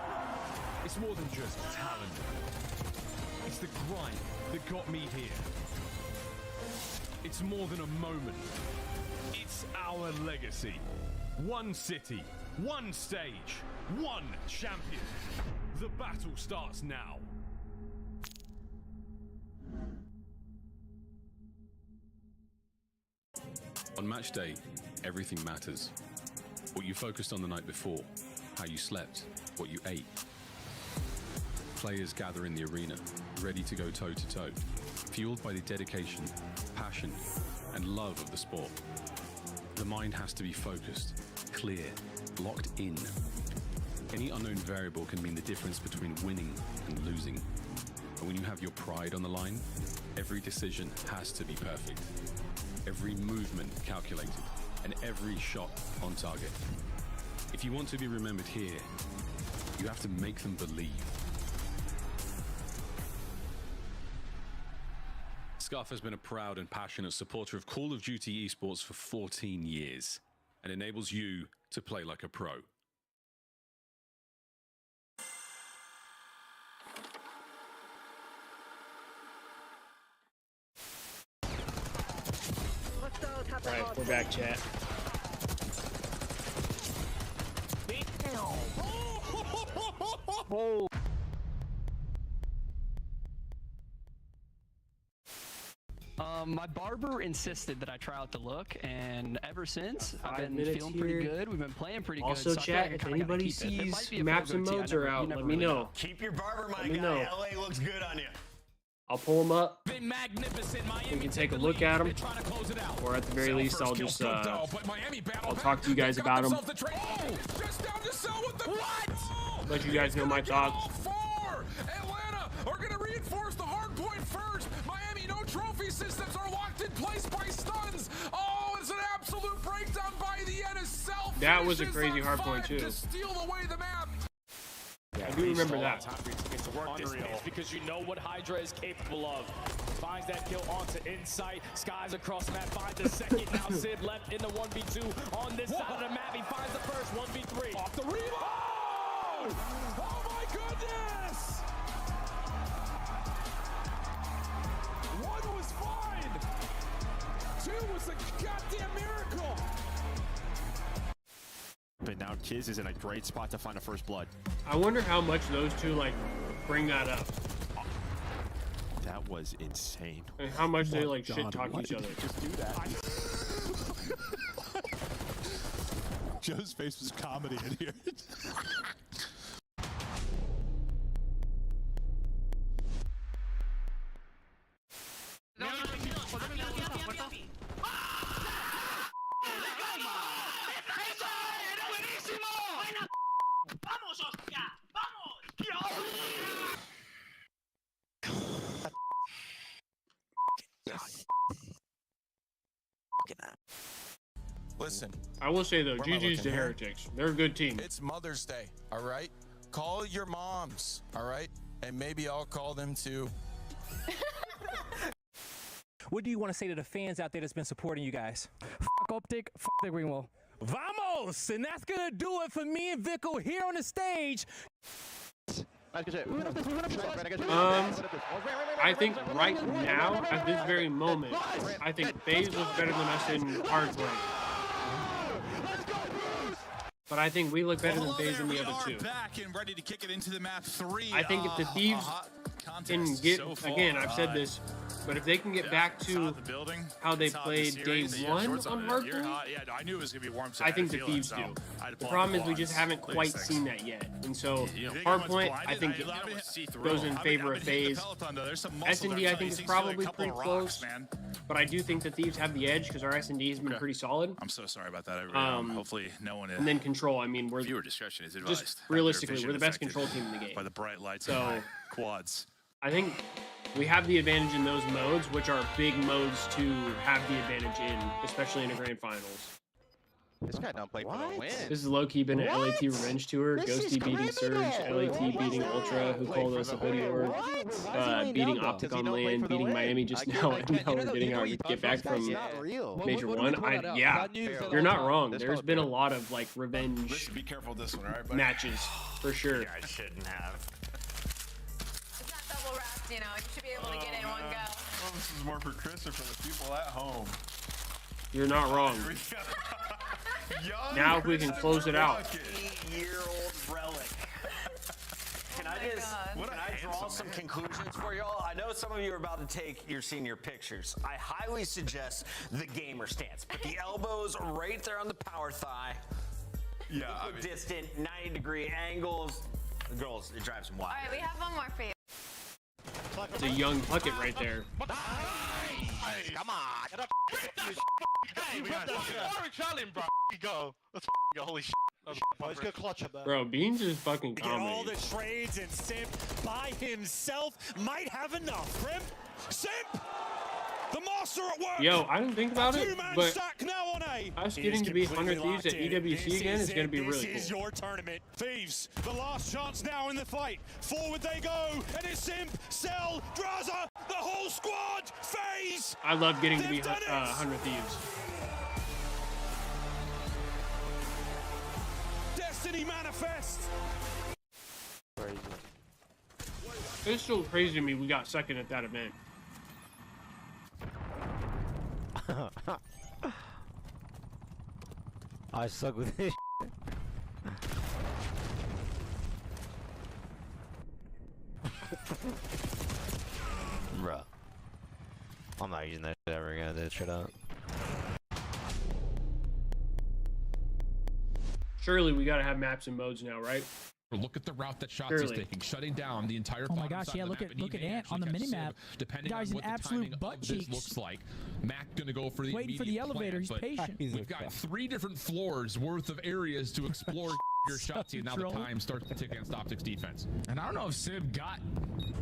It's more than just talent. It's the grind that got me here. It's more than a moment. It's our legacy. One city, one stage, one champion. The battle starts now. On match day, everything matters. What you focused on the night before, how you slept, what you ate. Players gather in the arena, ready to go toe-to-toe, fueled by the dedication, passion, and love of the sport. The mind has to be focused, clear, locked in. Any unknown variable can mean the difference between winning and losing. And when you have your pride on the line, every decision has to be perfect. Every movement calculated, and every shot on target. If you want to be remembered here, you have to make them believe. Scarf has been a proud and passionate supporter of Call of Duty esports for 14 years and enables you to play like a pro. Alright, we're back, chat. Oh. My barber insisted that I try out the look, and ever since, I've been feeling pretty good. We've been playing pretty good. Also, so chat, if anybody sees maps and modes are out, let me know. Keep your barber, my Let me guy. know. LA looks good on you. I'll pull them up. We can take a look at them, or at the very least, I'll just I'll talk to you guys about them. Let you guys know my thoughts. Atlanta are going to reinforce the hard point first. Miami, no trophy systems are locked in place by stuns. Oh, it's an absolute breakdown by the NSL. That was a crazy hard point too. To steal away the map. I do remember that. It's unreal because you know what Hydra is capable of. Finds that kill onto Insight. Skies across the map. Finds the second. Now Sid left in the 1v2 on this side of the map. He finds the first 1v3. Off the reload! Oh my goodness! One was fine. Two was a goddamn miracle. But now Kiz is in a great spot to find a first blood. I wonder how much those two like bring that up. That was insane. And how much they like shit talk each other. Just do that. Joe's face was comedy in here. Listen. I will say though, where am I GG's to looking here? Heretics. They're a good team. It's Mother's Day, all right? Call your moms, all right? And maybe I'll call them too. What do you want to say to the fans out there that's been supporting you guys? Fuck OpTic, fuck the green wall. Vamos! And that's gonna do it for me and Vico here on the stage. I think right now, at this very moment, I think FaZe looks better than us in Hardpoint. But I think we look better than FaZe in the other two. Back and ready to kick it into the map 3. I think if the Thieves can get, again, I've said this, but if they can get back to how they played day one on Hardpoint, I knew it was going to be warm. I think the Thieves do. The problem is we just haven't quite seen that yet. And so Hardpoint, I think it goes in favor of FaZe. S&D, I think, is probably pretty close. But I do think the Thieves have the edge because our S&D has been pretty solid. I'm so sorry about that. Hopefully no one is. And then Control, I mean, we're viewer discretion is advised. Just realistically, we're the best Control team in the game. By the bright lights so, and quads. I think we have the advantage in those modes, which are big modes to have the advantage in, especially in a grand finals. This guy don't play for the win. This is low-key been an LAT revenge tour. Ghosty beating Surge, LAT beating Ultra, who called us a hoodie org, beating OpTic on land, beating Miami just now, and now we're getting our get back from Major 1. Yeah, you're not wrong. There's been a lot of like revenge Be careful this one, all right, buddy? matches, for sure. I shouldn't have. It's not double wrapped, you know. You should be able to get it in one go. Well, this is more for Chris or for the people at home. You're not wrong. Now if we can close it out. 8-year-old relic. Can I draw some conclusions for y'all? I know some of you are about to take your senior pictures. I highly suggest the gamer stance. Put the elbows right there on the power thigh. Yeah, distant 90-degree angles. The girls, it drives them wild. All right, we have one more for you. It's a young Puckett right there. Come on. Hey, we got orange challenge, bro. Go. Let's go. Holy shit. Let's go clutch up there. Bro, Beans is fucking comedy. All the trades and Simp by himself might have enough. Crimp, Simp, the master at work. Yo, I didn't think about it, but stack now on A. us getting to be 100 Thieves at EWC again is going to be really cool. This is your tournament. Thieves, the last chance now in the fight. Forward they go, and it's Simp, Cell, Draza, the whole squad, FaZe. I love getting to be 100 Thieves. Destiny manifest. It's still crazy to me we got second at that event. I suck with this. Bruh. I'm not using that shit ever again. That shit out. Surely we gotta have maps and modes now, right? Look at the route that Shots is taking, shutting down the entire. Oh my gosh, yeah, look at Ant on the minimap. Depending Guy's on an what absolute the butt timing of cheeks. this looks like. Mac gonna go for the Waiting for the elevator. Plan, He's patient. We've got 3 different floors worth of areas to explore your shots, and now the time starts to tick against OpTic's defense. And I don't know if Sib got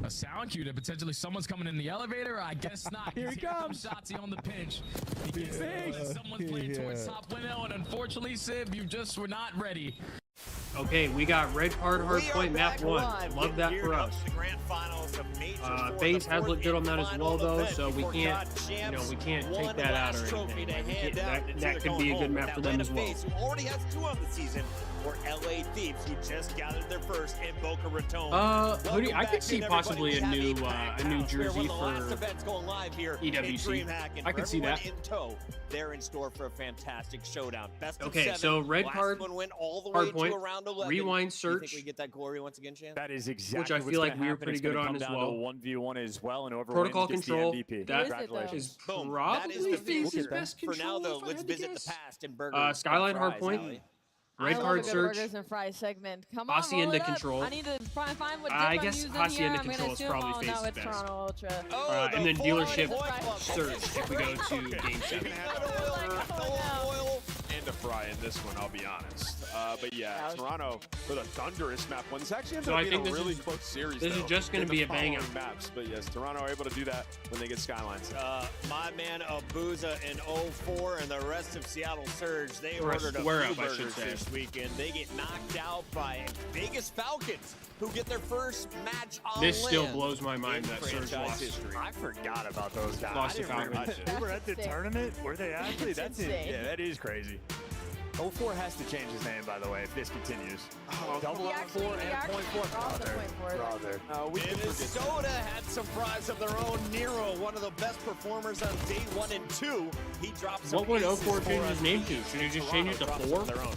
a sound cue that potentially someone's coming in the elevator. I guess not. Here he comes. Shotzi on the pinch. He gets that someone's playing towards top window, and unfortunately, Sib, you just were not ready. Okay, we got Red Card Hardpoint map 1. Love that for us. FaZe has looked good on that as well, though, so we can't, we can't take that out or anything. That could be a good map for them as well. Who already has 2 on the season, or LA Thieves, who just gathered their first in Boca Raton. Hoodie, I could see possibly a new jersey for EWC. I could see that. They're in store for a fantastic showdown. Best okay, of 7. So Red Card Hardpoint, rewind search. You think we get that glory once again, Chan? That is exactly which I feel like we were pretty good on as well. 1v1 as well, and over Protocol Control. That is probably FaZe's best For now, control. though, let's visit the past and burgers. Skyline Hardpoint. Red Card Search. Burgers and fries segment. Come on, Hacienda Control. I need to find what dip I I'm guess using Hacienda here. Control is probably FaZe's best. Toronto Ultra. And then Dealership Search if we go to Game 7. And a fry in this one, I'll be honest. But yeah, Toronto with a thunderous map one. This actually ends So up I being think a this really is- close series. this is though, just gonna in be the a banger. following maps. But yes, Toronto are able to do that when they get Skylines. My man Abuza in 04 and the rest of Seattle Surge, they Or a ordered a square few up, I should burgers say. this weekend. They get knocked out by Vegas Falcons, who get their first match on This still land blows my mind in that Surge franchise lost. history. I forgot about those guys. Lost to I didn't Falcons. realize they were at the That's tournament. Were they actually? That's That's insane. Yeah, that is crazy. 04 has to change his name, by the way, if this continues. Double He actually, four he and actually point four. crossed the point four. Minnesota had some fries of their own. Nero, one of the best performers on day 1 and 2. He dropped some What would aces 04 for change us. his name to? Should he just change it to Toronto 4? dropped some of their own.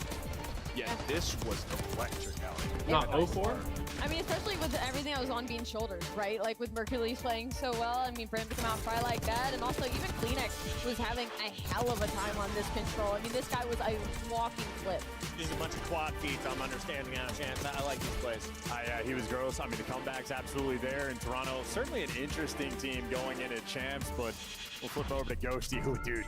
Yeah, this was electric, Allie. Not 04? I mean, especially with everything that was on Bean's shoulders, right? Like with Mercules playing so well. I mean, for him to come out fry like that, and also even Kleenex was having a hell of a time on this control. I mean, this guy was a walking flip. Just a bunch of quad feeds. I'm understanding out of chance. I like these plays. He was gross. I mean, the comeback's absolutely there in Toronto. Certainly an interesting team going into champs, but we'll flip over to Ghosty, who, dude,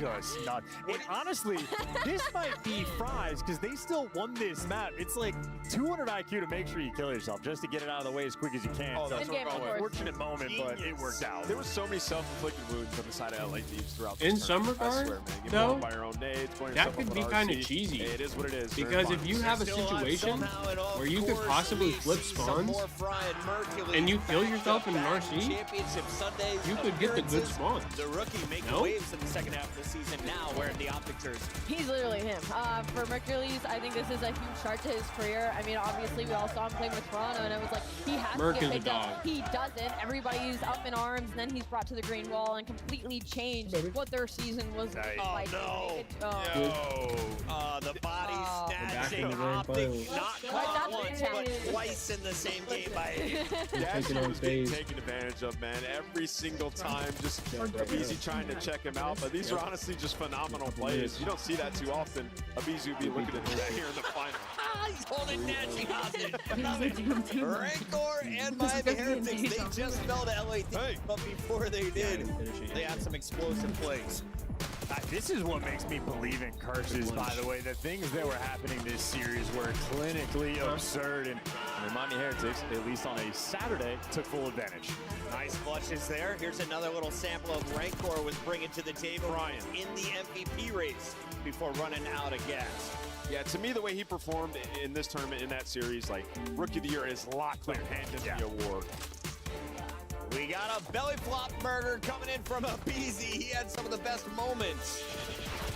just nuts. And honestly, this might be Fries because they still won this map. It's like 200 IQ to make sure you kill yourself just to get it out of the way as quick as you can. Oh, that's So, what we're fortunate moment, but it worked out. There were so many self-inflicted wounds on the side of LA Thieves throughout In this some tournament. I regard, swear, man. Get though, blown by your own nades, blowing that yourself could up be with kind of RC. cheesy. It is what it is. Because if you have a situation where you could possibly flip spawns and you kill yourself in an RC, Championship Sundays you could get the good appearances. spawns. The rookie making No? waves in the second half of the season now wearing the OpTic jersey. He's literally him. For Mercules, I think this is a huge start to his career. I mean, obviously, we all saw him playing with Toronto, and it was like, he has Merc to is get a picked up. dog. He doesn't. Everybody's up in arms, and then he's brought to the green wall and completely changed what their season was like. No. The body snatching Back in the OpTic, not Right, quite that's once, the but challenge. twice in the same game by 8. Dasher was getting taken advantage of, man. Every single time, just Abizi trying to check him out. But these are honestly just phenomenal plays. You don't see that too often. Abizi would be looking at that here in the final. He's holding Nachi hostage. Love it. Rancor and Miami Heretics, they just fell to LA Thieves, but before they did, they had some explosive plays. This is what makes me believe in curses, by the way. The things that were happening this series were clinically absurd, and the Miami Heretics, at least on a Saturday, took full advantage. Nice flushes there. Here's another little sample of Rancor was bringing to the table in the MVP race before running out of gas. Yeah, to me, the way he performed in this tournament, in that series, like, Rookie of the Year is locked in handed the award. We got a belly flop murder coming in from Abizi. He had some of the best moments.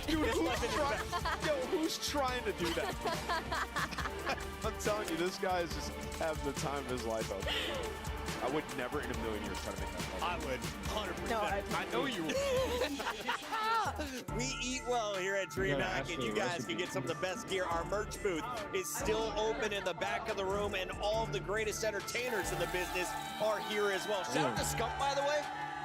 Dude, who's trying to do that? I'm telling you, this guy is just having the time of his life out there. I would never in a million years try to make that. I would, 100%. No, I know you would. We eat well here at DreamHack, and you guys can get some of the best gear. Our merch booth is still open in the back of the room, and all of the greatest entertainers in the business are here as well. Shout out to Scump, by the way,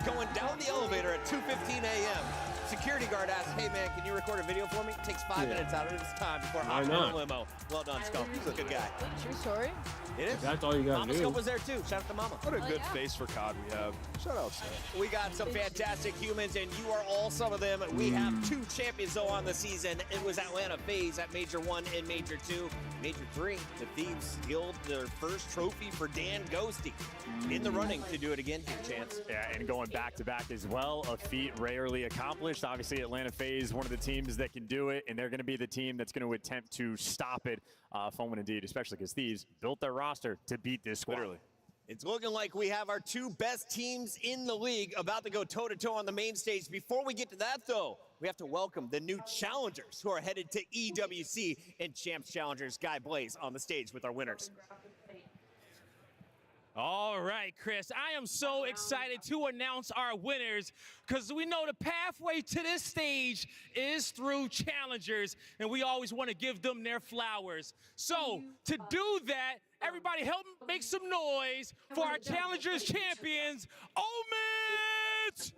going down the elevator at 2:15 a.m. Security guard asked, "Hey man, can you record a video for me? It takes 5 minutes out of his time before I hop on a limo." Well done, Scump. He's a good guy. True story. It is. That's all you gotta Mama do. Scump was there too. Shout out to Mama. What a good face for COD we have. Shout out, Seth. We got some fantastic humans, and you are all some of them. We have 2 champions, though, on the season. It was Atlanta FaZe at Major 1 and Major 2. Major 3, the Thieves stealed their first trophy for Dan Ghosty. In the running to do it again here, Chance. Yeah, and going back-to-back as well, a feat rarely accomplished. Obviously, Atlanta FaZe, one of the teams that can do it, and they're going to be the team that's going to attempt to stop it. Fun one indeed, especially because Thieves built their roster to beat this squad. Literally. It's looking like we have our 2 best teams in the league about to go toe-to-toe on the main stage. Before we get to that, though, we have to welcome the new challengers who are headed to EWC and Champs Challengers. Guy Blaze on the stage with our winners. All right, Chris, I am so excited to announce our winners because we know the pathway to this stage is through challengers, and we always want to give them their flowers. So to do that, everybody help make some noise for our challengers champions, Omid!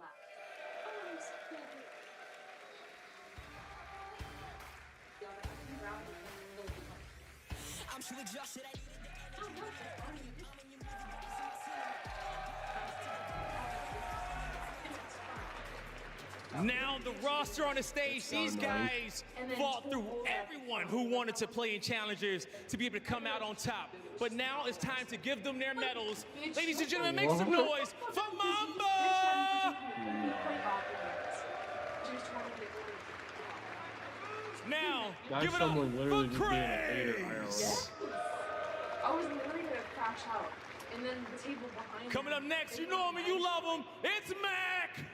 Now the roster on the stage, these guys fought through everyone who wanted to play in Challengers to be able to come out on top. But now it's time to give them their medals. Ladies and gentlemen, make some noise for Mamba! Now, give it up for Craze! I was literally gonna crash out, and then the table behind. Coming up next, you know him and you love him, it's Mac!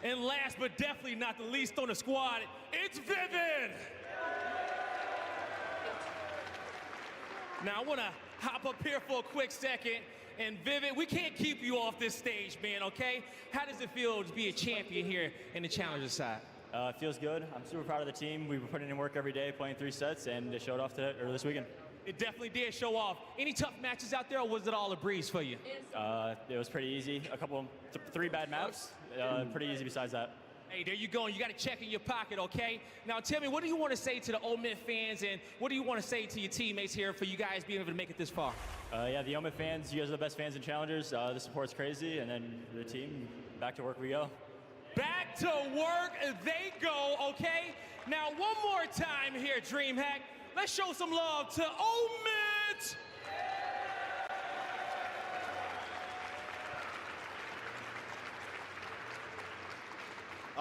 And last but definitely not the least on the squad, it's Vivid! Now I wanna hop up here for a quick second. And Vivid, we can't keep you off this stage, man, okay? How does it feel to be a champion here in the Challenger side? It feels good. I'm super proud of the team. We were putting in work every day, playing 3 sets, and it showed off this weekend. It definitely did show off. Any tough matches out there, or was it all a breeze for you? It was pretty easy. A couple, 3 bad maps. Pretty easy besides that. Hey, there you go. You got to check in your pocket, okay? Now, tell me, what do you want to say to the OMID fans, and what do you want to say to your teammates here for you guys being able to make it this far? Yeah, the OMID fans, you guys are the best fans in Challengers. The support's crazy, and then the team, back to work we go. Back to work they go, okay? Now, one more time here, DreamHack. Let's show some love to OMID!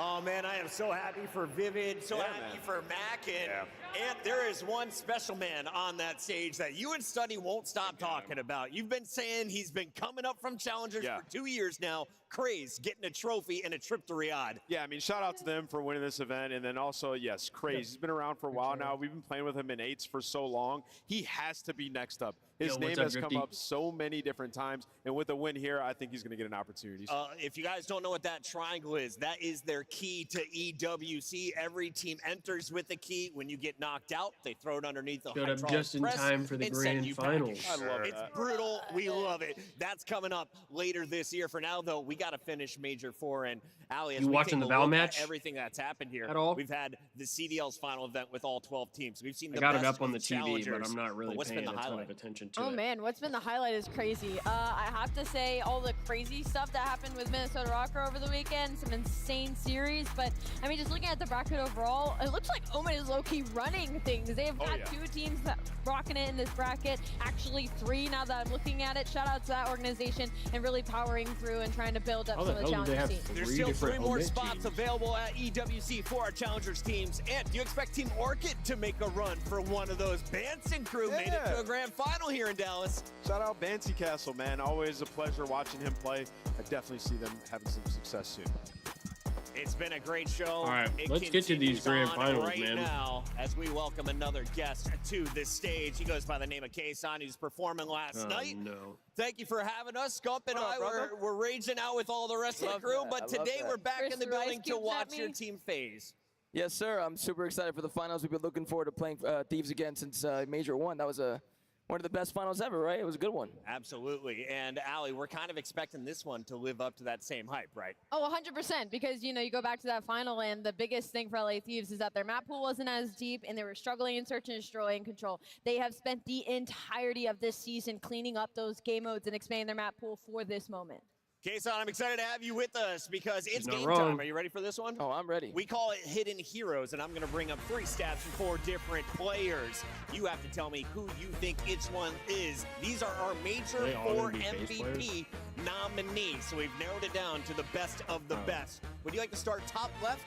Oh man, I am so happy for Vivid, so happy for Mac, and there is one special man on that stage that you and Study won't stop talking about. You've been saying he's been coming up from Challengers for 2 years now. Craze getting a trophy and a trip to Riyadh. Yeah, I mean, shout out to them for winning this event. And then also, yes, Craze. He's been around for a while now. We've been playing with him in 8s for so long. He has to be next up. His name has come up so many different times. And with a win here, I think he's going to get an opportunity. If you guys don't know what that triangle is, that is their key to EWC. Every team enters with a key. When you get knocked out, they throw it underneath the hydraulic press. Just in time for the grand finals. I love it. It's brutal. We love it. That's coming up later this year. For now, though, we got to finish Major 4. And Ali, as you we watching take the a Val look match? at everything that's happened here, at all? We've had the CDL's final event with all 12 teams. We've seen the I got best it up on the of TV, but I'm not really paying a ton of attention to it. Oh man, what's been the highlight is crazy. I have to say all the crazy stuff that happened with Minnesota Rocker over the weekend, some insane series, but I mean, just looking at the bracket overall, it looks like OMID is low-key running things. They've got 2 teams that rocking it in this bracket, actually 3 now that I'm looking at it. Shout out to that organization and really powering through and trying to build up some of the Challengers teams. There's still 3 more spots available at EWC for our Challengers teams. And do you expect Team Orchid to make a run for one of those? Banson crew made it to a grand final here in Dallas. Shout out Bancy Castle, man. Always a pleasure watching him play. I definitely see them having some success soon. It's been a great show. All right, let's get to these grand finals, right man. Now, as we welcome another guest to this stage. He goes by the name of Kason, who's performing last night. No. Thank you for having us. Scump and I, we're raging out with all the rest of the crew, but today we're back in the building to watch your team phase. Yes, sir. I'm super excited for the finals. We've been looking forward to playing Thieves again since Major 1. That was one of the best finals ever, right? It was a good one. Absolutely. And Ali, we're kind of expecting this one to live up to that same hype, right? Oh, 100%, because, you know, you go back to that final, and the biggest thing for LA Thieves is that their map pool wasn't as deep, and they were struggling in Search and Destroy and Control. They have spent the entirety of this season cleaning up those game modes and expanding their map pool for this moment. Kason, I'm excited to have you with us because it's game time. Are you ready for this one? Oh, I'm ready. We call it Hidden Heroes, and I'm going to bring up 3 stats from 4 different players. You have to tell me who you think each one is. These are our Major 4 MVP nominees, so we've narrowed it down to the best of the best. Would you like to start top left,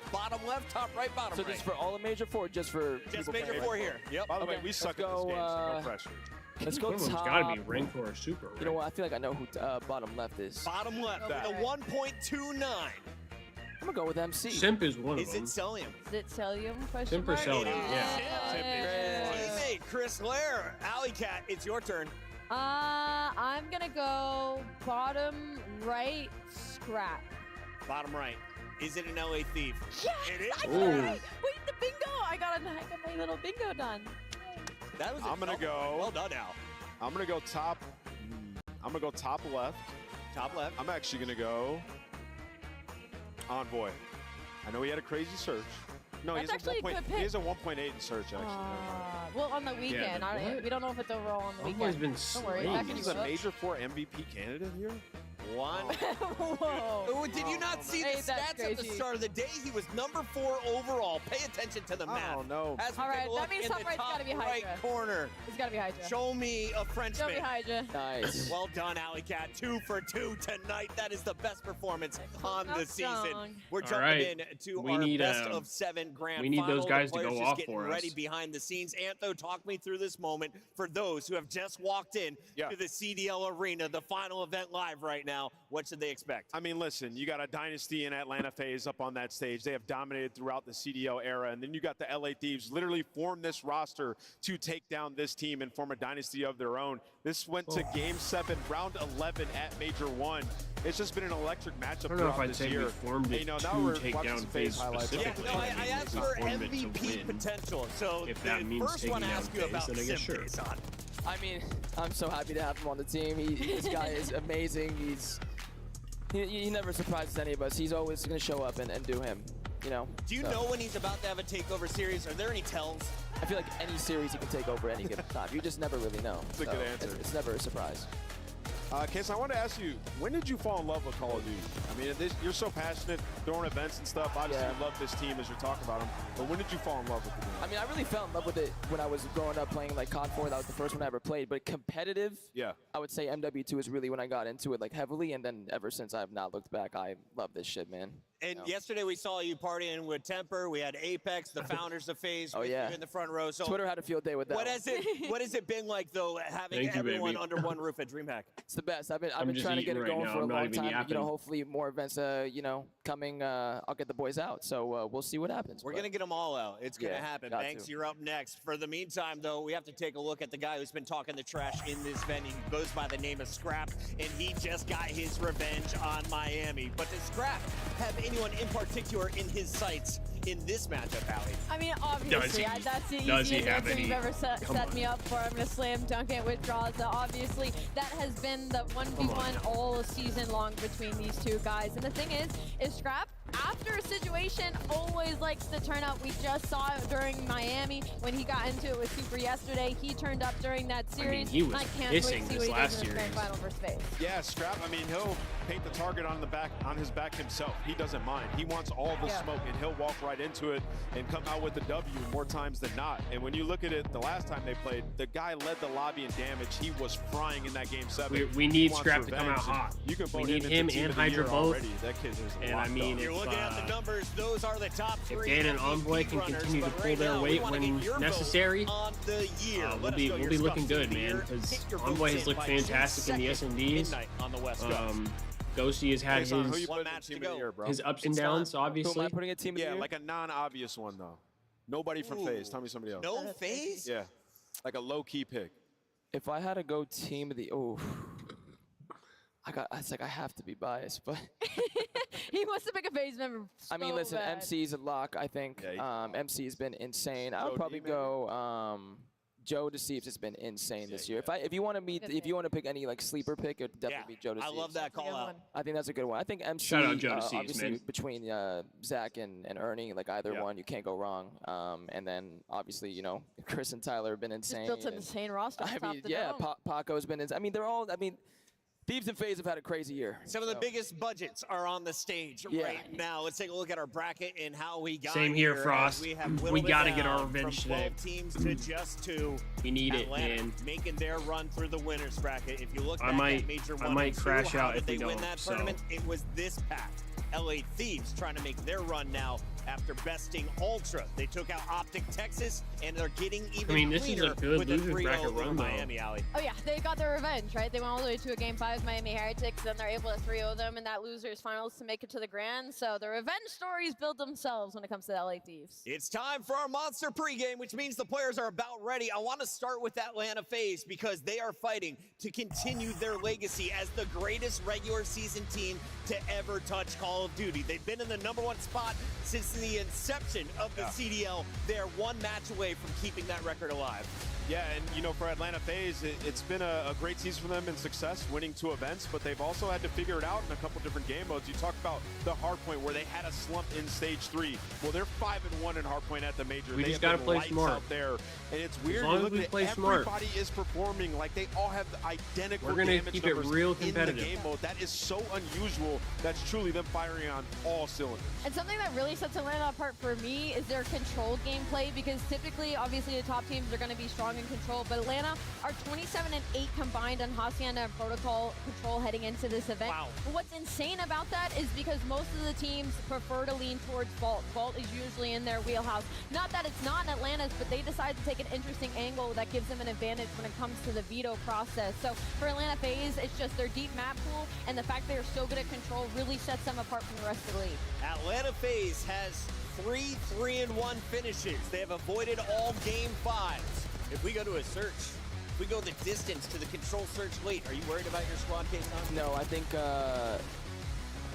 top right, bottom right? So just for all of Major 4, just for Major 4 here. Yep. By the way, we suck at this game, so no pressure. Let's go It's top. got to be ranked or super. Right? You know what? I feel like I know who bottom left is. Bottom left, with a 1.29. I'm gonna go with MC. Simp is one of them. Is it Celium? Is it Celium? Simp or Celium, yeah. Teammate Chris Lair. Alley Cat, it's your turn. I'm gonna go bottom right scrap. Bottom right. Is it an LA Thief? Yes, it is. I got it right. Wait, the bingo! I got my little bingo done. That was I'm gonna go. Well done, Al. I'm gonna go top. I'm gonna go top left. Top left. I'm actually gonna go Envoy. I know he had a crazy search, No, That's actually a good pick. He has a 1.8 in search, actually. Well, on the weekend. what? We don't know if it's overall on the Envoy's weekend. been Don't worry. slain. Back in He's your a Major 4 MVP candidate here? One. Whoa. Oh, did you not see the Hey, that's stats at the crazy. start of the day? He was number 4 overall. Pay attention to the math. Oh, no. As we All take right, a look that means in the somebody's top gotta be right Hydra. corner. It's got to be Hydra. Show me a Show Frenchman. me Hydra. Nice. Well done, Alley Cat. 2 for 2 tonight. That is the best performance on the season. We're All jumping right. in to We our need, best of 7 grand we need final. those guys The to go players off just getting for ready us. behind the scenes. Antho, talk me through this moment for those who have just walked in to the CDL Arena, the final event live right now. What should they expect? I mean, listen, you got a Dynasty in Atlanta phase up on that stage. They have dominated throughout the CDL era. And then you got the LA Thieves literally form this roster to take down this team and form a dynasty of their own. This went to Game 7, Round 11 at Major 1. It's just been an electric matchup I don't know if throughout I'd this say year. we formed it now to we're take watching down some phase FaZe highlights. Yeah, specifically. no, I asked for formed it to MVP win. potential. So If that the means first one I taking ask down you about FaZe, then I guess Sim sure. Jason. I mean, I'm so happy to have him on the team. This guy is amazing. He never surprises any of us. He's always going to show up and do him, you know. Do you know when he's about to have a takeover series? Are there any tells? I feel like any series he can take over any given time. You just never really know. That's a good answer. It's never a surprise. Case, I want to ask you, when did you fall in love with Call of Duty? I mean, you're so passionate, throwing events and stuff. Obviously, you love this team as you're talking about them. But when did you fall in love with the game? I mean, I really fell in love with it when I was growing up playing like COD 4. That was the first one I ever played. But competitive, I would say MW2 is really when I got into it like heavily. And then ever since, I have not looked back. I love this shit, man. And yesterday we saw you partying with Temper. We had Apex, the founders of FaZe, with you in the front row. So Twitter had a field day with that. What has it been like though, having everyone under one roof at DreamHack? It's the best. I've been trying to get it going for a long time. You know, hopefully more events, you know, coming. I'll get the boys out. So we'll see what happens. We're gonna get them all out. It's gonna happen. got Banks, to. you're up next. For the meantime, though, we have to take a look at the guy who's been talking the trash in this venue. He goes by the name of Scrap, and he just got his revenge on Miami. But does Scrap have anyone in particular in his sights in this matchup, Allie? I mean, obviously, that's the easiest answer you've ever set me up for. I'm going to slam dunk it with Draza. Obviously, that has been the 1v1 all season long between these two guys. And the thing is Scrap, after a situation, always likes to turn up. We just saw it during Miami when he got into it with Super yesterday. He turned up during that series. I mean, he was can't wait to see missing what this he last does in the series. grand final versus FaZe. Yeah, Scrap, I mean, he'll paint the target on his back himself. He doesn't mind. He wants all the smoke, and he'll walk right into it and come out with the W more times than not. And when you look at it, the last time they played, the guy led the lobby in damage. He was frying in that game 7. We need Scrap to come out hot. You can We need him and Hydra both. That kid is And I mean, You're looking at the numbers. Those are the top 3. Dan and Envoy can continue to pull their weight when necessary, we'll be looking good, man, because Envoy has looked fantastic in the SMDs. Ghosty has had his ups and downs, obviously. Who am I putting a team of the year? like a non-obvious one, though. Nobody from FaZe. Tell me somebody else. No FaZe? Yeah, like a low-key pick. If I had to go team of the it's like I have to be biased, but He wants to pick a FaZe member. I mean, listen, MC's a lock. I think MC has been insane. I would probably go. Joe Deceives has been insane this year. If you want to pick any like sleeper pick, it would definitely be Joe Deceives. I love that call out. I think that's a good one. I think MC. Shout out Joe Deceives, obviously man. between Zach and Ernie, like either one, you can't go wrong. And then obviously, you know, Chris and Tyler have been insane. Just built an insane roster. I mean, Paco's been insane. I mean, they're all. I mean, Thieves and FaZe have had a crazy year. Some of the biggest budgets are on the stage right now. Let's take a look at our bracket and how we got Same here, Frost. We got to get our revenge from 12 today. teams to just 2. We need Atlanta it, man. making their run through the winners bracket. If you look back at Major 1 I might and 2, crash how out did if they we win don't, that so. tournament? It was this pack. LA Thieves trying to make their run now after besting Ultra. They took out OpTic Texas, and they're getting even this is cleaner a good with a losers 3-0 bracket over run, though. Miami, Alley. Oh yeah, they got their revenge, right? They went all the way to a game 5 with Miami Heretics, then they're able to 3-0 them in that losers finals to make it to the grand. So the revenge stories build themselves when it comes to the LA Thieves. It's time for our monster pregame, which means the players are about ready. I want to start with Atlanta FaZe because they are fighting to continue their legacy as the greatest regular season team to ever touch Call Call of Duty. They've been in the #1 spot since the inception of the CDL. They're one match away from keeping that record alive. Yeah, and you know, for Atlanta FaZe, it's been a great season for them in success, winning 2 events, but they've also had to figure it out in a couple different game modes. You talk about the Hardpoint where they had a slump in stage 3. Well, they're 5-1 in Hardpoint at the major. We they just gotta play lights smart out there, and it's weird. As long to as look we at play smart. Everybody is performing like they all have the identical We're gonna damage keep it numbers real in the competitive. game mode. That is so unusual. That's truly them firing on all cylinders. And something that really sets Atlanta apart for me is their controlled gameplay, because typically, obviously, the top teams are going to be strong in control, but Atlanta are 27-8 combined on Hacienda and Protocol control heading into this event. Wow. But what's insane about that is because most of the teams prefer to lean towards Vault. Vault is usually in their wheelhouse. Not that it's not in Atlanta's, but they decide to take an interesting angle that gives them an advantage when it comes to the veto process. So for Atlanta FaZe, it's just their deep map pool, and the fact they're so good at control really sets them apart from the rest of the league. Atlanta FaZe has 3 3-1 finishes. They have avoided all game 5s. If we go to a search, if we go the distance to the control search late, are you worried about your squad, Kason? No, I think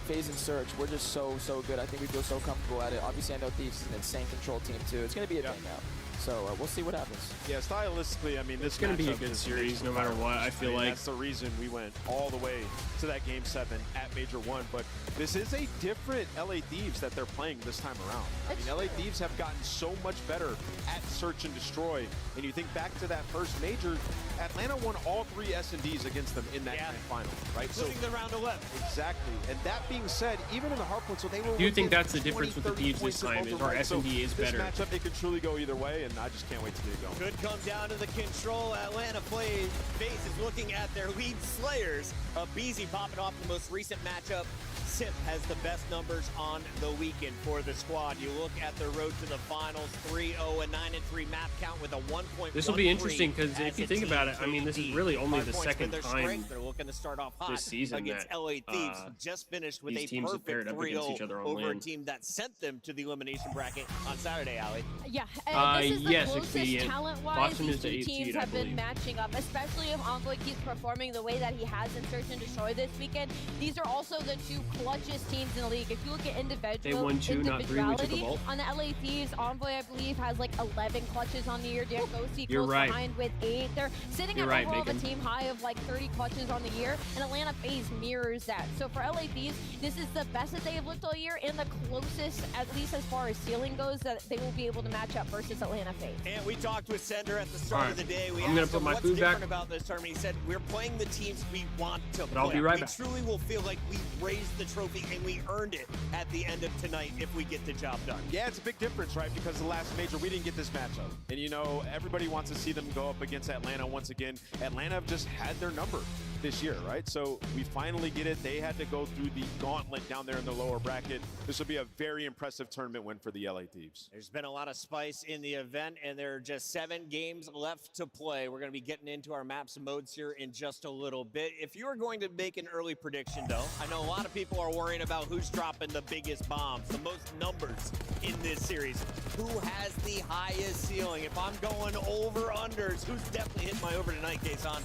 FaZe and Search, we're just so good. I think we feel so comfortable at it. Obviously, I know Thieves is an insane control team too. It's going to be a thing now. So we'll see what happens. Yeah, stylistically, I mean, this It's going to be a matchup good is series no matter what, I feel like. That's the reason we went all the way to that Game 7 at Major 1. But this is a different LA Thieves that they're playing this time around. I mean, LA Thieves have gotten so much better at Search and Destroy. And you think back to that first Major, Atlanta won all 3 S&Ds against them in that grand final, right? Including the round 11. Exactly. And that being said, even in the Hardpoint, so they were. Do you think within that's the difference with the 20, Thieves 30 this time, points is above our the right? S&D is better? This matchup, it could truly go either way, and I just can't wait to get it going. Could come down to the control. Atlanta FaZe is looking at their lead slayers. Beezy popping off the most recent matchup. Sip has the best numbers on the weekend for the squad. You look at the road to the finals, 3-0 and 9-3 map count with a 1.13. This will be interesting because if you think about it, I mean, this is really only the second time they're looking to start off hot this season against that, LA Thieves. Just finished with these a teams have perfect paired up against each 3-0 other on over a land. team that sent them to the elimination bracket on Saturday, Ali. Yeah, and this is the yes, closest expedient. talent-wise Boston these is the two 8th teams seed, I have been believe. matching up, especially if Envoy keeps performing the way that he has in Search and Destroy this weekend. These are also the 2 clutchest teams in the league. If you look at They won 2, not 3, we took a individuality, vault. on the LA Thieves, Envoy, I believe, has like 11 clutches on the year. Diagosi You're close right. behind with 8. They're sitting You're at right, overall of a Megan. team high of like 30 clutches on the year, and Atlanta FaZe mirrors that. So for LA Thieves, this is the best that they have looked all year, and the closest, at least as far as ceiling goes, that they will be able to match up versus Atlanta FaZe. And we talked with Sender at the start All of the right. day. We I'm gonna asked put him my what's food different back. about this tournament. He said, we're playing the teams we want to play. I'll be right we back. truly will feel like we raised the trophy and we earned it at the end of tonight if we get the job done. Yeah, it's a big difference, right? Because the last major, we didn't get this matchup. And, you know, everybody wants to see them go up against Atlanta once again. Atlanta have just had their number this year, right? So we finally get it. They had to go through the gauntlet down there in the lower bracket. This will be a very impressive tournament win for the LA Thieves. There's been a lot of spice in the event, and there are just 7 games left to play. We're going to be getting into our maps and modes here in just a little bit. If you are going to make an early prediction, though, I know a lot of people are worrying about who's dropping the biggest bombs, the most numbers in this series. Who has the highest ceiling? If I'm going over-unders, who's definitely hitting my over tonight, Kason?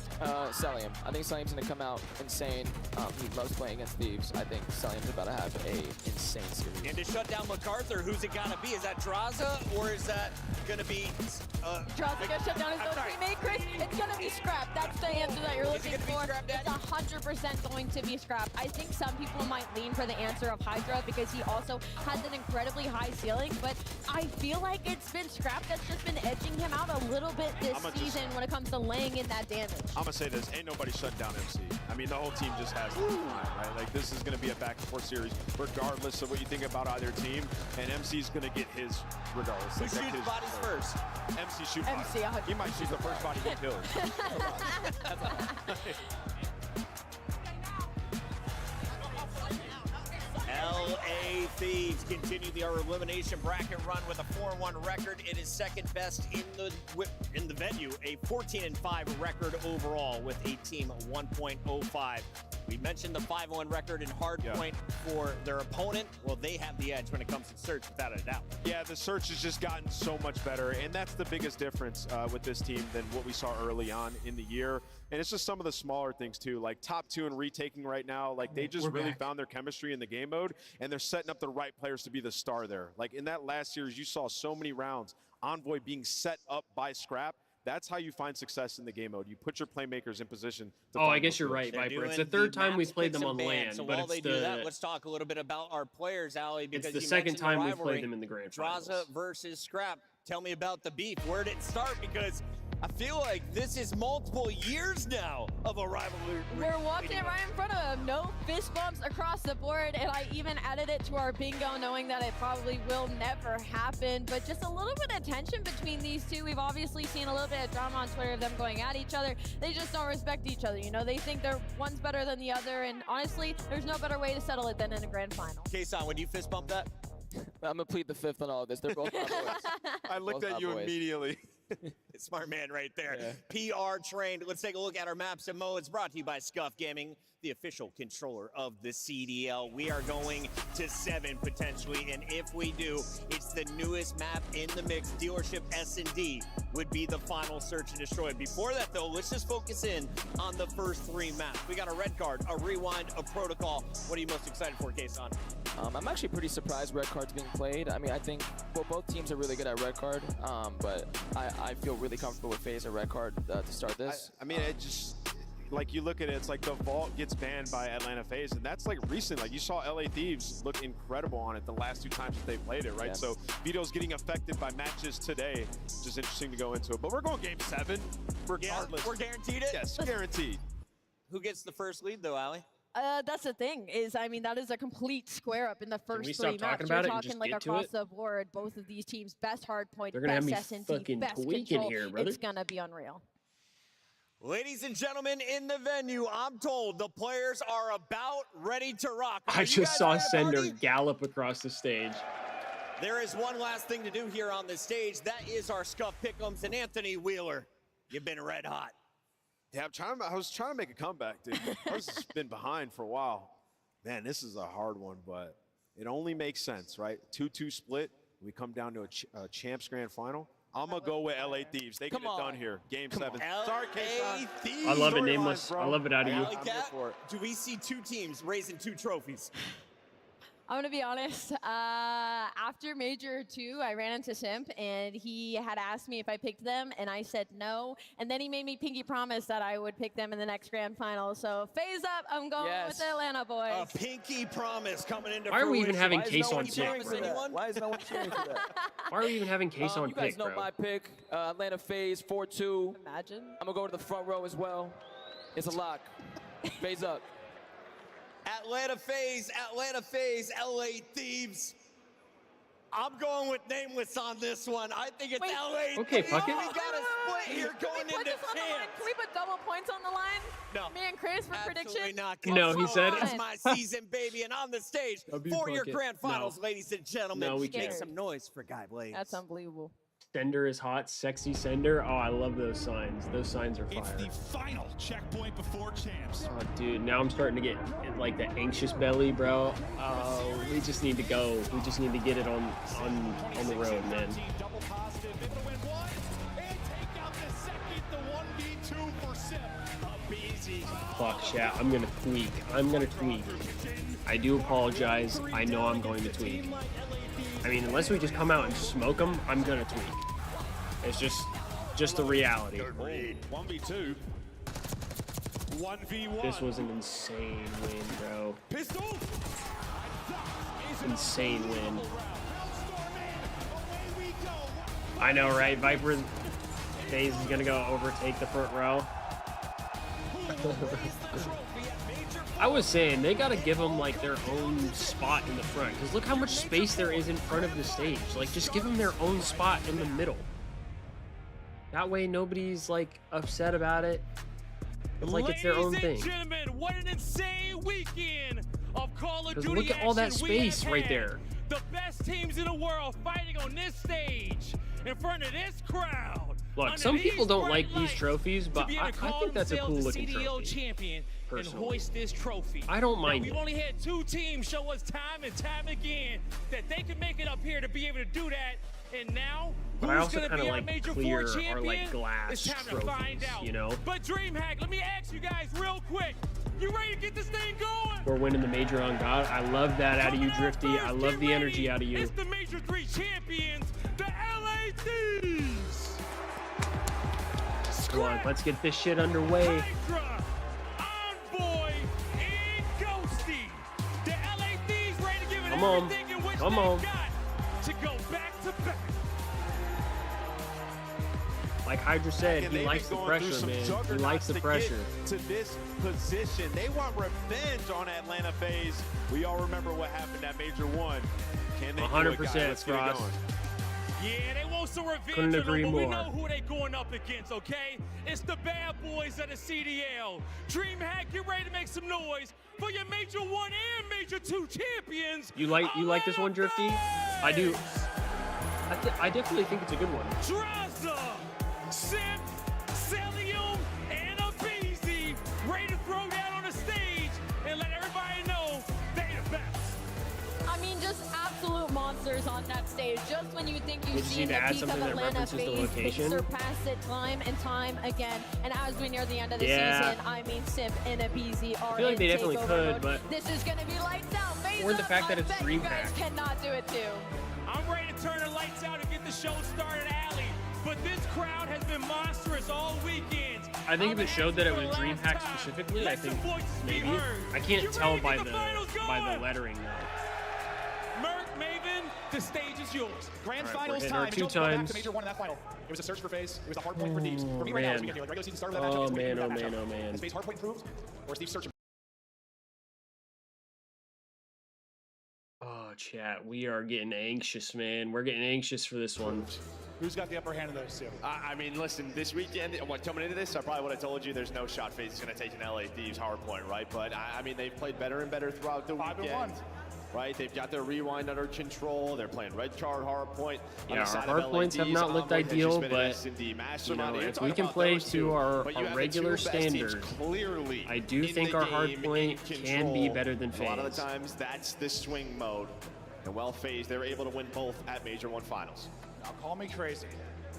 Celium. I think Celium's going to come out insane. He loves playing against Thieves. I think Celium's about to have a insane series. And to shut down MacArthur, who's it got to be? Is that Draza, or is that going to be... Draza gonna shut down his own teammate, Chris. It's gonna be Scrap. That's the answer that you're looking for. It's 100% going to be Scrap. I think some people might lean for the answer of Hydra because he also has an incredibly high ceiling, but I feel like it's been Scrap that's just been edging him out a little bit this season when it comes to laying in that damage. I'm gonna say this, ain't nobody shutting down MC. I mean, the whole team just has it, right? Like, this is gonna be a back-and-forth series, regardless of what you think about either team, and MC's gonna get his regardless. Who Like, shoots bodies first? MC shoot MC, bodies. He might shoot the first body he kills. LA Thieves continue their elimination bracket run with a 4-1 record. It is second best in the venue, a 14-5 record overall with a team 1.05. We mentioned the 5-1 record in Hardpoint for their opponent. Well, they have the edge when it comes to Search, without a doubt. Yeah, the Search has just gotten so much better, and that's the biggest difference with this team than what we saw early on in the year. And it's just some of the smaller things too, like top 2 in retaking right now. Like they just really found their chemistry in the game mode, and they're setting up the right players to be the star there. Like in that last series, you saw so many rounds, Envoy being set up by Scrap. That's how you find success in the game mode. You put your playmakers in position. Oh, I guess you're right, Viper. It's the third time we've played them on land, so but while it's they do that, let's talk a little bit about our players, Ali. Because it's the second time we've played them in the grand finals. Draza versus Scrap. Tell me about the beef. Where did it start? Because I feel like this is multiple years now of a rivalry. We're walking right in front of him. No fist bumps across the board, and I even added it to our bingo knowing that it probably will never happen, but just a little bit of tension between these two. We've obviously seen a little bit of drama on Twitter of them going at each other. They just don't respect each other. You know, they think they're one's better than the other, and honestly, there's no better way to settle it than in a grand final. Kason, would you fist bump that? I'm gonna plead the fifth on all of this. They're both my boys. I looked at you immediately. Smart man right there. Yeah. PR trained. Let's take a look at our maps. And Mo, it's brought to you by Scuff Gaming, the official controller of the CDL. We are going to 7 potentially, and if we do, it's the newest map in the mix. Dealership S&D would be the final search and destroy. Before that, though, let's just focus in on the first 3 maps. We got a red card, a rewind, a protocol. What are you most excited for, Kason? I'm actually pretty surprised red card's being played. I mean, I think both teams are really good at red card, but I feel really comfortable with FaZe at red card to start this. I mean, it just, like you look at it, it's like the Vault gets banned by Atlanta FaZe, and that's like recent. Like you saw LA Thieves look incredible on it the last 2 times that they played it, right? Yeah. So Vito's getting affected by matches today. Just interesting to go into it. But we're going game 7 regardless. Yeah, we're guaranteed it? Yes, guaranteed. Who gets the first lead though, Ali? That's the thing is, I mean, that is a complete square up in the first 3 maps. You're talking like across the board. Both of these teams, best Hardpoint, best S&D, best control. Here, brother. It's gonna be unreal. Ladies and gentlemen, in the venue, I'm told the players are about ready to rock. I just saw Sender gallop across the stage. There is one last thing to do here on this stage. That is our Scuff Pick'ems, and Anthony Wheeler, you've been red hot. Yeah, I was trying to make a comeback, dude. I was just been behind for a while. Man, this is a hard one, but it only makes sense, right? 2-2 split. We come down to a Champs Grand Final. I'm going to go with LA Thieves. They get it done here. Game 7. Sorry, Kason. I love it, Nameless. I love it out of you. Do we see 2 teams raising 2 trophies? I'm gonna be honest, after Major 2, I ran into Simp, and he had asked me if I picked them, and I said no, and then he made me pinky promise that I would pick them in the next grand final. So phase up, I'm going with the Atlanta boys. A pinky promise coming into Why are we even having Kason on pick, bro? Why is no one cheering for that? Why are we even having Kason on pick, bro? You guys know my pick, Atlanta FaZe 4-2. Imagine. I'm gonna go to the front row as well. It's a lock. FaZe up. Atlanta FaZe, LA Thieves. I'm going with Nameless on this one. I think it's LA Okay, Thieves. fuck it. We got a split here going into Can we put double points on the line? No. Me and Chris for prediction? Not. No, he said it's my season, baby, and on the stage for your grand finals, ladies and gentlemen. No, we Make can't. some noise for Guy Blaze. That's unbelievable. Sender is hot, sexy Sender. Oh, I love those signs. Those signs are fire. It's the final checkpoint before Champs. Oh, dude, now I'm starting to get like the anxious belly, bro. Oh, we just need to go. We just need to get it on the road, man. Double positive, able to win one and take out the second, the 1v2 for Sip. Easy. Fuck, chat. I'm gonna tweak. I'm gonna tweak. I do apologize. I know I'm going to tweak. I mean, unless we just come out and smoke them, I'm gonna tweak. It's just the reality. 1v2. 1v1. This was an insane win, bro. Pistol. Insane win. I know, right? Viper FaZe is gonna go overtake the front row. I was saying they gotta give them like their own spot in the front, because look how much space there is in front of the stage. Like, just give them their own spot in the middle. That way nobody's like upset about it. It's like it's their own thing. Ladies and gentlemen, what an insane weekend of Call of Duty look at all that action space we have right had. there. The best teams in the world fighting on this stage in front of this crowd. Look, some people don't like these trophies, but I think that's a cool looking trophy. Champion and hoist this trophy. I don't mind We've it. only had 2 teams show us time and time again that they can make it up here to be able to do that. And now, But I who's also gonna kind of be our like Major clear 4 or champion? like glass It's time to trophies, find out. you know? But DreamHack, let me ask you guys real quick. You ready to get this thing going? We're winning the major on God. I love that out of you, Drifty. I love the energy out of you. It's the Major 3 champions, the LA Thieves. Come on, let's get this shit underway. Hydra, Envoy, and Ghosty. The LA Thieves ready to give it everything in which Come they on. got to go back to back. Like Hydra said, And he they've likes the been going through pressure, some man. He juggernauts likes the to pressure. get to this position. They want revenge on Atlanta FaZe. We all remember what happened at Major 1. Can they 100%, do it, guys? Let's get it Frost. going. Yeah, they want some revenge Couldn't on agree them, but we more. know who they going up against, okay? It's the bad boys of the CDL. DreamHack, get ready to make some noise for your Major 1 and Major 2 champions. You like this one, Drifty? I do. I definitely think it's a good one. Draza, Simp, Celium, and Abizi ready to throw down on the stage and let everybody know they the best. I mean, just absolute monsters on that stage. Just when you think We you've just seen need to the add peak of something that Atlanta references the FaZe, they location. surpass it time and time again. And as we near the end of the Yeah. season, I mean, Simp and Abizi are I feel like in they definitely takeover could, mode. but This is going to be lights out. FaZe or the up. fact that I it's bet you guys DreamHack. cannot do it too. I'm ready to turn the lights out and get the show started, Alley. But this crowd has been monstrous all weekend. I think if it showed that it was DreamHack specifically, I think maybe. I can't tell by the lettering though. Merc, Maven, the stage is yours. Grand All right, finals we're time. hitting her It's over 2 back to times. Major 1 in that final. It was a search for FaZe. It was a hard point for Thieves. For me right now, it's weekend. Like regular season started that matchup. Oh It's weekend man, for oh that man, matchup. oh man. Is FaZe hard point improved, or is Thieves searching? Oh, chat, we are getting anxious, man. We're getting anxious for this one. Who's got the upper hand of those two? I mean, listen, this weekend, coming into this, I probably would have told you there's no shot FaZe is going to take an LA Thieves Hardpoint, right? But, I mean, they've played better and better throughout the weekend. Right? They've got their rewind under control. They're playing red card Hardpoint. Yeah, our Hardpoints have not looked ideal, but you know, if we can play to our regular standard, I do think our Hardpoint can be better than FaZe. A lot of the times, that's the swing mode. And well, FaZe, they're able to win both at Major 1 finals. Now call me crazy.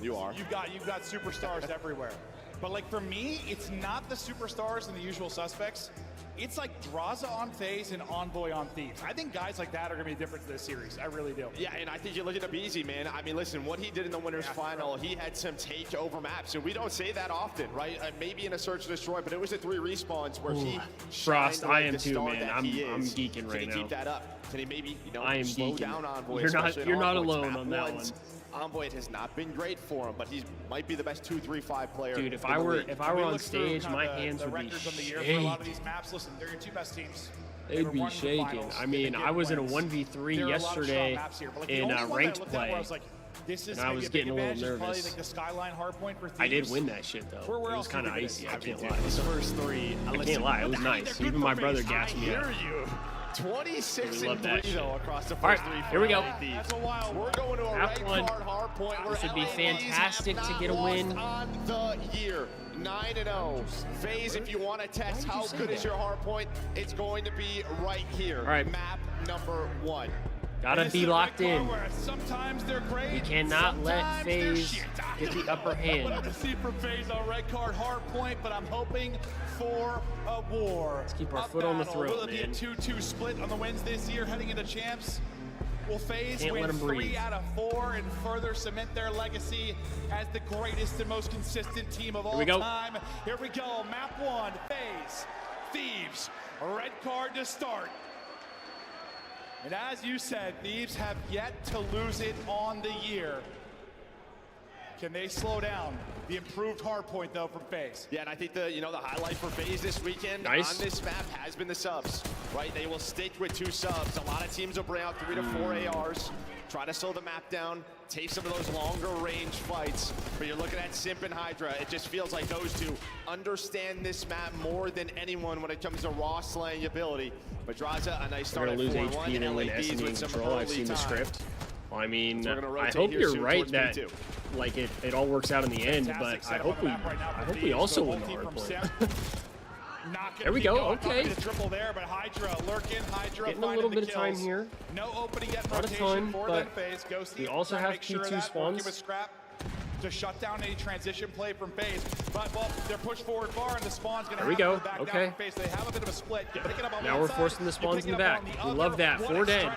You are. You've got superstars everywhere. But like for me, it's not the superstars and the usual suspects. It's like Draza on FaZe and Envoy on Thieves. I think guys like that are going to be different to this series. I really do. Yeah, and I think you look at Abizi, man. I mean, listen, what he did in the winners final, he had some takeover maps, and we don't say that often, right? Maybe in a search and destroy, but it was the 3 respawns where he Frost, shined I like am the too, star man. that I'm he is. geeking right Can he now. keep that up? Can he maybe, I am slow geeking. down Envoy? You're not Envoy's alone map on that ones. one. Envoy has not been great for him, but he might be the best 2-3-5 player. Dude, if I were on stage, my hands would be For a lot of shaking. these maps, listen, they're your 2 best teams. They'd be shaking. I mean, I was in a 1v3 yesterday in ranked play, and I was getting a little nervous. I did win that shit though. It was kind of icy. I can't lie. These first 3, I can't lie. It was nice. Even my brother gassed me up. 26-3 though across the All first right, 3. here we go. We're going to a Have red fun. card Hardpoint. This would be fantastic to get a win. On the year, 9-0. FaZe, if you want to test how good is your Hardpoint, it's going to be right here. All right. Map number 1. Gotta be locked in. Sometimes they're great. We cannot let FaZe get the upper hand. What to see from FaZe on red card Hardpoint, but I'm hoping for a war. Let's keep our foot on the throat, Will it be a 2-2 split on the wins this year heading into champs? Will FaZe Can't let win 'em breathe. 3 out of 4 and further cement their legacy as the greatest and most consistent team of all time? Here we go, map 1, FaZe, Thieves, red card to start. And as you said, Thieves have yet to lose it on the year. Can they slow down the improved Hardpoint though from FaZe? Yeah, and I think the highlight for FaZe this weekend on this map has been the subs, right? They will stick with 2 subs. A lot of teams will bring out 3 to 4 ARs, try to slow the map down, take some of those longer range fights. But you're looking at Simp and Hydra. It just feels like those 2 understand this map more than anyone when it comes to raw slaying ability. But Draza, a nice start We're at gonna lose 4-1. HP and then win LADs SNE with some control. I've early seen the time. script. Well, I mean, So we're gonna I rotate hope here you're soon right towards that B2. like it all works out in the end, but I hope we also win the hard point. There we go. Okay. The triple there, but Hydra lurking. Hydra getting a little bit of time here. No opening yet. Not a ton, but Ghosty we also have Q2 spawns. To shut down any transition play from FaZe. But well, they're pushed forward far, and the spawn's going to there we go. Back okay. down FaZe. They have a bit of a split. Now we're forcing the spawns in the back. We love that. 4 dead.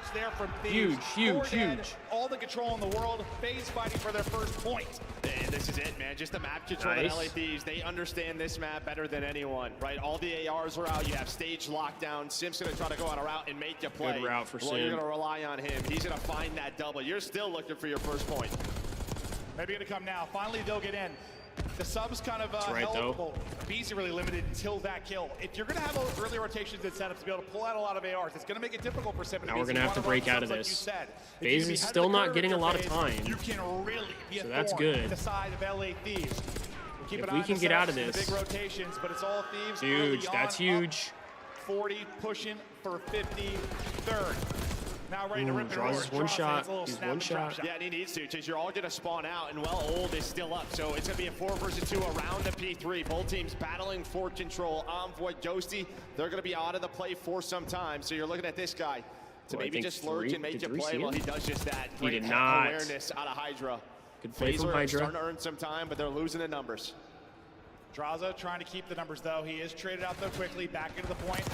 Huge, huge, huge. All the control in the world. FaZe fighting for their first point. And this is it, man. Just the map control of LA Thieves. They understand this map better than anyone, right? All the ARs are out. You have stage lockdown. Sim's going to try to go on a route and make you play. Good route for Sim. You're going to rely on him. He's going to find that double. You're still looking for your first point. Maybe going to come now. Finally, they'll get in. The subs kind of right, held. BZ really limited until that kill. If you're going to have those early rotations and setups to be able to pull out a lot of ARs, it's going to make it difficult for Sim. Now we're going to have to break out of this. FaZe is still not getting a lot of time. You can really be so that's good. The side of LA Thieves. If we can get out of this. Big rotations, but it's all Thieves. Huge. That's huge. 40 pushing for 53rd. Now ready to rip it Draws one shot. He's one shot. Yeah, and he needs to, because you're all going to spawn out, and well, Old is still up. So it's going to be a 4 versus 2 around the P3. Both teams battling for control. Envoy, Ghosty, they're going to be out of the play for some time. So you're looking at this guy to maybe just lurk and make you play. Well, he does just that. He did not. Awareness out of Hydra. Good play from Hydra. Starting to earn some time, but they're losing the numbers. Draza trying to keep the numbers, though. He is traded out, though, quickly. Back into the point.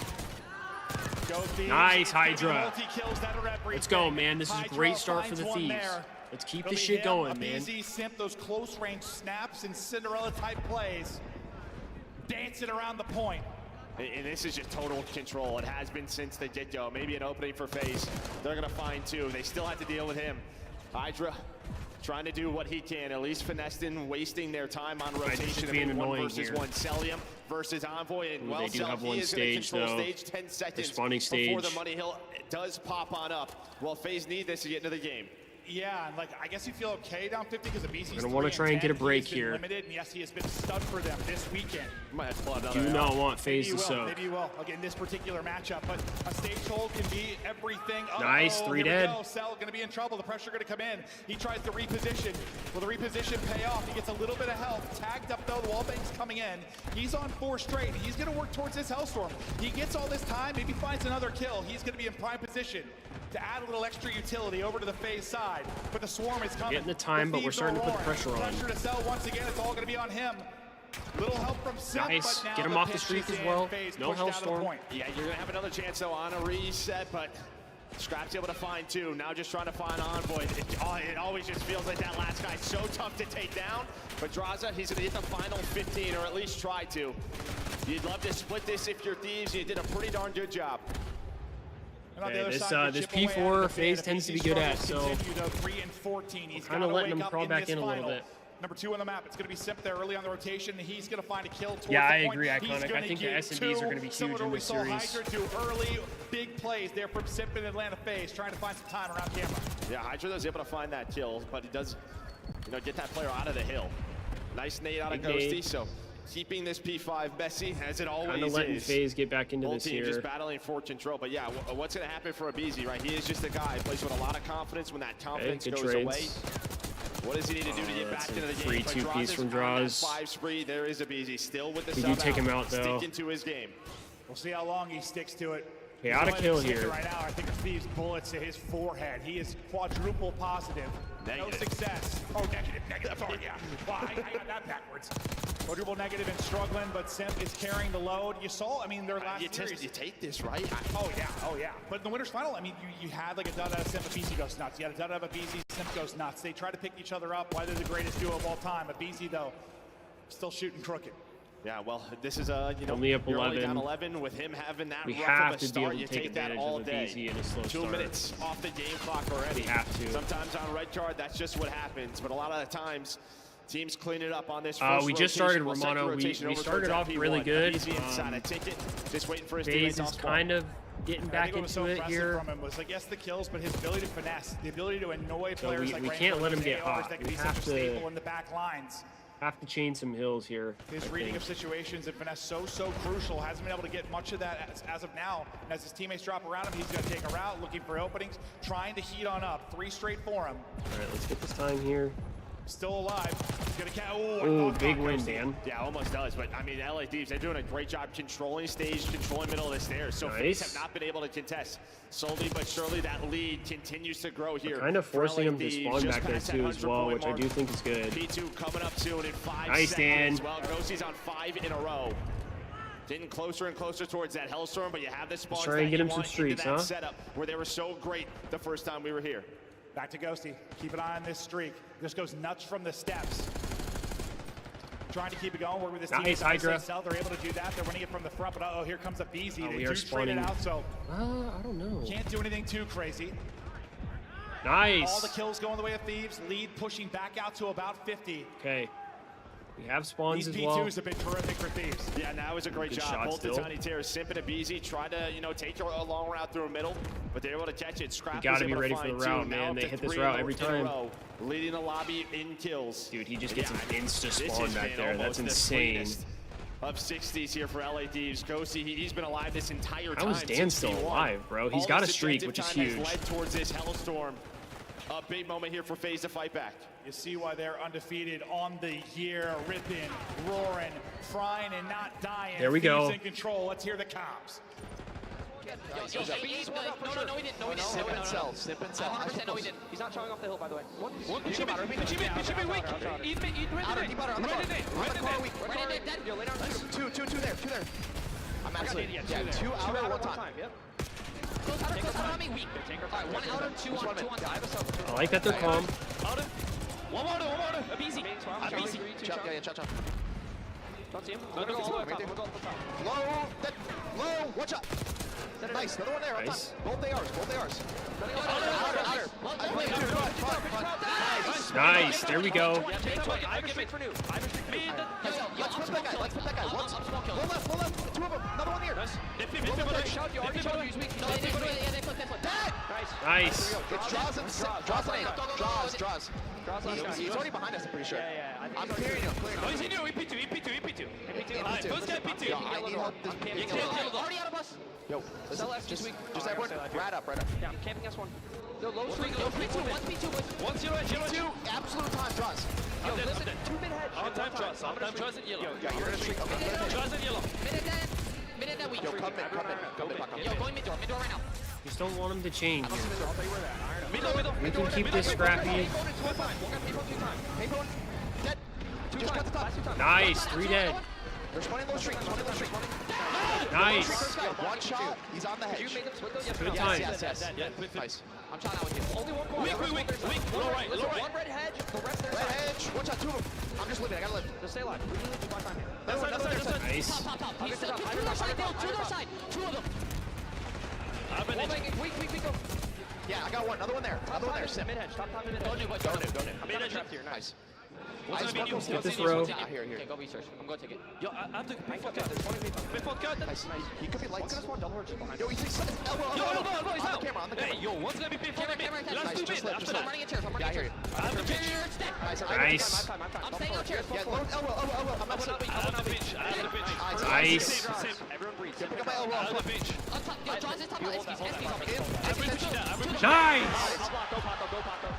Nice, Hydra. Let's go, man. This is a great start for the Thieves. Let's keep this shit going, man. BZ Simp, those close range snaps and Cinderella-type plays. Dancing around the point. And this is just total control. It has been since the get-go. Maybe an opening for FaZe. They're going to find 2. They still have to deal with him. Hydra trying to do what he can. At least Finestin wasting their time on rotation. Being 1 versus 1. Celium versus Envoy. And they do have one stage, though. Stage 10 seconds spawning stage before the money hill does pop on up. Well, FaZe need this to get into the game. Yeah, and like I guess you feel okay down 50 because the BC's gonna want to try and get a break here. Limited, and yes, he has been stud for them this weekend. Might have to pull another. Do not want FaZe to soak. Maybe you will. Again, this particular matchup, but a stage hold can be everything. Nice, 3 dead. Cell going to be in trouble. The pressure going to come in. He tries to reposition. Will the reposition pay off? He gets a little bit of health. Tagged up though. The wall bank's coming in. He's on 4 straight. He's going to work towards this Hellstorm. He gets all this time. Maybe finds another kill. He's going to be in prime position to add a little extra utility over to the FaZe side. But the swarm is coming. Getting the time, but we're starting to put pressure on. Pressure to Cell once again. It's all going to be on him. Little help from Sim, nice. But now get him off the streak as well. No Hellstorm. Yeah, you're going to have another chance, though, on a reset, but Scrap's able to find 2. Now just trying to find Envoy. It always just feels like that last guy so tough to take down. But Draza, he's going to get the final 15, or at least try to. You'd love to split this if you're Thieves. You did a pretty darn good job. Okay, this P4 FaZe tends to be good at, so kind of letting them crawl back in a little bit. Number 2 on the map. It's going to be Simp there early on the rotation. He's going to find a kill. Yeah, I agree, Iconic. I think the SMBs are going to be huge in this series. Hydra do early big plays there from Simp in Atlanta FaZe, trying to find some time around camera. Yeah, Hydra was able to find that kill, but he does, get that player out of the hill. Nice nade out of Ghosty, so keeping this P5 messy as it always is. Kind of letting FaZe get back into this here. Just battling for control, but yeah, what's going to happen for a BZ, right? He is just a guy who plays with a lot of confidence. When that confidence goes away, what does he need to do to get back into the game? Free 2-piece from Draws. 5 spree. There is a BZ still with the sub. We do take him out though. Sticking to his game. We'll see how long he sticks to it. He ought to kill here. Right now, I think of Thieves bullets to his forehead. He is quadruple positive. Negative. No success. Oh, negative. Sorry, yeah. Well, I got that backwards. Quadruple negative and struggling, but Simp is carrying the load. You saw, their last series. You take this, right? Oh, yeah. But in the winner's final, you had like a dud out of Simp, a BZ goes nuts. You had a dud out of a BZ, Simp goes nuts. They try to pick each other up. Why they're the greatest duo of all time. A BZ, though, still shooting crooked. Yeah, well, this is only up 11. Down 11 with him having that we rough have of a to start. be able to take advantage all of the day. BZ in a slow 2 minutes off the game clock already. We have to. Sometimes on red card, that's just what happens. But a lot of the times, teams clean it up on this first we just started Romano. We started off really good. Inside a ticket, just waiting for his FaZe is kind of getting back into it here. From him was like, yes, the kills, but his ability to finesse, the ability to annoy players like we can't let him get hot. That can be such a staple in the back lines. Have to chain some hills here. His reading of situations and finesse so crucial. Hasn't been able to get much of that as of now. And as his teammates drop around him, he's going to take a route, looking for openings, trying to heat on up. 3 straight for him. All right, let's get this time here. Still alive. He's gonna catch. Ooh, big win, Dan. Yeah, almost does. But I mean, LA Thieves, they're doing a great job controlling stage, controlling middle of the stairs. So FaZe have not been able to contest. Slowly but surely, that lead continues to grow here. Kind of forcing him to spawn back there too as well, which I do think is good. P2 coming up soon in 5 nice, seconds. Dan. Well, Ghosty's on 5 in a row. Getting closer and closer towards that Hellstorm, but you have the spawns try and get him some into streaks, that huh? setup where they were so great the first time we were here. Back to Ghosty. Keep an eye on this streak. This goes nuts from the steps. Trying to keep it going. Work with this team. Nice, Hydra. They're able to do that. They're winning it from the front, but here comes a BZ. They we do are trade it spawning. out, so I don't know. can't do anything too crazy. Nice. All the kills going the way of Thieves. Lead pushing back out to about 50. Okay. We have spawns These as P2s well. have been terrific for Thieves. Yeah, that was a great Good job. shot Both still. the Tiny Terrors, Simp and Abizi, try to, take a long route through the middle, but they're able to catch it. Scrap You gotta was be able ready to for the find route, two. man. Now They up hit to this 3 route in every a time. row, leading the lobby in kills. Dude, he just gets an insta this spawn has back been there. That's almost the insane. cleanest of 60s here for LA Thieves. Ghosty, he's been alive this entire time. How is Dan still 61. alive, bro? He's All got a this streak, defensive which is time has huge. led towards this Hellstorm. A big moment here for FaZe to fight back. You see why they're undefeated on the year. Ripping, roaring, frying, and not dying. There we go. Thieves in control. Let's hear the comms. No, he didn't. No, he didn't. Snip and sell. Snip and sell. 100% no, he didn't. He's not showing off the hill, by the way. He should be weak. On the car weak. Yo, lay down. Two there. I'm actually, two outer, one time. Yep. Close outer, me weak. Alright, one outer, two on top. I like that they're calm. Outer. One more. Abizi. Chop. Don't see him. We're gonna go all the way up top. Low, watch out. Nice, another one there, on top. Nice. Both they ours. Outer. Nice. There we go. Let's put that guy. Low left. Two of them. Another one here. Nice. It's draws. He's already behind us, I'm pretty sure. I'm clearing him. He P2. First guy P2. Yo, I need help. Already out of us. Yo, listen, just everyone, right up. Yeah, I'm camping S1. Yo, low streak, P2, 1P2, 1-0, absolute time draws. Yo, listen, 2 mid hedge. On time draws in yellow. Yeah, you're gonna streak. Okay. Draws in yellow. Mid that weak. Yo, come in. Yo, going mid door right now. Just don't want him to change. Middle. We can keep this scrappy. Dead. Just cut the top. Nice. 3 dead. There's one in those streaks. Nice. One shot. He's on the hedge. You made them split those? Good time. Yes. Nice. I'm trying out with you. Only one corner. Weak. Low right. One red hedge. The rest there. Red hedge. Watch out, two of them. I'm just living. I gotta live. Just stay alive. We need to buy time here. That's side. Nice. Top. He's to their side. To their side. 2 of them. Weak. Go. Yeah, I got one. Another one there. Mid hedge. Top mid hedge. Go new. Mid hedge trapped here. Nice. Get this row. Here. Okay, go research. I'm going to take it. Yo, I have to pay for cut. Nice. He could be lights. Yo, he's elbow. He's on the camera. Hey, yo, one's gonna be paid for camera. Nice, just lift. I'm running a chair. Yeah, I hear you. Nice. I'm staying on chairs. Yeah, elbow. I'm not Nice. Everyone breathe. Pick up my elbow. On top. Yo, draws his top. SP's. Nice. Go Paco.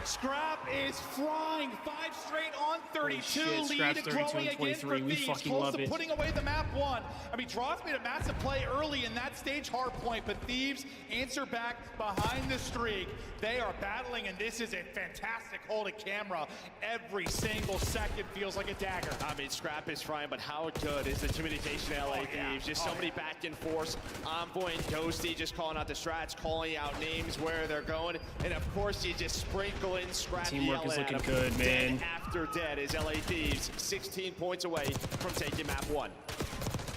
Scrap is flying 5 straight on 32. shit, Scrap's Lead growing 32 and again for 23. We Thieves, fucking close love to it. putting away the map 1. I mean, Draws made a massive play early in that stage, Hardpoint, but Thieves answer back behind the streak. They are battling, and this is a fantastic hold of camera. Every single second feels like a dagger. I mean, Scrap is frying, but how good is the communication LA Thieves? Just so many back and forth. Envoy and Ghosty just calling out the strats, calling out names, where they're going. And of course, you just sprinkle in Scrap. Teamwork is looking good, man. Dead after dead is LA Thieves 16 points away from taking map 1.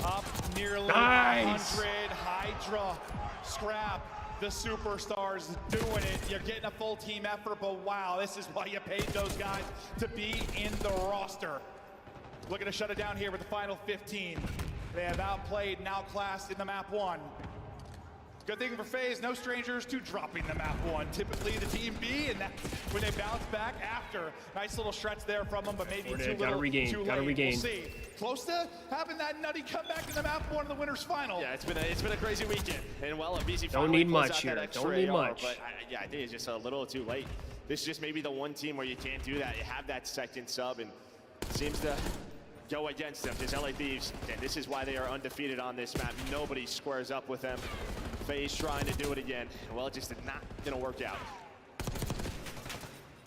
Up nearly Nice. 100. Hydra, Scrap, the superstars doing it. You're getting a full team effort, but wow, this is why you paid those guys to be in the roster. Looking to shut it down here with the final 15. They have outplayed and outclassed in the map 1. Good thing for FaZe, no strangers to dropping the map one. Typically the team B, and that's when they bounce back after. Nice little stretch there from them, but maybe too little, too late. We'll see. Close to having that nutty comeback in the map one of the winners final. Yeah, it's been a crazy weekend, and well, BC don't need much here. Don't need much. But yeah, I think it's just a little too late. This is just maybe the one team where you can't do that. You have that second sub, and it seems to go against them. This LA Thieves, and this is why they are undefeated on this map. Nobody squares up with them. FaZe trying to do it again. Well, it just did not gonna work out.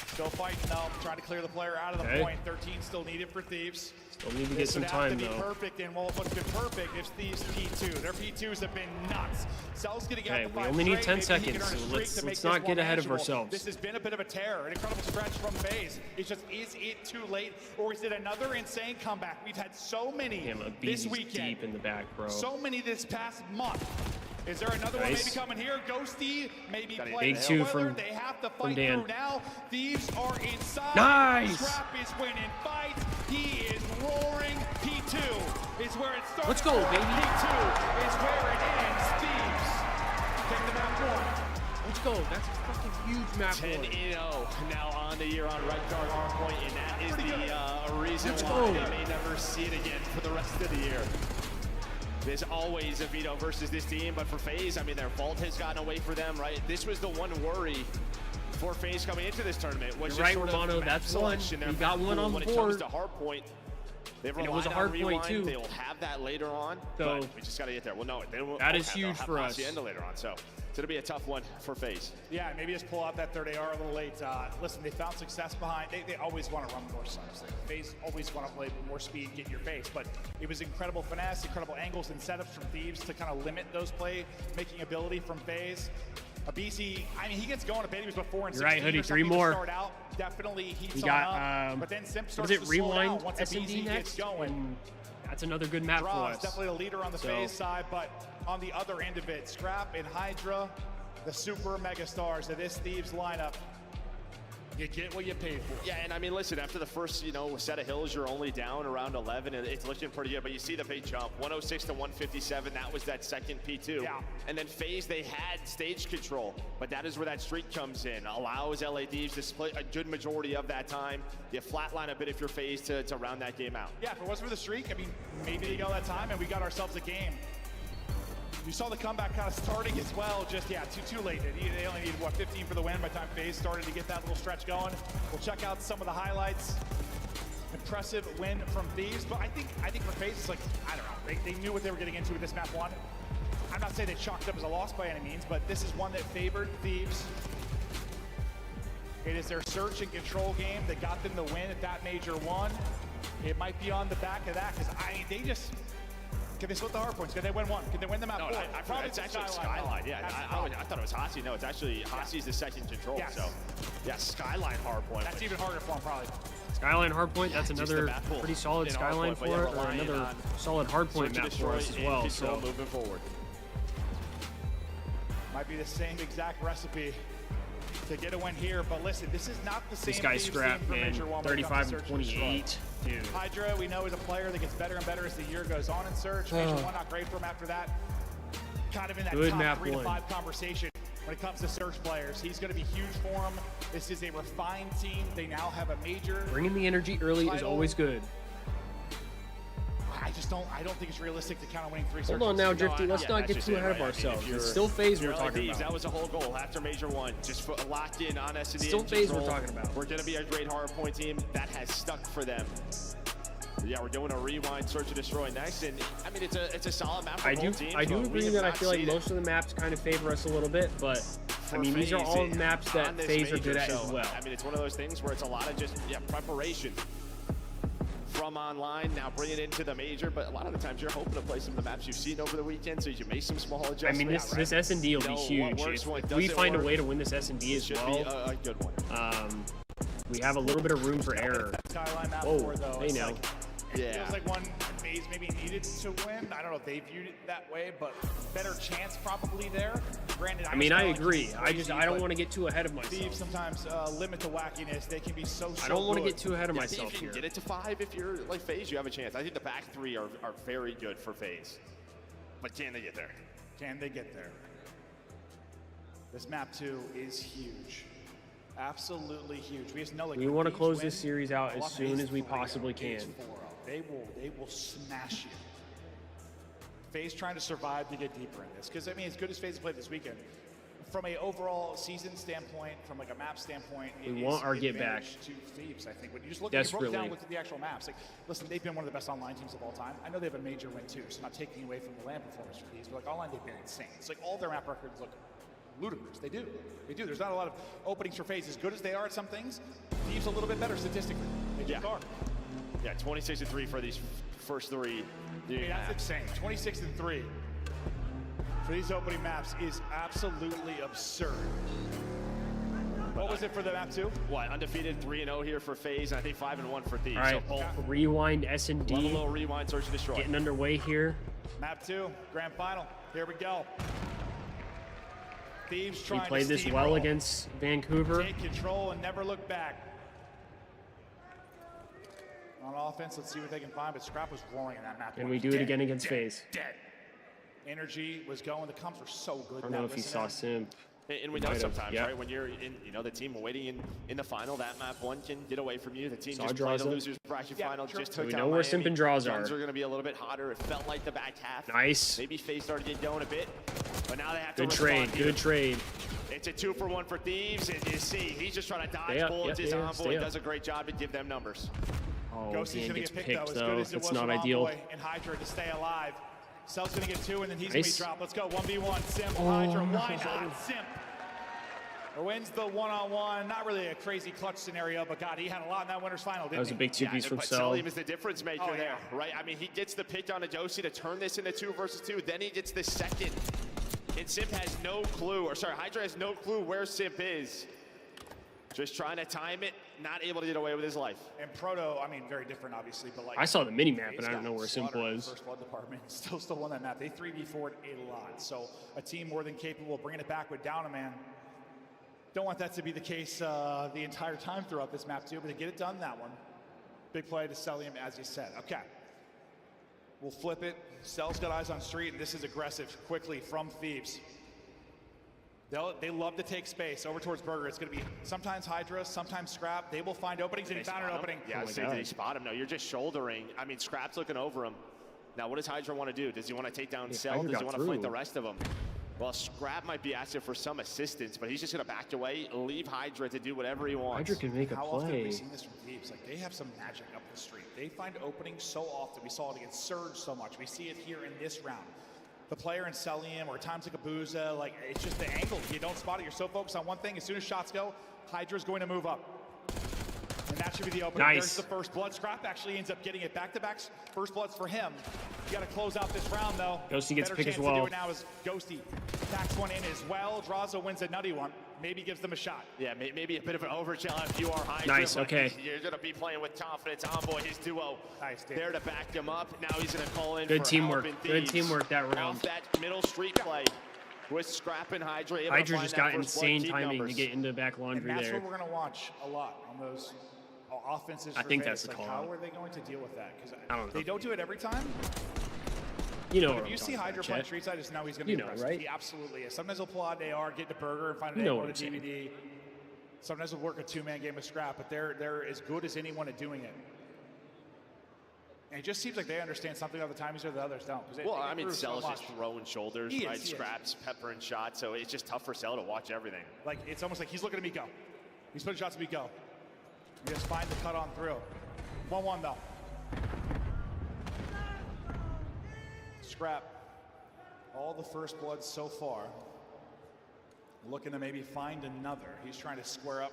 Still fighting though, trying to clear the player out of the point. 13 still needed for Thieves. Still need to get some time though. This would have to be perfect, and well, what's been perfect is Thieves P2. Their P2s have been nuts. Cell's getting out the 5 we only need 10 Maybe seconds, so let's not get ahead of ourselves. This has been a bit of a terror, an incredible stretch from FaZe. It's just, is it too late, or is it another insane comeback? We've had so many this weekend. Deep in the back, bro. So many this past month. Is there another one maybe coming here? Ghosty maybe playing big two from They have to fight through now. Thieves are inside. Nice. Scrap is winning fights. He is roaring. P2 is where it starts. Let's go, baby. P2 is where it ends. Thieves take the map one. Let's go. That's a fucking huge map 10-0 now on the year on Red Guard Hardpoint, and that is the reason why they may never see it again for the rest of the year. There's always a veto versus this team, but for FaZe, I mean, their vault has gotten away for them, right? This was the one worry for FaZe coming into this tournament. Was right, Romano, that's one. You got one on the board. When it comes to Hardpoint, they've relied on Rewind. Too. They will have that later on, so but we just got to get there. Well, no, they won't. That is huge for us. Later on, so it's going to be a tough one for FaZe. Yeah, maybe just pull out that third AR a little late. Listen, they found success behind. They always want to run more subs. FaZe always want to play with more speed, get in your face. But it was incredible finesse, incredible angles and setups from Thieves to kind of limit those play-making ability from FaZe. BC, I mean, he gets going a bit. He was before in 16. Right, Hoodie, 3 more. Start out, definitely heats got, up, but then Simp starts to slow down once BC gets going. That's another good map for us. Definitely a leader on the FaZe side, but on the other end of it, Scrap and Hydra, the super mega stars of this Thieves lineup. You get what you paid for. Yeah, and I mean, listen, after the first, set of hills, you're only down around 11, and it's looking pretty good. But you see the big jump, 106 to 157. That was that second P2. Yeah. And then FaZe, they had stage control, but that is where that streak comes in. Allows LA Thieves to split a good majority of that time. You flatline a bit if you're FaZe to round that game out. Yeah, if it wasn't for the streak, I mean, maybe they got that time, and we got ourselves a game. You saw the comeback kind of starting as well, just, too late. They only needed, 15 for the win by the time FaZe started to get that little stretch going. We'll check out some of the highlights. Impressive win from Thieves, but I think for FaZe, it's like, I don't know, they knew what they were getting into with this map one. I'm not saying they chalked up as a loss by any means, but this is one that favored Thieves. It is their search and control game that got them the win at that major one. It might be on the back of that, because they just... Can they split the hard points? Can they win one? Can they win the map? No, it's actually Skyline. Yeah, I thought it was Hasi. No, it's actually Hasi's the second control. Yes. So, yeah, Skyline hard point. That's even harder for him, probably. Skyline hardpoint. That's another pretty solid Skyline for it, or another solid hardpoint map for us as well. So moving forward, might be the same exact recipe to get a win here, but listen, this is not the same. This guy's scrapped, man. 35 and 28. Dude. Hydra, we know, is a player that gets better and better as the year goes on in Search. Major one, not great for him after that. Kind of in that top 3 to 5 conversation when it comes to Search players. He's going to be huge for him. This is a refined team. They now have a major. Bringing the energy early is always good. I don't think it's realistic to count on winning 3 searches. Hold on now, Drifty. Let's not get too ahead of ourselves. It's still FaZe we're talking about. That was a whole goal after Major 1. Just locked in on S&D. Still FaZe we're talking about. We're going to be a great hardpoint team. That has stuck for them. Yeah, we're doing a rewind, search and destroy next, and I mean it's a solid map for both teams. I do agree that I feel like most of the maps kind of favor us a little bit, but I mean these are all maps that FaZe are good at as well. I mean it's one of those things where it's a lot of just preparation from online, now bring it into the major, but a lot of the times you're hoping to play some of the maps you've seen over the weekend, so you can make some small adjustments. I mean, this S&D will be huge. If we find a way to win this S&D as well, a good one. We have a little bit of room for error. Whoa, hey now. Yeah. Feels like one FaZe maybe needed to win. I don't know if they viewed it that way, but better chance probably there. Granted, I mean, I agree. I don't want to get too ahead of myself. Thieves sometimes limit the wackiness. They can be so I don't want to get too ahead of myself if you here. Get it to 5 if you're like FaZe, you have a chance. I think the back 3 are very good for FaZe. But can they get there? Can they get there? This map 2 is huge. Absolutely huge. We just know, like, we want to close this series out as soon as we possibly can. They will smash you. FaZe trying to survive to get deeper in this, because I mean, as good as FaZe played this weekend, from a overall season standpoint, from like a map standpoint, we want our get back to Thieves. I think when you just look, you broke down, look at the actual maps. Like, listen, they've been one of the best online teams of all time. I know they have a major win too, so not taking away from the LAN performance for Thieves, but like online, they've been insane. It's like all their map records look ludicrous. They do. There's not a lot of openings for FaZe. As good as they are at some things, Thieves a little bit better statistically. They just are. Yeah, 26-3 for these first 3. I mean, that's insane. 26-3 for these opening maps is absolutely absurd. What was it for the map 2? What, undefeated 3-0 here for FaZe, and I think 5-1 for Thieves. All right, so rewind S&D. Level rewind, search and destroy. Getting underway here. Map 2, grand final. Here we go. Thieves trying to played this well against Vancouver. Take control and never look back. On offense, let's see what they can find, but Scrap was roaring in that map. And we do it again against FaZe. Dead. Energy was going. The comps were so good. I don't know if he saw Simp. And we know sometimes, right, when you're in, the team waiting in the final, that map 1 can get away from you. The team just played the losers bracket final, just took down we know where Simp and draws are. Guns are going to be a little bit hotter. It felt like the back half. Nice. Maybe FaZe started to get going a bit, but now they have to Good trade. Good trade. It's a 2-for-1 for Thieves, and you see, he's just trying to dodge bullets. His Envoy does a great job to give them numbers. Oh, Ghosty's gets picked, picked, though. As It's not ideal. And Hydra to stay alive. Cell's going to get 2, and then he's going to be dropped. Let's go, 1v1. Simp, Hydra, why not? Simp. Or wins the one-on-one. Not really a crazy clutch scenario, but God, he had a lot in that winner's final, didn't he? That was a big 2-piece from Cell. Selim is the difference maker there, right? I mean, he gets the pick on Adosi to turn this into 2 versus 2. Then he gets the second. And Simp has no clue, Hydra has no clue where Simp is. Just trying to time it, not able to get away with his life. And Proto, I mean, very different, obviously, but like... I saw the mini-map, and I don't know where Simp was. First blood department, still won that map. They 3v4'd a lot, so a team more than capable of bringing it back with down a man. Don't want that to be the case the entire time throughout this map, too, but to get it done, that one. Big play to Celium, as you said. Okay. We'll flip it. Cell's got eyes on street, and this is aggressive quickly from Thieves. They love to take space over towards Burger. It's going to be sometimes Hydra, sometimes Scrap. They will find openings, and he found an opening. Yeah, did he spot him? No, you're just shouldering. I mean, Scrap's looking over him. Now, what does Hydra want to do? Does he want to take down Cell? Does he want to flank the rest of them? Well, Scrap might be asking for some assistance, but he's just going to back away, leave Hydra to do whatever he wants. Hydra can make a play. How often have we seen this from Thieves? Like, they have some magic up the street. They find openings so often. We saw it against Surge so much. We see it here in this round. The player in Celium or times like Abuza, like, it's just the angle. You don't spot it. You're so focused on one thing. As soon as shots go, Hydra's going to move up. And that should be the opening. Nice. There's the first blood. Scrap actually ends up getting it back-to-back. First bloods for him. You got to close out this round, though. Ghosty gets picked as well. well. To do it now is Ghosty tacks one in as well. Draza wins a nutty one. Maybe gives them a shot. Yeah, maybe a bit of an overkill if you are Hydra. Nice, okay. You're going to be playing with confidence. Envoy, his duo, there to back him up. Now he's going to call in Good for teamwork. help. Good teamwork that round. Off that middle street play with Scrap and Hydra. Hydra just got insane timing to get into back laundry and that's there. What we're going to watch a lot on those offenses. I think that's the call. How are they going to deal with that? Because they don't do it every time. You know, if you see Hydra play street side, just know he's going to be aggressive. right? He absolutely is. Sometimes he'll pull out an AR, get the burger, and find an AR with a DVD. Sometimes he'll work a 2-man game with Scrap, but they're as good as anyone at doing it. And it just seems like they understand something of the time the others don't. Well, I mean, Cell's just throwing shoulders, right? Scrap's peppering shots, so it's just tough for Cell to watch everything. Like, it's almost like he's looking at me go. He's putting shots at me go. You just find the cut on through. 1-1 though. Scrap. All the first bloods so far. Looking to maybe find another. He's trying to square up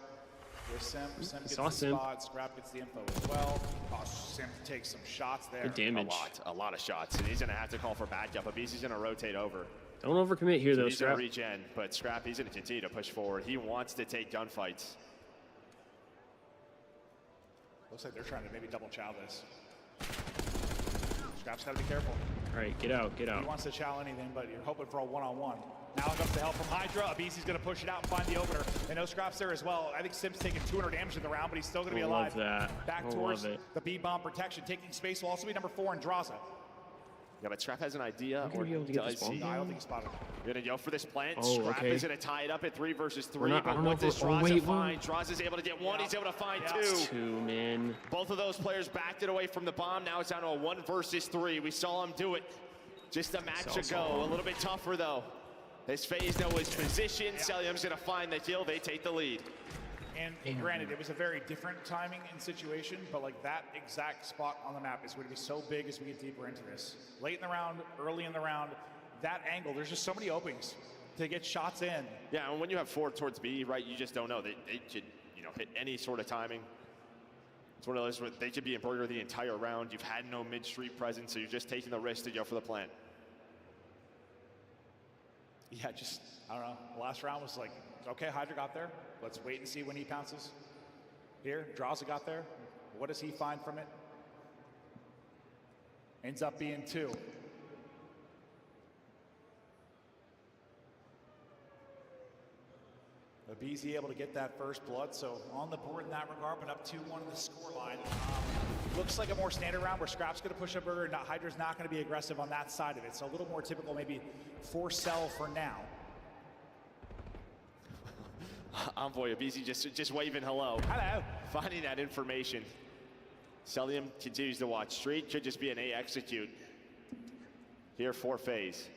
with Simp. Simp gets the spot. Scrap gets the info as well. Oh, Simp takes some shots there. Good damage. A lot of shots. And he's going to have to call for backup. Abisi's going to rotate over. Don't overcommit here, though, He's Scrap. going to regen, but Scrap, he's going to continue to push forward. He wants to take gunfights. Looks like they're trying to maybe double chow this. Scrap's got to be careful. All right, get out, get out. He wants to chow anything, but you're hoping for a one-on-one. Now it comes the help from Hydra. Abisi's going to push it out and find the opener. And no Scrap's there as well. I think Simp's taking 200 damage in the round, but he's still going to be alive. Love that. Back towards the B-bomb protection. Taking space will also be number 4 in Draza. Yeah, but Scrap has an idea. Or does he? I don't think he spotted him. We're gonna go for this plant. Oh, Scrap okay. is gonna tie it up at 3 versus 3. I don't know what does if we're- Draza find? Draza's able to get 1. He's able to find 2. 2, man. Both of those players backed it away from the bomb. Now it's down to a 1 versus 3. We saw him do it just a match ago. A little bit tougher though. As FaZe know his position, Celium's gonna find the kill. They take the lead. And granted, it was a very different timing and situation, but like that exact spot on the map is going to be so big as we get deeper into this. Late in the round, early in the round, that angle, there's just so many openings to get shots in. Yeah, and when you have 4 towards B, right, you just don't know. They could, you know, hit any sort of timing. It's one of those where they could be in burger the entire round. You've had no mid-street presence, so you're just taking the risk to go for the plant. Yeah, just, I don't know. The last round was like, okay, Hydra got there. Let's wait and see when he pounces. Here, Draza got there. What does he find from it? Ends up being 2. BZ able to get that first blood, so on the board in that regard, but up 2-1 in the scoreline. Looks like a more standard round where Scrap's going to push up burger, and Hydra's not going to be aggressive on that side of it. So a little more typical, maybe for Cell for now. Envoy, BZ just waving hello. Hello. Finding that information. Celium continues to watch. Street could just be an A execute. Here for FaZe.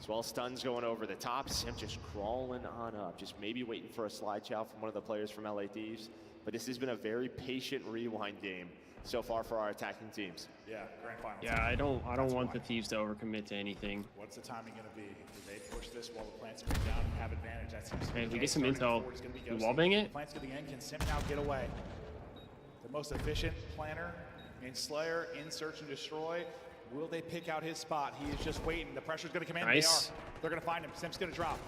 As well, stuns going over the top. Sim just crawling on up. Just maybe waiting for a slide chow from one of the players from LA Thieves. But this has been a very patient rewind game so far for our attacking teams. Yeah, grand final. Yeah, I don't want the Thieves to overcommit to anything. What's the timing going to be? Do they push this while the plant's going down and have advantage? That seems to be Hey, the we get case. some Starting intel. forward is gonna be We Ghosty. wallbang it? Plant's going to end. Can Sim now get away? The most efficient planner in Slayer in Search and Destroy. Will they pick out his spot? He is just waiting. The pressure's going to come in. Nice. They are. They're going to find him. Sim's going to drop.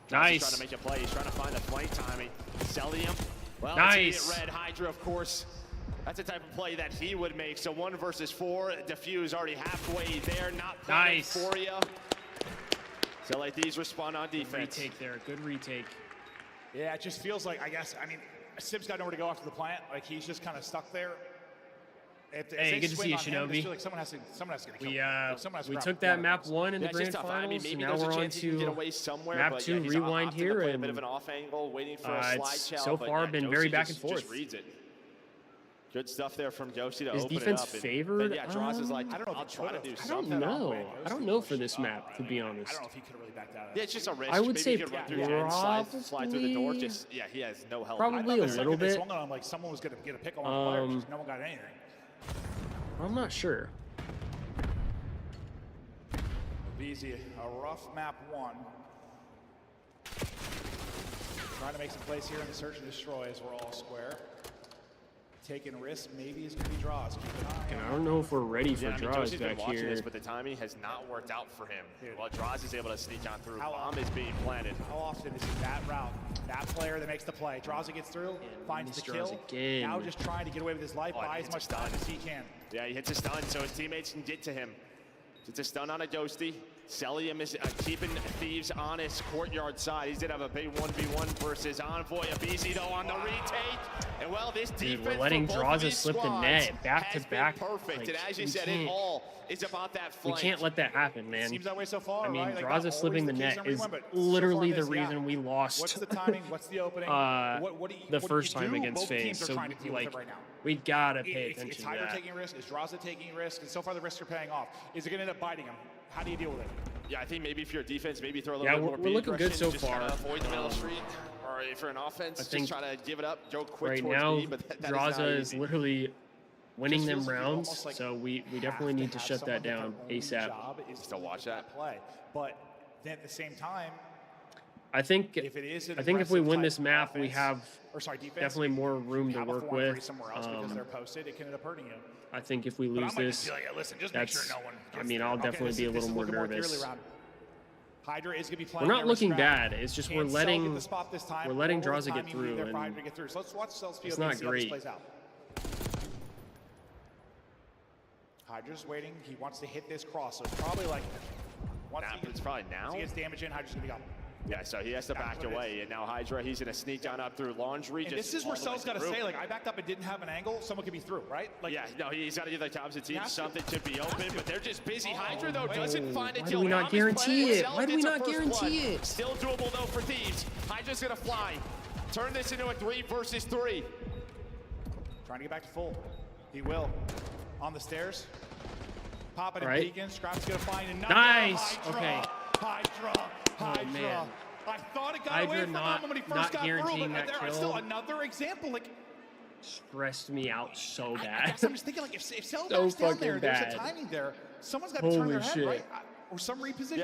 He's trying to make a play. He's trying to find the flank timing. Celium. Well, nice. Red Hydra, of course. That's the type of play that he would make. So 1 versus 4. Diffuse already halfway there. Not playing for you. So like these respond on defense. Good retake there. Good retake. Yeah, it just feels like, I mean, Sim's got nowhere to go after the plant. Like, he's just kind of stuck there. Hey, good to see you, Shinobi. Like someone has to get killed. We took that map 1 in the grand finals, and now we're on to map 2 rewind here, and a bit of an off angle, waiting for a slide it's chow, so far been very back and forth. Just reads it. Good stuff there from Ghosty to Is open defense it up. favored? Yeah, Draza's is like, I don't know. I'll try to do I something. don't know. I don't know for this map, to be honest. I don't know if he could have really backed out of that. Yeah, it's just a risk. I would Maybe say he could run through and slide through the door. Just he has no help. Probably a little bit. I'm like, someone was going to get a pick on the player. No one got anything. I'm not sure. Easy, a rough map 1. Trying to make some plays here in the Search and Destroy as we're all square. Taking risks, maybe it's going to be draws. Keep an eye on. I don't know if we're ready for draws been back watching here. this, but the timing has not worked out for him. While Draws is able to sneak on through, bomb is being planted. How often is it that route? That player that makes the play. Draza gets through, finds the kill. Again. Now just trying to get away with his life, buy as much time as he can. Yeah, he hits a stun, so his teammates can get to him. It's a stun on a Ghosty. Celium is keeping Thieves on his courtyard side. He did have a big 1v1 versus Envoy. Abizi though on the retake. And well, this defense we're letting for both Draza of these slip the squads net back has to back. been perfect. Like, and as you said, it all is about that we flank. can't let that happen, man. Seems that way so far, I mean, right? Like, Draza slipping the net is literally the reason we lost. What's the timing? What's the opening? The first time against FaZe. So like, we gotta pay attention it's to Hydra that. taking risk. Is Draza taking risk? And so far the risks are paying off. Is it going to end up biting him? How do you deal with it? Yeah, I think maybe if you're a defense, maybe throw a little bit more we're looking good so just far. Just avoid the middle street. Or if you're an offense, just try to give it up, go quick right towards now, B, but that Draza is is literally winning them rounds, so we definitely need to shut that down ASAP. Still watch that play, but then at the same time, I think if we win this map, we have definitely more room to work with. Somewhere else because they're posted, it can end up hurting you. I think if we lose this, that's. I mean, I'll definitely be a little more nervous. Hydra is going to be playing. We're not looking bad. It's just we're letting Draza get through, and so let's watch Cell's it's not great. Hydra's waiting. He wants to hit this cross, so it's probably like. It's probably now. He gets damage in. Hydra's going to be gone. Yeah, so he has to back away, and now Hydra, he's going to sneak down up through Laundry. And this is where Cell's got to say, like, I backed up and didn't have an angle, someone could be through, right? Like, yeah, no, he's got to give the opposite team something to be open, but they're just busy. Hydra, though, doesn't find it. Why do we not guarantee it? Why do we not guarantee it? Still doable, though, for Thieves. Hydra's going to fly. Turn this into a 3 versus 3. Trying to get back to full. He will. On the stairs. Popping and peeking. Scrap's going to find another. Nice. Hydra. Okay. Hydra. Oh, man. I thought it got Hydra away from him when he first got through, but there's still another example. Like, stressed me out so bad. I'm just thinking, like, if Cell backs down there, there's a timing there. Someone's got to turn their head, right? Or some reposition.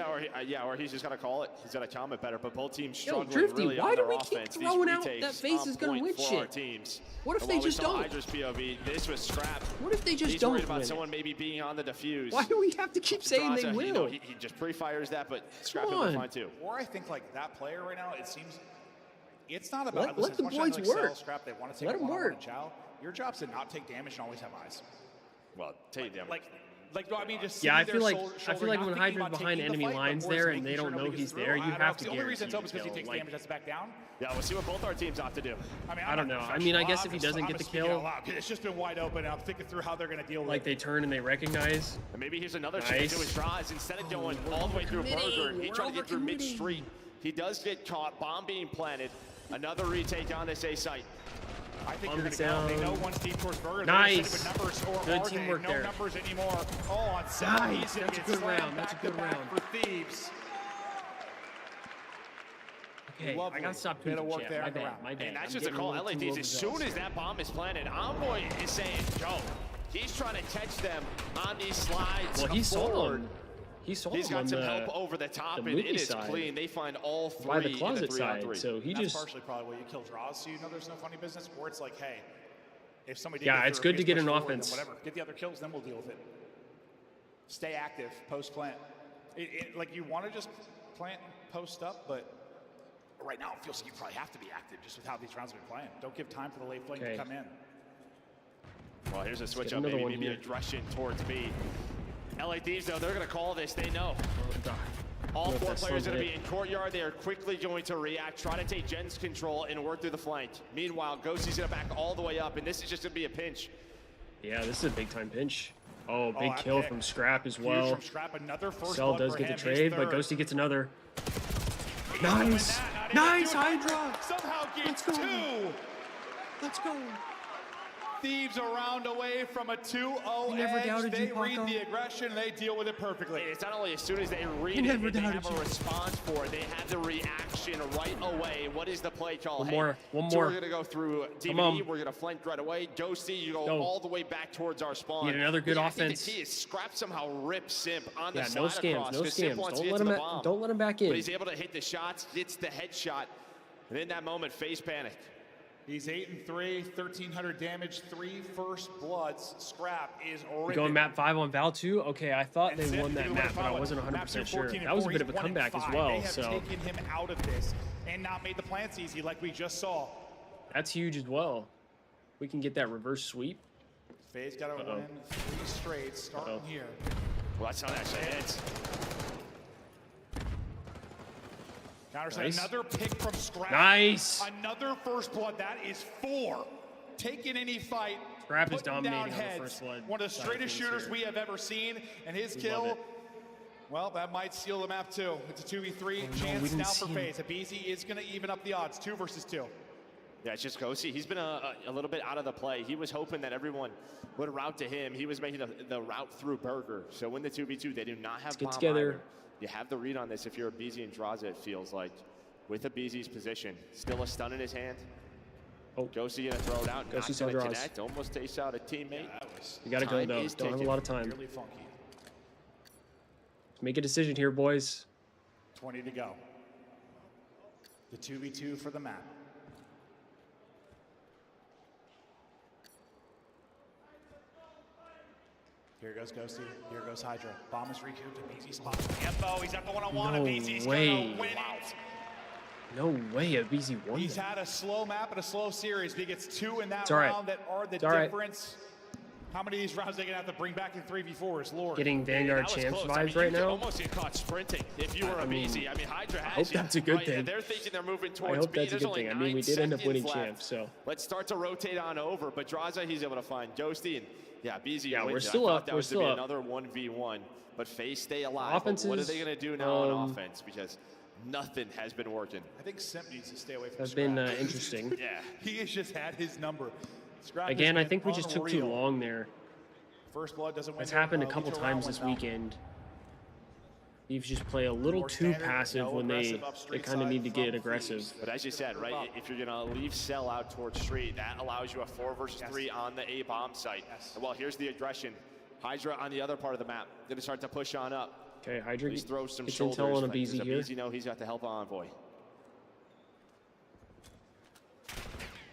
Yeah, or he's just got to call it. He's got to comment better. But both teams struggling Drifty, really why on do their we offense. keep throwing out that FaZe is going to win shit? Teams. What if they just don't? Hydra's POV, this was Scrap. What if they just he's don't worried about win someone maybe being on the defuse. Why do we have to keep saying they will? You know, he just pre-fires that, but Scrap will fine too. Or I think, like, that player right now, it seems it's not about let the boys work. Scrap, they want to take Let them work. Chow. Your job's to not take damage and always have eyes. Well, take damage. Like, I mean, just yeah, I feel like when Hydra's behind enemy lines there and they don't know he's there, you have to guarantee. The only reason it's open is because he takes damage, has to back down. Yeah, we'll see what both our teams have to do. I don't know. I mean, I guess if he doesn't get the kill, it's just been wide open, and I'm thinking through how they're going to deal with it. Like they turn and they recognize. And maybe here's another chance to withdraws. Instead of going all the way through Burger, he tried to get through mid-street. He does get caught. Bomb being planted. Another retake on this A site. I think you're going to go. They know one's deep towards Burger. Nice. Numbers, or good teamwork no there. No numbers anymore. Oh, on Cell. Nice. That's a good round. That's a good round. For Thieves. Okay, I got to stop tweeting work there. My bad. And that's just a call. LA Thieves, as soon as that bomb is planted, Envoy is saying, Joe, he's trying to catch them on these slides. Well, he saw him. He's got some help over the top, and it is clean. They find all three by the closet in the 3-on-3. So he that's just partially probably where you kill draws, so you know there's no funny business. Or it's like, hey, if somebody it's good to get an offense. Whatever, get the other kills, then we'll deal with it. Stay active post plant. Like you want to just plant post up, but right now it feels like you probably have to be active just with how these rounds have been playing. Don't give time for the late flame to come in. Well, here's a switch up, maybe aggression towards B. LA Thieves, though, they're going to call this. They know. All 4 players are going to be in courtyard. They are quickly going to react, try to take Jen's control and work through the flank. Meanwhile, Ghosty's going to back all the way up, and this is just going to be a pinch. Yeah, this is a big-time pinch. Oh, big kill from Scrap as well. From Scrap, another first Cell does get the trade, but Ghosty gets another. Nice! Nice, Hydra! Somehow gets 2! Let's go! Thieves a round away from a 2-0 edge. They read the aggression and they deal with it perfectly. It's not only as soon as they read it, they have a response for it. They have the reaction right away. What is the play call? One more. So we're going to go through DVD. We're going to flank right away. Ghosty, you go all the way back towards our spawn. Need another good offense. I think the key is Scrap somehow rips Simp on the side no scams, across. no scams. Don't let him back in. But he's able to hit the shots, gets the headshot. And in that moment, FaZe panicked. He's 8-3, 1,300 damage, 3 first bloods. Scrap is ripping. Going map 5 on Val 2? Okay, I thought they won that map, but I wasn't 100% sure. That was a bit of a comeback as well. They have taken him out of this and not made the plants easy like we just saw. That's huge as well. We can get that reverse sweep. FaZe got to win 3 straight starting here. Well, that's how that actually hits. Nice. Another pick from Scrap. Nice. Another first blood. That is 4. Taking any fight. Scrap is dominating on the first blood. One of the straightest shooters we have ever seen. And his kill, well, that might seal the map too. It's a 2v3 chance now for FaZe. Abizi is going to even up the odds. 2 versus 2. Yeah, it's just Ghosty. He's been a little bit out of the play. He was hoping that everyone would route to him. He was making the route through Burger. So when the 2v2, they do not have bomb either. You have the read on this if you're Abizi and Draza, it feels like. With Abizi's position. Still a stun in his hand. Ghosty gonna throw it out. Ghosty's gonna connect. Almost takes out a teammate. You gotta go though. Don't have a lot of time. Really funky. Make a decision here, boys. 20 to go. The 2v2 for the map. Here goes Ghosty. Here goes Hydra. Bomb is recouped. Abizi spots the info. He's at the one-on-one. Abizi's gonna win it. No way, Abizi won. He's had a slow map and a slow series. He gets 2 in that round that are the difference. How many of these rounds are they going to have to bring back in 3v4s, Lord? Getting Vanguard champs vibes right now. Almost get caught sprinting if you were a BZ. I mean, Hydra has I hope that's a good thing. They're thinking they're moving I towards hope B. that's a good thing. I mean, we did end up winning champs, so. Let's start to rotate on over, but Draza, he's able to find Ghosty, and yeah, BZ Yeah, wins we're it. still I up. thought that We're was still to be up. another 1v1, but FaZe stay alive. But what are they going to do now on offense? Because nothing has been working. I think Simp needs to stay away from That's Scrap. been interesting. Yeah. He has just had his number. Scrap Again, I has think we been just took too unreal. long there. First blood doesn't win. It's happened a couple times this weekend. Thieves just play a little too passive when they kind of need to get aggressive. But as you said, right, if you're going to leave cell out towards street, that allows you a 4 versus 3 on the A bomb site. Well, here's the aggression. Hydra on the other part of the map, going to start to push on up. Okay, Hydra Please throw some gets shoulders. intel on a but BZ does here. BZ know he's got to help Envoy?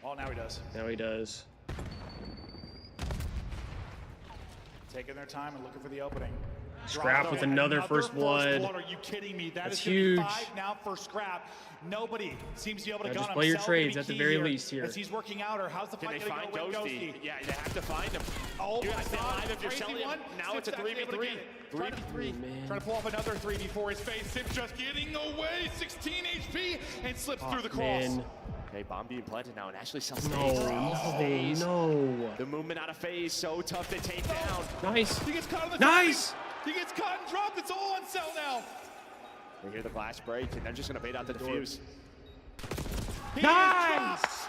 Oh, now he does. Now he does. Taking their time and looking for the opening. Scrap with another first blood. Are you kidding me? That's is huge. 5 now for Scrap. Nobody seems to be able to Yeah, gun just him. play your Cell trades gonna be at the key very least here. As he's working out, or how's the Can fight they going find to go with Ghosty? Ghosty? Yeah, they have to find him. Oh you my gotta stay God, alive if you're crazy selling him. one. Now it's a Simp's actually able to 3v3. get it. 3v3. Trying to pull off another 3v4. His face. Simp just getting away. 16 HP and slips through the cross. Man. Okay, bomb being planted now, and Ashley Cell No, no. The movement out of FaZe, so tough to take down. Nice. He gets caught on the Nice. He gets caught and dropped. It's all on Cell now. They hear the glass break, and they're just going to bait out the defuse. Nice!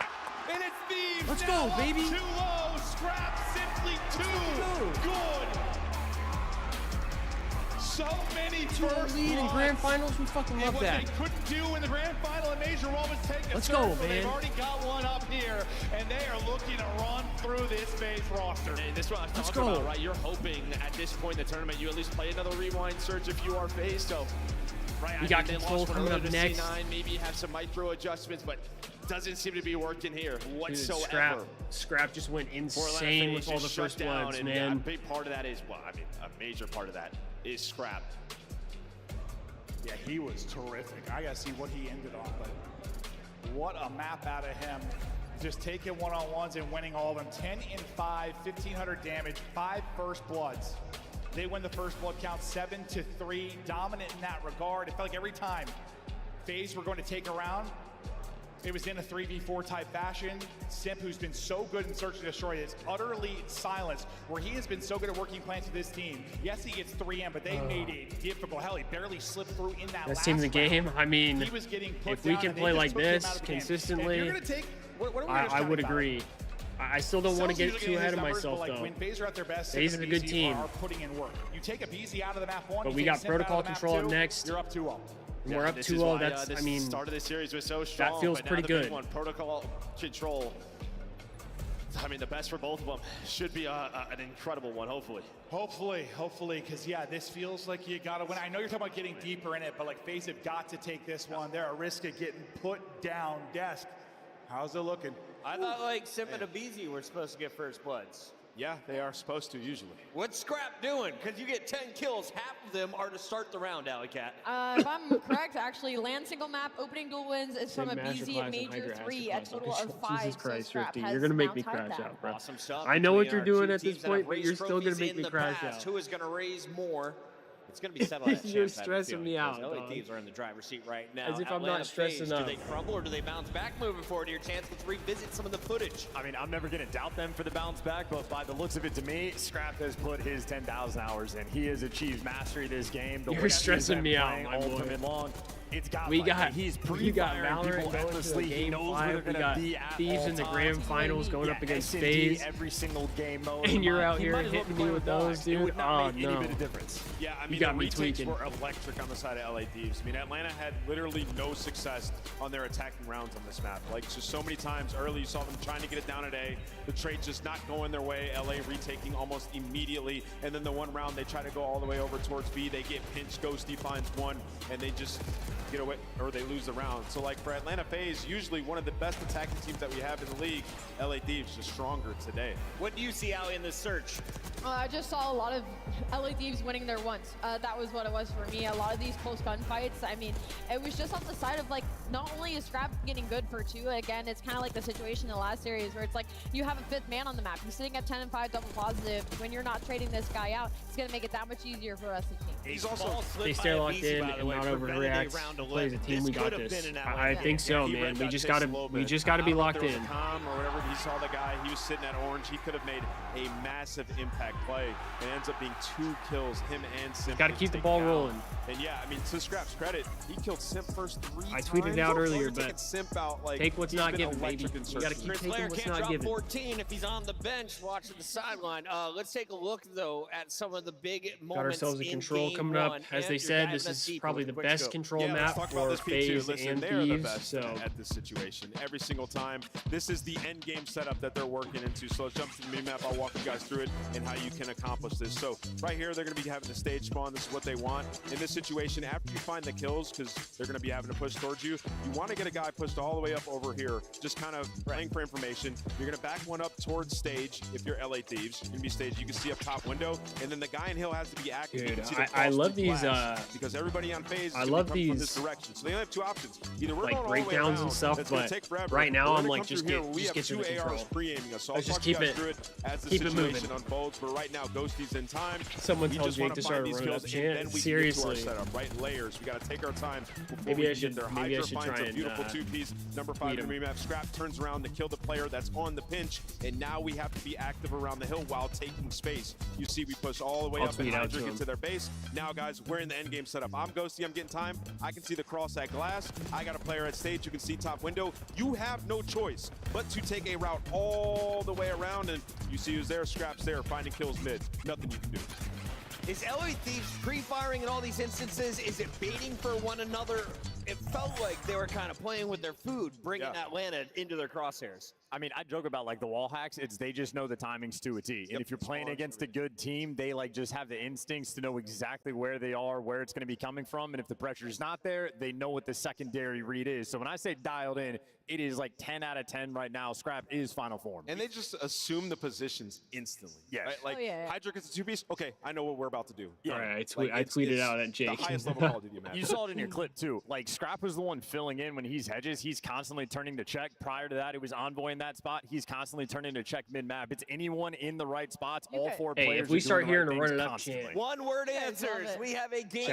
And it's Thieves. Let's now go, baby. Too low. Scrap simply too good. So many first lead in bloods. grand finals. We fucking love And what that. they couldn't do in the grand final in Major Romans take a Let's serve, go, but man. They've already got one up here, and they are looking to run through this FaZe roster. And this is what I was talking about, right? You're hoping at this point in the tournament you at least play another rewind surge if you are FaZe. So, right, We got control coming up next. C9, maybe you have some micro adjustments, but doesn't seem to be working here whatsoever. Dude, Scrap just went For insane Atlanta, with FaZe all the just shut first down, bloods, and man. A big part of that is, well, I mean, a major part of that is Scrap. Yeah, he was terrific. I gotta see what he ended on, but what a map out of him. Just taking one-on-ones and winning all of them. 10 and 5, 1,500 damage, 5 first bloods. They win the first blood count 7-3, dominant in that regard. It felt like every time FaZe were going to take a round, it was in a 3v4 type fashion. Simp, who's been so good in Search and Destroy, is utterly silenced, where he has been so good at working plans with this team. Yes, he gets 3M, but they made it difficult. Hell, he barely slipped through in that Best last team in the round. game. I mean, He was getting put if we down, can and they play just like took him this out of the game. consistently, If you're gonna take, what are we I would agree. I still don't want to get too ahead of myself, like, though. when FaZe are at their best, FaZe Simp is a and good BZ team. are putting in work. You take a BZ out of the map 1, But you we take got Simp out of protocol the map control 2, up next. You're up 2-0. We're up this 2-0. is why, That's, this I mean, start of the series was so strong. that feels but now pretty the good. big one, protocol control. I mean, the best for both of them should be an incredible one, hopefully. Hopefully, because yeah, this feels like you gotta win. I know you're talking about getting deeper in it, but like FaZe have got to take this one. They're at risk of getting put down. Desk, how's it looking? I thought like Simp and Abizi were supposed to get first bloods. Yeah, they are supposed to usually. What's Scrap doing? Because you get 10 kills, half of them are to start the round, Alley Cat. If I'm correct, actually, land single map, opening dual wins is from a BZ at Major 3, a total of 5. Jesus Christ, so Scrap 50. has You're going to make now me tied crash that. out, bro. Awesome stuff. I know what between you're our doing two at this teams that point, have but raised you're still going to trophies make in me the crash past. out. Who is going to raise more? It's going to be settled at You're champs, I have a stressing feeling, me out, because LA dog. Thieves are in the driver's seat right now. As if I'm Atlanta not stressed FaZe, enough. Do they crumble or do they bounce back moving forward? Your chance to revisit some of the footage. I mean, I'm never going to doubt them for the bounce back, but by the looks of it to me, Scrap has put his 10,000 hours in. He has achieved mastery of this game. You're stressing me out, my boy. Ultimate long. It's got We like, got he's Valorant people going endlessly. to He game knows 5. where We they're got going to be at Thieves all in the times. grand finals going up against FaZe. Every single game mode. And you're out He here might as well hitting be me with playing those, Dogs. dude. It would not Oh, make any no. bit of difference. Yeah, I You mean, got the me retakes tweaking. were electric on the side of LA Thieves. I mean, Atlanta had literally no success on their attacking rounds on this map. Like, just so many times early, you saw them trying to get it down at A. The trade just not going their way. LA retaking almost immediately. And then the one round, they try to go all the way over towards B. They get pinched. Ghosty finds one, and they just get away, or they lose the round. So, like, for Atlanta FaZe, usually one of the best attacking teams that we have in the league, LA Thieves just stronger today. What do you see, Allie, in this search? I just saw a lot of LA Thieves winning their ones. That was what it was for me. A lot of these close gunfights, I mean, it was just on the side of like not only is Scrap getting good for 2, again, it's kind of like the situation in the last series where it's like you have a 5th man on the map. You're sitting at 10 and 5 double positive. When you're not trading this guy out, it's going to make it that much easier for us to team. He's also they stay locked in and not overreact. Plays a team. We got this. I think so, man. We just gotta be locked in. Or whatever, he saw the guy. He was sitting at orange. He could have made a massive impact play. It ends up being 2 kills. Him and Simp. Got to keep the ball rolling. And yeah, I mean, to Scrap's credit, he killed Simp first 3 times. I tweeted it out earlier, but Simp out, like, take what's not given, baby. You got to keep taking what's not given. 14 if he's on the bench watching the sideline. Let's take a look though at some of the big moments. Got ourselves a control coming up. As they said, this is probably the best control map for FaZe and Thieves. So at this situation, every single time, this is the end game setup that they're working into. So let's jump to the mini map. I'll walk you guys through it and how you can accomplish this. So right here, they're going to be having the stage spawn. This is what they want in this situation. After you find the kills, because they're going to be having to push towards you, you want to get a guy pushed all the way up over here, just kind of playing for information. You're going to back one up towards stage. If you're LA Thieves, you're going to be stage. You can see up top window, and then the guy in hill has to be active. Dude, I love these. Because everybody on FaZe I love these from this direction. So they only have 2 options. Either we're like breakdowns and stuff, but right now I'm like, just get to the control. Pre-aiming us. So let's just keep it moving. Unfolds, but right now, Ghosty's in time. Someone tells Jake to start running up chant. Seriously. Right, layers. We got to take our time. Maybe I should try and beautiful 2-piece. Number 5 in the remap. Scrap turns around to kill the player that's on the pinch, and now we have to be active around the hill while taking space. You see, we push all the way up and Hydra get to their base. Now, guys, we're in the end game setup. I'm Ghosty. I'm getting time. I can see the cross at glass. I got a player at stage. You can see top window. You have no choice but to take a route all the way around, and you see who's there. Scrap's there, finding kills mid. Nothing you can do. Is LA Thieves pre-firing in all these instances? Is it baiting for one another? It felt like they were kind of playing with their food, bringing Atlanta into their crosshairs. I mean, I joke about like the wall hacks. It's they just know the timings to a T. And if you're playing against a good team, they like just have the instincts to know exactly where they are, where it's going to be coming from. And if the pressure's not there, they know what the secondary read is. So when I say dialed in, it is like 10 out of 10 right now. Scrap is final form. And they just assume the positions instantly. Yes. Right? Like, Hydra gets a 2-piece. Okay, I know what we're about to do. Yeah. All right, I tweeted out at Jake. The highest level Call of Duty match. You saw it in your clip too. Like Scrap was the one filling in when he's hedges. He's constantly turning to check. Prior to that, it was Envoy in that spot. He's constantly turning to check mid-map. It's anyone in the right spots. All 4 players. If we start hearing a run it up constantly. chant. One-word answers. We have a game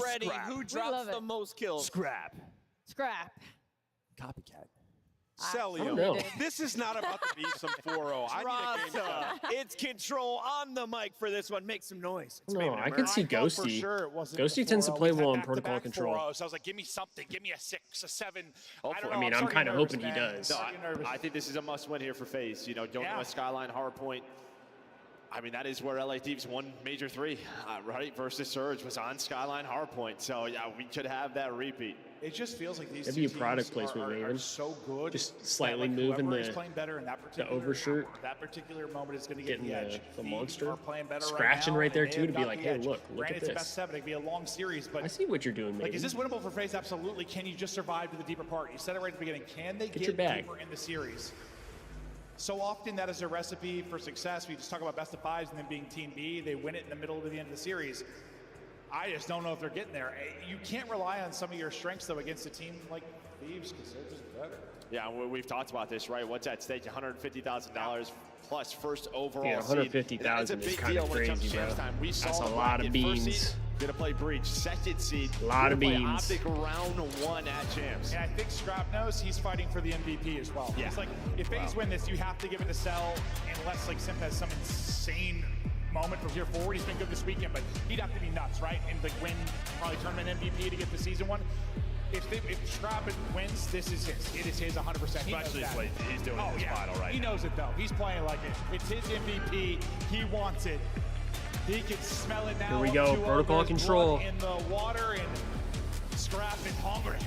ready. Who drops the most kills? Scrap. Scrap. Copycat. Celio. This is not about to be some 4-0. I need a game setup. It's Control on the mic for this one. Make some noise. No, I can see Ghosty. Ghosty tends to play well on protocol control. So I was like, give me something. Give me a 6, a 7. I mean, I'm kind of hoping he does. No, I think this is a must-win here for FaZe. You know, don't know a Skyline Hardpoint. I mean, that is where LA Thieves won Major 3, right? Versus Surge was on Skyline Hardpoint. So, yeah, we could have that repeat. It just feels like these Maybe two a product teams placement, are so good. Just slightly that, moving playing better in that the overshirt. That particular moment is going to get getting the edge. the monster. Playing better Scratching right there, too, to be like, hey, look at It's this. best 7. It could be a long series, but I see what you're doing, like, is this winnable for FaZe? Absolutely. Can you just survive to the deeper part? You said it right at the beginning. Can they get deeper in the series? So often that is a recipe for success. We just talk about best of 5s and then being Team B. They win it in the middle to the end of the series. I just don't know if they're getting there. You can't rely on some of your strengths, though, against a team like Thieves because they're just better. Yeah, we've talked about this, right? What's at stake? $150,000 plus first overall. Yeah, $150,000 is kind of crazy, bro. That's a lot of beans. Gonna play Breach, second seed. A lot of beans. OpTic round 1 at Champs. And I think Scrap knows he's fighting for the MVP as well. Yeah. It's like, if FaZe win this, you have to give it to Cell, unless like Simp has some insane moment from here forward. He's been good this weekend, but he'd have to be nuts, right? And like win probably tournament MVP to get the season 1. If Scrap wins, this is his. It is his 100%. Especially what he's doing in this final right now. He knows it though. He's playing like it. It's his MVP. He wants it. He can smell it now. Here we go. Protocol control. In the water, and Scrap is hungry.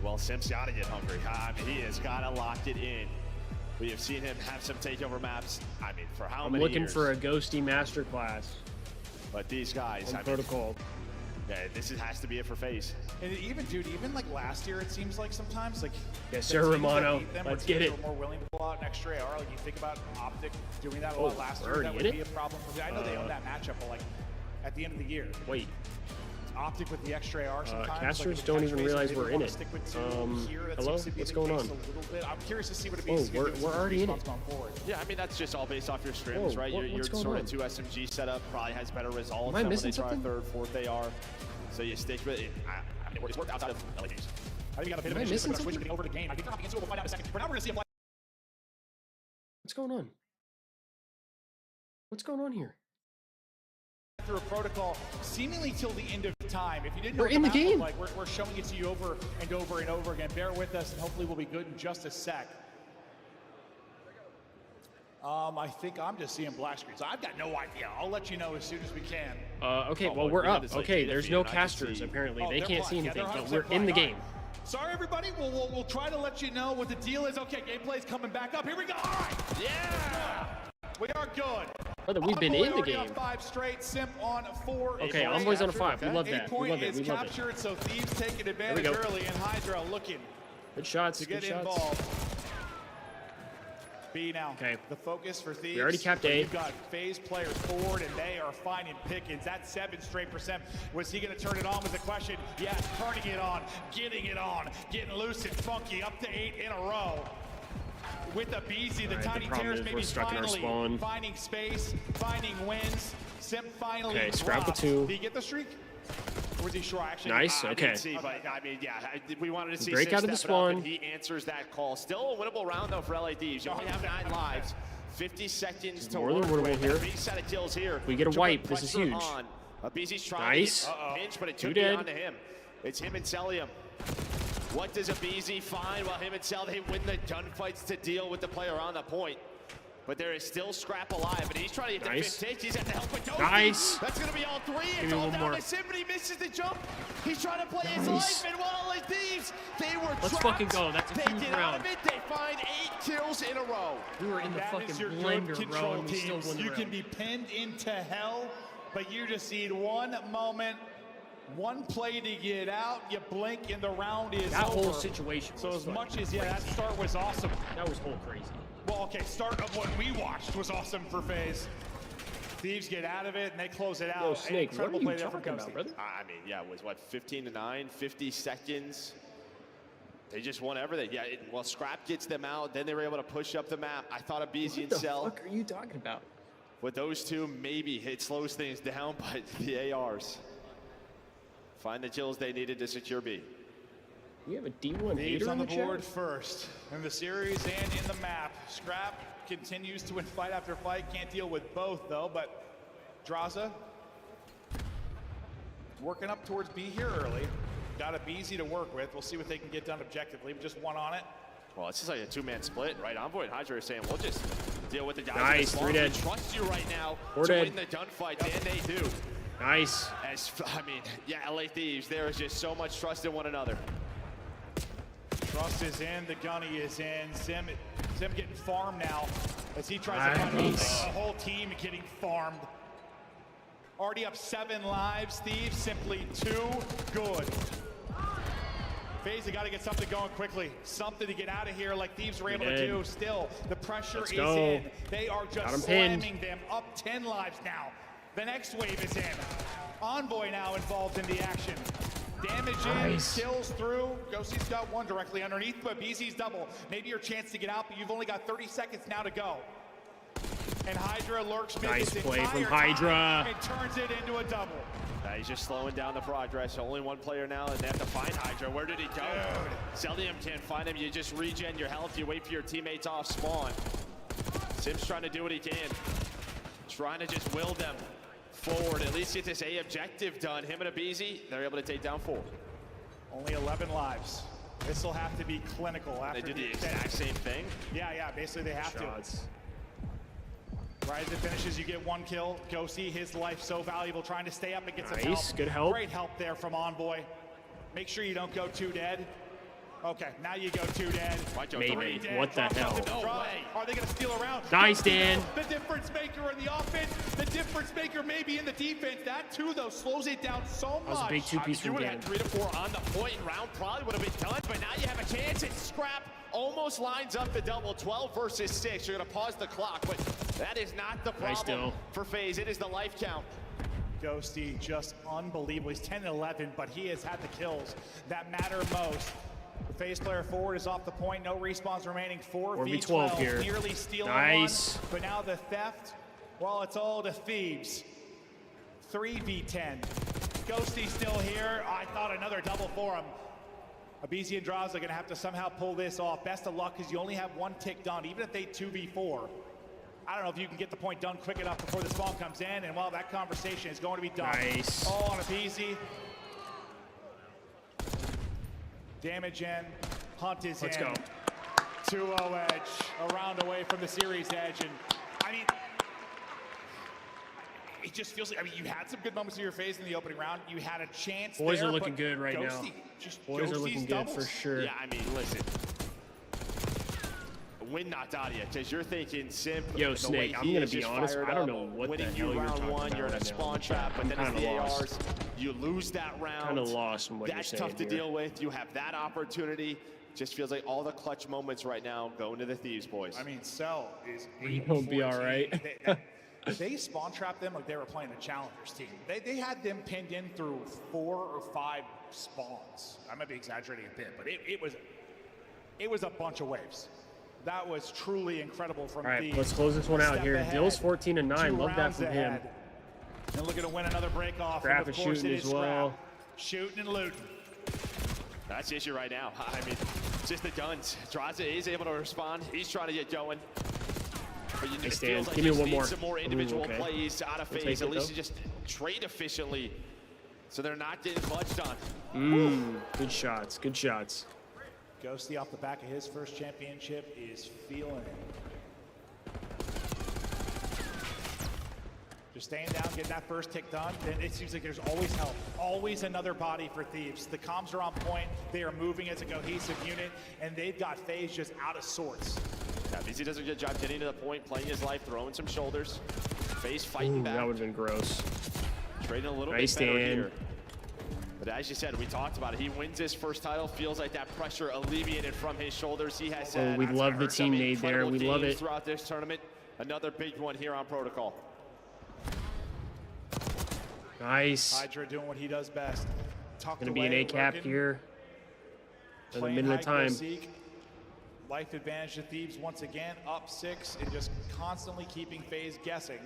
Well, Simp's got to get hungry. I mean, he has got to lock it in. We have seen him have some takeover maps. I mean, for how many years? I'm looking for a Ghosty masterclass. But these guys, protocol. Yeah, this has to be it for FaZe. And even like last year, it seems like sometimes, like yes, sir, Romano. Let's get it. More willing to pull out an extra AR. Like you think about OpTic doing that a lot last year. That would be a problem for me. I know they own that matchup, but like at the end of the year, wait, OpTic with the extra AR sometimes. Casters like don't even realize we're in it. Hello? What's going on? I'm curious to see what it means. Oh, we're already in it. Yeah, I mean, that's just all based off your scrims, right? Your sort of 2 SMG setup probably has better results than when they try a 3rd, 4th AR. So you stick with it. I mean, it's worked outside of LA Games. I think we got a bit of an issue with Switch getting over the game. I think they're hopping into it. We'll find out in a second. For now, we're going to see a flag. What's going on? What's going on here? Through a protocol seemingly till the end of time. If you didn't know We're in the game. Like we're showing it to you over and over and over again. Bear with us, and hopefully we'll be good in just a sec. I think I'm just seeing black screens. I've got no idea. I'll let you know as soon as we can. Okay, well, we're up. Okay, there's no casters, apparently. They can't see anything, but we're in the game. Sorry, everybody. We'll try to let you know what the deal is. Okay, gameplay's coming back up. Here we go. All right. Yeah. We are good. Brother, we've been in the game. 5 straight, Simp on 4. Okay, Envoy's on a 5. We love that. We love it. We love it. So Thieves taking advantage early, and Hydra looking. Good shots. To get involved. B now. Okay. The focus for Thieves. We already capped A. You've got phase players forward, and they are finding pickings. That's 7 straight %. Was he going to turn it on was the question. Yes, turning it on, getting loose and funky, up to 8 in a row. With the BZ, the Tiny Terrors maybe finally finding space, finding wins. Simp finally okay, scrap the 2. Did he get the streak? Or was he sure? Actually, nice, okay. See, but, I mean, yeah, we wanted to see break out of the Swan. He answers that call. Still a winnable round, though, for LA Thieves. You only have 9 lives. 50 seconds to work with. Here. Big set of kills here. We get a wipe. This is huge. BZ's trying to pinch, but it took it onto him. It's him and Celium. What does a BZ find? Well, him and Cel, they win the gunfights to deal with the player on the point. But there is still Scrap alive, and he's trying to get the 5th take. He's at the help with Dozy. Nice. That's going to be all 3. It's all down to Sim, but he misses the jump. He's trying to play his life, and while LA Thieves, they were Let's fucking go. That's a huge round. They find 8 kills in a row. We were in the fucking blender, bro, and we still won the round. You can be pinned into hell, but you just need one moment. One play to get out, you blink, and the round is over. That whole situation. So as much as, yeah, that start was awesome. That was whole crazy. Well, okay, start of what we watched was awesome for FaZe. Thieves get out of it, and they close it out. Yo, Snake, what are you talking about, brother? I mean, yeah, it was, what, 15-9, 50 seconds. They just won everything. Yeah, well, Scrap gets them out. Then they were able to push up the map. I thought of BZ and Cel. What the fuck are you talking about? With those 2, maybe it slows things down, but the ARs find the kills they needed to secure B. We have a D1 Thieves on the board first in the series and in the map. Scrap continues to win fight after fight. Can't deal with both though, but Draza working up towards B here early. Got a BZ to work with. We'll see what they can get done objectively. Just one on it. Well, it's just like a 2-man split, right? Envoy and Hydra are saying, we'll just deal with the guys. Nice, 3 dead. We trust you right now to win the gunfight, and they do. Nice. I mean, yeah, LA Thieves, there is just so much trust in one another. Trust is in, the gunny is in. Sim getting farmed now as he tries to find the whole team getting farmed. Already up 7 lives. Thieves simply too good. FaZe, they got to get something going quickly. Something to get out of here like Thieves were able to do. Still, the pressure is in. They are just slamming them up 10 lives now. The next wave is in. Envoy now involved in the action. Damage in, kills through. Ghosty's got 1 directly underneath, but BZ's double. Maybe your chance to get out, but you've only got 30 seconds now to go. And Hydra lurks mid nice this play from entire Hydra. Time and turns it into a double. He's just slowing down the progress. Only 1 player now, and they have to find Hydra. Where did he go? Celium can't find him. You just regen your health. You wait for your teammates off spawn. Sim's trying to do what he can. Trying to just will them forward. At least get this A objective done. Him and a BZ, they're able to take down 4. Only 11 lives. This will have to be clinical after they did the exact same thing. Yeah, basically they have to. Right as it finishes, you get 1 kill. Ghosty, his life so valuable, trying to stay up and get some help. Good help. Great help there from Envoy. Make sure you don't go 2 dead. Okay, now you go 2 dead. Maybe. What the hell? No way. Are they going to steal around? Nice, Dan. The difference maker in the offense. The difference maker maybe in the defense. That too, though, slows it down so much. That was a big 2-piece from Dan. You would have had 3 to 4 on the point. Round probably would have been done, but now you have a chance. It's Scrap. Almost lines up the double. 12 versus 6. You're going to pause the clock, but that is not the problem for FaZe. It is the life count. Ghosty just unbelievable. He's 10-11, but he has had the kills that matter most. The FaZe player forward is off the point. No respawns remaining. 4v12 here. Nearly stealing nice. one, but now the theft, well, it's all to Thieves. 3v10. Ghosty still here. I thought another double for him. aBeZy and Draza are going to have to somehow pull this off. Best of luck, because you only have one tick done, even if they 2v4. I don't know if you can get the point done quick enough before the spawn comes in, and well, that conversation is going to be done. Nice. Oh, on aBeZy. Damage in. Hunt is Let's in. go. 2-0 edge. A round away from the series edge. And, I mean, it just feels like, I mean, you had some good moments in your FaZe in the opening round. You had a chance Boys there, are looking good right now. Boys are looking good for sure. Yeah, I mean, listen. Win knocked out of you, because you're thinking Simp. Yo, Snake, I'm going to be honest. I don't know what the hell you're talking about. You're in a spawn trap, but then it's the ARs. You lose that round. Kind of lost from what you're saying. That's tough to deal with. You have that opportunity. Just feels like all the clutch moments right now going to the Thieves, boys. I mean, Cell is. He won't be all right. They spawn trapped them like they were playing a Challengers team. They had them pinned in through 4 or 5 spawns. I might be exaggerating a bit, but it was a bunch of waves. That was truly incredible from All right, Thieves. let's close this one out here. Ahead, Dill's 14-9. Love that from him. And looking to win another break off. Graph and of is course shooting it is as well. Shooting and looting. That's the issue right now. I mean, just the guns. Draza is able to respond. He's trying to get going. But you Nice it feels like Give me you one need more. some more individual plays out of We'll FaZe. take At it, least though. you just trade efficiently. So they're not getting clutched on. Good shots. Good shots. Ghosty off the back of his first championship is feeling it. Just staying down, getting that first tick done. Then it seems like there's always help. Always another body for Thieves. The comms are on point. They are moving as a cohesive unit, and they've got FaZe just out of sorts. Yeah, aBeZy does a good job getting to the point, playing his life, throwing some shoulders. FaZe fighting back. That would have been gross. Trading a little Nice bit better stand. here. But as you said, we talked about it. He wins his first title. Feels like that pressure alleviated from his shoulders. He has said. We love the team made there. We love it. Throughout this tournament, another big one here on Protocol. Nice. Hydra doing what he does best. Gonna be an A cap here. Another minute of time. Life advantage to Thieves once again, up 6 and just constantly keeping FaZe guessing.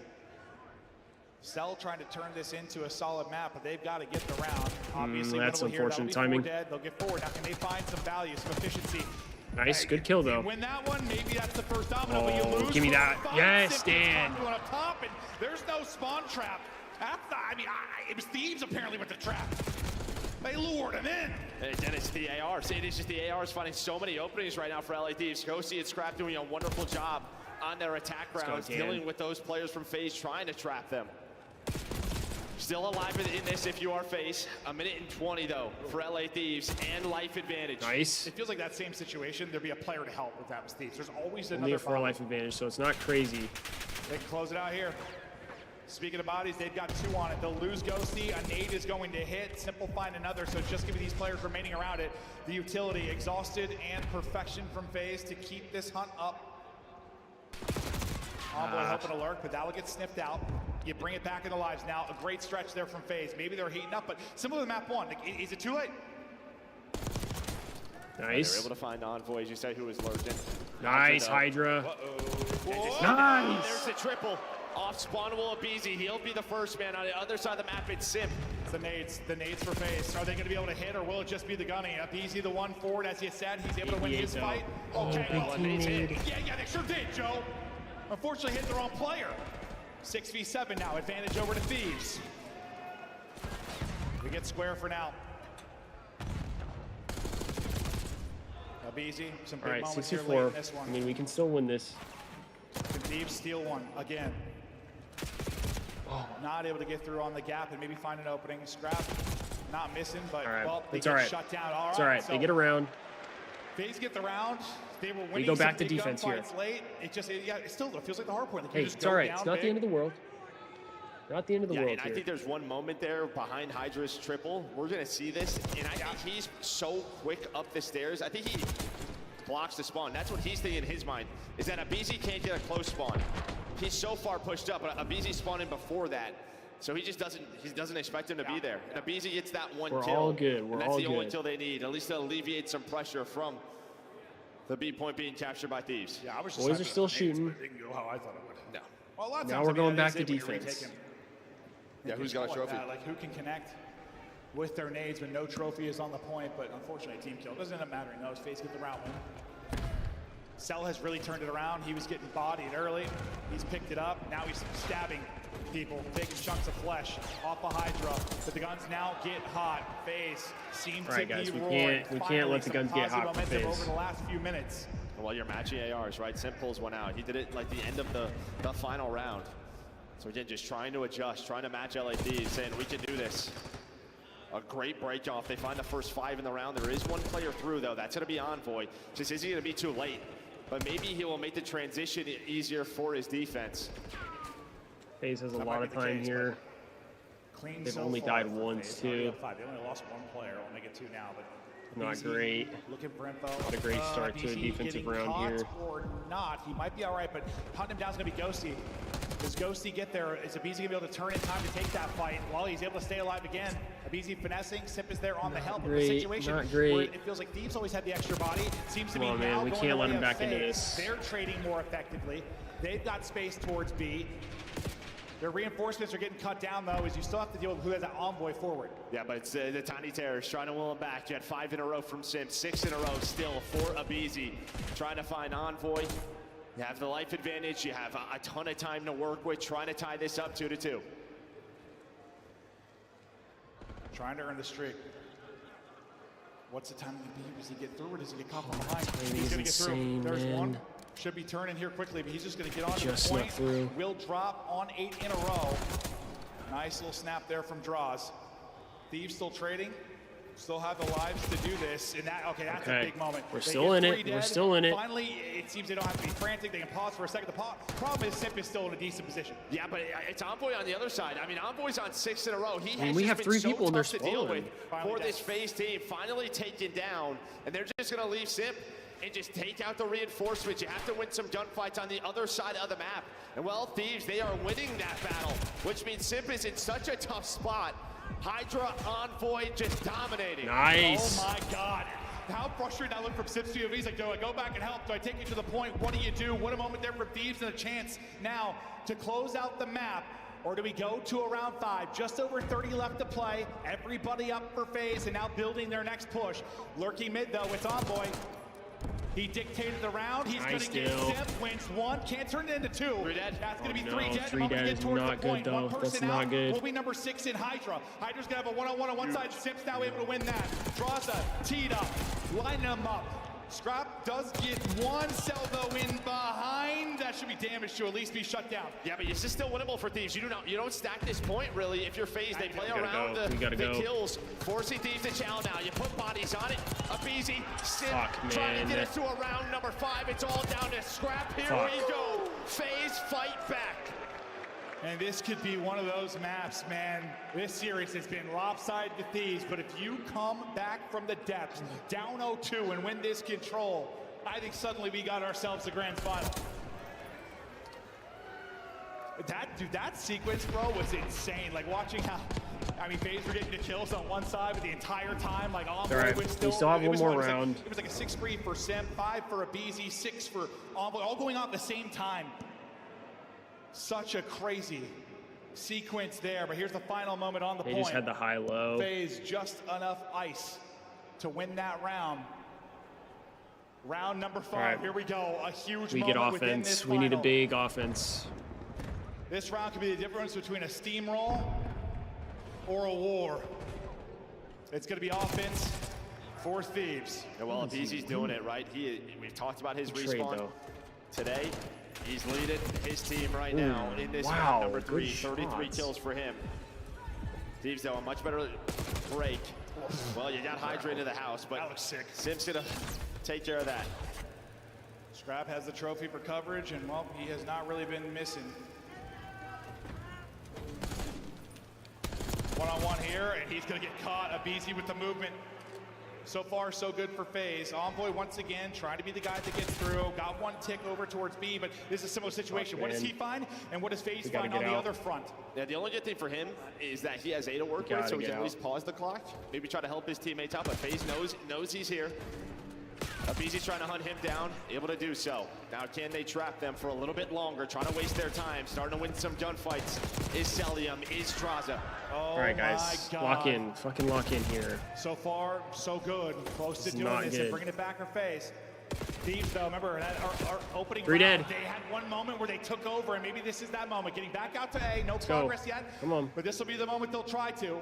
Cell trying to turn this into a solid map, but they've got to get the round. Obviously, that's here, unfortunate timing. Dead. They'll get forward. Now, can they find some value, some efficiency? Nice, good kill though. Win that one, maybe that's the first domino, but you lose. Give me that. Yes, Dan. Up top, and there's no spawn trap. It was Thieves apparently with the trap. They lured him in. And then it's the ARs. It is just the ARs finding so many openings right now for LA Thieves. Ghosty and Scrap doing a wonderful job on their attack rounds, dealing with those players from FaZe trying to trap them. Still alive in this if you are FaZe. A minute and 20 though for LA Thieves and life advantage. Nice. It feels like that same situation. There'd be a player to help if that was Thieves. There's always another. Only a 4 life advantage, so it's not crazy. They can close it out here. Speaking of bodies, they've got 2 on it. They'll lose Ghosty. A nade is going to hit. Simple find another. So just give me these players remaining around it. The utility, exhausted, and perfection from FaZe to keep this hunt up. Envoy helping to lurk, but that'll get sniffed out. You bring it back into lives now. A great stretch there from FaZe. Maybe they're heating up, but similar to map 1. Is it too late? Nice. They're able to find Envoy, as you say, who was lurking. Nice, Hydra. Nice. There's the triple. Off spawnable aBeZy. He'll be the first man on the other side of the map. It's Simp. The nades for FaZe. Are they going to be able to hit, or will it just be the gunning? aBeZy, the one forward, as you said, he's able to win his fight. Okay, well, yeah, they sure did, Joe. Unfortunately, hit the wrong player. 6v7 now. Advantage over to Thieves. We get square for now. aBeZy, some big moments here late in this one. I mean, we can still win this. Can Thieves steal one again? Not able to get through on the gap and maybe find an opening. Scrap not missing, but well, they get shut down. It's all right. So they get around. FaZe get the round. They were winning. We go back to defense here. Late. It still feels like the Hardpoint. Hey, it's all right. It's not the end of the world. Not the end of the world and I think there's one moment there behind Hydra's triple. We're going to see this, and I think he's so quick up the stairs. I think he blocks the spawn. That's what he's thinking in his mind, is that aBeZy can't get a close spawn. He's so far pushed up, but aBeZy spawned in before that. So he doesn't expect him to be there. And Abizi gets that one We're kill. all good. We're and that's all the only good. kill they need. At least to alleviate some pressure from the B point being captured by Thieves. Yeah, I was just Boys are still shooting. It didn't go how I thought it would. No. Well, a lot of Now times, we're going that back is to it when you're defense. retaking. Yeah, who's got a trophy? Like who can connect with their nades when no trophy is on the point, but unfortunately team kill. Doesn't end up mattering though, his face gets the round win. Cell has really turned it around. He was getting bodied early. He's picked it up. Now he's stabbing people, taking chunks of flesh off of Hydra. But the guns now get hot. FaZe seem to guys, be we roaring. can't let the guns get hot for momentum FaZe. over the last few minutes. Well, you're matching ARs, right? Simp pulls one out. He did it like the end of the final round. So again, just trying to adjust, trying to match LA Thieves, saying we can do this. A great break off. They find the first 5 in the round. There is one player through though. That's gonna be Envoy. Just is he gonna be too late? But maybe he will make the transition easier for his defense. FaZe has a lot of time here. Clean They've so only far died for once FaZe. too. They only lost one player. I'll make it 2 now, but Not BZ great. Looking for info. Not a great start to a BZ defensive getting round caught here. Or not. He might be all right, but hunting him down is going to be Ghosty. Does Ghosty get there? Is Abizi going to be able to turn in time to take that fight? Well, he's able to stay alive again. Abizi finessing. Simp is there on the help. great, The situation not great. where it feels like Thieves always had the extra body. Seems to Come be on, now man. We going can't the let way him of back into FaZe. this. They're trading more effectively. They've got space towards B. Their reinforcements are getting cut down, though, as you still have to deal with who has that Envoy forward. Yeah, but it's the Tiny Terrors trying to will him back. You had 5 in a row from Simp, 6 in a row still for Abizi. Trying to find Envoy. You have the life advantage. You have a ton of time to work with, trying to tie this up 2-2. Trying to earn the streak. What's the time going to be? Does he get through or does he get caught from behind? He's going to get through. There's one. Should be turning here quickly, but he's just going to get onto the point. Through. Will drop on 8 in a row. Nice little snap there from Draws. Thieves still trading. Still have the lives to do this. And that, that's a big moment. We're still in it. We're still in it. Finally, it seems they don't have to be frantic. They can pause for a second. The problem is Simp is still in a decent position. Yeah, but it's Envoy on the other side. I mean, Envoy's on 6 in a row. He has we just have been 3 so people and they're tough to deal with Finally for dead. this FaZe team. Finally taken down, and they're just going to leave Simp and just take out the reinforcements. You have to win some gunfights on the other side of the map. And well, Thieves, they are winning that battle, which means Simp is in such a tough spot. Hydra, Envoy just dominating. Nice. Oh my God. How frustrating that looked from Simps POV. He's like, do I go back and help? Do I take you to the point? What do you do? What a moment there for Thieves and a chance now to close out the map. Or do we go to a round 5? Just over 30 left to play. Everybody up for FaZe and now building their next push. Lurking mid though, it's Envoy. He dictated the round. He's going to get Simp, wins 1, can't turn it into 2. That's going to be 3 dead. 3 dead is not good though. That's not good. Will be number 6 in Hydra. Hydra's going to have a one-on-one on one side. Simp's now able to win that. Draza teed up, lining them up. Scrap does get 1 cell though in behind. That should be damaged to at least be shut down. Yeah, but this is still winnable for Thieves. You don't stack this point really if you're FaZe. They play around the kills, forcing Thieves to challenge now. You put bodies on it. Abizi, Simp, trying to get us to a round number 5. It's all down to Scrap. Here we go. FaZe fight back. And this could be one of those maps, man. This series has been lopsided to Thieves, but if you come back from the depths, down 0-2 and win this control, I think suddenly we got ourselves the grand final. That sequence, bro, was insane. Like watching how, I mean, FaZe were getting the kills on one side, but the entire time, like Envoy was still. We still have one more round. It was like a 6-3 for Simp, 5 for Abizi, 6 for Envoy, all going on at the same time. Such a crazy sequence there, but here's the final moment on the point. They just had the high-low. FaZe just enough ice to win that round. Round number 5, here we go. A huge we moment get within this offense. final. We need a big offense. This round could be the difference between a steamroll or a war. It's going to be offense for Thieves. Yeah, well, Abizi's doing it, right? We've talked about his respawn today. He's leading his team right now in this round number 3. 33 kills for him. Thieves, though, a much better break. Well, you got Hydra into the house, but that looks sick. Simp's going to take care of that. Scrap has the trophy for coverage, and, well, he has not really been missing. One-on-one here, and he's going to get caught. Abizi with the movement. So far, so good for FaZe. Envoy once again trying to be the guy that gets through. Got one tick over towards B, but this is a similar situation. What does he find, and what does FaZe find on the other front? Yeah, the only good thing for him is that he has A to work with, so he can at least pause the clock. Maybe try to help his teammates out, but FaZe knows he's here. aBeZy's trying to hunt him down, able to do so. Now can they trap them for a little bit longer, trying to waste their time, starting to win some gunfights. Is Celium, is Draza. Oh, all right, guys, lock in, fucking lock in here. So far, so good. Close to doing this and bringing it back for FaZe. Thieves, though, remember, our opening round, they had one moment where they took over, and maybe this is that moment. Getting back out to A, no progress yet. Come on. But this will be the moment they'll try to.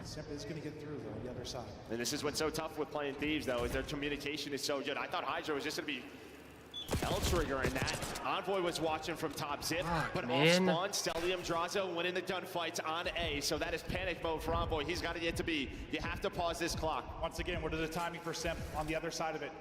Simp is going to get through, though, the other side. And this is what's so tough with playing Thieves, though, is their communication is so good. I thought Hydra was just going to be L-trigger in that. Envoy was watching from top zip, but off spawn, Celium, Draza winning the gunfights on A, so that is panic mode for Envoy. He's got to get to B. You have to pause this clock. Once again, what are the timing for Simp on the other side of it?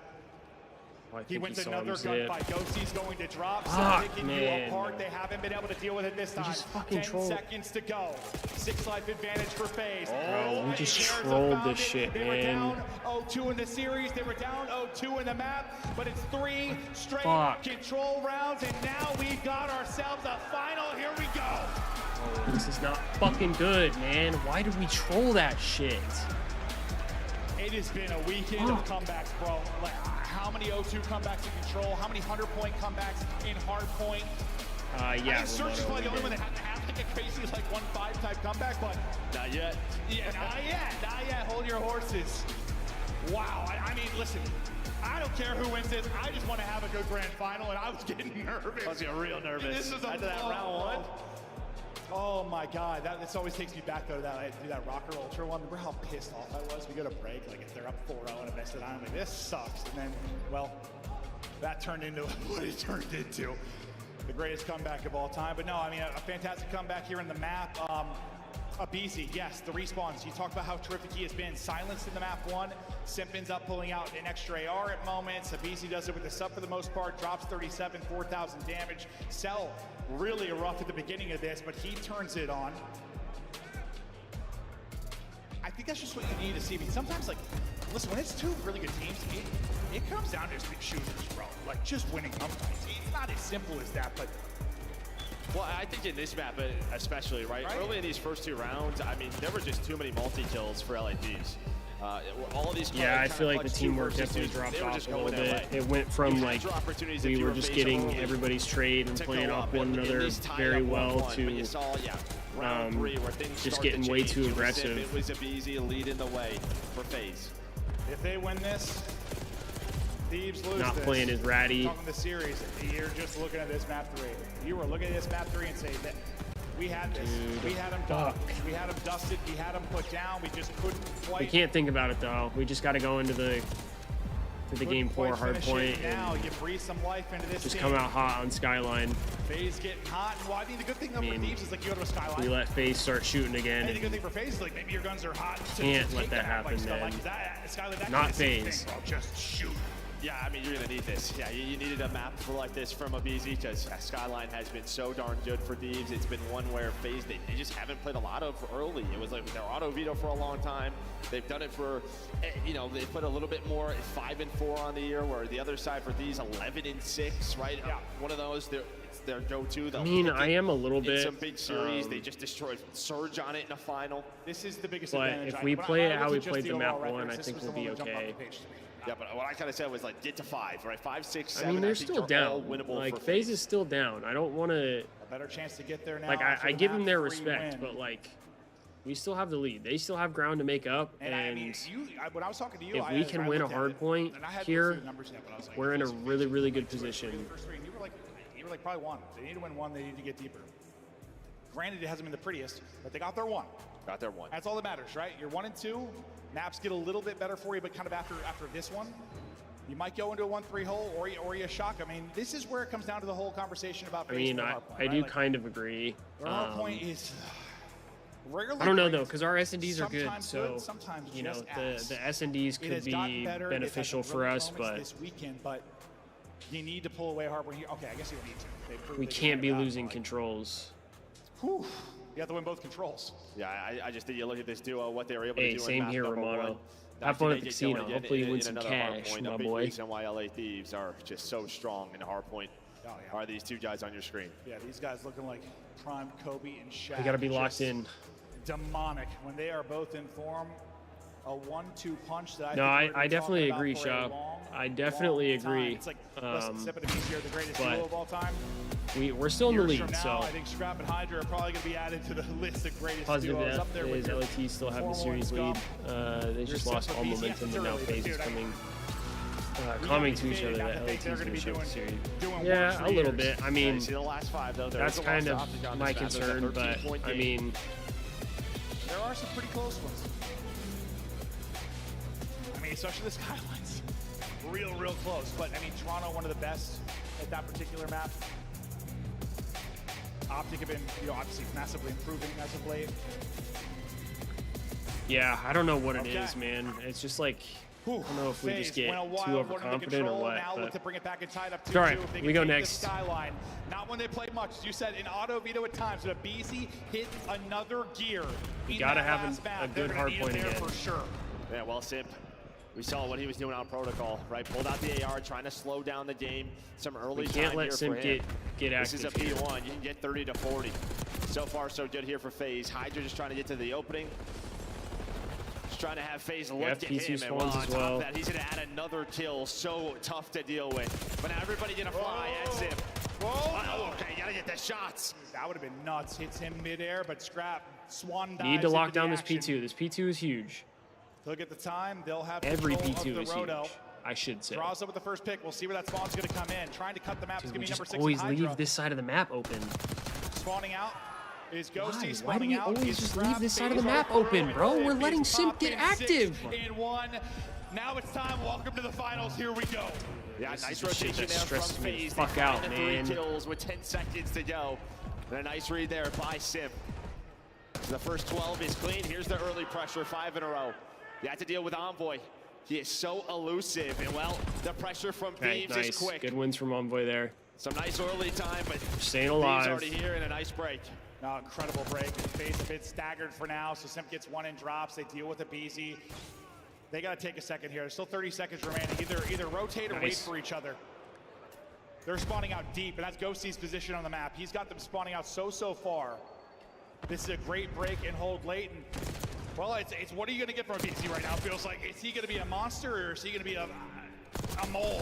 He wins another gunfight. Ghosty's going to drop. Picking you apart. They haven't been able to deal with it this time. 10 seconds to go. 6 life advantage for FaZe. Oh, we just trolled this shit, man. They were down 0-2 in the series. They were down 0-2 in the map. But it's 3 straight control rounds. And now we've got ourselves a final. Here we go. Oh, this is not fucking good, man. Why did we troll that shit? It has been a weekend of comebacks, bro. Like, how many 0-2 comebacks in control? How many 100-point comebacks in Hardpoint? Yeah, Search is probably the only one that had to have like a crazy like 1-5 type comeback, but not yet. Yeah, not yet. Hold your horses. Wow. I mean, listen. I don't care who wins this. I just want to have a good grand final, and I was getting nervous. I was getting real nervous. This is after that round one. Oh my God, this always takes me back though. That I do that Rocker Ultra one. Remember how pissed off I was? We go to break, like if they're up 4-0 and I messed it on, I'm like, this sucks. And then, well, that turned into what it turned into. The greatest comeback of all time. But no, I mean, a fantastic comeback here in the map. aBeZy, yes, the respawns. You talked about how terrific he has been. Silenced in the map 1. Simp ends up pulling out an extra AR at moments. aBeZy does it with the sub for the most part. Drops 37, 4,000 damage. Cell really rough at the beginning of this, but he turns it on. I think that's just what you need to see. I mean, sometimes, like, listen, when it's two really good teams, it comes down to just big shooters, bro. Like, just winning gunfights. It's not as simple as that, but well, I think in this map especially, right? Early in these first 2 rounds, I mean, there were just too many multi-kills for LA Thieves. All of these I feel like the teamwork definitely dropped off a little bit. It went from like we were just getting everybody's trade and playing off one another very well to just getting way too aggressive. It was aBeZy leading the way for FaZe. If they win this, Thieves lose Not this. playing as ratty. Talking the series, you're just looking at this map 3. You were looking at this map 3 and saying that we had this. We had him done. We had him dusted. We had him put down. We just couldn't quite. We can't think about it though. We just got to go into the game 4 Hardpoint now you breathe some life into this. Just come out hot on Skyline. FaZe getting hot. Well, I mean, the good thing for Thieves is like you go to a Skyline. We let FaZe start shooting again. I think the good thing for FaZe is like maybe your guns are hot. Can't let that happen, man. Not FaZe. Just shoot. Yeah, I mean, you're going to need this. Yeah, you needed a map like this from aBeZy because Skyline has been so darn good for Thieves. It's been one where FaZe, they just haven't played a lot of early. It was like their auto veto for a long time. They've done it for, they put a little bit more 5-4 on the year, where the other side for Thieves, 11-6, right? Yeah. One of those, it's their go-to. I mean, I am a little bit. In some big series, they just destroyed Surge on it in a final. This is the biggest advantage. But if we play it how we played the map 1, I think we'll be okay. Yeah, but what I kind of said was like get to 5, right? 5, 6, 7. I mean, they're still down. Like FaZe is still down. I don't want to. A better chance to get there now. Like I give them their respect, but like we still have the lead. They still have ground to make up. And I mean, when I was talking to you, if we can win a Hardpoint here, we're in a really, really good position. You were like probably 1. They need to win 1. They need to get deeper. Granted, it hasn't been the prettiest, but they got their 1. Got their 1. That's all that matters, right? You're 1 and 2. Maps get a little bit better for you, but kind of after this one, you might go into a 1-3 hole or you shock. I mean, this is where it comes down to the whole conversation about. I mean, I do kind of agree. Hardpoint is rarely. I don't know though, because our S&Ds are good, so sometimes you know the S&Ds could be beneficial for us, but this weekend, but you need to pull away Hardpoint here. Okay, I guess you don't need to. We can't be losing controls. Whew. You have to win both controls. Yeah, I just think you look at this duo, what they were able to do. Same here, Romano. Have fun at the casino. Hopefully you win some cash, my boy. The reason why LA Thieves are just so strong in Hardpoint are these two guys on your screen. Yeah, these guys looking like prime Kobe and Shaq. They got to be locked in. Demonic when they are both in form. A 1-2 punch that I definitely agree, Shaw. I definitely agree. It's like Sip and Beast here, the greatest duo of all time. We're still in the lead, now, so I think Scrap and Hydra are probably going to be added to the list of greatest positive duos up there with is LAT still have the series lead. They just lost all momentum, and now FaZe is coming to each other. That LAT is going to show the series. Yeah, a little bit. I mean, the last 5 though. That's kind of my concern, but I mean, there are some pretty close ones. I mean, especially the Skylines, real close. But I mean, Toronto, one of the best at that particular map. OpTic have been, obviously massively improving as of late. Yeah, I don't know what it is, man. It's just like, I don't know if we just get too overconfident or what. But to bring it back and tie it up all right, we go next. Skyline. Not when they play much. As you said, in auto veto at times, but BZ hit another gear. We gotta have a good hard point again. For sure. Yeah, well, Simp. We saw what he was doing on protocol, right? Pulled out the AR, trying to slow down the game. Some early we can't time let here Simp for him. get active. This is a P1. You can get 30 to 40. So far, so good here for FaZe. Hydra just trying to get to the opening. Just trying to have FaZe look at him. And on top of that, he's going to add another kill. So tough to deal with. But now everybody going to fly at Simp. Whoa. Okay, you got to get the shots. That would have been nuts. Hits him midair, but Scrap swan dives. Need to lock down this P2. This P2 is huge. Look at the time. They'll have every P2 is huge. I should say. Draws up with the first pick. We'll see where that spawn's going to come in. Trying to cut the map. It's going to be number 6. Always leave this side of the map open. Spawning out is Ghosty. Why do we always just leave this side of the map open, bro? We're letting Simp get active. In 1. Now it's time. Welcome to the finals. Here we go. Yeah, nice rotation there from FaZe. Fuck out, man. 3 kills with 10 seconds to go. And a nice read there by Simp. So the first 12 is clean. Here's the early pressure. 5 in a row. You have to deal with Envoy. He is so elusive, and well, the pressure from Thieves is quick. Good wins from Envoy there. Some nice early time, but staying alive. Thieves already here and a nice break. No, incredible break. FaZe a bit staggered for now, so Simp gets 1 in drops. They deal with the BZ. They got to take a second here. There's still 30 seconds remaining. Either rotate or wait for each other. They're spawning out deep, and that's Ghosty's position on the map. He's got them spawning out so far. This is a great break and hold late. And well, it's what are you going to get from a BZ right now? It feels like, is he going to be a monster or is he going to be a mole?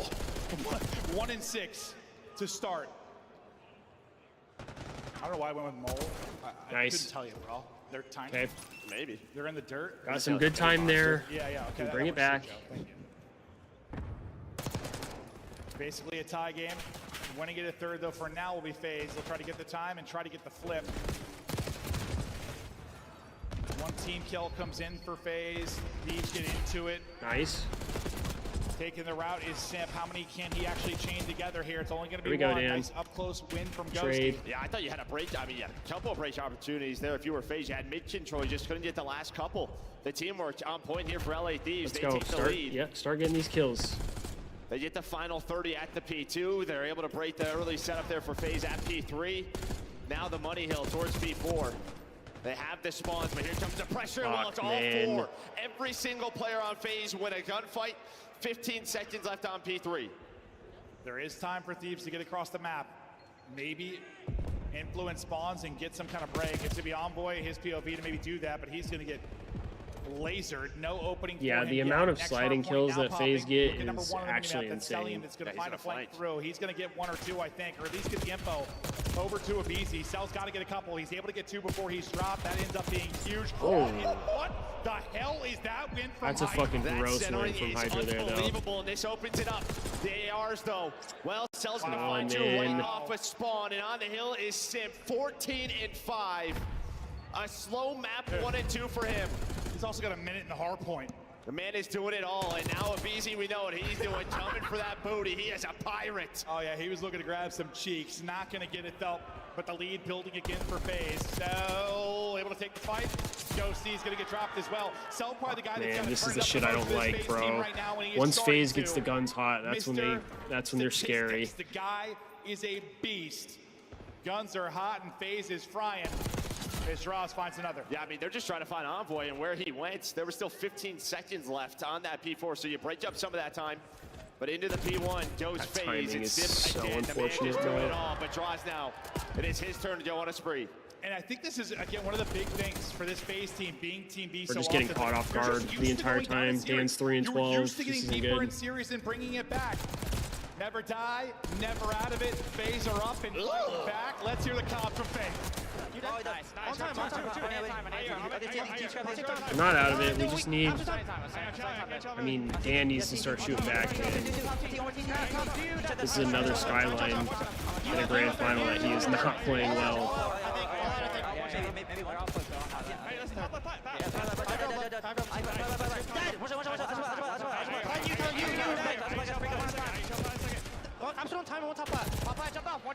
1 in 6 to start. I don't know why I went with mole. I couldn't tell you, bro. They're tiny. Okay. Maybe. They're in the dirt. Got some good time there. Yeah. Okay. Bring it back. Thank you. Basically a tie game. Winning it a third, though, for now will be FaZe. They'll try to get the time and try to get the flip. 1 team kill comes in for FaZe. Thieves get into it. Nice. Taking the route is Simp. How many can he actually chain together here? It's only going to be one. Nice up-close win from Ghosty. Yeah, I thought you had a break. I mean, you had a couple of break opportunities there. If you were FaZe, you had mid-control. You just couldn't get the last couple. The teamwork on point here for LA Thieves. Let's go. Take the lead. Yeah, start getting these kills. They get the final 30 at the P2. They're able to break the early setup there for FaZe at P3. Now the money hill towards P4. They have the spawns, but here comes the pressure. Well, it's all 4. Every single player on FaZe win a gunfight. 15 seconds left on P3. There is time for Thieves to get across the map. Maybe influence spawns and get some kind of break. It's going to be Envoy, his POV to maybe do that, but he's going to get lasered. No opening. Yeah, the amount of sliding kills that FaZe get is actually insane. That's going to find a flank through. He's going to get 1 or 2, I think, or at least get the info over to Abizi. Cell's got to get a couple. He's able to get 2 before he's dropped. That ends up being huge. Oh. What the hell is that win from That's a fucking gross win from Hydra there, though. Unbelievable, and this opens it up. The ARs, though. Well, Cell's going to find you right off a spawn, and on the hill is Simp. 14 and 5. A slow map 1 and 2 for him. He's also got a minute in the hard point. The man is doing it all, and now Abizi, we know what he's doing, coming for that booty. He is a pirate. Oh yeah, he was looking to grab some cheeks. Not gonna get it though, but the lead building again for FaZe. Cell able to take the fight. Ghosty's gonna get dropped as well. Cell probably the guy that's gonna this is the shit I don't like, bro. Once FaZe gets the guns hot, that's when they're scary. The guy is a beast. Guns are hot and FaZe is frying. His draws finds another. Yeah, I mean, they're just trying to find Envoy, and where he went, there were still 15 seconds left on that P4, so you break up some of that time. But into the P1 goes That FaZe. timing It's is so again. unfortunate, The man is doing though. it all, but draws now. It is his turn to go on a spree. And I think this is, again, one of the big things for this FaZe team, being Team B. We're so just getting often. caught off guard the entire time. Dan's 3 and 12. You're used to This getting isn't deeper in good. series and bringing it back. Never die, never out of it. FaZe are up and back. Let's hear the comp from FaZe. We're not out of it. We just need. I mean, Dan needs to start shooting back. And this is another Skyline in a grand final that he is not playing well.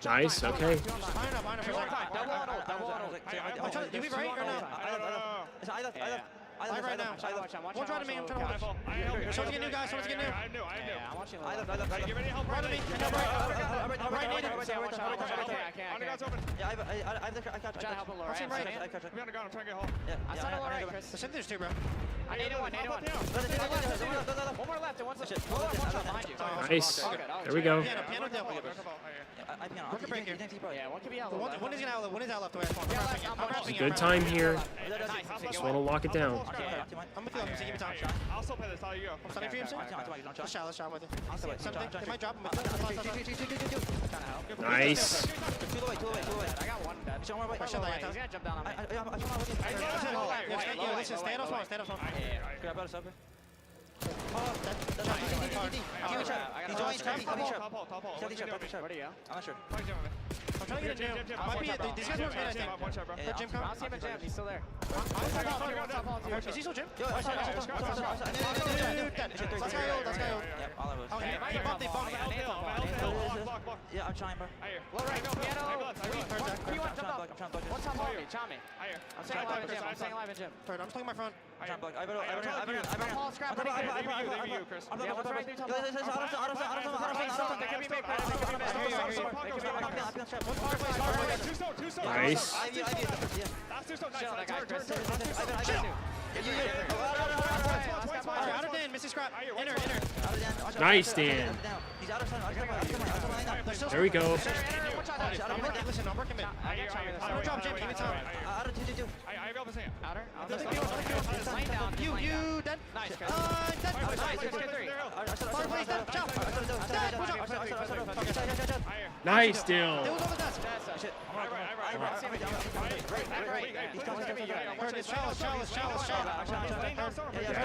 Nice, okay. Live right now. One try to me, I'm trying to watch. Someone's getting new, guys. Someone's getting new. I'm new. I'm watching. Get ready to help. Run to me. Right needed. I can't. Yeah, I got. Trying to help a little, right? I'm gonna go. I'm trying to get home. Yeah. I'm trying to right, Chris. There's two, bro. I need one. One more left. One behind you. Nice. There we go. Piano down. One can break here. Yeah, one could be out. One is gonna out. One is out left. It's a good time here. Just want to lock it down. I'm with you. Give me time. I'll still play this. How you go? I'm stunning for you, Let's shot with you. Something. They might drop him. Nice. Too low. I got one dead. He's gonna jump down on me. Listen, stay on phone. Grab out a sub. I'm not sure. I'm trying to get a new. Might be these guys were I think. Jim come. I'll see him in Jim. He's still there. Is he still Jim? Let's go. Okay, yeah, I'm trying, bro. Low right, go piano. What do you want? Jump up. What's up on me? Chami. I'm staying alive in Jim. I'm staying alive in Jim. I'm playing my front. I'm all scrap. Chris. Nice. Nice, Dan. There we go. Listen, I'm working mid. I'm drop Jim. Give me time. You dead. Nice. Nice, Dill.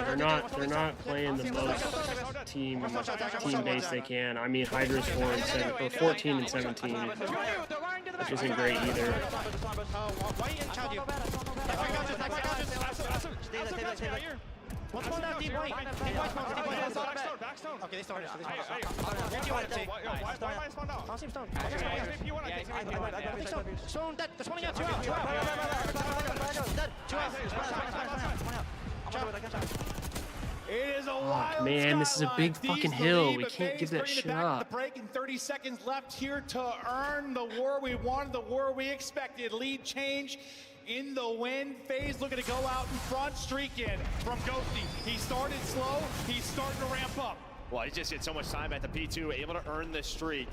They're not playing the most team base they can. I mean, Hydra's 14 and 17, which isn't great either. What's going on, deep white? Okay, they started. Stone dead. They're spawning out. 2 out. Dead. 2 out. It is a wild man, this is a big Skyline. fucking Thieves hill. lead, We but can't FaZe give that bringing it shit back to up. The break in 30 seconds left here to earn the war we wanted, the war we expected. Lead change in the win. FaZe looking to go out in front, streaking from Ghosty. He started slow. He's starting to ramp up. Well, he just had so much time at the P2, able to earn the streak.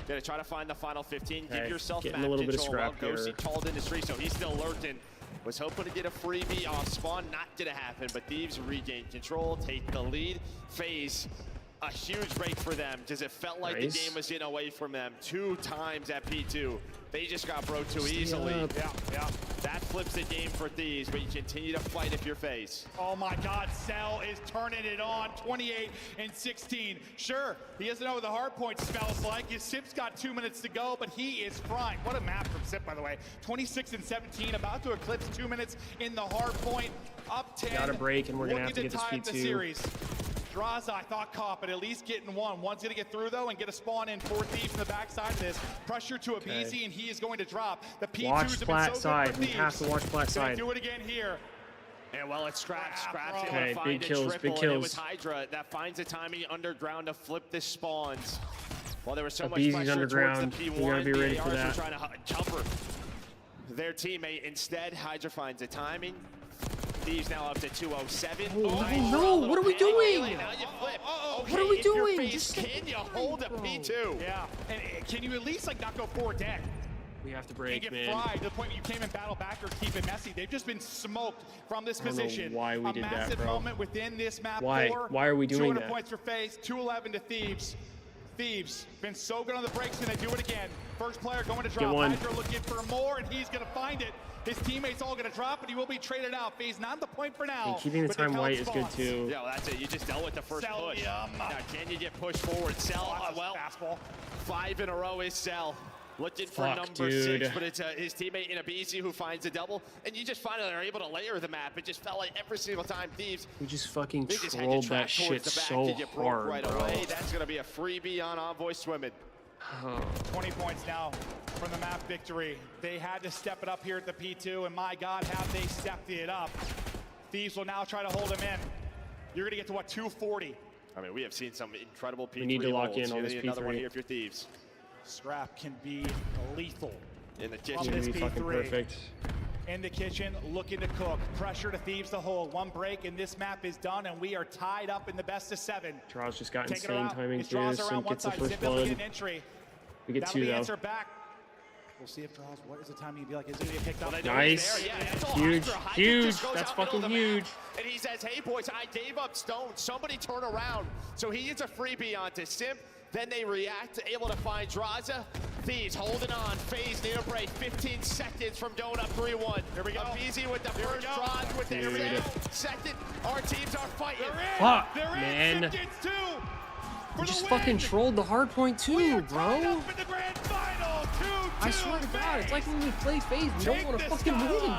Gonna try to find the final 15. Give yourself getting map a little bit of control. scrap Well, Ghosty here. called in the streak, so he's still lurking. Was hoping to get a freebie off spawn, not gonna happen, but Thieves regain control, take the lead. FaZe, a huge break for them, because it felt like the game was getting away from them 2 times at P2. They just got broke too easily. Yeah. That flips the game for Thieves, but you continue to fight if you're FaZe. Oh my God, Cell is turning it on, 28 and 16. Sure, he doesn't know what the Hardpoint smells like. His Sip's got 2 minutes to go, but he is frying. What a map from Sip, by the way. 26 and 17, about to eclipse 2 minutes in the Hardpoint. Up 10. Got a break, and we're gonna have to looking get this tie up the P2. series. Draza, I thought caught, but at least getting one. One's gonna get through though and get a spawn in for Thieves from the backside of this. Pressure to Abizi, and he is going to drop. The P2s Watch have been flat so good side. for We Thieves. have to watch flat Gonna side. do it again here. And well, it's Scraps. Scraps able Okay, to find big a kills, triple, big and it was kills. Hydra that finds the timing underground to flip the spawns. Well, there was so much Abizi's pressure underground. towards the P1. We gotta be ready for ARs were that. trying to jumper. their teammate instead. Hydra finds the timing. Thieves now up to 207. Oh, no, what are we doing? Now you flip. What are we doing? Can you hold a P2? Yeah, and can you at least like not go forward dead? We have to And break, get man. fried to the point where you came in battle back or keep it messy. They've just been smoked from this I don't know position. why we a did that, massive bro. moment within this map. Why? Why are we doing 200 that? points for FaZe, 211 to Thieves. Thieves been so good on the breaks, and they do it again. First player going to drop. one. Hydra looking for more, and he's going to find it. His teammates all going to drop, and he will be traded out. FaZe not the point for now. And keeping the but time they white count is good spots. too. Yeah, well, that's it. You just dealt with the first push. Now, can you get pushed forward? Cell, well, fastball. 5 in a row is Cell. Looking for Fuck, number dude. 6, but it's his teammate in a BZ who finds a double, and you just finally are able to layer the map. It just felt like every single time Thieves. We just fucking They just had you trolled that trapped towards shit the back so and you broke hard, right bro. away. That's gonna be a freebie on Envoy Swimming. 20 points now from the map victory. They had to step it up here at the P2, and my God, have they stepped it up. Thieves will now try to hold him in. You're gonna get to what, 240? I mean, we have seen some incredible P3 We need to lock holds. in on You're this gonna need another one P3. here if you're Thieves. Scrap can be lethal. In the From kitchen. this Be fucking P3. perfect. In the kitchen, looking to cook. Pressure to Thieves to hold. One break, and this map is done, and we are tied up in the best of 7. Draws just got Take it insane around. timing It's too. draws around Simp one gets the side. first Simp able to blood. get an entry. We get That'll 2 be though. answer back. We'll see if draws. What is the timing gonna be like? Is it gonna get picked up? Nice. Huge. Huge. That's fucking huge. And he says, hey boys, I gave up stone. Somebody turn around. So he gets a freebie onto Simp. Then they react, able to find Draza. Thieves holding on. FaZe need a break. 15 seconds from going up 3-1. Here we go. BZ with the first Draza with the second. Our teams are fighting. Fuck, man. We just fucking trolled the hardpoint too, bro. I swear to God, it's like when we play FaZe, we don't want to fucking win.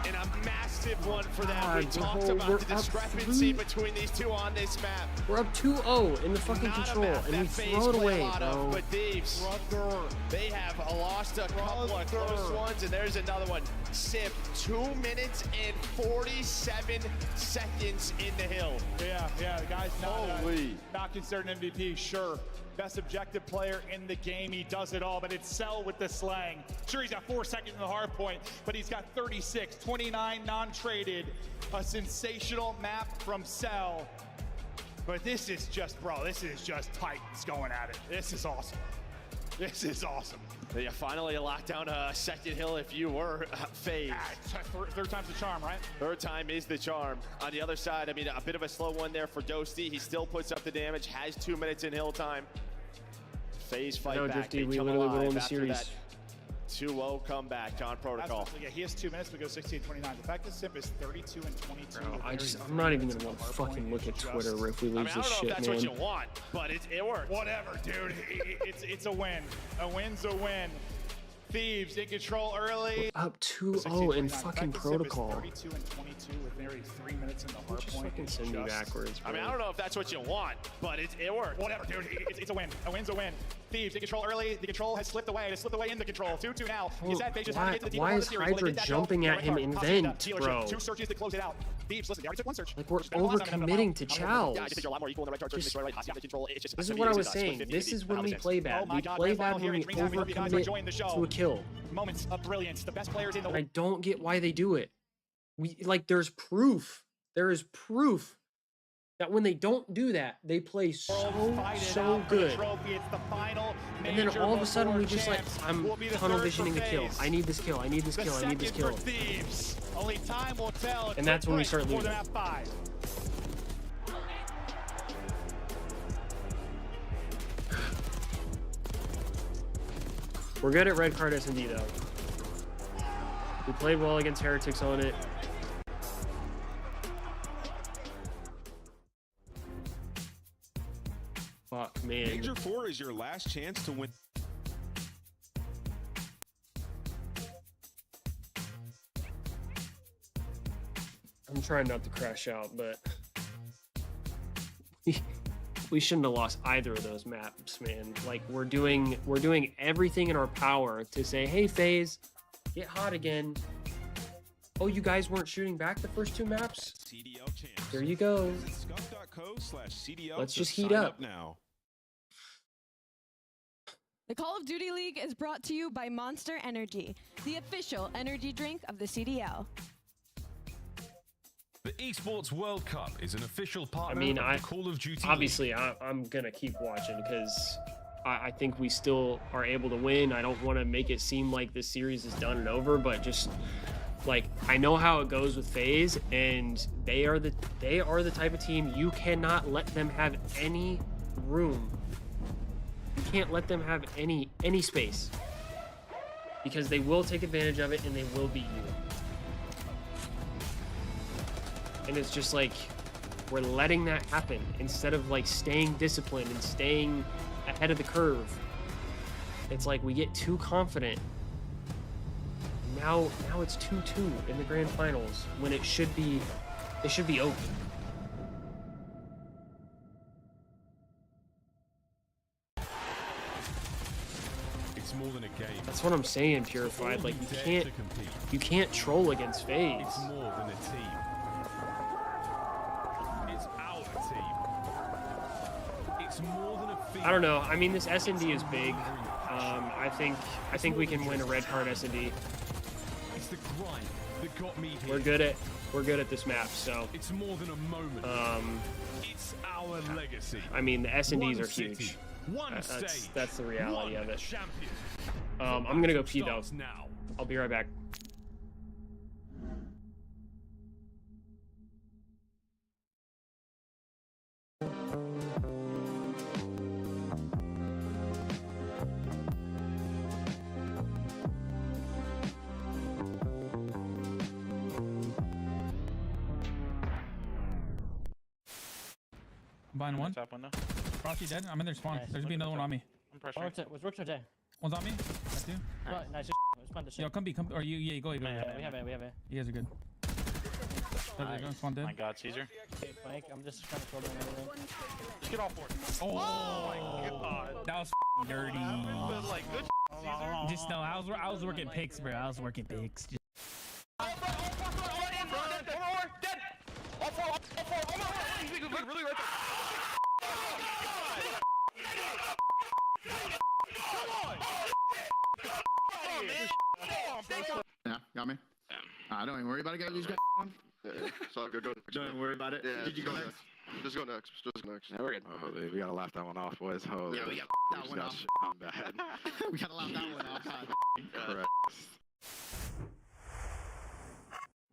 And a massive one for them. God, We talked bro, about we're the up discrepancy between these two on this map. We're up 2-0 in the fucking control, and we throw it away, bro. But Thieves, they have lost a couple of close ones, and there's another one. Simp, 2 minutes and 47 seconds in the hill. Yeah, the guy's not considered an MVP, sure. Best objective player in the game. He does it all, but it's Cell with the slang. Sure, he's got 4 seconds in the hard point, but he's got 36, 29 non-traded. A sensational map from Cell. But this is just, bro, this is just Titans going at it. This is awesome. This is awesome. Yeah, finally locked down a second hill if you were FaZe. Third time's the charm, right? Third time is the charm. On the other side, I mean, a bit of a slow one there for Dosty. He still puts up the damage, has 2 minutes in hill time. FaZe fight No, back. Drifty, we come literally alive won the after series. that 2-0 comeback on Protocol. Yeah, he has 2 minutes to go 16-29. The fact that Simp is 32 and 22. Bro, I'm not even gonna fucking look at Twitter if we lose I this don't know shit, if that's man. what you want, but it works. Whatever, dude. It's a win. A win's a win. Thieves in control early. Up 2-0 in fucking Protocol. 32 and 22 with nearly 3 minutes in the hard Just point. fucking send me backwards, bro. I mean, I don't know if that's what you want, but it works. Whatever, dude. It's a win. A win's a win. Thieves in control early. The control has slipped away. It has slipped away in the control. 2-2 now. Why is Hydra jumping at him in vent, bro? 2 searches to close it out. Thieves, listen, they already took 1 search. Like, we're overcommitting to chows. Yeah, I think you're a lot more equal in the red card. This is what I was saying. This is when we play bad. We play bad when we overcommit to a kill. Moments of brilliance. The best players in the And I don't get why they do it. There's proof. There is proof that when they don't do that, they play so good. And then all of a sudden we just I'm tunnel visioning the kill. I need this kill. I need this kill. I need this kill. Only time will tell. And that's when we start losing. We're good at red card S&D though. We played well against Heretics on it. Fuck, man. Major 4 is your last chance to win. I'm trying not to crash out, but we shouldn't have lost either of those maps, man. Like we're doing everything in our power to say, hey FaZe, get hot again. Oh, you guys weren't shooting back the first 2 maps? There you go. Let's just heat up. Now. The Call of Duty League is brought to you by Monster Energy, the official energy drink of the CDL. The Esports World Cup is an official partner of the Call of Duty obviously, I'm going to keep watching because I think we still are able to win. I don't want to make it seem like this series is done and over, but just like I know how it goes with FaZe, and they are the type of team you cannot let them have any room. You can't let them have any space because they will take advantage of it and they will beat you. And it's just like we're letting that happen instead of like staying disciplined and staying ahead of the curve. It's like we get too confident. Now it's 2-2 in the grand finals when it should be open. It's more than a game. That's what I'm saying, Purified. Like you can't troll against FaZe. It's more than a team. It's our team. It's more than a field. I don't know. I mean, this S&D is big. I think we can win a red card S&D. It's the grind that got me here. We're good at this map, so it's more than a moment. It's our legacy. I mean, the S&Ds are City, huge. That's the reality of it. I'm gonna go pee though. Now. I'll be right back. Buying one. Top window. Rocky dead. I'm in their spawn. Nice. There's gonna be another one on me. I'm pressuring. What's Rook's J? One's on me. That's two. Nice. Let's find the shit. Yo, come B. Or you go. Yeah, we have it. You guys are good. They're going spawn dead. My God, Caesar. Okay, Mike, I'm just trying to throw them everything. Just get off board. Oh my God. That was dirty. But like good Caesar. Just no, I was working picks, bro. I was working picks. Just... Really right there. Yeah, got me. Yeah. Don't even worry about it, guys. These guys on. Yeah, so go next. Don't worry about it. Yeah, Did you go next? Just go next. Just go next. Yeah, we're good. Oh, we gotta laugh that one off, boys. Oh, yeah, we got that one off. I'm bad. We gotta laugh that one off. Correct.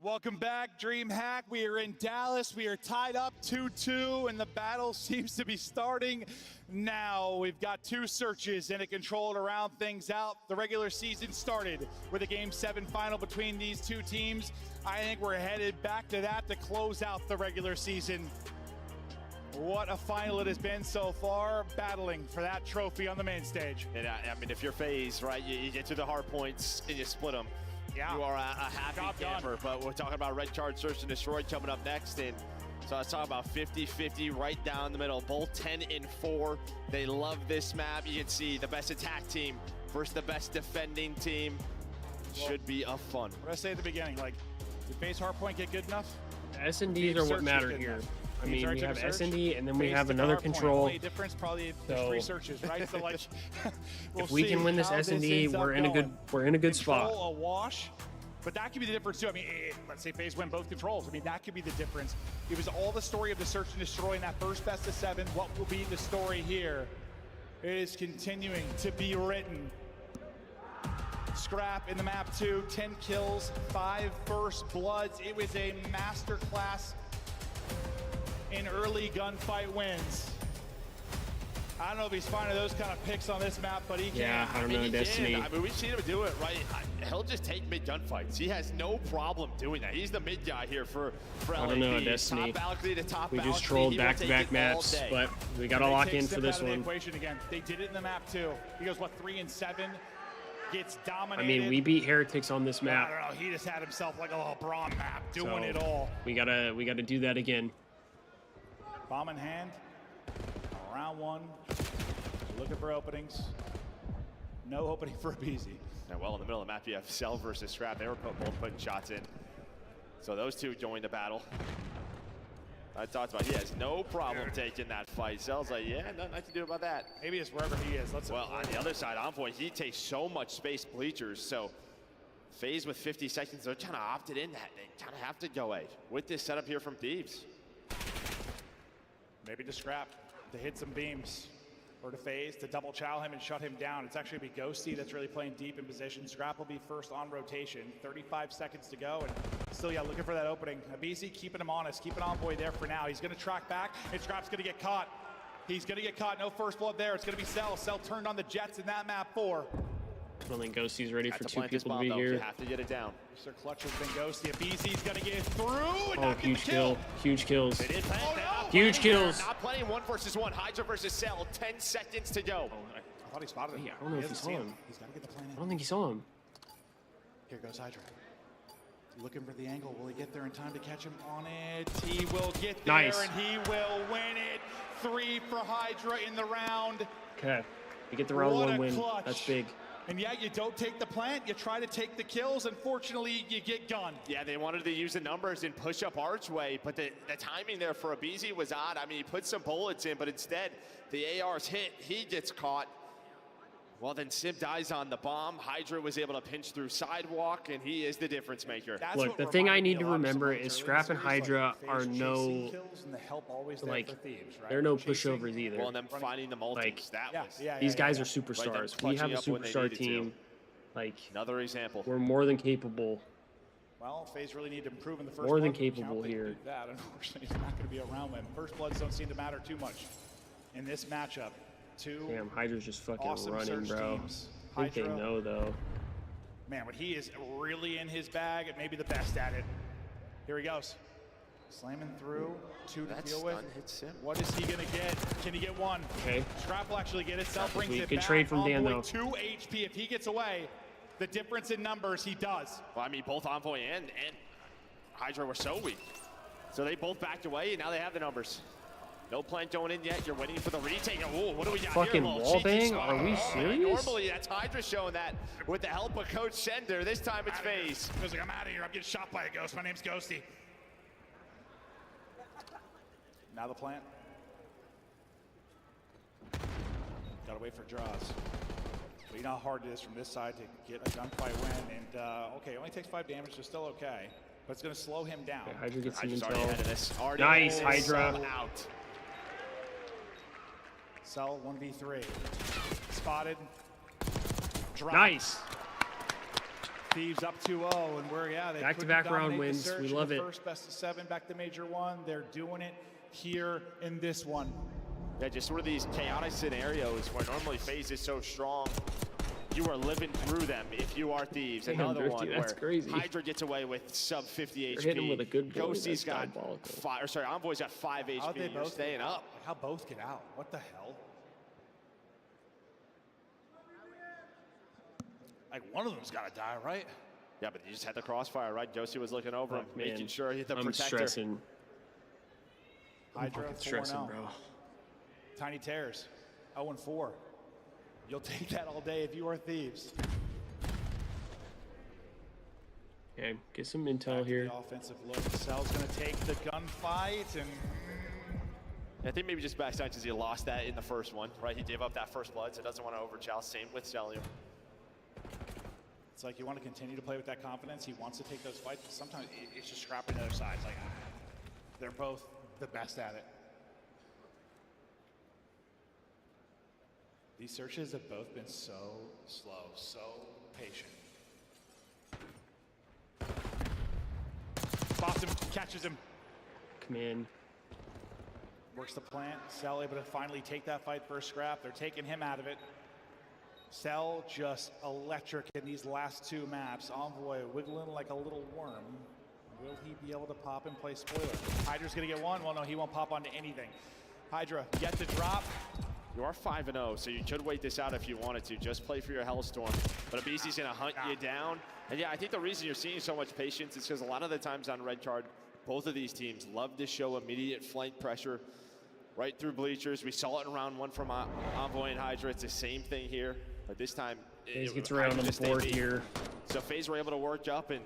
Welcome back, DreamHack. We are in Dallas. We are tied up 2-2, and the battle seems to be starting now. We've got two searches and a control to round things out. The regular season started with a Game 7 final between these two teams. I think we're headed back to that to close out the regular season. What a final it has been so far, battling for that trophy on the main stage. And I mean, if you're FaZe, right, you get to the hard points and you split them. Yeah. You are a happy camper, but we're talking about red card search and destroy coming up next. And so let's talk about 50-50 right down the middle, both 10-4. They love this map. You can see the best attack team versus the best defending team. Should be a fun. What did I say at the beginning? Like, did FaZe Hardpoint get good enough? S&Ds are what matter here. I mean, we have S&D, and then we have another control. Only difference, probably there's three searches, right? So like, if we can win this S&D, we're in a good spot. Control a wash, but that could be the difference too. I mean, let's say FaZe win both controls. I mean, that could be the difference. It was all the story of the search and destroy in that first best of 7. What will be the story here? It is continuing to be written. Scrap in the map 2, 10 kills, 5 first bloods. It was a masterclass in early gunfight wins. I don't know if he's finding those kind of picks on this map, but he can. Yeah, I don't know, Destiny. I mean, we've seen him do it, right? He'll just take mid gunfights. He has no problem doing that. He's the mid guy here for I don't know, Destiny. Top balcony to top we just balcony. trolled back-to-back maps, but we got to lock in for this one. The equation again. They did it in the map too. He goes, what, 3 and 7? Gets dominated. I mean, we beat Heretics on this map. I don't know. He just had himself like a LeBron map, doing it all. We gotta do that again. Bomb in hand. Round 1. Looking for openings. No opening for Abizi. Yeah, well, in the middle of the map, you have Cell versus Scrap. They were both putting shots in. So those two joined the battle. I talked about he has no problem taking that fight. Cell's like, yeah, nothing to do about that. Maybe it's wherever he is. Well, on the other side, Envoy, he takes so much space bleachers. So FaZe with 50 seconds, they're kind of opted in that. They kind of have to go A with this setup here from Thieves. Maybe to Scrap to hit some beams. Or to FaZe to double chow him and shut him down. It's actually going to be Ghosty that's really playing deep in position. Scrap will be first on rotation. 35 seconds to go, and still, yeah, looking for that opening. Abizi keeping him honest, keeping Envoy there for now. He's going to track back, and Scrap's going to get caught. He's going to get caught. No first blood there. It's going to be Cell. Cell turned on the Jets in that map 4. I don't think Ghosty's ready for 2 people to be here. You have to get it down. Mr. Clutch has been Ghosty. Abizi's going to get through. And oh, huge kill. Huge kills. They did Huge kills. Not playing 1 versus 1. Hydra versus Cell. 10 seconds to go. I thought he spotted him. Yeah, I don't know if he saw him. He's got to get the plan in. I don't think he saw him. Here goes Hydra. Looking for the angle. Will he get there in time to catch him on it? He will get there, nice. And he will win it. 3 for Hydra in the round. Okay. You get the round 1 win. Clutch. That's big. And yeah, you don't take the plant, you try to take the kills. Unfortunately, you get gunned. Yeah, they wanted to use the numbers and push up Archway, but the timing there for Abizi was odd. I mean, he put some bullets in, but instead, the AR's hit, he gets caught. Well, then Sim dies on the bomb. Hydra was able to pinch through Sidewalk, and he is the difference maker. Look, the thing I need to remember is Scrap and Hydra are no, like, they're no pushovers either. Well, and them finding the multis, these guys are superstars. We have a superstar team. Like, another example. We're more than capable. Well, FaZe really need to improve in the first more than capable here. That, unfortunately, is not going to be a round win. First bloods don't seem to matter too much in this matchup. Damn, Hydra's just fucking awesome running, bro. Teams. I think they know, though. Man, when he is really in his bag, and maybe the best at it. Here he goes. Slamming through, 2 to deal with. What is he going to get? Can he get 1? Okay. Scrap will actually get it. Cell brings it good back. trade from Dan, though. 2 HP. If he gets away, the difference in numbers, he does. Well, I mean, both Envoy and Hydra were so weak. So they both backed away, and now they have the numbers. No plant going in yet. You're waiting for the retake. Oh, what do we got fucking here? Wall bang? Are we serious? Normally, that's Hydra showing that with the help of Coach Sender. This time it's FaZe. He was like, I'm out of here. I'm getting shot by a ghost. My name's Ghosty. Now the plant. Gotta wait for draws. But you know how hard it is from this side to get a gunfight win. And, okay, it only takes 5 damage, so still okay. But it's going to slow him down. Okay, Hydra gets some already ahead of this. Nice, Hydra. Out. Cell 1v3. Spotted. Drop. Nice. Thieves up 2-0, and we're, yeah, they back-to-back round wins. We love it. First best of 7, back to Major 1. They're doing it here in this one. Yeah, just sort of these chaotic scenarios where normally FaZe is so strong. You are living through them if you are Thieves. Another one where Hydra gets away with sub 50 HP. Hit him with a good blow. Ghosty's got 5, or sorry, Envoy's got 5 HP. How'd they both staying up. How both get out? What the hell? Like, one of them's got to die, right? Yeah, but you just had the crossfire, right? Ghosty was looking over him, man, making sure he hit the I'm protector. Stressing. Hydra, I'm stressing, bro. Tiny Tears, 0-4. You'll take that all day if you are Thieves. Okay, get some intel here. The offensive look. Cell's going to take the gunfight, and I think maybe just backside because he lost that in the first one, right? He gave up that first blood, so doesn't want to overchow. Same with Cellium. It's like you want to continue to play with that confidence. He wants to take those fights, but sometimes it's just scrapping the other side. It's like, they're both the best at it. These searches have both been so slow, so patient. Spots him, catches him. Come in. Works the plant. Cell able to finally take that fight for a scrap. They're taking him out of it. Cell just electric in these last 2 maps. Envoy wiggling like a little worm. Will he be able to pop and play spoiler? Hydra's gonna get 1. Well, no, he won't pop onto anything. Hydra, get the drop. You are 5-0, so you could wait this out if you wanted to. Just play for your Hellstorm. But Abizi's going to hunt you down. And yeah, I think the reason you're seeing so much patience is because a lot of the times on red card, both of these teams love to show immediate flank pressure right through bleachers. We saw it in round 1 from Envoy and Hydra. It's the same thing here. But this time, FaZe gets around on the board here. So FaZe were able to work up, and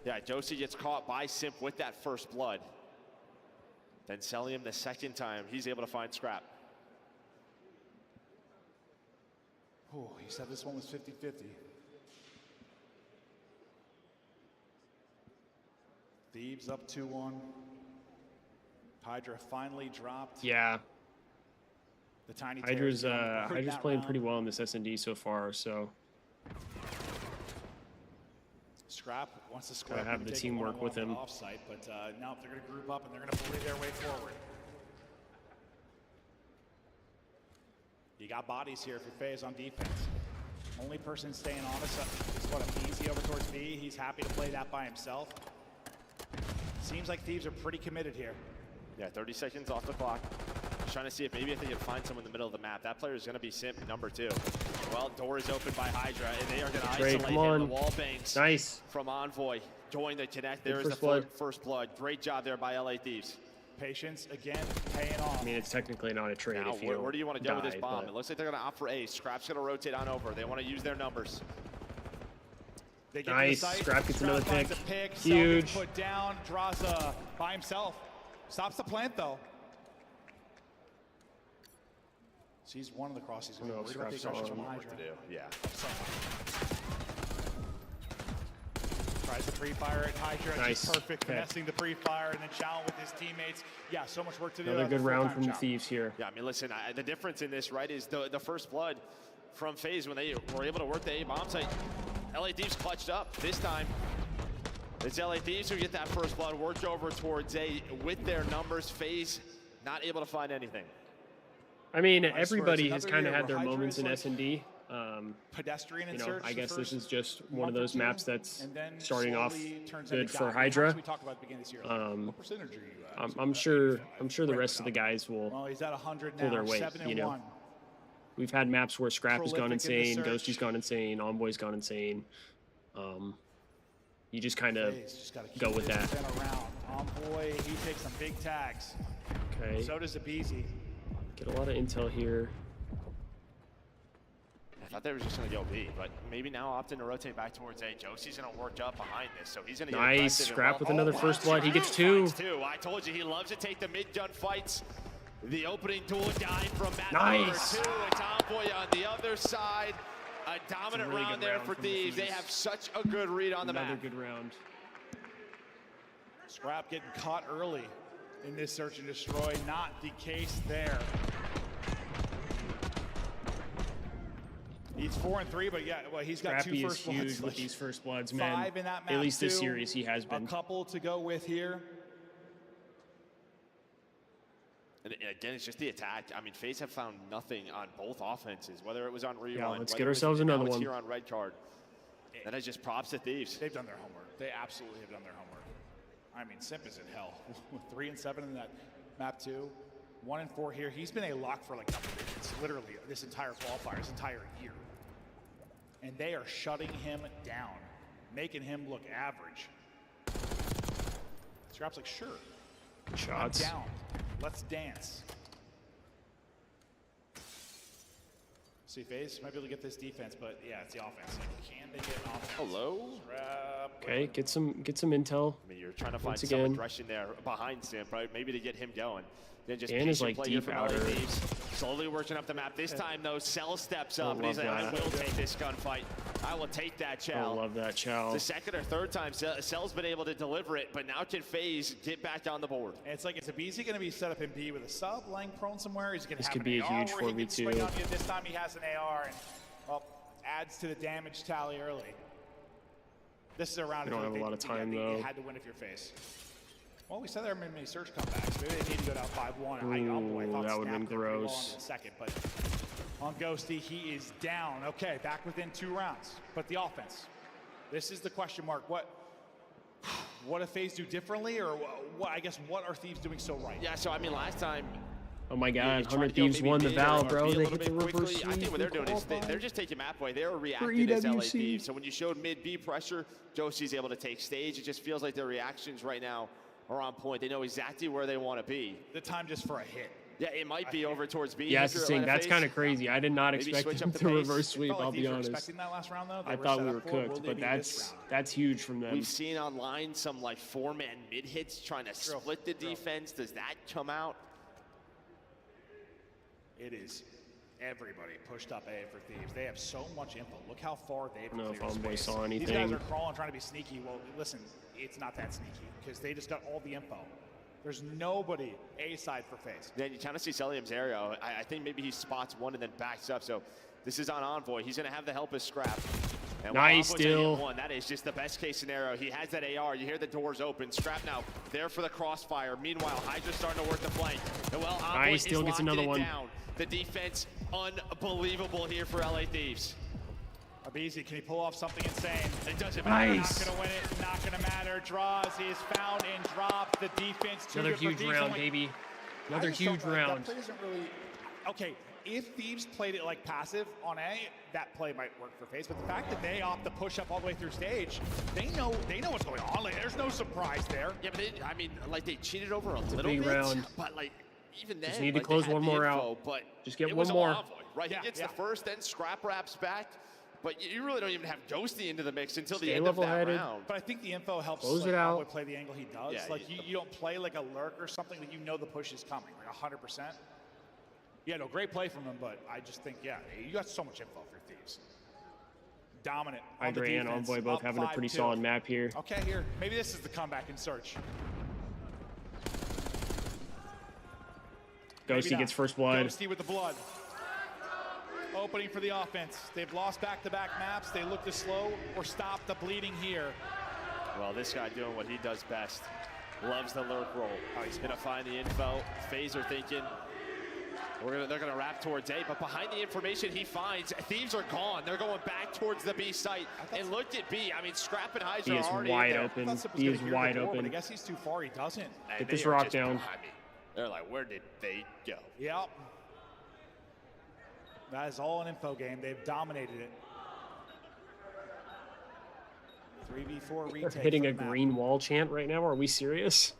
yeah, Josie gets caught by Simp with that first blood. Then Celium the second time, he's able to find Scrap. Oh, he said this one was 50-50. Thieves up 2-1. Hydra finally dropped. Yeah. The tiny Hydra's playing pretty well in this S&D so far, so Scrap wants to square. gotta have the teamwork with him. Offsite, but now they're going to group up and they're going to bully their way forward. You got bodies here for FaZe on defense. Only person staying honest is what, Easy over towards B. He's happy to play that by himself. Seems like Thieves are pretty committed here. Yeah, 30 seconds off the clock. Just trying to see if maybe they can find someone in the middle of the map. That player is going to be Simp number 2. Well, door is open by Hydra, and they are going to isolate him. The wall bangs from Envoy. Join the connect. There is the first blood. Great job there by LA Thieves. Patience, again, paying off. I mean, it's technically not a trade Now, if you where do you want to go with this bomb? but It looks like they're going to opt for A. Scrap's going to rotate on over. They want to use their numbers. Nice. Scrap gets another pick. Huge. Put down. Draza by himself. Stops the plant, though. Sees one of the crosses. He's going to take pressure from Hydra. Yeah. Tries the pre-fire at Hydra. Nice. Just perfect. Finessing the pre-fire and then challenge with his teammates. Yeah, so much work to do. Another good round from the Thieves here. Yeah, I mean, listen, the difference in this, right, is the first blood from FaZe when they were able to work the A bomb site. LA Thieves clutched up this time. It's LA Thieves who get that first blood, worked over towards A with their numbers. FaZe not able to find anything. I mean, everybody has kind of had their moments in S&D. Pedestrian you know, I guess this is just one of those maps that's starting off good for Hydra. I'm sure the rest of the guys will pull their weight. You know, we've had maps where Scrap has gone insane, Ghosty's gone insane, Envoy's gone insane. You just kind of go with that. Envoy, he takes some big tags. Okay. So does Abizi. Get a lot of intel here. I thought they were just going to go B, but maybe now opting to rotate back towards A. Josie's going to work up behind this, so he's going to get nice. Scrap with another first blood. He gets 2. I told you he loves to take the mid-gun fights. The opening tool dying from Matt nice. number 2. It's Envoy on the other side. A dominant really round there for Thieves. They have such a good read on the map. Another good round. Scrap getting caught early in this search and destroy. Not the case there. He's 4-3, but yeah, well, he's got Scrappy 2 first bloods. Huge with these first bloods, man. 5 in that map. At least this series he has been. A couple to go with here. And again, it's just the attack. I mean, FaZe have found nothing on both offenses, whether it was on Rewind. Yeah, let's get ourselves another one. Here on Red Card. That is just props to Thieves. They've done their homework. They absolutely have done their homework. I mean, Simp is in hell. 3 and 7 in that map 2. 1 and 4 here. He's been a lock for like double digits, literally this entire qualifier, this entire year. And they are shutting him down, making him look average. Scrap's like, sure. Good shots. I'm down. Let's dance. See, FaZe might be able to get this defense, but yeah, it's the offense. Like, can they get offense? Hello? Okay, get some intel. I mean, you're trying to find some aggression there behind Simp, right? Maybe to get him going. Then just Dan is like deep outer. Slowly working up the map. This time, though, Cell steps up and he's like, I will take this gunfight. I will take that Chow. I love that Chow. The second or third time, Cell's been able to deliver it, but now can FaZe get back on the board? And it's like, is Abizi going to be set up in B with a sub, lying prone somewhere? He's going to this have could be a huge 4v2. This time he has an AR and, well, adds to the damage tally early. This is a round. We don't have a lot of time, though. You had to win if you're FaZe. Well, we said there were many surge comebacks. Maybe they need to go down 5-1. Ooh, that would have been gross. Second, but on Ghosty, he is down. Okay, back within 2 rounds. But the offense, this is the question mark. What do FaZe do differently, or what? I guess what are Thieves doing so right? Yeah, so I mean, last time. Oh my God, 100 Thieves won the Val, bro. They hit the reverse sweep. I think what they're doing is they're just taking map away. They're reacting as LA Thieves. So when you showed mid-B pressure, Josie's able to take stage. It just feels like their reactions right now are on point. They know exactly where they want to be. The time just for a hit. Yeah, it might be over towards B. Yeah, that's kind of crazy. I did not expect him to reverse sweep, I'll be honest. That last round, though. I thought we were cooked, but that's huge from them. We've seen online some like 4-man mid hits trying to split the defense. Does that come out? It is everybody pushed up A for Thieves. They have so much info. Look how far they've cleared space. Homeboy saw anything. These guys are crawling, trying to be sneaky. Well, listen, it's not that sneaky because they just got all the info. There's nobody A side for FaZe. Yeah, you kind of see Celium's area. I think maybe he spots one and then backs up. So this is on Envoy. He's going to have the help of Scrap. And nice steal. That is just the best case scenario. He has that AR. You hear the doors open. Scrap now there for the crossfire. Meanwhile, Hydra's starting to work the flank. And well, Envoy still gets another one. Down. The defense, unbelievable here for LA Thieves. Abizi, can he pull off something insane? It doesn't matter. Not going to win it. Not going to matter. Draws. He is found and dropped. The defense. Another huge round, baby. Another huge round. That play isn't really... Okay, if Thieves played it like passive on A, that play might work for FaZe. But the fact that they opt to push up all the way through stage, they know what's going on. Like, there's no surprise there. Yeah, but they cheated over a little big bit. Round. But like, even then, just need to close one more out. But just get one more. Envoy, right? He gets the first, then Scrap wraps back. But you really don't even have Ghosty into the mix until the end of that round. But I think the info helps close it out. Play the angle he does. Yeah, like you don't play like a lurk or something that you know the push is coming, like 100%. Yeah, no, great play from him, but I just think, yeah, you got so much info for Thieves. Dominant. Hydra and Envoy both having a pretty solid map here. Okay, here. Maybe this is the comeback in search. Ghosty gets first blood. Ghosty with the blood. Opening for the offense. They've lost back-to-back maps. They look to slow or stop the bleeding here. Well, this guy doing what he does best. Loves the lurk roll. Oh, he's gonna find the info. FaZe are thinking they're gonna wrap towards A, but behind the information he finds, Thieves are gone. They're going back towards the B site. And look at B. I mean, Scrap and Hydra are already wide open. He is wide open. I guess he's too far. He doesn't. Get this rock down. They're like, where did they go? Yep. That is all an info game. They've dominated it. 3v4 retake. They're hitting a green wall chant right now. Are we serious?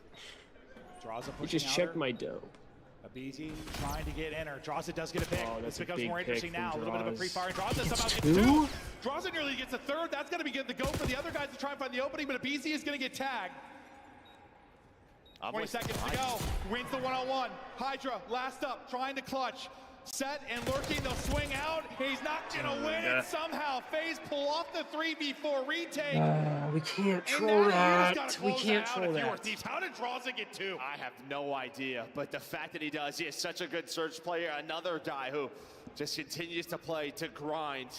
Draza you just checked my dope. Abizi trying to get in her. Draza does get a pick. Oh, this becomes more interesting now. A little bit of a free-fire. Draza somehow gets two. Draza nearly gets a third. That's going to be good to go for the other guys to try and find the opening, but Abizi is going to get tagged. 20 seconds to go. Wins the one-on-one. Hydra, last up, trying to clutch. Set and lurking, they'll swing out. He's not gonna win it somehow. FaZe pull off the 3v4 retake. We can't troll that. We can't troll that. How did Draza get two? I have no idea, but the fact that he does, he is such a good search player. Another guy who just continues to play, to grind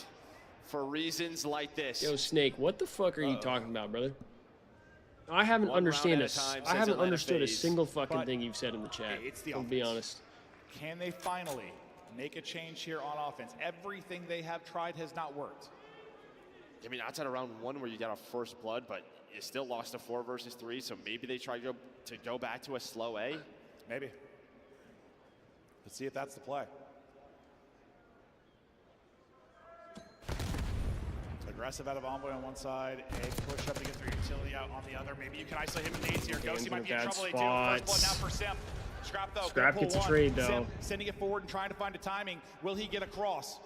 for reasons like this. Yo, Snake, what the fuck are you talking about, brother? I haven't understood a single fucking thing you've said in the chat. I'll be honest. Can they finally make a change here on offense? Everything they have tried has not worked. I mean, outside of round one where you got a first blood, but you still lost to 4 versus 3, so maybe they try to go back to a slow A? Maybe. Let's see if that's the play. Aggressive out of Envoy on one side, a push up to get their utility out on the other. Maybe you can isolate him with nades here. Ghosty might be in trouble. They do. First blood now for Simp. Scrap though. Scrap gets a trade though. Simp sending it forward and trying to find a timing. Will he get across?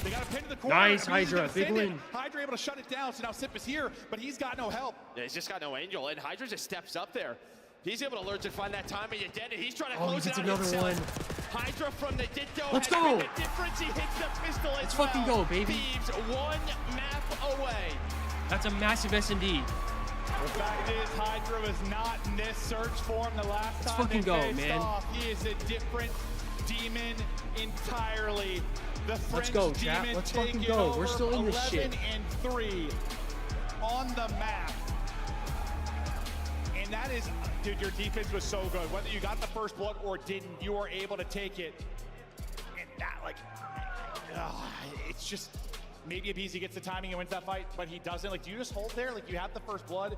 They got a pin to the corner. Nice, Hydra. Big win. Hydra able to shut it down, so now Simp is here, but he's got no help. Yeah, he's just got no angel, and Hydra just steps up there. He's able to lurch and find that timing again, and he's trying to close it out himself. Hydra from the get-go. Let's go. The difference. He hits the pistol as Let's fucking go, baby. Thieves 1 map away. That's a massive S&D. The fact is, Hydra was not in this search for him the last time fucking they go, faced man. off. He is a different demon entirely. The Let's French go, chat. demon Let's fucking taking go. over. We're still in this shit. 11-3 on the map. And that is, dude, your defense was so good. Whether you got the first blood or didn't, you were able to take it. And that, like, it's just, maybe Abizi gets the timing and wins that fight, but he doesn't. Like, do you just hold there? Like, you have the first blood.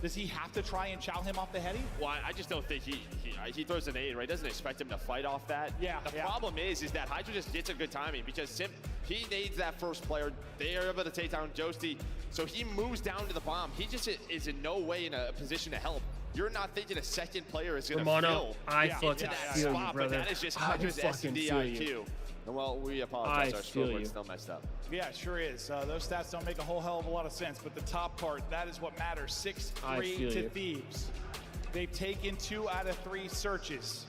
Does he have to try and chow him off the heady? Well, I just don't think he throws an nade, right? Doesn't expect him to fight off that. Yeah. The problem is that Hydra just gets a good timing because Simp, he nades that first player. They are able to take down Ghosty, so he moves down to the bomb. He just is in no way in a position to help. you're not thinking a second player is going to Romano, I fucking feel you, spot, brother. But that is just I Hydra's fucking SD feel IQ. you. Well, we apologize. I Our feel scoreboard's you. still messed up. Yeah, it sure is. Those stats don't make a whole hell of a lot of sense, but the top part, that is what matters. 6-3 to Thieves. They've taken 2 out of 3 searches.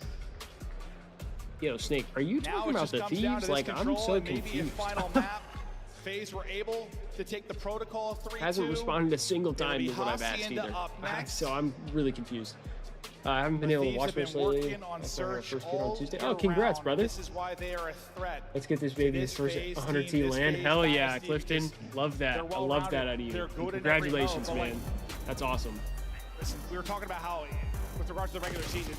Yo, Snake, are you talking about the Thieves? Like, I'm so confused. Maybe a final map. FaZe were able to take the protocol of 3-2. Hasn't responded a single time to what I've asked either. So I'm really confused. I haven't been able to watch much lately. After our first kid on Tuesday. Oh, congrats, brother. This is why they are a threat. Let's get this baby his first 100T land. Hell yeah, Clifton. Love that. I love that out of you. Congratulations, man. That's awesome. Listen, we were talking about how, with regards to the regular season,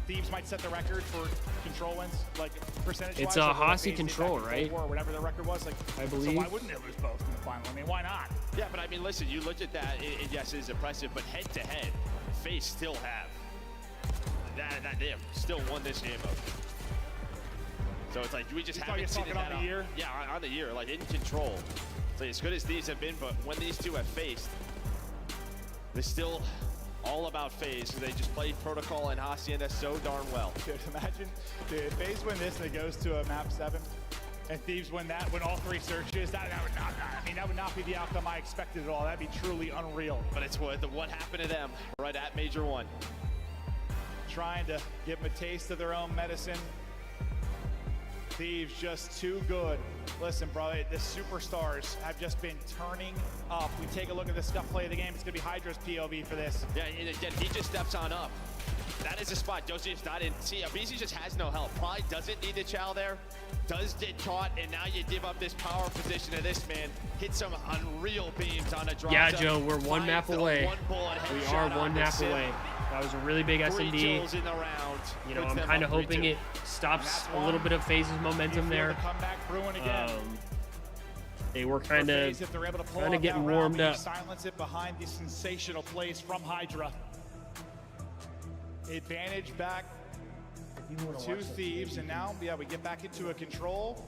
Thieves might set the record for control wins, like percentage-wise. It's a Hossie control, right? Or whatever the record was. Like, I believe. So why wouldn't they lose both in the final? I mean, why not? Yeah, but I mean, listen, you look at that, and yes, it is impressive, but head-to-head, FaZe still have. They have still won this game. So it's like, we just haven't seen it on the year? Yeah, on the year, like in control. So as good as these have been, but when these two have faced, they're still all about FaZe. They just play protocol and Hacienda so darn well. Dude, imagine, if FaZe win this and it goes to a map 7, and Thieves win that, win all 3 searches, that would not be the outcome I expected at all. That'd be truly unreal. But it's what happened to them right at Major 1. Trying to give them a taste of their own medicine. Thieves just too good. Listen, bro, the superstars have just been turning up. We take a look at the scuff play of the game. It's gonna be Hydra's POV for this. Yeah, and again, he just steps on up. That is a spot. Josie's not in. See, BZ just has no help. Probably doesn't need the chow there. Does get caught, and now you give up this power position to this man. Hit some unreal beams on a drop. Yeah, Joe, we're one map away. We are one map away. That was a really big SMD. In the round. You know, I'm kind of hoping it stops a little bit of FaZe's momentum there. They were kind of getting warmed up. Silence it behind the sensational plays from Hydra. Advantage back to Thieves, and now, yeah, we get back into a control.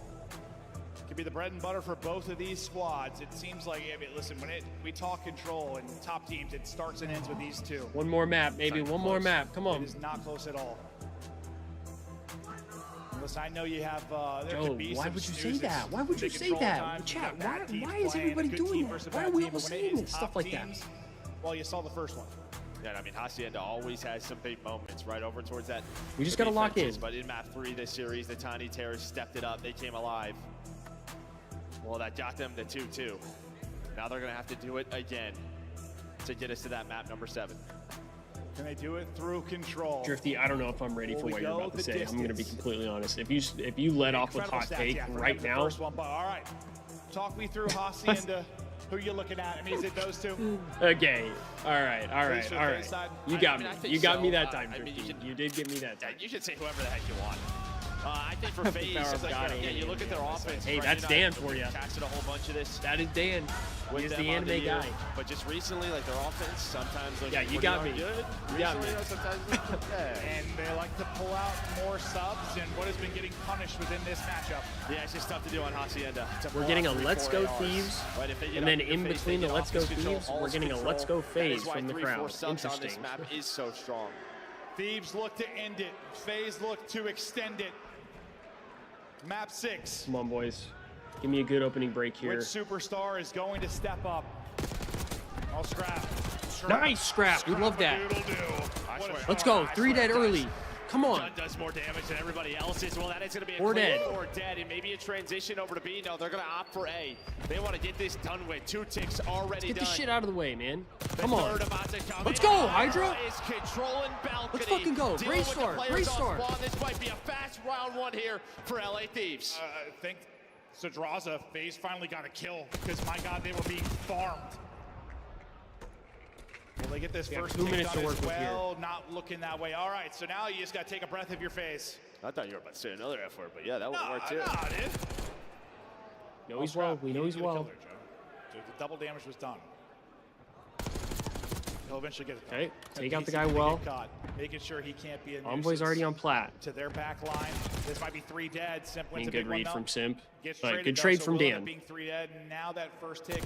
Could be the bread and butter for both of these squads. It seems like, I mean, listen, when we talk control and top teams, it starts and ends with these two. One more map, maybe one more map. Come on. It is not close at all. Listen, I know you have. There Joe, could be why some would you say snoozes. that? Why would you say that? Chat, why is everybody doing that? Why are we all saying stuff like that? Well, you saw the first one. Yeah, I mean, Hacienda always has some big moments right over towards that. We just got to lock in. But in map 3 this series, the Tiny Terrors stepped it up. They came alive. Well, that got them the 2-2. Now they're going to have to do it again to get us to that map number 7. Can they do it through control? Drifty, I don't know if I'm ready for what you're about to say. I'm going to be completely honest. If you let off with hot take right now. First one, but all right. Talk me through Hacienda. Who are you looking at? I mean, is it those two? Okay. All right. You got me. You got me that time, Drifty. You did get me that time. You should say whoever the heck you want. I think for FaZe, you look at their offense. Hey, that's Dan for you. Casted a whole bunch of this. That is Dan. He's the anime guy. But just recently, like their offense, sometimes yeah, you got me. Good. You got me. And they like to pull out more subs, and what has been getting punished within this matchup. Yeah, it's just tough to do on Hacienda. We're getting a Let's Go Thieves, and then in between the Let's Go Thieves, we're getting a Let's Go FaZe from the crowd. Interesting. This map is so strong. Thieves look to end it. FaZe look to extend it. Map 6. Come on, boys. Give me a good opening break here. Which superstar is going to step up? I'll scrap. Nice scrap. We love that. Let's go. 3 dead early. Come on. Judd does more damage than everybody else's. Well, that is going to be a 4 dead. 4 dead, and maybe a transition over to B. No, they're going to opt for A. They want to get this done with. 2 ticks already Let's get done. this shit out of the way, man. Come on. Let's go, Hydra. Is controlling balcony. Let's fucking go. Race start. Race start. This might be a fast round 1 here for LA Thieves. I think Sadraza, FaZe finally got a kill because, my God, they were being farmed. Will they get this first 2 minutes to work with here. Not looking that way. All right, so now you just got to take a breath of your FaZe. I thought you were about to say another F word, but yeah, that would work too. No, dude. No, he's well. We know he's well. The double damage was done. He'll eventually get it done. Okay, take out the guy well. Making sure he can't be a nuisance. Envoy's already on plat. To their back line. This might be 3 dead. Simp wins a good big read one, from Simp. But good trade from Dan. Being 3 dead, and now that first tick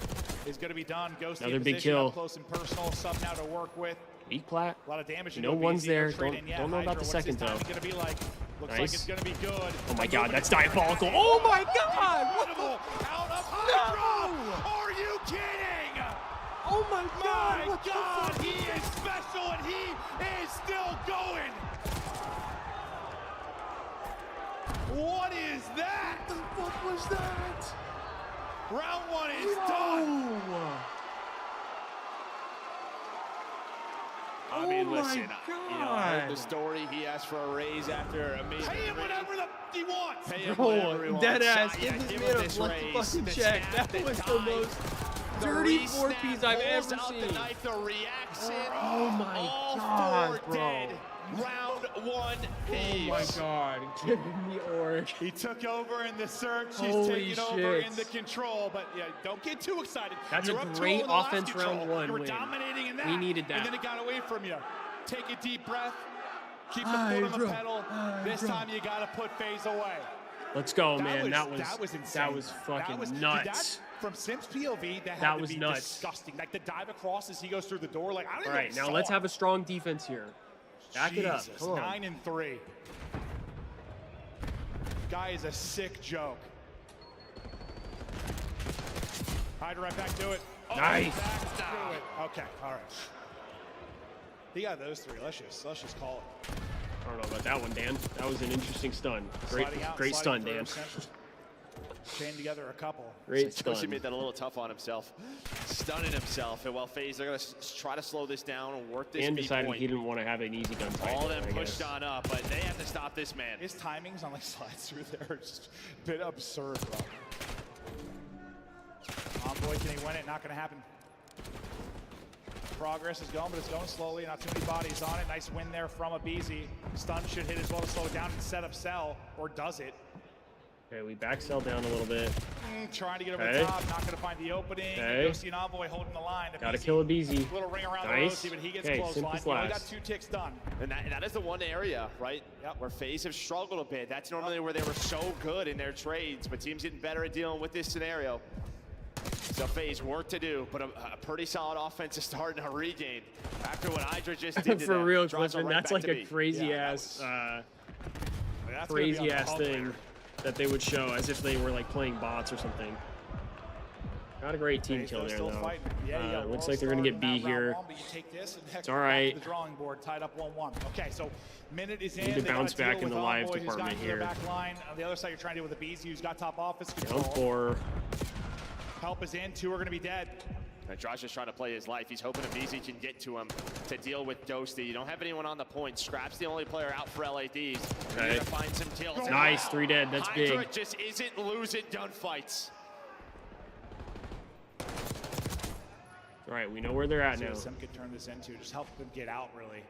is going to be done. Ghost another big position, kill. Up close and personal. Sub now to work with. Weak plat. A lot of damage. No one's there. Don't know about the second, though. Gonna be like? Looks like it's gonna be good. Oh my God, that's diabolical. Oh my God! What the? Out of Hydra! Are you kidding? Oh my God! My God, he is special and he is still going. What is that? What the fuck was that? Round 1 is done. I mean, Oh listen, my I heard the God. story. He asked for a raise after a amazing. Pay him whatever he wants. Pay him whatever he wants. Dead ass. Yeah, Give give this him man a this lucky raise. fucking The check. snap, That was the dive, most the dirty re-snap, 4Ps I've ever pulls out seen. The knife, the reaction. Oh my All God, four bro. dead. Round 1, Thieves. Oh my God. Give me org. He took over in the search. He's Holy taking over shit. in the control. But yeah, don't get too excited. That's You're a up 2-0 great in the last offense control. round 1 You were win. dominating in that. We needed that. And then it got away from you. Take a deep breath. Keep the foot on the pedal. This time you got to put FaZe away. Let's go, man. That was insane. That was fucking nuts. From Sim's POV, that That had was to be nuts. disgusting. Like the dive across as he goes through the door. Like I don't All even right, know now what let's saw. have a strong defense here. Back it up. Jesus, Come on. 9-3. Guy is a sick joke. Hydra right back to it. Oh, Nice. Back to it. Okay, all right. He got those 3. Let's just call it. I don't know about that one, Dan. That was an interesting stun. Sliding out, Great stun, sliding Dan. through. Chain together a couple. Great Toshi stun. made that a little tough on himself. Stunning himself. And while FaZe, they're going to try to slow this down and work this Dan B decided point. he didn't want to have an easy gunfight. All of them I pushed guess. on up, but they have to stop this man. His timings on like slides through there are just a bit absurd, bro. Envoy, can he win it? Not going to happen. Progress is going, but it's going slowly. Not too many bodies on it. Nice win there from Abizi. Stun should hit as well to slow it down and set up Cell, or does it? Okay, we back Cell down a little bit. Trying to get over the top, not going to find the opening. Okay. Go see an Envoy holding the line. Gotta kill Abizi. Little ring around Nice. the rosy, but he gets Okay, close line. simple He only got flash. 2 ticks done. And that is the one area, right, where FaZe have struggled a bit. That's normally where they were so good in their trades, but teams getting better at dealing with this scenario. So FaZe work to do, but a pretty solid offensive start and a regain after what Hydra just did to For them. real, Draws Clifton, right that's back like to a B. crazy ass, That's gonna be on crazy the ass hub thing later. that they would show as if they were like playing bots or something. Not a great team FaZe, kill they're there still though. fighting. Yeah, you got Looks Royal like they're gonna Star get B in that round here. one, but you take this and heck, It's all right. back to the drawing board, tied up 1-1. Okay, so minute is in. Need to They gotta bounce back deal in the with live Envoy, who's department gotten to their here. Back line. On the other side, you're trying to deal with the Beast, who's got top office Down control. 4. Help is in. 2 are going to be dead. Josh is trying to play his life. He's hoping Abizi can get to him to deal with Ghosty. You don't have anyone on the point. Scrap's the only player out for LADs. Okay. You're going to find some kills. Nice, 3 dead. That's Hydra big. just isn't losing gunfights. All right, we know where they're at See now. what Sim could turn this into. Just help them get out, really.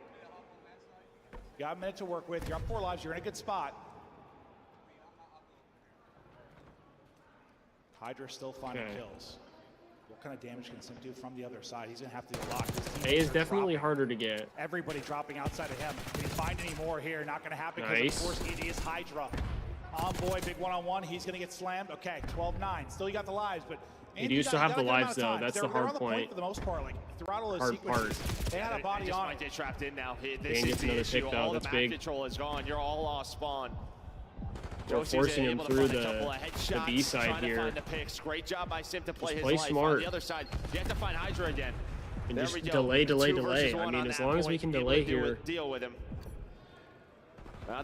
You got a minute to work with. You're on 4 lives. You're in a good spot. Hydra still finding Okay. kills. What kind of damage can Sim do from the other side? He's going to have to do a lot. His A teammates is are definitely dropping. harder to get. Everybody dropping outside of him. Can he find any more here? Not going to happen because, Nice. of course, it is Hydra. Envoy, big one-on-one. He's going to get slammed. Okay, 12-9. Still, you got the lives, but You do still have the lives, though. That's the hard on the point. for the most part. Like, throughout all those Hard sequences, they had a body just on might it. get trapped in now. This Dan is gets the another issue. pick, though. All That's the map big. control is gone. You're all lost spawn. We're Josie's forcing him able to through find a couple of the headshots, B side trying to here. find the picks. Great job by Sim to play Just his play life. smart. On the other side, you have to find Hydra again. And There just we go. delay, delay, 2 versus delay. I 1 mean, on as that long as we point, can able delay to here. deal with him.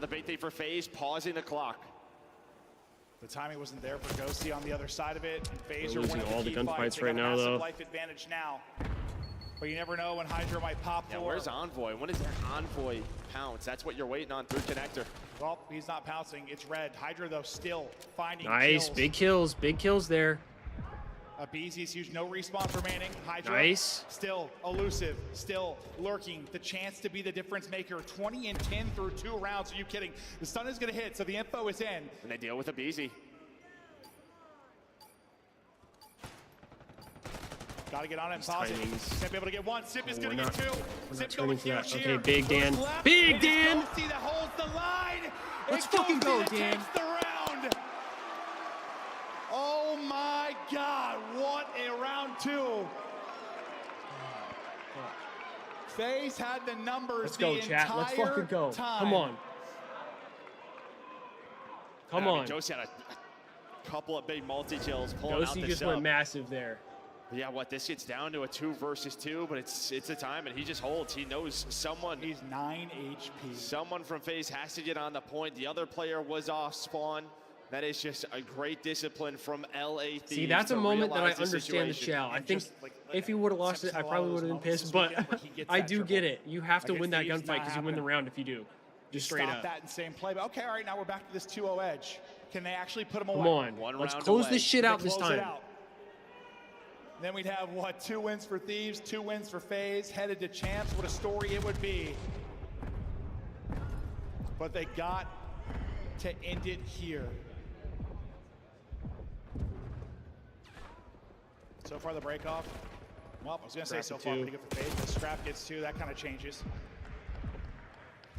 The big thing for FaZe, pausing the clock. The timing wasn't there for Ghosty on the other side of it. And FaZe We're are losing winning all the key fights. gunfights They right got a now, massive though. life advantage now. But you never know when Hydra might pop Yeah, for. where's Envoy? When is that Envoy pounce? That's what you're waiting on through connector. Well, he's not pouncing. It's red. Hydra, though, still finding Nice, kills. big kills there. Abizi's huge, no respawns remaining. Hydra, Nice. still elusive, still lurking. The chance to be the difference maker. 20 and 10 through 2 rounds. Are you kidding? The stun is going to hit, so the info is in. And they deal with Abizi. Got to get on it and These pause it. timings. Simp able to get 1. Simp is Oh, going we're to get not- 2. we're not Simp turning going for that. huge Okay, here. big Dan. Goes left. Big It is Dan. Ghosty that holds the line. Let's It's fucking Ghosty go, that Dan. takes the round. Oh my God, what a round 2. FaZe had the numbers. Let's go, chat. Let's fucking go. Come on. Come on. Josie had a couple of big multi-kills pulling out Josie the just sub. went massive there. But yeah, what, this gets down to a 2 versus 2, but it's a time, and he just holds. He knows someone. He's 9 HP. Someone from FaZe has to get on the point. The other player was off spawn. That is just a great discipline from LA Thieves. See, that's a moment that I understand the Chow. I think if he would have lost it, I probably would have been pissed, but I do get it. You have to win that gunfight because you win the round if you do. Just straight Stop up. that insane play. But okay, all right, now we're back to this 2-0 edge. Can they actually put him away? Come on. Let's close this shit out this time. Then we'd have, what, 2 wins for Thieves, 2 wins for FaZe, headed to champs. What a story it would be. But they got to end it here. So far, the break off. Well, I was going to say so far pretty good for FaZe, but Scrap gets 2. That kind of changes.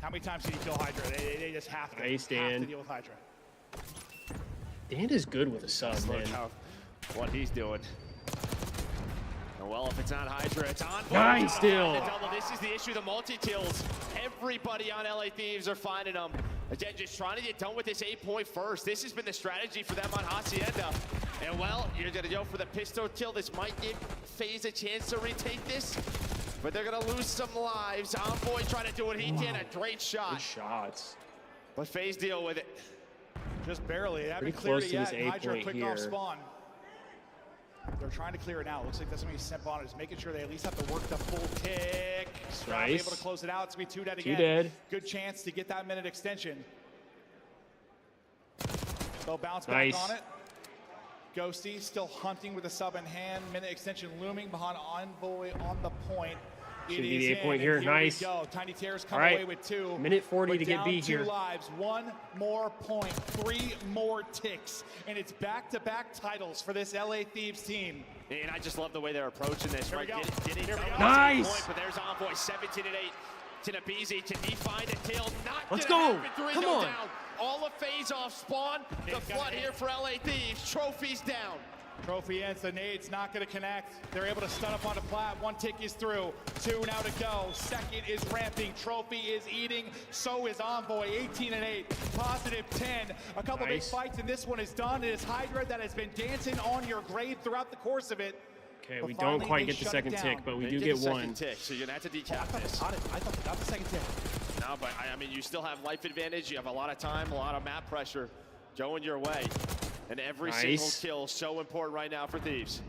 How many times did he kill Hydra? They just have to, have to deal with Hydra. Dan is good with a sub, man. What he's doing. Well, if it's not Hydra, it's on. Nice still. This is the issue, the multi-kills. Everybody on LA Thieves are finding them. Again, just trying to get done with this 8-point first. This has been the strategy for them on Hacienda. And well, you're gonna go for the pistol kill. This might give FaZe a chance to retake this, but they're gonna lose some lives. Envoy trying to do what he can, a great shot. Good shots. But FaZe deal with it. Just barely. They haven't cleared it yet. Hydra quick off spawn. They're trying to clear it now. Looks like that's going to be Simp on it. Just making sure they at least have to work the full tick. Scrap able to close it out. It's going to be 2 dead again. 2 dead. Good chance to get that minute extension. They'll bounce back on it. Ghosty still hunting with a sub in hand. Minute extension looming behind Envoy on the point. Should be the 8-point here. Nice. Tiny Tears come away with 2. Minute 40 to get B here. 2 lives, 1 more point, 3 more ticks, and it's back-to-back titles for this LA Thieves team. And I just love the way they're approaching this. Here we go. Nice. Point, but there's Envoy, 17-8 to Nabizi. Can he find a kill? Let's go. Come on. Down. All of FaZe off spawn. The flood here for LA Thieves. Trophies down. Trophy ends, the nade's not going to connect. They're able to stun up onto Plat. 1 tick is through, 2 now to go. Second is ramping, Trophy is eating, so is Envoy. 18-8, positive 10. A couple big fights, and this one is done. It is Hydra that has been dancing on your grave throughout the course of it. Okay, we don't quite get the second tick, but we do get 1. Tick, so you're going to have to decap this. I thought they got the second tick. No, but I mean, you still have life advantage. You have a lot of time, a lot of map pressure going your way. And every single kill so important right now for Thieves.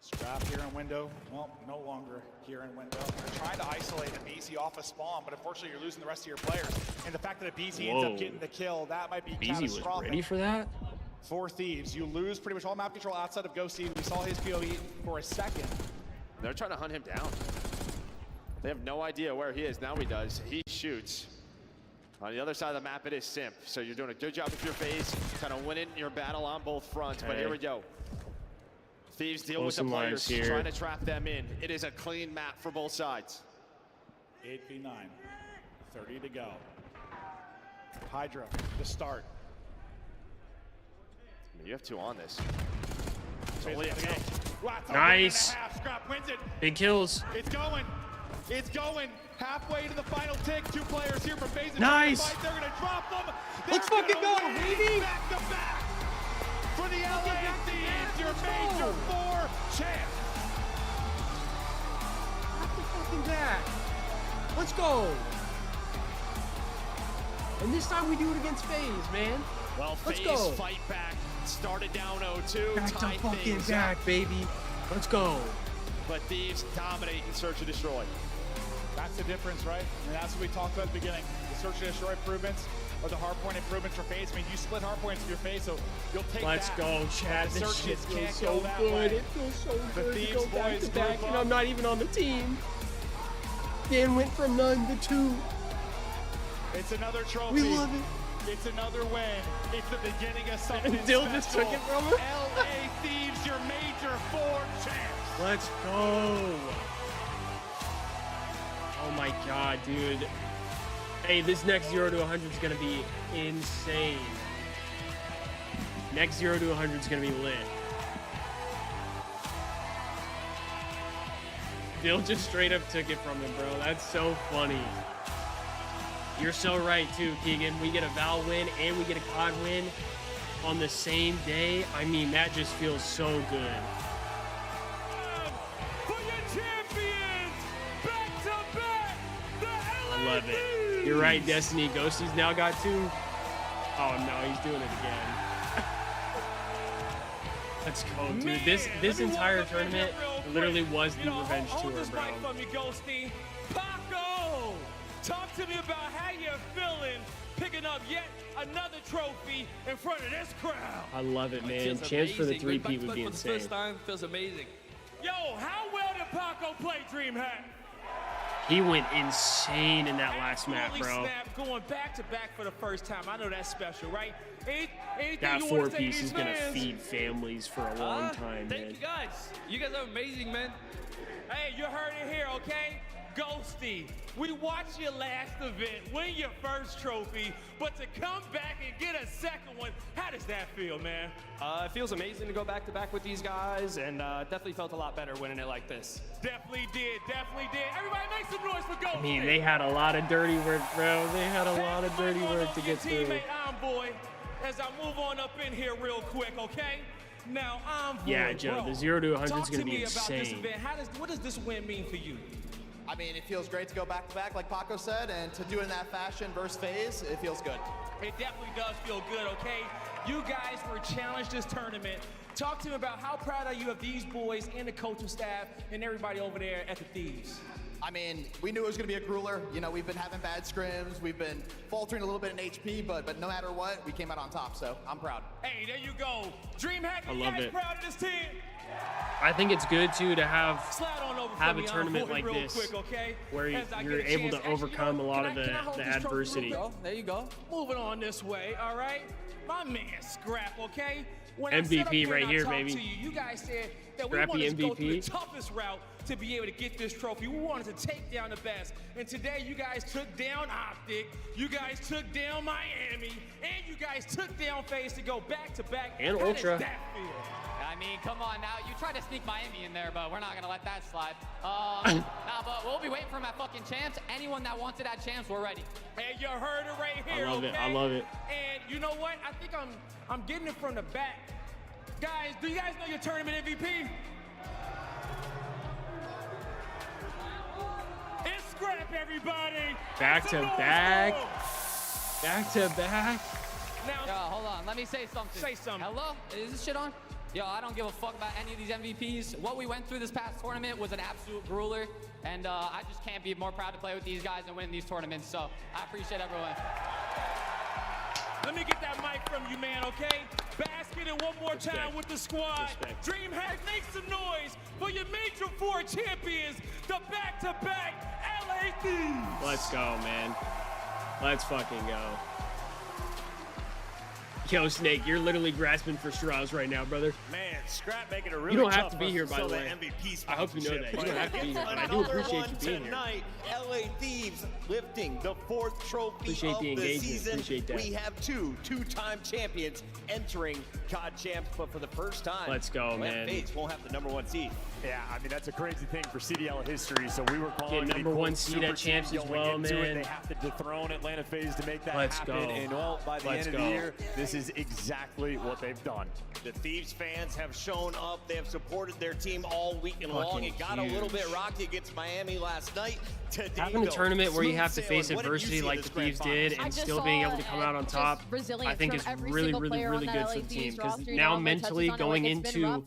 Scrap here in window. Well, no longer here in window. They're trying to isolate Abizi off a spawn, but unfortunately you're losing the rest of your players. And the fact that Abizi ends up getting the kill, that might be catastrophic. Was ready for that? For Thieves, you lose pretty much all map control outside of Ghosty. We saw his POV for a second. They're trying to hunt him down. They have no idea where he is. Now he does. He shoots. On the other side of the map, it is Simp. So you're doing a good job with your FaZe, kind of winning your battle on both fronts. But here we go. Thieves deal with the players, trying to trap them in. It is a clean map for both sides. 8v9, 30 to go. Hydra, the start. I mean, you have 2 on this. Nice. Scrap wins it. Big kills. It's going. It's going. Halfway to the final tick. 2 players here from FaZe. Nice. They're going to drop them. Let's fucking go, baby. Back to back for the LA Thieves, your Major 4 champ. Back to fucking back. Let's go. And this time we do it against FaZe, man. Well, Let's FaZe go. fight back. Started down 0-2. Back to fucking back, baby. Let's go. But Thieves dominate in Search and Destroy. That's the difference, right? And that's what we talked about at the beginning. The Search and Destroy improvements or the Hardpoint improvements for FaZe. I mean, you split Hardpoints with your FaZe, so you'll take Let's that. go, Chad. The This shit Searches feels can't so go that good. way. It feels so The good to Thieves go back boys to back, group and up. I'm not even on the team. Dan went from 9 to 2. It's another trophy. We love it. It's another win. It's the beginning of something Dill special. just took it from him. LA Thieves, your Major 4 champs. Let's go. Oh my god, dude. Hey, this next 0 to 100 is going to be insane. Next 0 to 100 is going to be lit. Bill just straight up took it from him, bro. That's so funny. You're so right, too, Keegan. We get a Val win and we get a COD win on the same day. I mean, that just feels so good. For your champions, back to back, the LA I love it. You're right, Destiny. Ghosty's now got 2. Oh, no, he's doing it again. Let's go, dude. This entire tournament literally was the revenge tour, bro. From you, Ghosty. Paco, talk to me about how you're feeling picking up yet another trophy in front of this crowd. I love it, man. Chance for the 3P would be insane. First time feels amazing. Yo, how well did Paco play DreamHack? He went insane in that last map, bro. Snap, going back to back for the first time. I know that's special, right? That 4-piece is gonna feed families for a long time, man. Thank you guys. You guys are amazing, man. Hey, you heard it here, okay? Ghosty, we watched your last event, win your first trophy, but to come back and get a second one, how does that feel, man? It feels amazing to go back to back with these guys, and definitely felt a lot better winning it like this. Definitely did, definitely did. Everybody make some noise for Ghosty. I mean, they had a lot of dirty work, bro. They had a lot of dirty work to get through. Teammate Envoy, as I move on up in here real quick, okay? Now, Envoy, yeah, Joe, the 0 to 100 is going to be insane. Talk to me about this event. What does this win mean for you? I mean, it feels great to go back to back, like Paco said, and to do it in that fashion versus FaZe, it feels good. It definitely does feel good, okay? You guys were challenged this tournament. Talk to me about how proud are you of these boys and the coaching staff and everybody over there at the Thieves? I mean, we knew it was going to be a grueler. You know, we've been having bad scrims. We've been faltering a little bit in HP, but no matter what, we came out on top, so I'm proud. Hey, there you go. DreamHack, I you love guys it. proud of this team? I think it's good, too, to have a me, tournament like this quick, okay? where you're able to overcome a lot of the adversity. There you go. Moving on this way, all right? My man, Scrap, okay? When MVP right here, baby. You guys said that Scrappy we wanted to go MVP. through the toughest route to be able to get this trophy. We wanted to take down the best. And today, you guys took down OpTic, you guys took down Miami, and you guys took down FaZe to go back-to-back. And How Ultra. does that feel? I mean, come on now. You tried to sneak Miami in there, but we're not going to let that slide. Nah, but we'll be waiting for him at fucking champs. Anyone that wants it at champs, we're ready. And you heard it right here, I love it. okay? I love it. And you know what? I think I'm getting it from the back. Guys, do you guys know your tournament MVP? It's Scrap, everybody. Back to back. Back to back. Yo, hold on. Let me say something. Say something. Hello? Is this shit on? Yo, I don't give a fuck about any of these MVPs. What we went through this past tournament was an absolute grueler, and I just can't be more proud to play with these guys and win these tournaments, so I appreciate everyone. Let me get that mic from you, man, okay? Basket it one more time with the squad. DreamHack, make some noise for your Major 4 champions, the back-to-back LA Thieves. Let's go, man. Let's fucking go. Yo, Snake, you're literally grasping for straws right now, brother. Man, Scrap making a really You don't have tough to be here, by the way. MVP I hope you know that. You don't have to be here, but I do Another appreciate one you being here. tonight, LA Thieves lifting the 4th trophy Appreciate of the the engagement. season. Appreciate that. We have two-time champions entering COD champs, but for the first time, Let's go, man. FaZe won't have the #1 seed. Yeah, I mean, that's a crazy thing for CDL history, so we were calling Get #1 seed at champs as well, man. They have to dethrone Atlanta FaZe to make that Let's happen, go. and well, by the end of the year, this is exactly what they've done. The Thieves fans have shown up. They have supported their team all weekend long. It got a little bit rocky against Miami last night. Today, Having a tournament where you have to smooth face sailing. What did you adversity see like this the Thieves grand did finals? and still being able to come out on top, I think is really, really, really good for the team. Because now mentally going into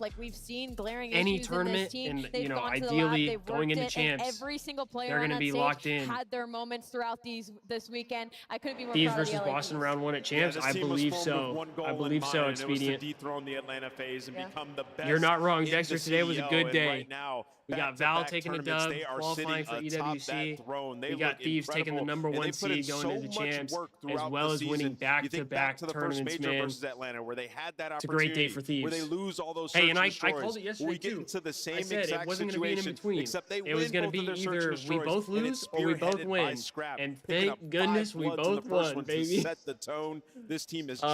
any tournament and, you know, ideally going into champs, every single player they're going to be locked in. had their moments throughout this weekend. I couldn't be more Thieves proud of versus the LA Boston Thieves. round 1 at champs, this I team was believe formed so. with one goal I believe in so, mind, and it was to Expedient. dethrone the Atlanta FaZe and become the best. You're not wrong, in Dexter. the Today was a CEO, good and day. Right now, We got Val taking a dub, qualifying for EWC. We got Thieves taking the #1 seed going into champs, as well as winning back-to-back tournaments, man. versus Atlanta, where they had that It's a great day for Thieves. where they lose all those Hey, and I search and called it destroys. yesterday, We get too. into the same I said exact it wasn't going to be situation, in between. except they It was going to be their search and either we destroys, both and lose it's or we both spearheaded by win. Scrap, And picking thank up 5 goodness we bloods in both the first won, one baby. to set the tone. This team is truly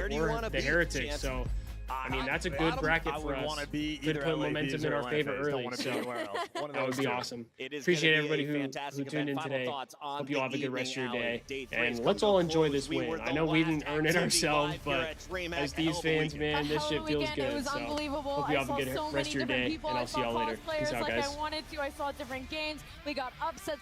Where do you want to the be, Heretics. Chance? So I mean, that's a good bracket for us. Could put momentum in our favor early, so that would be awesome. Appreciate everybody who tuned in today. Hope you all have a good rest of your day, and let's all enjoy this win. I know we didn't earn it ourselves, but as Thieves fans, man, this shit feels good. It was so unbelievable. hope you have a good I saw so rest of your many different day, people. and I'll see y'all later. Peace out, like guys. I wanted to. I saw different games. We got upsets.